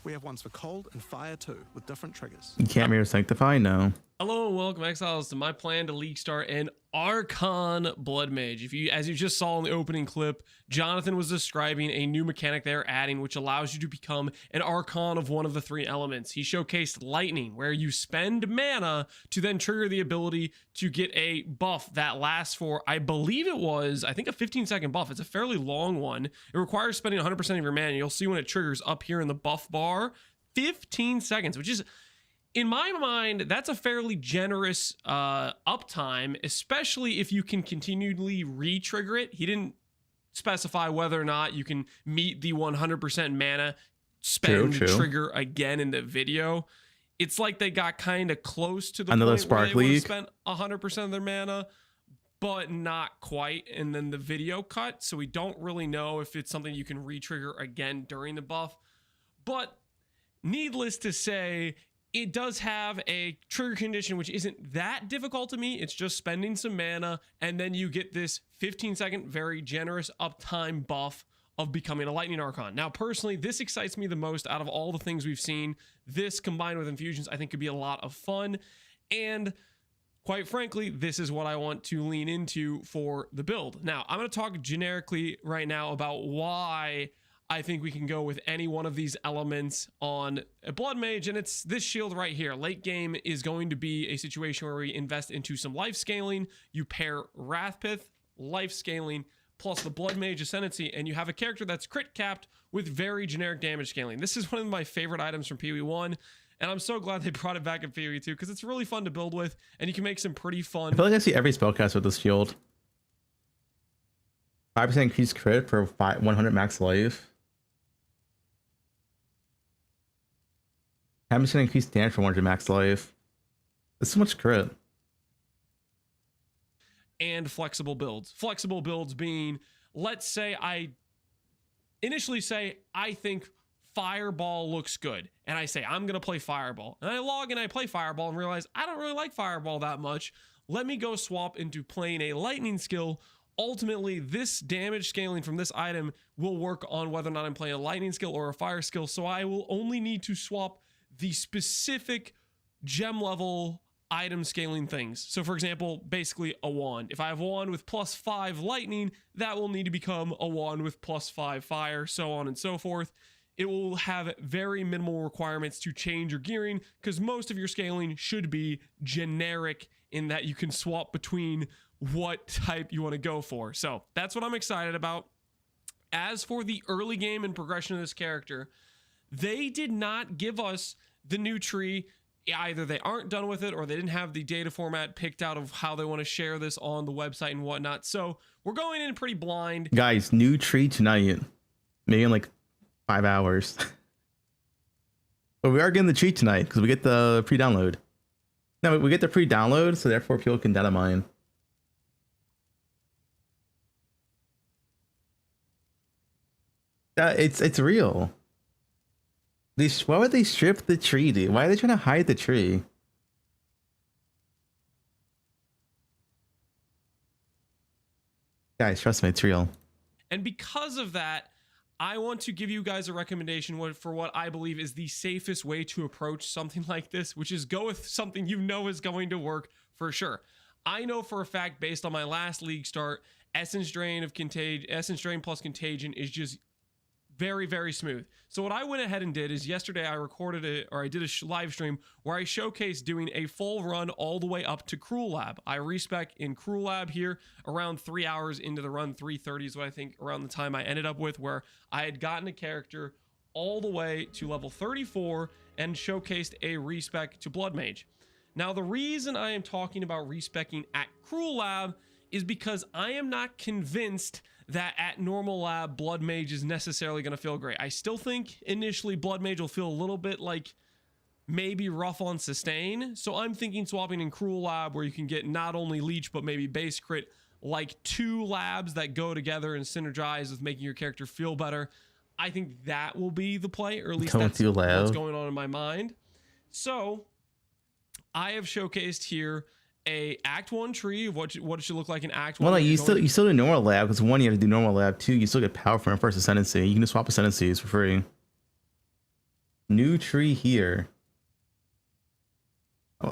We have ones for cold and fire too, with different triggers. You can't mirror Sanctify? No. Hello and welcome, Exiles, to my plan to League start an Archon Blood Mage. As you just saw in the opening clip, Jonathan was describing a new mechanic they're adding, which allows you to become an Archon of one of the 3 elements. He showcased Lightning, where you spend mana to then trigger the ability to get a buff that lasts for, I believe it was, I think a 15-second buff. It's a fairly long one. It requires spending 100% of your mana. You'll see when it triggers up here in the buff bar, 15 seconds, which is, in my mind, that's a fairly generous uptime, especially if you can continually re-trigger it. He didn't specify whether or not you can meet the 100% mana spend trigger again in the video. It's like they got kind of close to the Another point where Spark they would have League. spent 100% of their mana, but not quite. And then the video cut, so we don't really know if it's something you can re-trigger again during the buff. But needless to say, it does have a trigger condition which isn't that difficult to me. It's just spending some mana, and then you get this 15-second, very generous uptime buff of becoming a Lightning Archon. Now, personally, this excites me the most out of all the things we've seen. This, combined with infusions, I think could be a lot of fun. And quite frankly, this is what I want to lean into for the build. Now, I'm going to talk generically right now about why I think we can go with any one of these elements on a Blood Mage, and it's this shield right here. Late game is going to be a situation where we invest into some life scaling. You pair Wrathpith, life scaling, plus the Blood Mage Ascendancy, and you have a character that's crit capped with very generic damage scaling. This is one of my favorite items from PoE 1, and I'm so glad they brought it back in PoE 2 because it's really fun to build with, and you can make some pretty fun. I feel like I see every spellcast with this shield. 5% increased crit for 100 max life. 10% increased damage for 100 max life. That's so much crit. And flexible builds. Flexible builds being, let's say I initially say, I think Fireball looks good. And I say, I'm going to play Fireball. And I log and I play Fireball and realize I don't really like Fireball that much. Let me go swap into playing a Lightning skill. Ultimately, this damage scaling from this item will work on whether or not I'm playing a Lightning skill or a Fire skill. So I will only need to swap the specific gem level item scaling things. So for example, basically a wand. If I have a wand with +5 lightning, that will need to become a wand with +5 fire, so on and so forth. It will have very minimal requirements to change your gearing because most of your scaling should be generic in that you can swap between what type you want to go for. So that's what I'm excited about. As for the early game and progression of this character, they did not give us the new tree. Either they aren't done with it or they didn't have the data format picked out of how they want to share this on the website and whatnot. So we're going in pretty blind. Guys, new tree tonight. Maybe in like 5 hours. But we are getting the tree tonight because we get the pre-download. No, we get the pre-download, so therefore people can data mine. It's real. Why would they strip the tree, dude? Why are they trying to hide the tree? Guys, trust me, it's real. And because of that, I want to give you guys a recommendation for what I believe is the safest way to approach something like this, which is go with something you know is going to work for sure. I know for a fact, based on my last league start, Essence Drain plus Contagion is just very, very smooth. So what I went ahead and did is yesterday I recorded it, or I did a live stream where I showcased doing a full run all the way up to Cruel Lab. I respec in Cruel Lab here around 3 hours into the run. 3:30 is what I think around the time I ended up with, where I had gotten a character all the way to level 34 and showcased a respec to Blood Mage. Now the reason I am talking about respecing at Cruel Lab is because I am not convinced that at normal lab, Blood Mage is necessarily going to feel great. I still think initially Blood Mage will feel a little bit like maybe rough on sustain. So I'm thinking swapping in Cruel Lab where you can get not only leech, but maybe base crit, like 2 labs that go together and synergize with making your character feel better. I think that will be the play, or at least that's what's going on in my mind. So I have showcased here a Act 1 tree of what it should look like in Act 1. Well, like you still do normal lab, because 1 you have to do normal lab, 2 you still get power from your first ascendancy. You can just swap ascendancies for free. New tree here.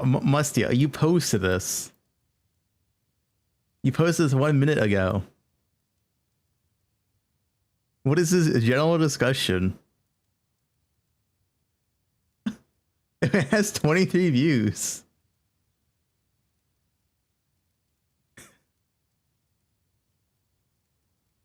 Musty, you posted this. You posted this 1 minute ago. What is this general discussion? It has 23 views.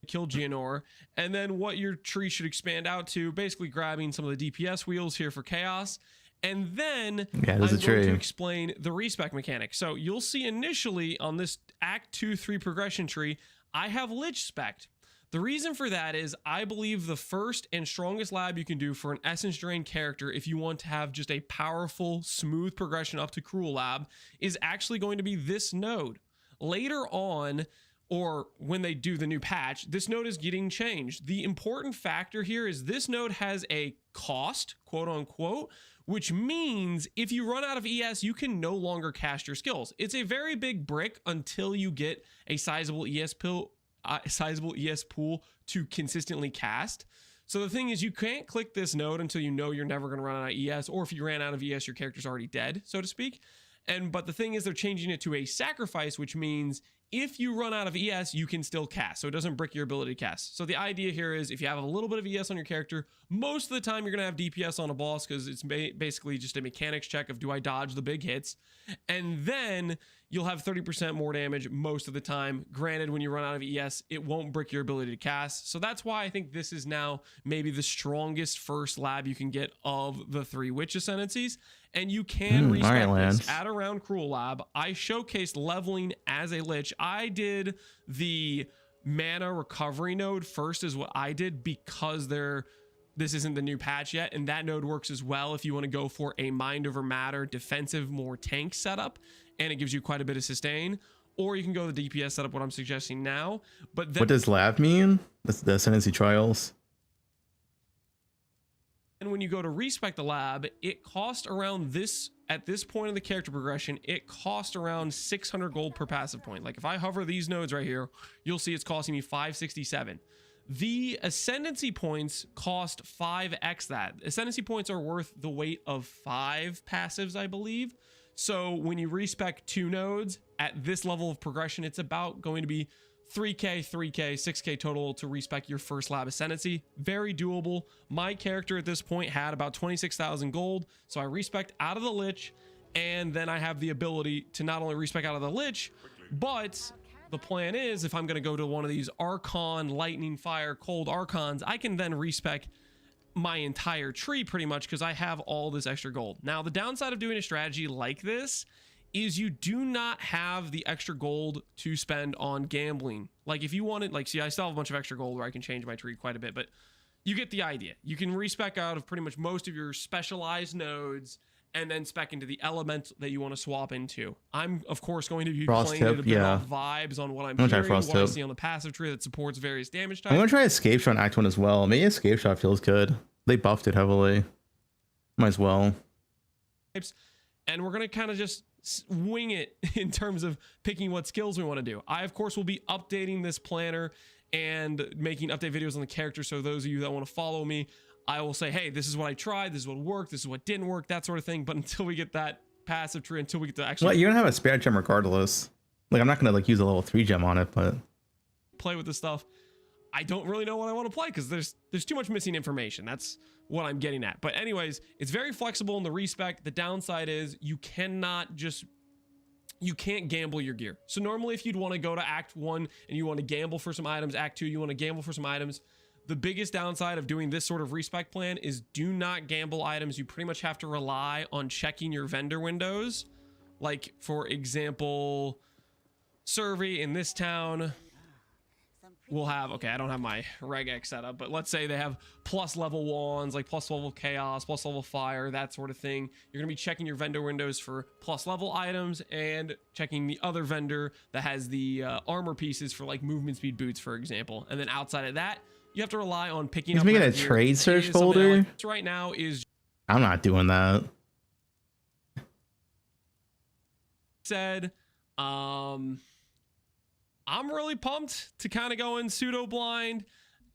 Kill Geonor, and then what your tree should expand out to, basically grabbing some of the DPS wheels here for chaos. And then I'm going to explain the respec mechanic. So you'll see initially on this Act 2-3 progression tree, I have Lich spec'd. The reason for that is I believe the first and strongest lab you can do for an Essence Drain character, if you want to have just a powerful, smooth progression up to Cruel Lab, is actually going to be this node. Later on, or when they do the new patch, this node is getting changed. The important factor here is this node has a cost, quote unquote, which means if you run out of ES, you can no longer cast your skills. It's a very big brick until you get a sizable ES pool to consistently cast. So the thing is, you can't click this node until you know you're never going to run out of ES, or if you ran out of ES, your character's already dead, so to speak. But the thing is, they're changing it to a sacrifice, which means if you run out of ES, you can still cast, so it doesn't brick your ability to cast. So the idea here is if you have a little bit of ES on your character, most of the time you're going to have DPS on a boss because it's basically just a mechanics check of do I dodge the big hits, and then you'll have 30% more damage most of the time. Granted, when you run out of ES, it won't brick your ability to cast. So that's why I think this is now maybe the strongest first lab you can get of the 3 Witch Ascendancies. And you can respec this at around Cruel Lab. I showcased leveling as a Lich. I did the mana recovery node first is what I did because this isn't the new patch yet, and that node works as well if you want to go for a mind over matter defensive, more tank setup, and it gives you quite a bit of sustain. Or you can go the DPS setup, what I'm suggesting now. But then, what does lab mean? That's the Ascendancy Trials. And when you go to respec the lab, it costs around this, at this point in the character progression, it costs around 600 gold per passive point. Like if I hover these nodes right here, you'll see it's costing me 567. The Ascendancy points cost 5x that. Ascendancy points are worth the weight of 5 passives, I believe. So when you respec 2 nodes at this level of progression, it's about going to be 3k, 3k, 6k total to respec your first lab Ascendancy. Very doable. My character at this point had about 26,000 gold, so I respec out of the Lich, and then I have the ability to not only respec out of the Lich, but the plan is if I'm going to go to one of these Archon, Lightning, Fire, Cold Archons, I can then respec my entire tree pretty much because I have all this extra gold. Now, the downside of doing a strategy like this is you do not have the extra gold to spend on gambling. Like if you wanted, like, see, I still have a bunch of extra gold where I can change my tree quite a bit, but you get the idea. You can respec out of pretty much most of your specialized nodes and then spec into the element that you want to swap into. I'm, of course, going to be playing it a bit off vibes on what I'm hearing, what I see on the passive tree that supports various damage types. I'm going to try Escape Shot in Act 1 as well. Maybe Escape Shot feels good. They buffed it heavily. Might as well. And we're going to kind of just wing it in terms of picking what skills we want to do. I, of course, will be updating this planner and making update videos on the character. So those of you that want to follow me, I will say, hey, this is what I tried, this is what worked, this is what didn't work, that sort of thing. But until we get that passive tree, until we get to actually... Well, you're going to have a spare gem regardless. Like, I'm not going to, like, use a level 3 gem on it, but... play with this stuff. I don't really know what I want to play because there's too much missing information. That's what I'm getting at. But anyways, it's very flexible in the respec. The downside is you can't gamble your gear. So normally if you'd want to go to Act 1 and you want to gamble for some items, Act 2, you want to gamble for some items, the biggest downside of doing this sort of respec plan is do not gamble items. You pretty much have to rely on checking your vendor windows. Like, for example, survey in this town. will have, okay, I don't have my regex set up, but let's say they have plus level wands, like plus level chaos, plus level fire, that sort of thing. You're gonna be checking your vendor windows for plus level items and checking the other vendor that has the armor pieces for like movement speed boots, for example. And then outside of that, you have to rely on picking He's up making rare a gear. trade It search is something I like folder. right now is I'm not doing that. said, I'm really pumped to kind of go in pseudo blind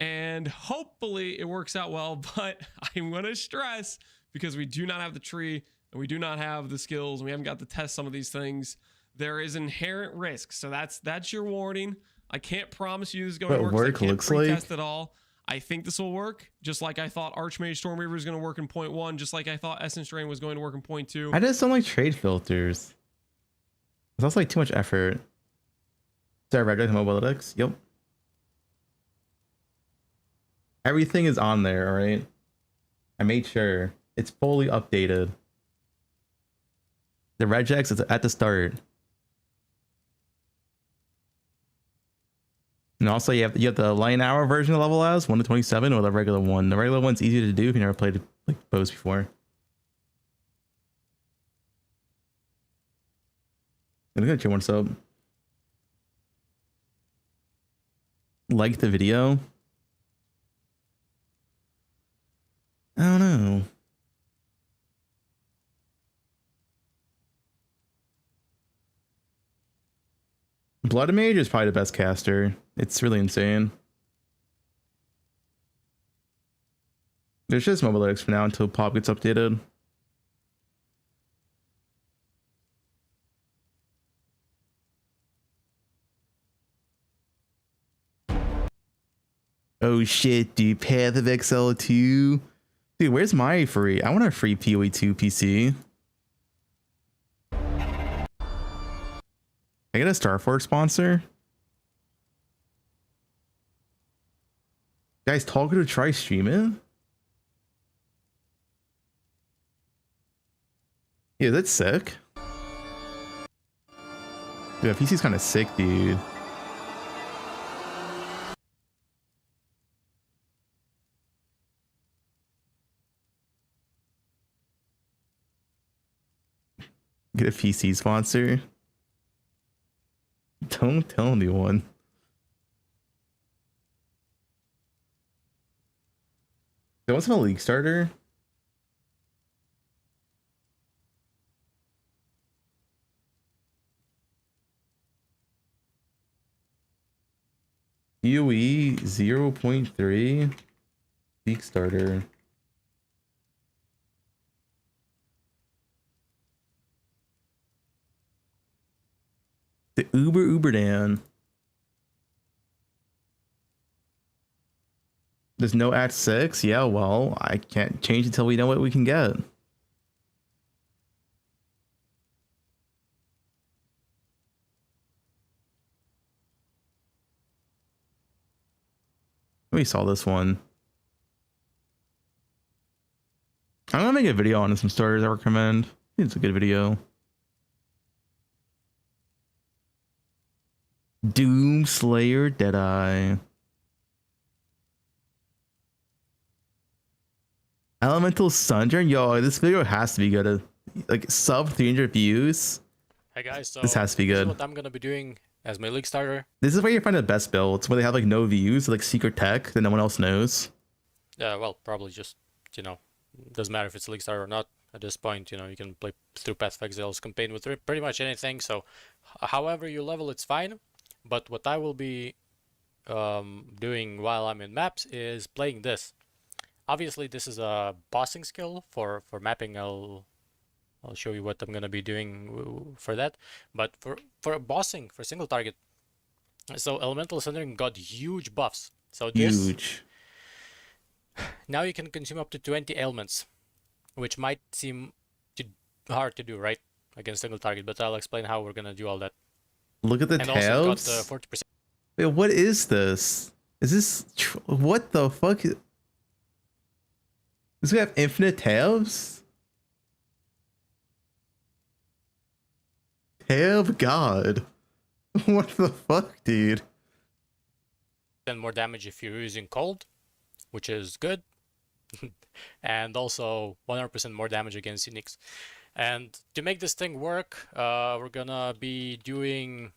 and hopefully it works out well, but I'm going to stress because we do not have the tree and we do not have the skills and we haven't got to test some of these things. There is inherent risk. So that's your warning. I can't promise you this is going to What work. 'Cause work I can't looks pre-test like? at all. I think this will work, just like I thought Archmage Stormreaver is going to work in point 1, just like I thought Essence Drain was going to work in point 2. I just don't like trade filters. That's like too much effort. Sorry, Redrick Mobilitics. Yep. Everything is on there, alright? I made sure. It's fully updated. The regex is at the start. And also you have the line hour version of level as 1 to 27 or the regular one. The regular one's easy to do if you never played like bows before. I'm gonna check one up. Like the video. I don't know. Blood Mage is probably the best caster. It's really insane. There's just mobile lyrics for now until Pop gets updated. Oh shit, dude. Path of XL2. Dude, where's my free? I want a free PoE2 PC. I get a Starforge sponsor. Guys, talking to try streaming. Yeah, that's sick. Dude, PC's kind of sick, dude. Get a PC sponsor. Don't tell anyone. They want some league starter. UE 0.3 league starter. The Uber Dan. There's no at 6? Yeah, well, I can't change until we know what we can get. We saw this one. I'm gonna make a video on some starters I recommend. I think it's a good video. Doom Slayer Deadeye. Elemental Sundering. Yo, this video has to be good. Like sub 300 views. Hey guys, so this has to be this is good. what I'm gonna be doing as my league starter. This is where you find the best builds, where they have like no views, like secret tech that no one else knows. Well, probably just, doesn't matter if it's a league starter or not. At this point, you can play through Path of Exile's campaign with pretty much anything. So, however you level, it's fine. But what I will be doing while I'm in maps is playing this. Obviously, this is a bossing skill for mapping. I'll show you what I'm gonna be doing for that. But for bossing, for single target, so Elemental Sundering got huge buffs. So this, huge. Now you can consume up to 20 ailments, which might seem hard to do, right, against single target. But I'll explain how we're gonna do all that. Look at the and tabs. Also got 40%. Wait, what is this? Is this what the fuck? Does it have infinite tabs? Tab God. What the fuck, dude? more damage if you're using cold, which is good. And also 100% more damage against uniques. And to make this thing work, we're gonna be doing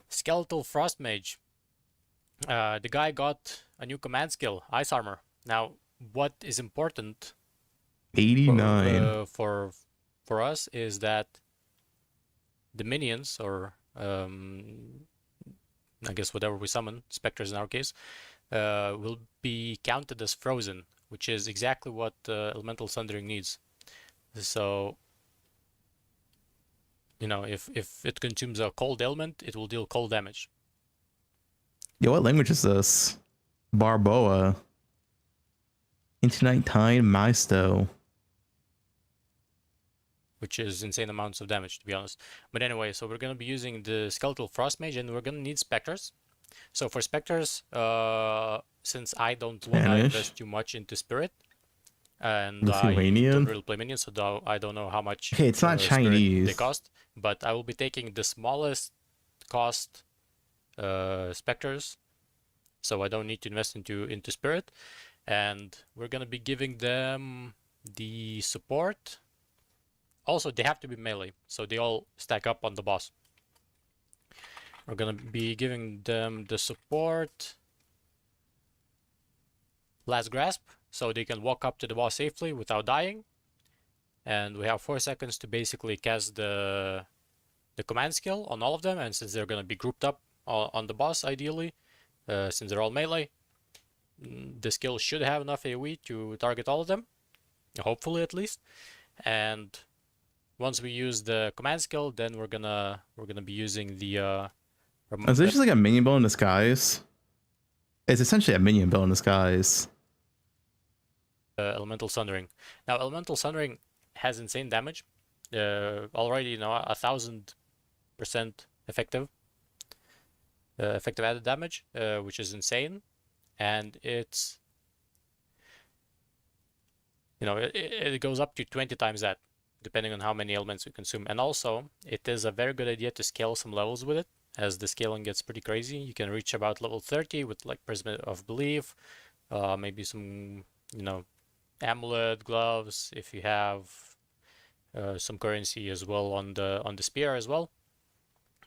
Skeletal Frost Mage. The guy got a new command skill, Ice Armor. Now, what is important 89 for us is that the minions, or I guess whatever we summon, specters in our case, will be counted as frozen, which is exactly what Elemental Sundering needs. So, you know, if it consumes a cold element, it will deal cold damage. Yo, what language is this? Barboa. Into Nighttime Maisto. Which is insane amounts of damage, to be honest. But anyway, so we're going to be using the Skeletal Frost Mage, and we're going to need Spectres. So for Spectres, since I don't want to invest too much into Spirit, and I don't really play minions, so I don't know how much it's not Chinese. they cost, but I will be taking the smallest cost Spectres, so I don't need to invest into Spirit. And we're going to be giving them the support. Also, they have to be melee, so they all stack up on the boss. We're gonna be giving them the support Last Grasp, so they can walk up to the boss safely without dying. And we have 4 seconds to basically cast the command skill on all of them, and since they're gonna be grouped up on the boss ideally, since they're all melee, the skill should have enough AoE to target all of them, hopefully at least. And once we use the command skill, then we're gonna be using the is this just like a minion build in disguise? It's essentially a minion build in disguise. Elemental Sundering. Now, Elemental Sundering has insane damage. Already, you know, 1000% effective added damage, which is insane. And it's, you know, it goes up to 20 times that, depending on how many elements we consume. And also, it is a very good idea to scale some levels with it, as the scaling gets pretty crazy. You can reach about level 30 with like Prism of Belief, maybe some, you know, amulet, gloves, if you have some currency as well on the spear as well.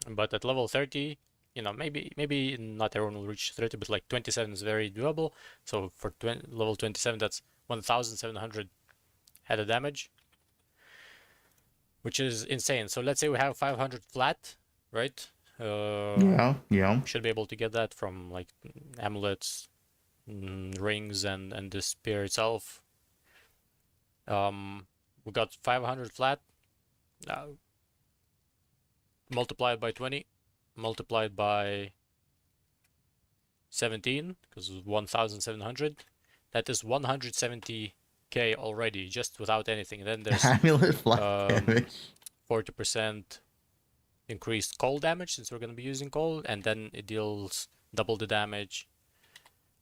But at level 30, you know, maybe not everyone will reach 30, but like 27 is very doable. So for level 27, that's 1,700 added damage, which is insane. So let's say we have 500 flat, right? Yeah. Should be able to get that from like amulets, rings, and the spear itself. We got 500 flat, multiplied by 20, multiplied by 17, because 1,700. That is 170k already, just without anything. And then there's amulet flat damage. 40% increased cold damage, since we're going to be using cold, and then it deals double the damage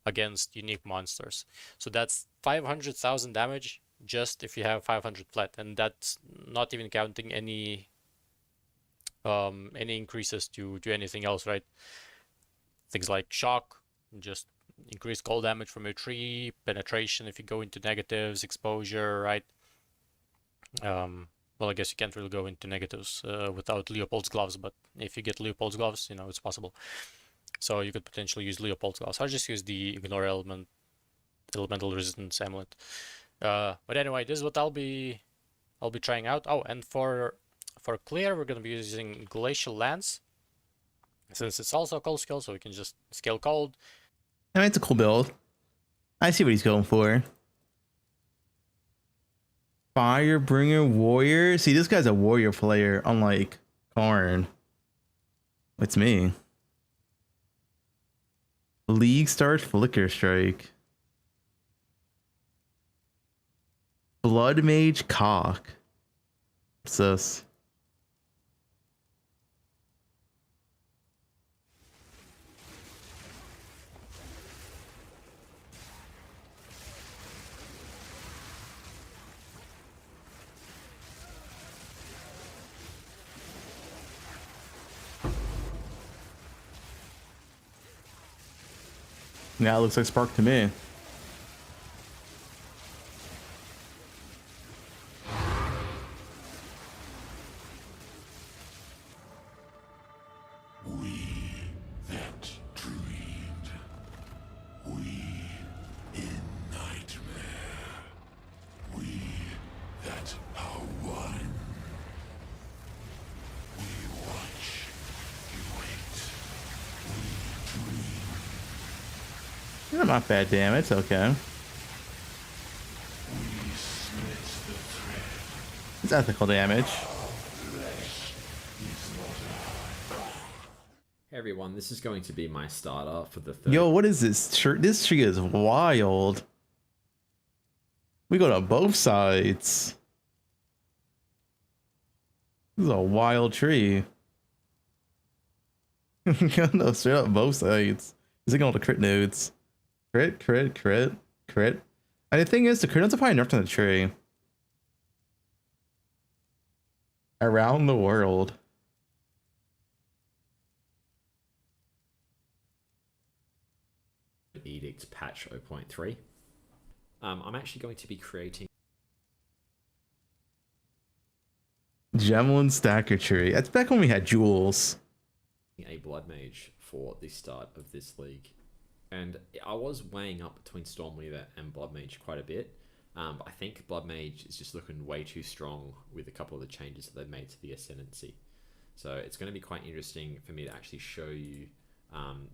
against unique monsters. So that's 500,000 damage just if you have 500 flat, and that's not even counting any increases to anything else, right? Things like shock, just increased cold damage from your tree, penetration if you go into negatives, exposure, right? Well, I guess you can't really go into negatives without Leopold's gloves, but if you get Leopold's gloves, you know, it's possible. So you could potentially use Leopold's gloves. I'll just use the ignore elemental resistance amulet. But anyway, this is what I'll be trying out. Oh, and for clear, we're gonna be using Glacial Lance, since it's also a cold skill, so we can just scale cold. I mean, it's a cool build. I see what he's going for. Firebringer Warrior. See, this guy's a warrior player, unlike Karn. It's me. League Start Flicker Strike. Blood Mage Cock. What's this? Now it looks like Spark to me. Not bad damage, okay. It's ethical damage. Hey everyone, this is going to be my starter for the third. Yo, what is this shirt? This tree is wild. We go to both sides. This is a wild tree. No, straight up both sides. Is it going to crit nodes? Crit, crit, crit, crit. And the thing is, the crit nodes are probably nerfed on the tree. Around the world. Edict patch 0.3. I'm actually going to be creating Gemlin Stacker Tree. That's back when we had jewels. a Blood Mage for the start of this league. And I was weighing up between Stormweaver and Blood Mage quite a bit. But I think Blood Mage is just looking way too strong with a couple of the changes that they've made to the Ascendancy. So it's going to be quite interesting for me to actually show you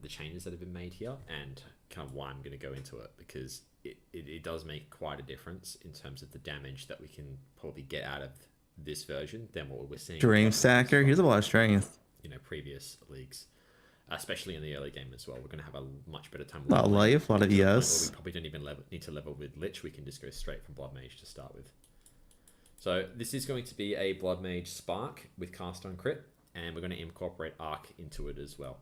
the changes that have been made here and kind of why I'm going to go into it, because it does make quite a difference in terms of the damage that we can probably get out of this version than what we're seeing. Dream Stacker, here's a lot of strength. You know, previous leagues. Especially in the early game as well. We're going to have a much better time. A lot of life, a lot of ES. We probably don't even need to level with Lich. We can just go straight from Blood Mage to start with. So this is going to be a Blood Mage Spark with cast on crit, and we're going to incorporate Arc into it as well.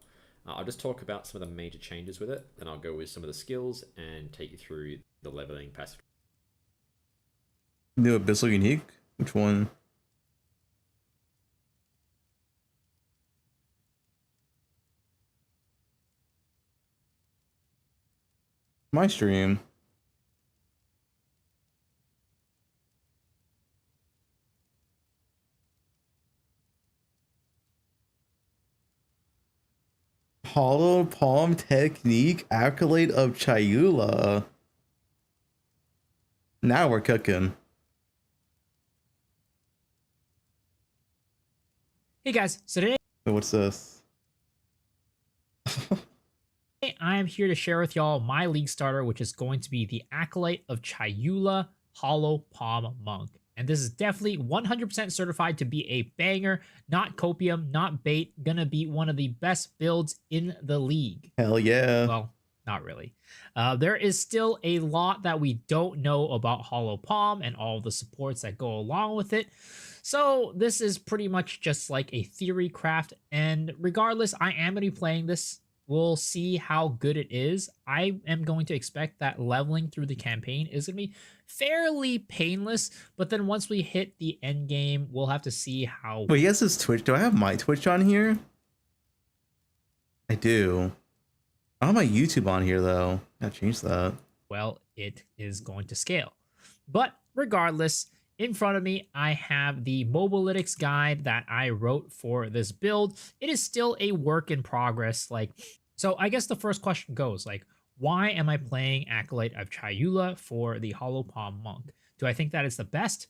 I'll just talk about some of the major changes with it, then I'll go with some of the skills and take you through the leveling passive. New Abyssal Unique? Which one? My stream. Hollow Palm Technique, Accolade of Chayula. Now we're cooking. Hey guys, so today What's this? I am here to share with y'all my league starter, which is going to be the Acolyte of Chayula Hollow Palm Monk. And this is definitely 100% certified to be a banger, not copium, not bait, gonna be one of the best builds in the league. Hell yeah. Well, not really. There is still a lot that we don't know about Hollow Palm and all the supports that go along with it. So this is pretty much just like a theory craft. And regardless, I am going to be playing this. We'll see how good it is. I am going to expect that leveling through the campaign is going to be fairly painless. But then once we hit the end game, we'll have to see how... Wait, yes, this Twitch. Do I have my Twitch on here? I do. I don't have my YouTube on here, though. Gotta change that. well it is going to scale. But regardless, in front of me, I have the Mobalytics guide that I wrote for this build. It is still a work in progress. So I guess the first question goes, why am I playing Acolyte of Chayula for the Hollow Palm Monk? Do I think that is the best?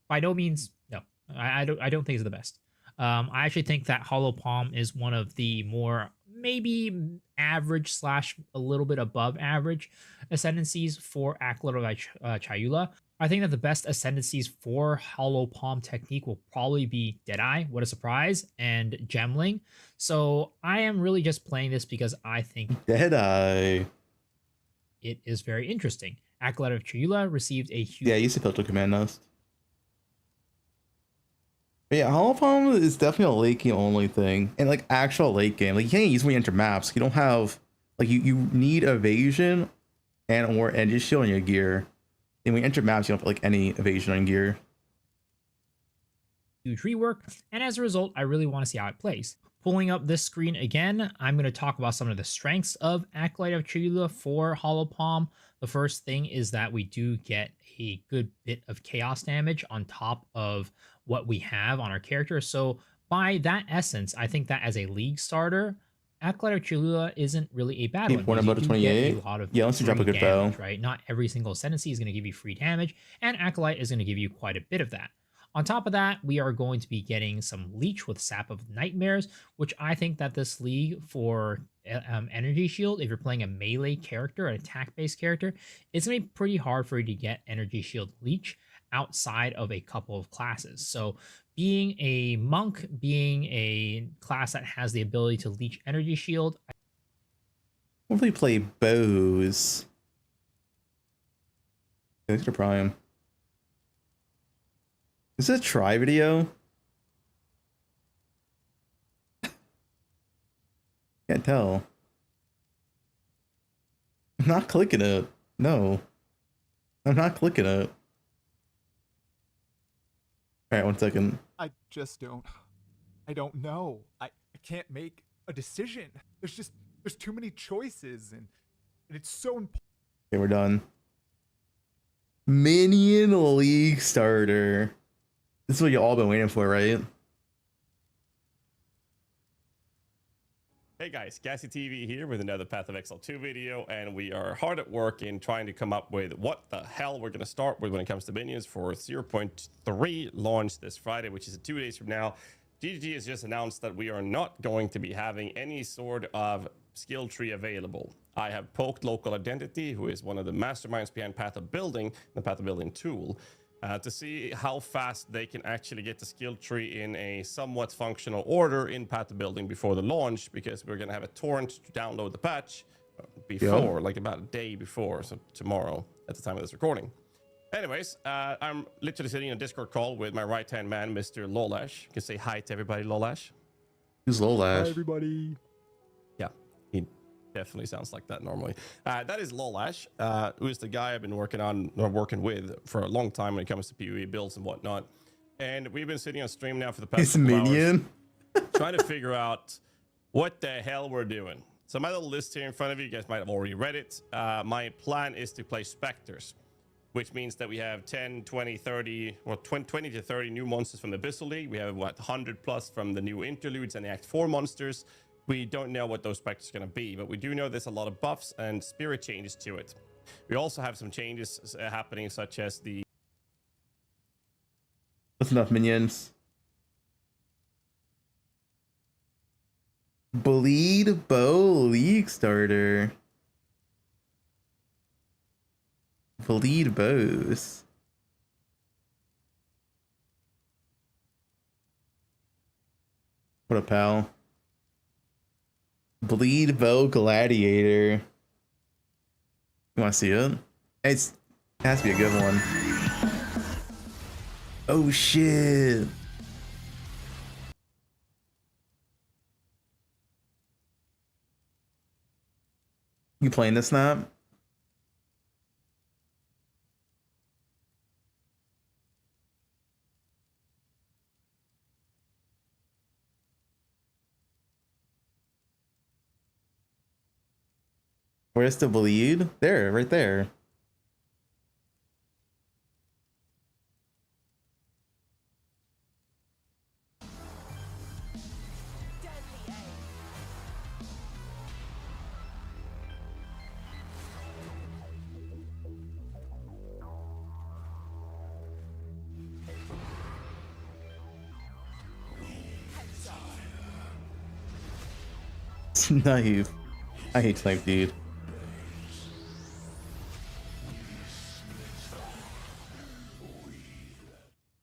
By no means, no. I don't think it's the best. I actually think that Hollow Palm is one of the more maybe average / a little bit above average ascendancies for Acolyte of Chayula. I think that the best ascendancies for Hollow Palm technique will probably be Deadeye, what a surprise, and Gemling. So I am really just playing this because I think Deadeye. It is very interesting. Acolyte of Chayula received a huge... Yeah, I used to filter Command Nest. But yeah, Hollow Palm is definitely a late game only thing. And actual late game. You can't use when you enter maps. You don't have... you need evasion and or engine shield on your gear. And when you enter maps, you don't have any evasion on gear. Huge rework, and as a result, I really want to see how it plays. Pulling up this screen again, I'm going to talk about some of the strengths of Acolyte of Cholula for Hollow Palm. The first thing is that we do get a good bit of chaos damage on top of what we have on our character. So by that essence, I think that as a league starter, Acolyte of Cholula isn't really a bad one. One Because you about do 28. get a lot of Yeah, unless you drop a free good damage, bow. right? Not every single ascendancy is going to give you free damage, and Acolyte is going to give you quite a bit of that. On top of that, we are going to be getting some Leech with Sap of Nightmares, which I think that this league for Energy Shield, if you're playing a melee character, an attack-based character, it's going to be pretty hard for you to get Energy Shield Leech outside of a couple of classes. So being a monk, being a class that has the ability to leech Energy Shield. Hopefully play bows. Extra Prime. Is this a try video? Can't tell. I'm not clicking it. No. I'm not clicking it. Alright, 1 second. I just don't. I don't know. I can't make a decision. There's too many choices and it's so important. Okay, we're done. Minion League Starter. This is what you all been waiting for, right? Hey guys, Gassy TV here with another Path of Exile 2 video, and we are hard at work in trying to come up with what the hell we're going to start with when it comes to minions for 0.3 launch this Friday, which is 2 days from now. GGG has just announced that we are not going to be having any sort of skill tree available. I have poked Local Identity, who is one of the masterminds behind Path of Building, the Path of Building tool, to see how fast they can actually get the skill tree in a somewhat functional order in Path of Building before the launch, because we're going to have a torrent to download the patch before, like about a day before, so tomorrow at the time of this recording. Anyways, I'm literally sitting in a Discord call with my right-hand man, Mr. Lolash. You can say hi to everybody, Lolash. Who's Lolash? Hi, everybody. Yeah, he definitely sounds like that normally. That is Lolash, who is the guy I've been working with for a long time when it comes to PvE builds and whatnot. And we've been sitting on stream now for the past His couple minion. hours, trying to figure out what the hell we're doing. So my little list here in front of you guys might have already read it. My plan is to play Spectres, which means that we have 10, 20, 30, or 20 to 30 new monsters from the Abyssal League. We have, what, 100 plus from the new Interludes and the Act 4 monsters. We don't know what those Spectres are going to be, but we do know there's a lot of buffs and spirit changes to it. We also have some changes happening, such as the... That's enough minions. Bleed Bow League Starter. Bleed Bows. What a pal. Bleed Bow Gladiator. You want to see it? It has to be a good one. Oh shit. You playing this snap? Where's the bleed? There, right there. Snipe. I hate Snipe, dude.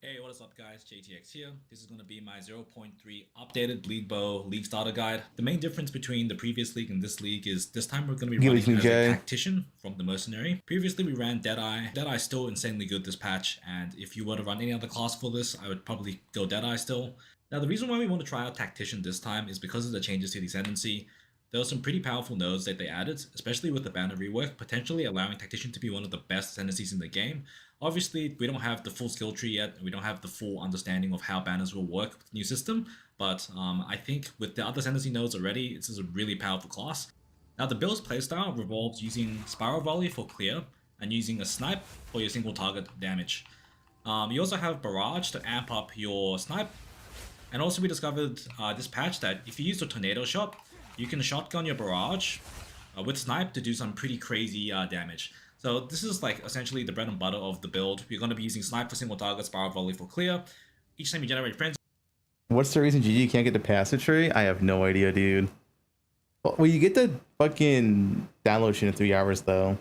Hey, what is up guys, JTX here. This is going to be my 0.3 updated Bleed Bow League Starter Guide. The main difference between the previous league and this league is this time we're going to be running as a tactician from the Mercenary. Previously we ran Deadeye. Deadeye's still insanely good this patch, and if you were to run any other class for this, I would probably go Deadeye still. Now the reason why we want to try out Tactician this time is because of the changes to the Ascendancy. there were some pretty powerful nodes that they added, especially with the banner rework, potentially allowing Tactician to be one of the best ascendancies in the game. Obviously, we don't have the full skill tree yet, and we don't have the full understanding of how banners will work with the new system, but I think with the other ascendancy nodes already, this is a really powerful class. Now, the build's playstyle revolves using Spiral Volley for clear, and using a snipe for your single target damage. You also have Barrage to amp up your snipe, and also we discovered this patch that if you use the Tornado Shot, you can shotgun your Barrage with snipe to do some pretty crazy damage. So this is like essentially the bread and butter of the build. We're going to be using snipe for single target, Spiral Volley for clear. Each time you generate frenzy. What's the reason GG can't get the passage tree? I have no idea, dude. Well, you get the fucking download in 3 hours though.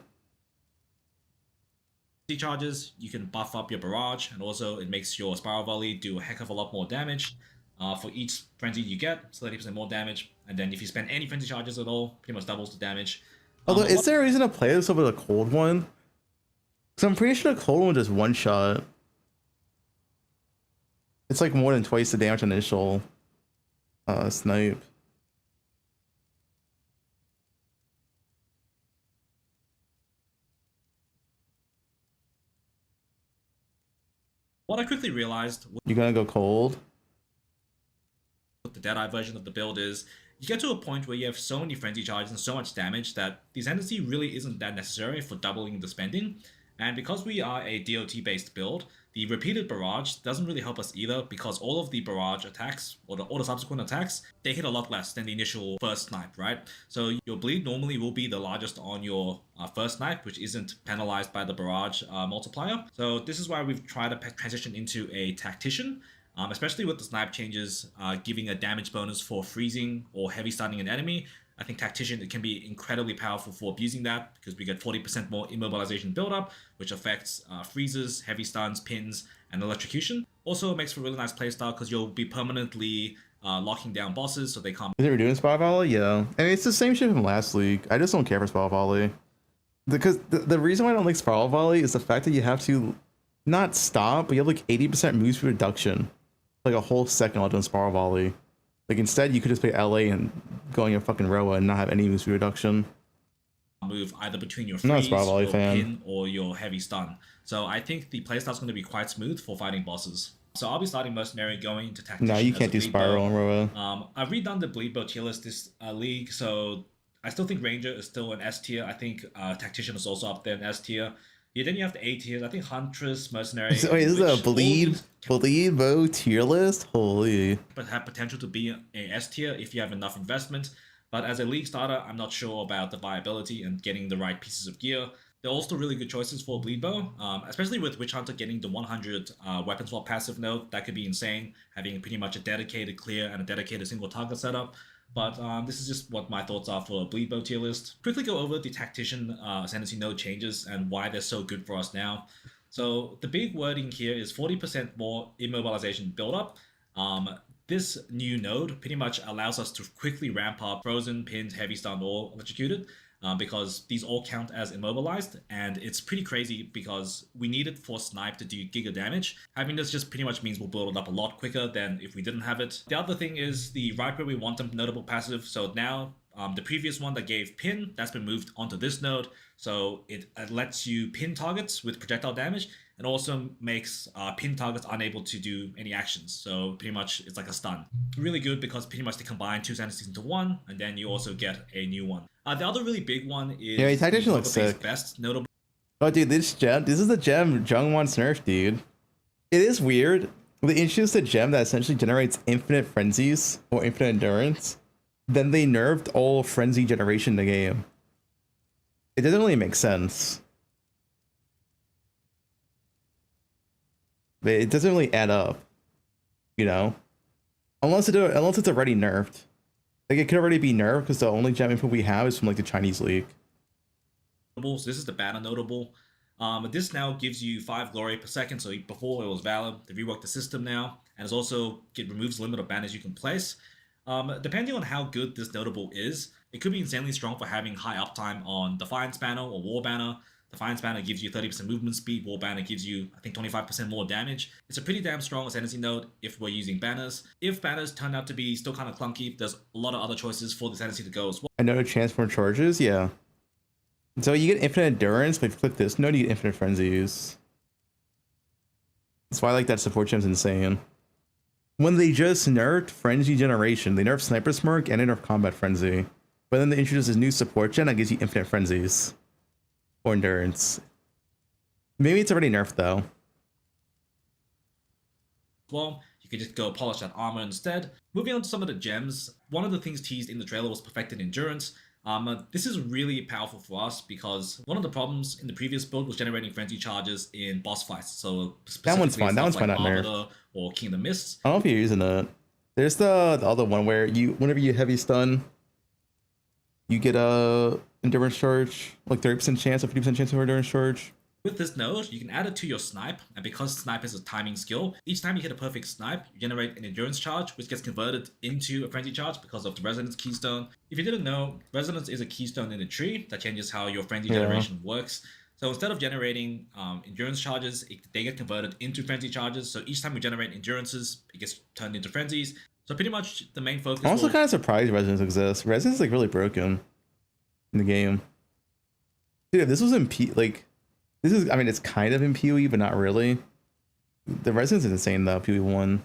Charges, you can buff up your barrage, and also it makes your Spiral Volley do a heck of a lot more damage. For each frenzy you get, it's 30% more damage, and then if you spend any frenzy charges at all, pretty much doubles the damage. Although, is there a reason to play this over the cold one? Because I'm pretty sure the cold one does one shot. It's like more than twice the damage on initial snipe. What I quickly realized You're gonna go cold? with the Deadeye version of the build is you get to a point where you have so many frenzy charges and so much damage that the ascendancy really isn't that necessary for doubling the spending. And because we are a DOT based build, the repeated barrage doesn't really help us either, because all of the barrage attacks or the subsequent attacks, they hit a lot less than the initial first snipe, right? So your bleed normally will be the largest on your first snipe, which isn't penalized by the barrage multiplier. So this is why we've tried to transition into a tactician, especially with the snipe changes giving a damage bonus for freezing or heavy stunning an enemy. I think Tactician, it can be incredibly powerful for abusing that, because we get 40% more immobilization buildup, which affects freezes, heavy stuns, pins, and electrocution. Also, it makes for a really nice playstyle because you'll be permanently locking down bosses so they can't. Is it redoing Spiral Volley? Yeah. I mean, it's the same shit from last league. I just don't care for Spiral Volley. Because the reason why I don't like Spiral Volley is the fact that you have to not stop, but you have like 80% move speed reduction. Like a whole second while doing Spiral Volley. Like instead, you could just play LA and go on your fucking Roa and not have any move speed reduction. Move either between your I'm not a freeze, Spiral Volley your fan. pin, or your heavy stun. So I think the playstyle's going to be quite smooth for fighting bosses. So I'll be starting Mercenary, going into Tactician. No, you as can't a do bleed Spiral bow. on Roa. I've redone the bleed bow tier list this league, so I still think Ranger is still an S tier. I think Tactician is also up there in S tier. Yeah, then you have the A tiers. I think Huntress, Mercenary. So, wait, this is a bleed bow tier list? Holy. But have potential to be a S tier if you have enough investment. But as a league starter, I'm not sure about the viability and getting the right pieces of gear. They're also really good choices for Bleed Bow, especially with Witch Hunter getting the 100 weapon swap passive node. That could be insane, having pretty much a dedicated clear and a dedicated single target setup. But this is just what my thoughts are for a Bleed Bow tier list. Quickly go over the Tactician Ascendancy node changes and why they're so good for us now. So the big wording here is 40% more immobilization buildup. This new node pretty much allows us to quickly ramp up frozen, pinned, heavy stunned, or electrocuted, because these all count as immobilized, and it's pretty crazy because we need it for snipe to do giga damage. Having this just pretty much means we'll build it up a lot quicker than if we didn't have it. The other thing is the right where we want them notable passive. So now the previous one that gave pin, that's been moved onto this node, so it lets you pin targets with projectile damage, and also makes pin targets unable to do any actions. So pretty much it's like a stun. Really good because pretty much they combine two ascendancies into one, and then you also get a new one. The other really big one is Yeah, Tactician looks Overplay's sick. best notable. Oh, dude, this is the gem Jung wants nerf, dude. It is weird. They introduced a gem that essentially generates infinite frenzies or infinite endurance. Then they nerfed all frenzy generation in the game. It doesn't really make sense. It doesn't really add up, you know, unless it's already nerfed. Like it could already be nerfed because the only gem input we have is from like the Chinese league. So this is the banner notable. This now gives you 5 glory per second. So before it was valid. They reworked the system now, and it removes the limit of banners you can place. Depending on how good this notable is, it could be insanely strong for having high uptime on Defiance banner or War banner. Defiance banner gives you 30% movement speed, War banner gives you, I think, 25% more damage. It's a pretty damn strong ascendancy node if we're using banners. If banners turn out to be still kind of clunky, there's a lot of other choices for the ascendancy to go as well. Another transform charges, yeah. So you get infinite endurance, but if you click this node, you get infinite frenzies. That's why I like that support gem's insane. When they just nerfed Frenzy Generation, they nerfed Sniper Smirk and they nerfed Combat Frenzy. But then they introduced this new support gen that gives you infinite frenzies. Or endurance. Maybe it's already nerfed though. Well, you could just go polish that armor instead. Moving on to some of the gems, one of the things teased in the trailer was perfected endurance. This is really powerful for us because one of the problems in the previous build was generating frenzy charges in boss fights. So that one's fine. That one's fine, like not nerf. Arbiter or King of the Mists. I don't know if you're using it. There's the other one where whenever you heavy stun, you get a endurance charge, like 30% chance or 50% chance of endurance charge. With this node, you can add it to your snipe, and because snipe is a timing skill, each time you hit a perfect snipe, you generate an endurance charge, which gets converted into a frenzy charge because of the resonance keystone. If you didn't know, resonance is a keystone in the tree that changes how your frenzy generation works. So instead of generating endurance charges, they get converted into frenzy charges. So each time we generate endurances, it gets turned into frenzies. So pretty much the main focus. I'm also kind of surprised resonance exists. Resonance is like really broken in the game. Dude, if this was in this is, I mean, it's kind of in PoE, but not really. The resonance is insane though, PoE 1.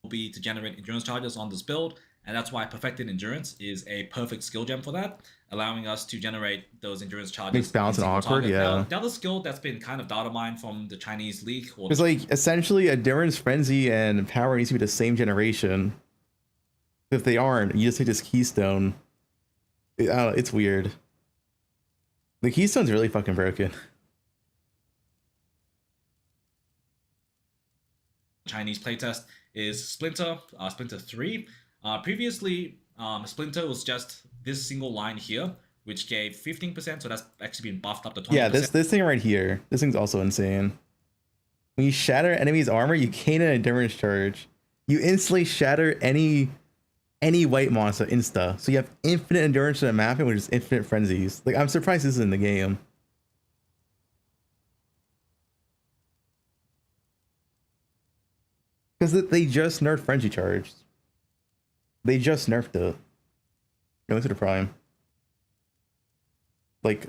Will be to generate endurance charges on this build, and that's why Perfected Endurance is a perfect skill gem for that, allowing us to generate those endurance charges. Makes balance and awkward, yeah. Now, the other skill that's been kind of data mined from the Chinese league. It's like essentially endurance, frenzy, and power needs to be the same generation. If they aren't, you just take this keystone. I don't know, it's weird. The keystone's really fucking broken. Chinese playtest is Splinter, Splinter 3. Previously, Splinter was just this single line here, which gave 15%, so that's actually been buffed up to 20%. Yeah, this thing right here, this thing's also insane. When you shatter enemy's armor, you gain an endurance charge. You instantly shatter any white monster insta, so you have infinite endurance to the mapping, which is infinite frenzies. Like, I'm surprised this is in the game. Because they just nerfed frenzy charge. They just nerfed it. Going to the prime. Like,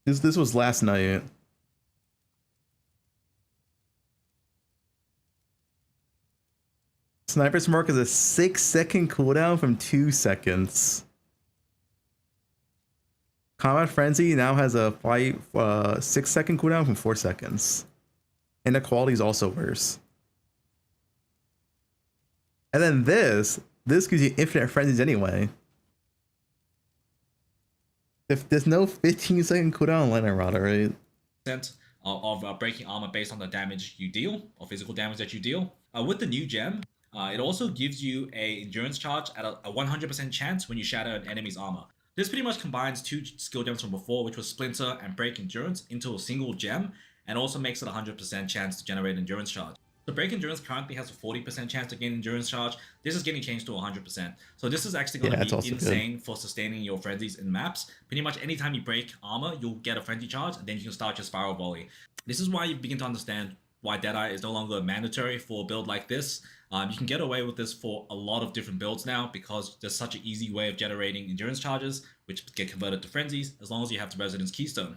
this was last night. Sniper Smirk is a 6-second cooldown from 2 seconds. Combat Frenzy now has a 6-second cooldown from 4 seconds. And the quality is also worse. And then this gives you infinite frenzies anyway. If there's no 15-second cooldown on Lightning Rod, right? Of breaking armor based on the damage you deal, or physical damage that you deal. With the new gem, it also gives you a endurance charge at a 100% chance when you shatter an enemy's armor. This pretty much combines two skill gems from before, which was Splinter and Break Endurance, into a single gem, and also makes it a 100% chance to generate endurance charge. So Break Endurance currently has a 40% chance to gain endurance charge. This is getting changed to 100%. So this is actually going to be insane for sustaining your frenzies in maps. Pretty much anytime you break armor, you'll get a frenzy charge, and then you can start your spiral volley. This is why you begin to understand why Deadeye is no longer mandatory for a build like this. You can get away with this for a lot of different builds now because there's such an easy way of generating endurance charges, which get converted to frenzies, as long as you have the Resonance Keystone.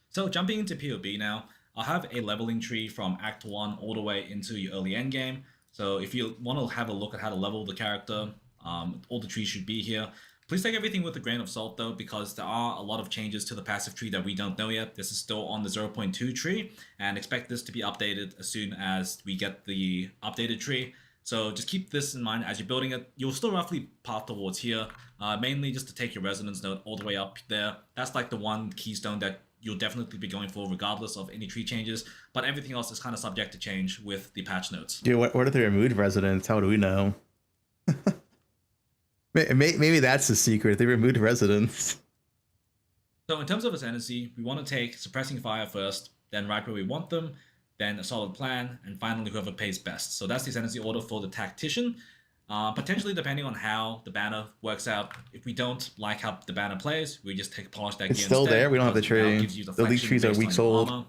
So jumping into PoB now, I'll have a leveling tree from Act 1 all the way into your early endgame. So if you want to have a look at how to level the character, all the trees should be here. Please take everything with a grain of salt though, because there are a lot of changes to the passive tree that we don't know yet. This is still on the 0.2 tree, and expect this to be updated as soon as we get the updated tree. So just keep this in mind as you're building it. You'll still roughly path towards here, mainly just to take your resonance node all the way up there. That's like the one keystone that you'll definitely be going for regardless of any tree changes, but everything else is kind of subject to change with the patch notes. Dude, what if they removed resonance? How do we know? Maybe that's the secret. They removed resonance. So in terms of ascendancy, we want to take suppressing fire first, then right where we want them, then a solid plan, and finally whoever pays best. So that's the ascendancy order for the tactician. Potentially, depending on how the banner works out, if we don't like how the banner plays, we just polish that It's gear still instead, there. We don't have the because it now tree. gives you The leak deflection trees are based weeks on your old. armor.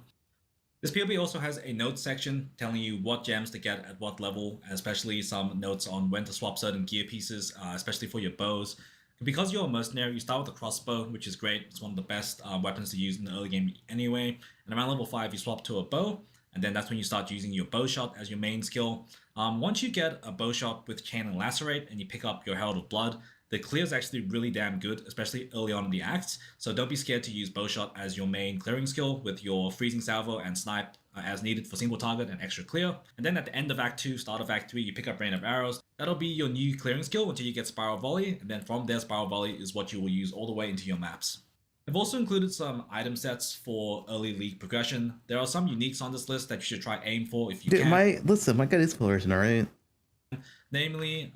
This POB also has a notes section telling you what gems to get at what level, especially some notes on when to swap certain gear pieces, especially for your bows. Because you're a mercenary, you start with a crossbow, which is great. It's one of the best weapons to use in the early game anyway. And around level 5, you swap to a bow, and then that's when you start using your bow shot as your main skill. Once you get a bow shot with chain and lacerate, and you pick up your Herald of Blood, the clear is actually really damn good, especially early on in the acts. So don't be scared to use bow shot as your main clearing skill with your freezing salvo and snipe as needed for single target and extra clear. And then at the end of Act 2, start of Act 3, you pick up Rain of Arrows. That'll be your new clearing skill until you get Spiral Volley, and then from there Spiral Volley is what you will use all the way into your maps. I've also included some item sets for early league progression. There are some uniques on this list that you should try aim for if you Dude, can. my guy is version, alright? Namely,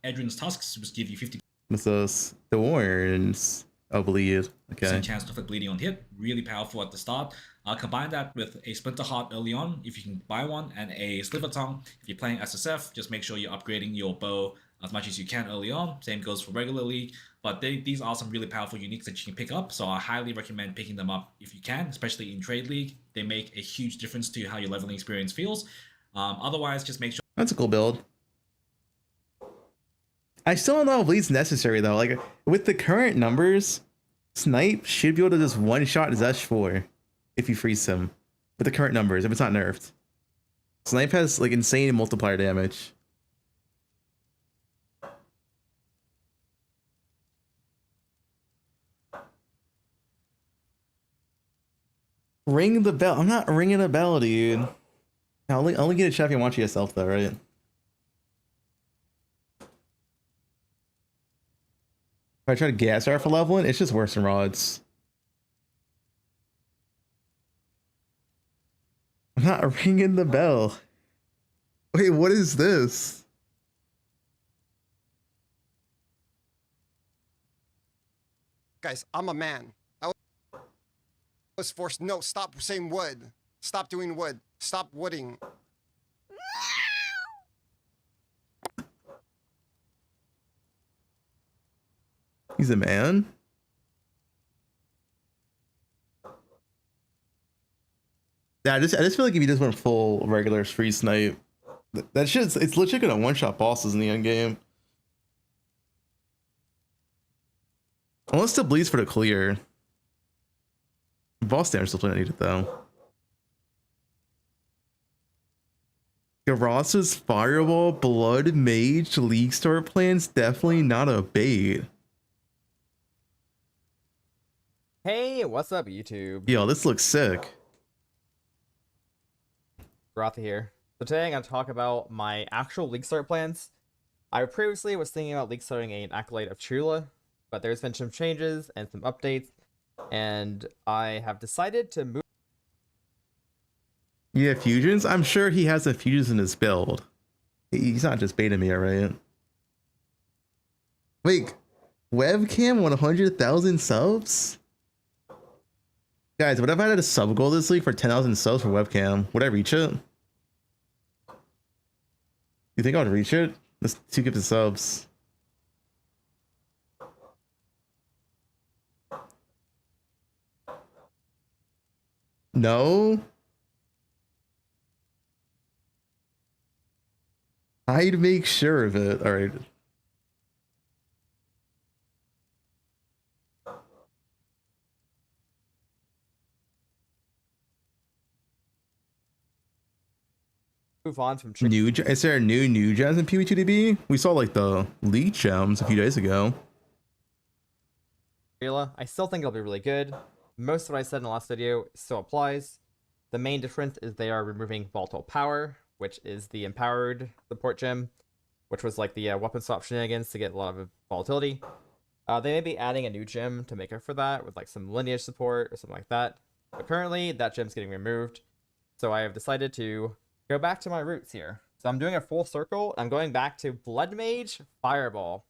Edrin's Tusks, which give you 50% With those the warns, I believe. Okay. chance to inflict bleeding on hit. Really powerful at the start. Combine that with a Splinter Heart early on, if you can buy one, and a Sliver Tongue. If you're playing SSF, just make sure you're upgrading your bow as much as you can early on. Same goes for regular league. But these are some really powerful uniques that you can pick up, so I highly recommend picking them up if you can, especially in Trade League. They make a huge difference to how your leveling experience feels. Otherwise, just make sure... That's a cool build. I still don't know if bleed's necessary though. Like with the current numbers, Snipe should be able to just one-shot Zesh 4 if you freeze him. With the current numbers, if it's not nerfed. Snipe has like insane multiplier damage. Ring the bell. I'm not ringing a bell, dude. I'll only get a chat if you watch it yourself though, right? If I try to gas her for leveling, it's just worse than rods. I'm not ringing the bell. Wait, what is this? Guys, I'm a man. I was forced. No, stop saying wood. Stop doing wood. Stop wooding. He's a man? Yeah, I just feel like if you just went full regular free snipe, that shit's it's legit gonna one-shot bosses in the end game. Unless the bleeds for the clear. Boss damage still plenty needed though. Garrosa's Fireball Blood Mage League Start plan's definitely not a bait. Hey, what's up, YouTube? Yo, this looks sick. Rotha here. So today I'm going to talk about my actual League Start plans. I previously was thinking about League Starting an Acolyte of Chula, but there's been some changes and some updates, and I have decided to move. Yeah, fusions? I'm sure he has the fusions in his build. He's not just baiting me, right? Wait, webcam 100,000 subs? Guys, what if I had a sub goal this week for 10,000 subs for webcam? Would I reach it? You think I would reach it? Let's 2 gifted subs. No? I'd make sure of it. All right. Move on from Is there a new gems in PvE2DB? We saw like the league gems a few days ago. I still think it'll be really good. Most of what I said in the last video still applies. The main difference is they are removing Volatile Power, which is the empowered support gem, which was like the weapon swap shenanigans to get a lot of volatility. They may be adding a new gem to make up for that with like some lineage support or something like that. But currently that gem's getting removed. So I have decided to go back to my roots here. So I'm doing a full circle. I'm going back to Blood Mage Fireball.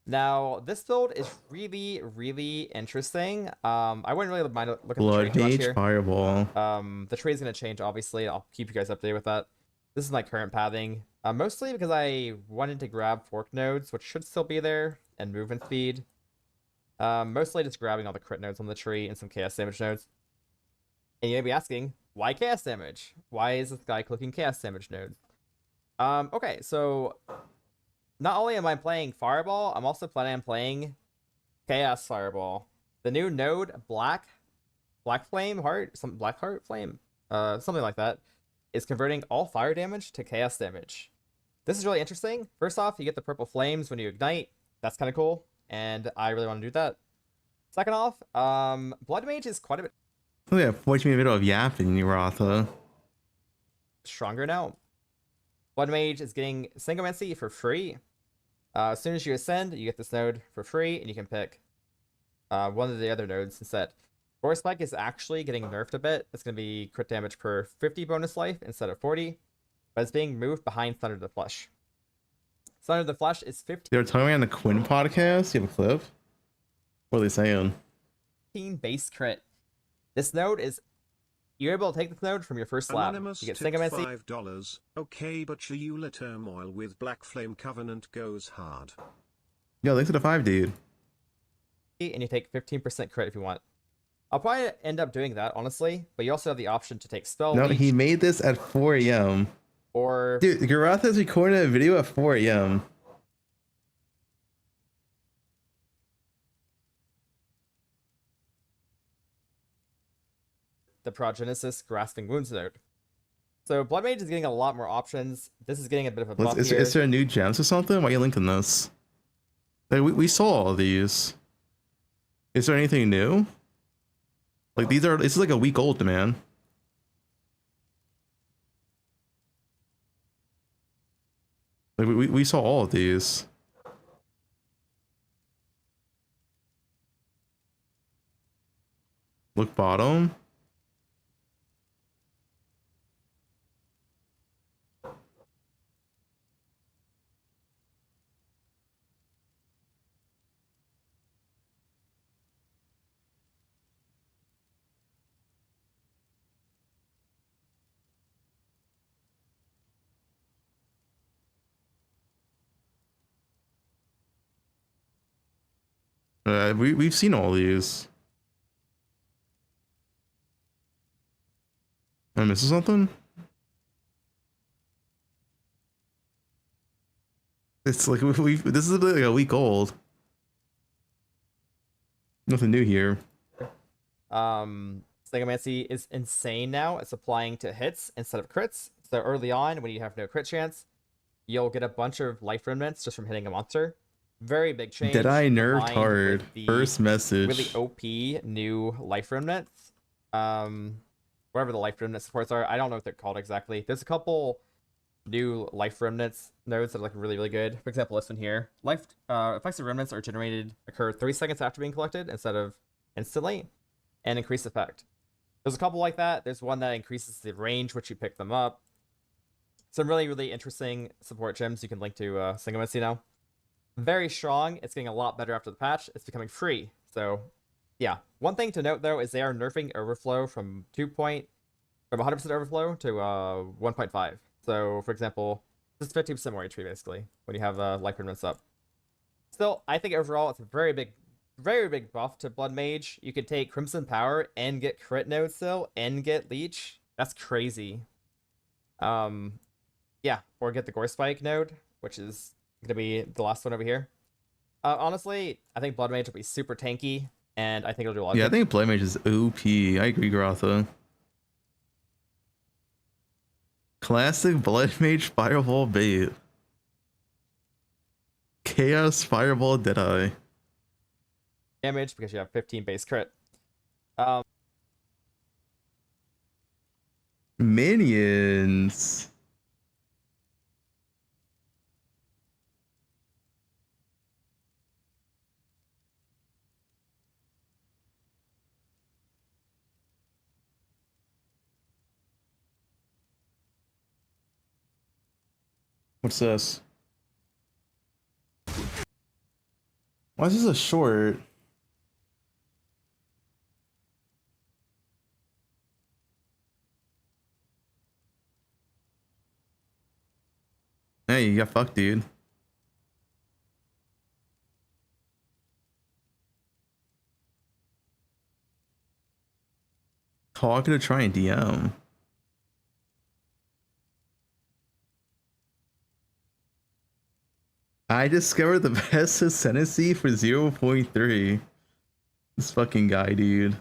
Now, this build is really, really interesting. I wouldn't really mind look at the trade too much here. Fireball. The trade's going to change, obviously. I'll keep you guys updated with that. This is my current pathing. Mostly because I wanted to grab fork nodes, which should still be there, and movement speed. Mostly just grabbing all the crit nodes on the tree and some chaos damage nodes. And you may be asking, why chaos damage? Why is this guy clicking chaos damage nodes? Okay, so not only am I playing Fireball, I'm also planning on playing Chaos Fireball. The new node, Black Flame Heart, some Black Heart Flame, something like that, is converting all fire damage to chaos damage. This is really interesting. First off, you get the purple flames when you ignite. That's kind of cool, and I really want to do that. Second off, Blood Mage is quite a bit. Oh yeah, what you in the middle of yapping, Rotha? Stronger now. Blood Mage is getting Synchromancy for free. As soon as you ascend, you get this node for free, and you can pick one of the other nodes instead. Gore Spike is actually getting nerfed a bit. It's going to be crit damage per 50 bonus life instead of 40, but it's being moved behind Thunder the Flesh. Thunder the Flesh is 15. They were talking on the Quinn podcast. You have a clip? What are they saying? 15 base crit. This node is... You're able to take this node from your first slab. Anonymous You get tipped Synchromancy. $5. Okay, but Shayula Turmoil with Black Flame Covenant goes hard. Yo, thanks for the 5, dude. And you take 15% crit if you want. I'll probably end up doing that, honestly, but you also have the option to take Spell No, Leech, he made this at 4 a.m. or... Dude, Garatha's recording a video at 4 a.m. the Progenesis Grasping Wounds node. So Blood Mage is getting a lot more options. This is getting a bit of a buff here. Is there new gems or something? Why are you linking this? Like, we saw all these. Is there anything new? Like, this is like a week old, man. Like, we saw all of these. Look bottom. We've seen all these. Am I missing something? It's like this is like a week old. Nothing new here. Synchromancy is insane now. It's applying to hits instead of crits. So early on, when you have no crit chance, you'll get a bunch of life remnants just from hitting a monster. Very big change. Deadeye nerfed combined hard. with the First message. Really OP new life remnants. Whatever the life remnant supports are. I don't know what they're called exactly. There's a couple new life remnants nodes that are like really, really good. For example, this one here. Life effects of remnants are occur 3 seconds after being collected instead of instantly, and increase effect. There's a couple like that. There's one that increases the range which you pick them up. Some really, really interesting support gems you can link to Synchromancy now. Very strong. It's getting a lot better after the patch. It's becoming free. So, yeah. One thing to note though is they are nerfing overflow from 100% overflow to 1.5. So, for example, this is 50% more HP basically when you have life remnants up. Still, I think overall it's a very big buff to Blood Mage. You could take Crimson Power and get crit node still and get Leech. That's crazy. Yeah, or get the Gore Spike node, which is gonna be the last one over here. Honestly, I think Blood Mage will be super tanky, and I think it'll do a lot. Yeah, I think Blood Mage is OP. I agree, Garotha. Classic Blood Mage Fireball bait. Chaos Fireball Deadeye. Damage because you have 15 base crit. Minions. What's this? Why is this a short? Hey, you got fucked, dude. Talking to try and DM. I discovered the best ascendancy for 0.3. This fucking guy, dude.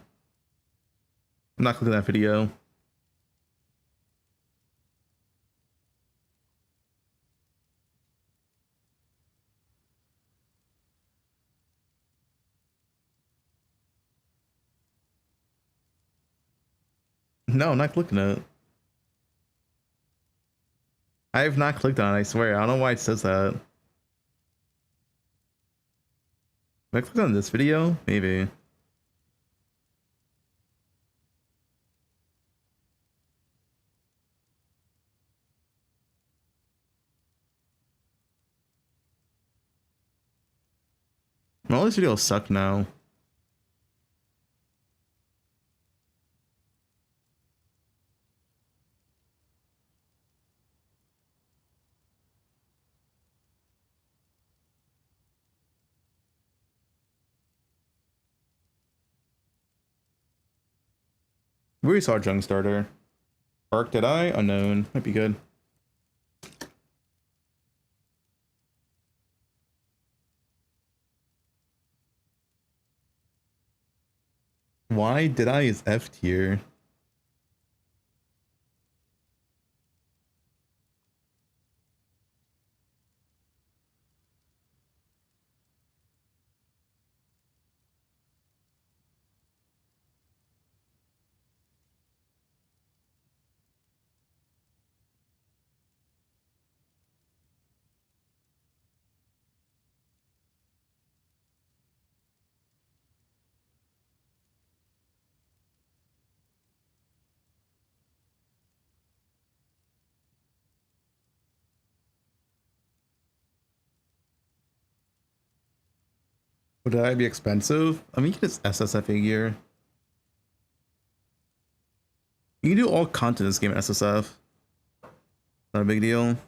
I'm not clicking that video. No, I'm not clicking it. I have not clicked on it, I swear. I don't know why it says that. Have I clicked on this video? Maybe. All these videos suck now. We already saw Junk Starter. Arc, did I? Unknown. Might be good. Why did I is F tier? Would I be expensive? I mean, you can just SSF figure. You can do all content in this game in SSF. Not a big deal.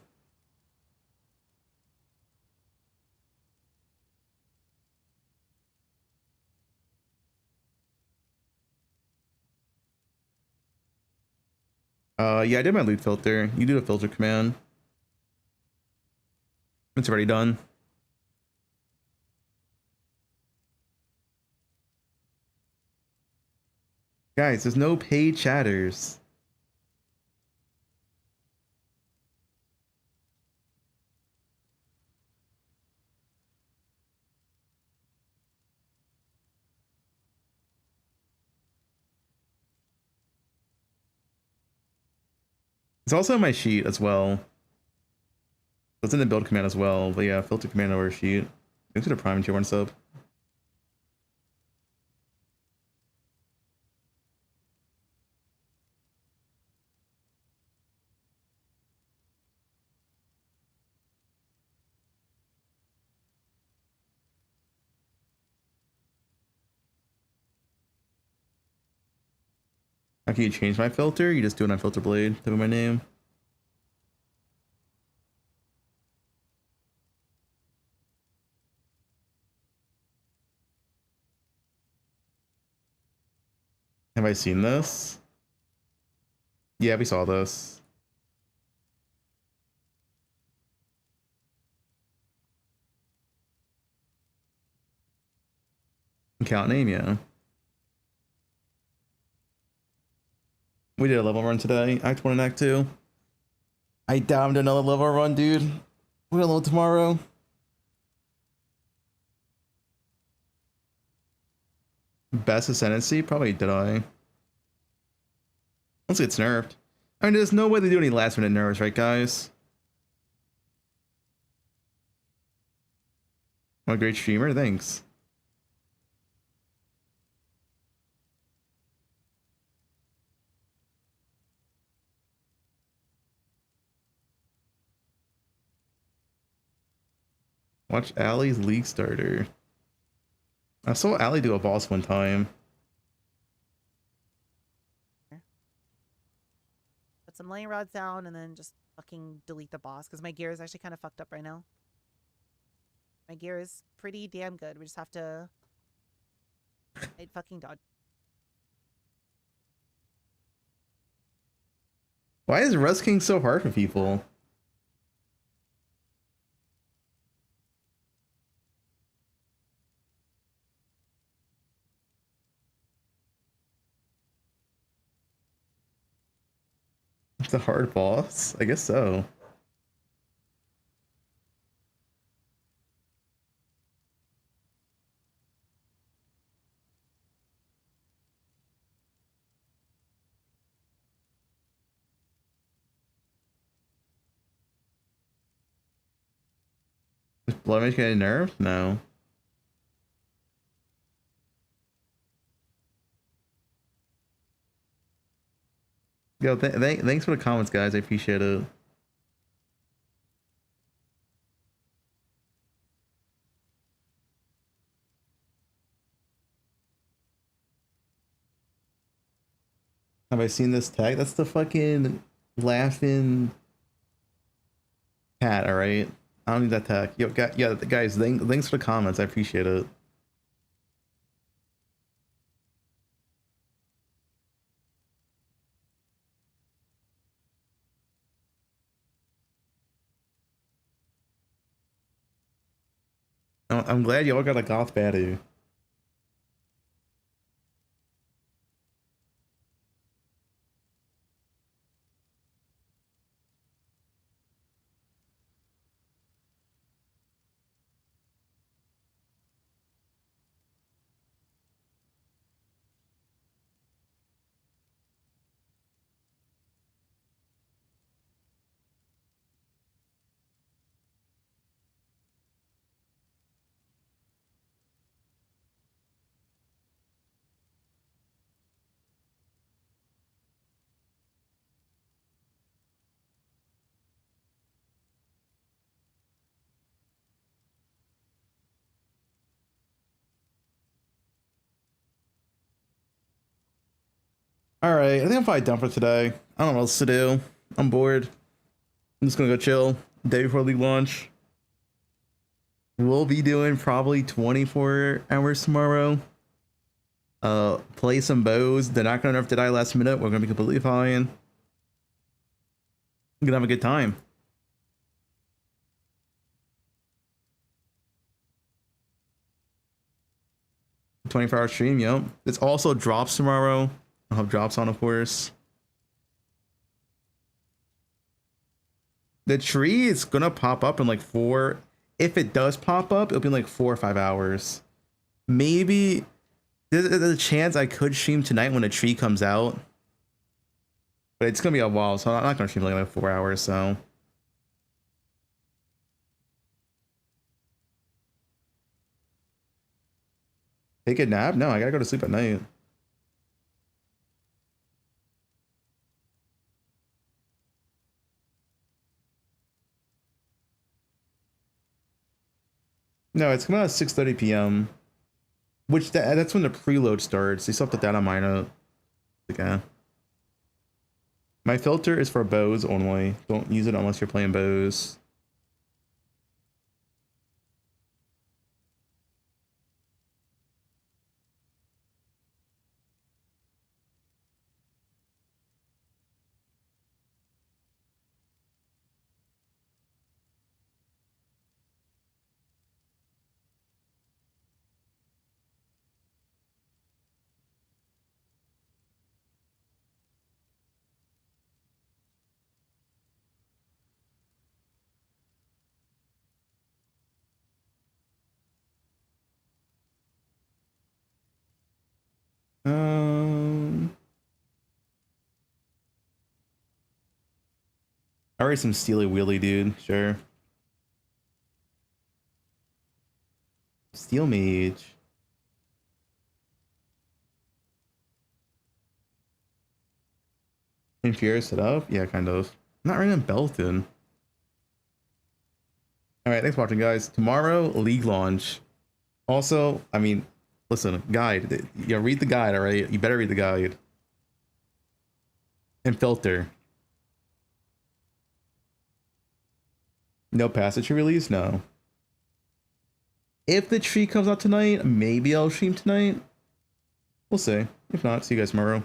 Yeah, I did my loot filter. You do the filter command. It's already done. Guys, there's no paid chatters. It's also in my sheet as well. It's in the build command as well, but yeah, filter command over sheet. Thanks for the prime tier 1 sub. How can you change my filter? You just do it on filter blade, type in my name. Have I seen this? Yeah, we saw this. Account name, yeah. We did a level run today. Act 1 and Act 2. I doubt I'm doing another level run, dude. We're gonna load tomorrow. Best ascendancy? Probably did I. Once it's nerfed. I mean, there's no way they do any last minute nerfs, right, guys? I'm a great streamer, thanks. Watch Allie's League Starter. I saw Allie do a boss one time. Put some lane rods down and then just fucking delete the boss because my gear is actually kind of fucked up right now. My gear is pretty damn good. We just have to I'd fucking dodge. Why is Rust King so hard for people? It's a hard boss? I guess so. Is Blood Mage getting nerfed? No. Yo, thanks for the comments, guys. I appreciate it. Have I seen this tag? That's the fucking laughing cat, alright? I don't need that tag. Yo, yeah, guys, thanks for the comments. I appreciate it. I'm glad y'all got a goth baddie. All right, I think I'm probably done for today. I don't know what else to do. I'm bored. I'm just gonna go chill. Day before league launch. We'll be doing probably 24 hours tomorrow. Play some bows. They're not gonna nerf to die last minute. We're gonna be completely fine. I'm gonna have a good time. $24-hour stream, yep. It's also drops tomorrow. I'll have drops on, of course. The tree is gonna pop up in like 4. If it does pop up, it'll be in like 4 or 5 hours. Maybe there's a chance I could stream tonight when the tree comes out. But it's gonna be a while, so I'm not gonna stream like 4 hours, so. Take a nap? No, I gotta go to sleep at night. No, it's coming out at 6:30 p.m. Which that's when the preload starts. They still have to data mine it. Okay. My filter is for bows only. Don't use it unless you're playing bows. Alright, some steely wheelie, dude. Sure. Steel mage. Inferior setup? Yeah, kind of. Not right in Belton. Alright, thanks for watching, guys. Tomorrow, league launch. Also, I mean, listen, guide. Yeah, read the guide, alright? You better read the guide. And filter. No passage release? No. If the tree comes out tonight, maybe I'll stream tonight. We'll see. If not, see you guys tomorrow.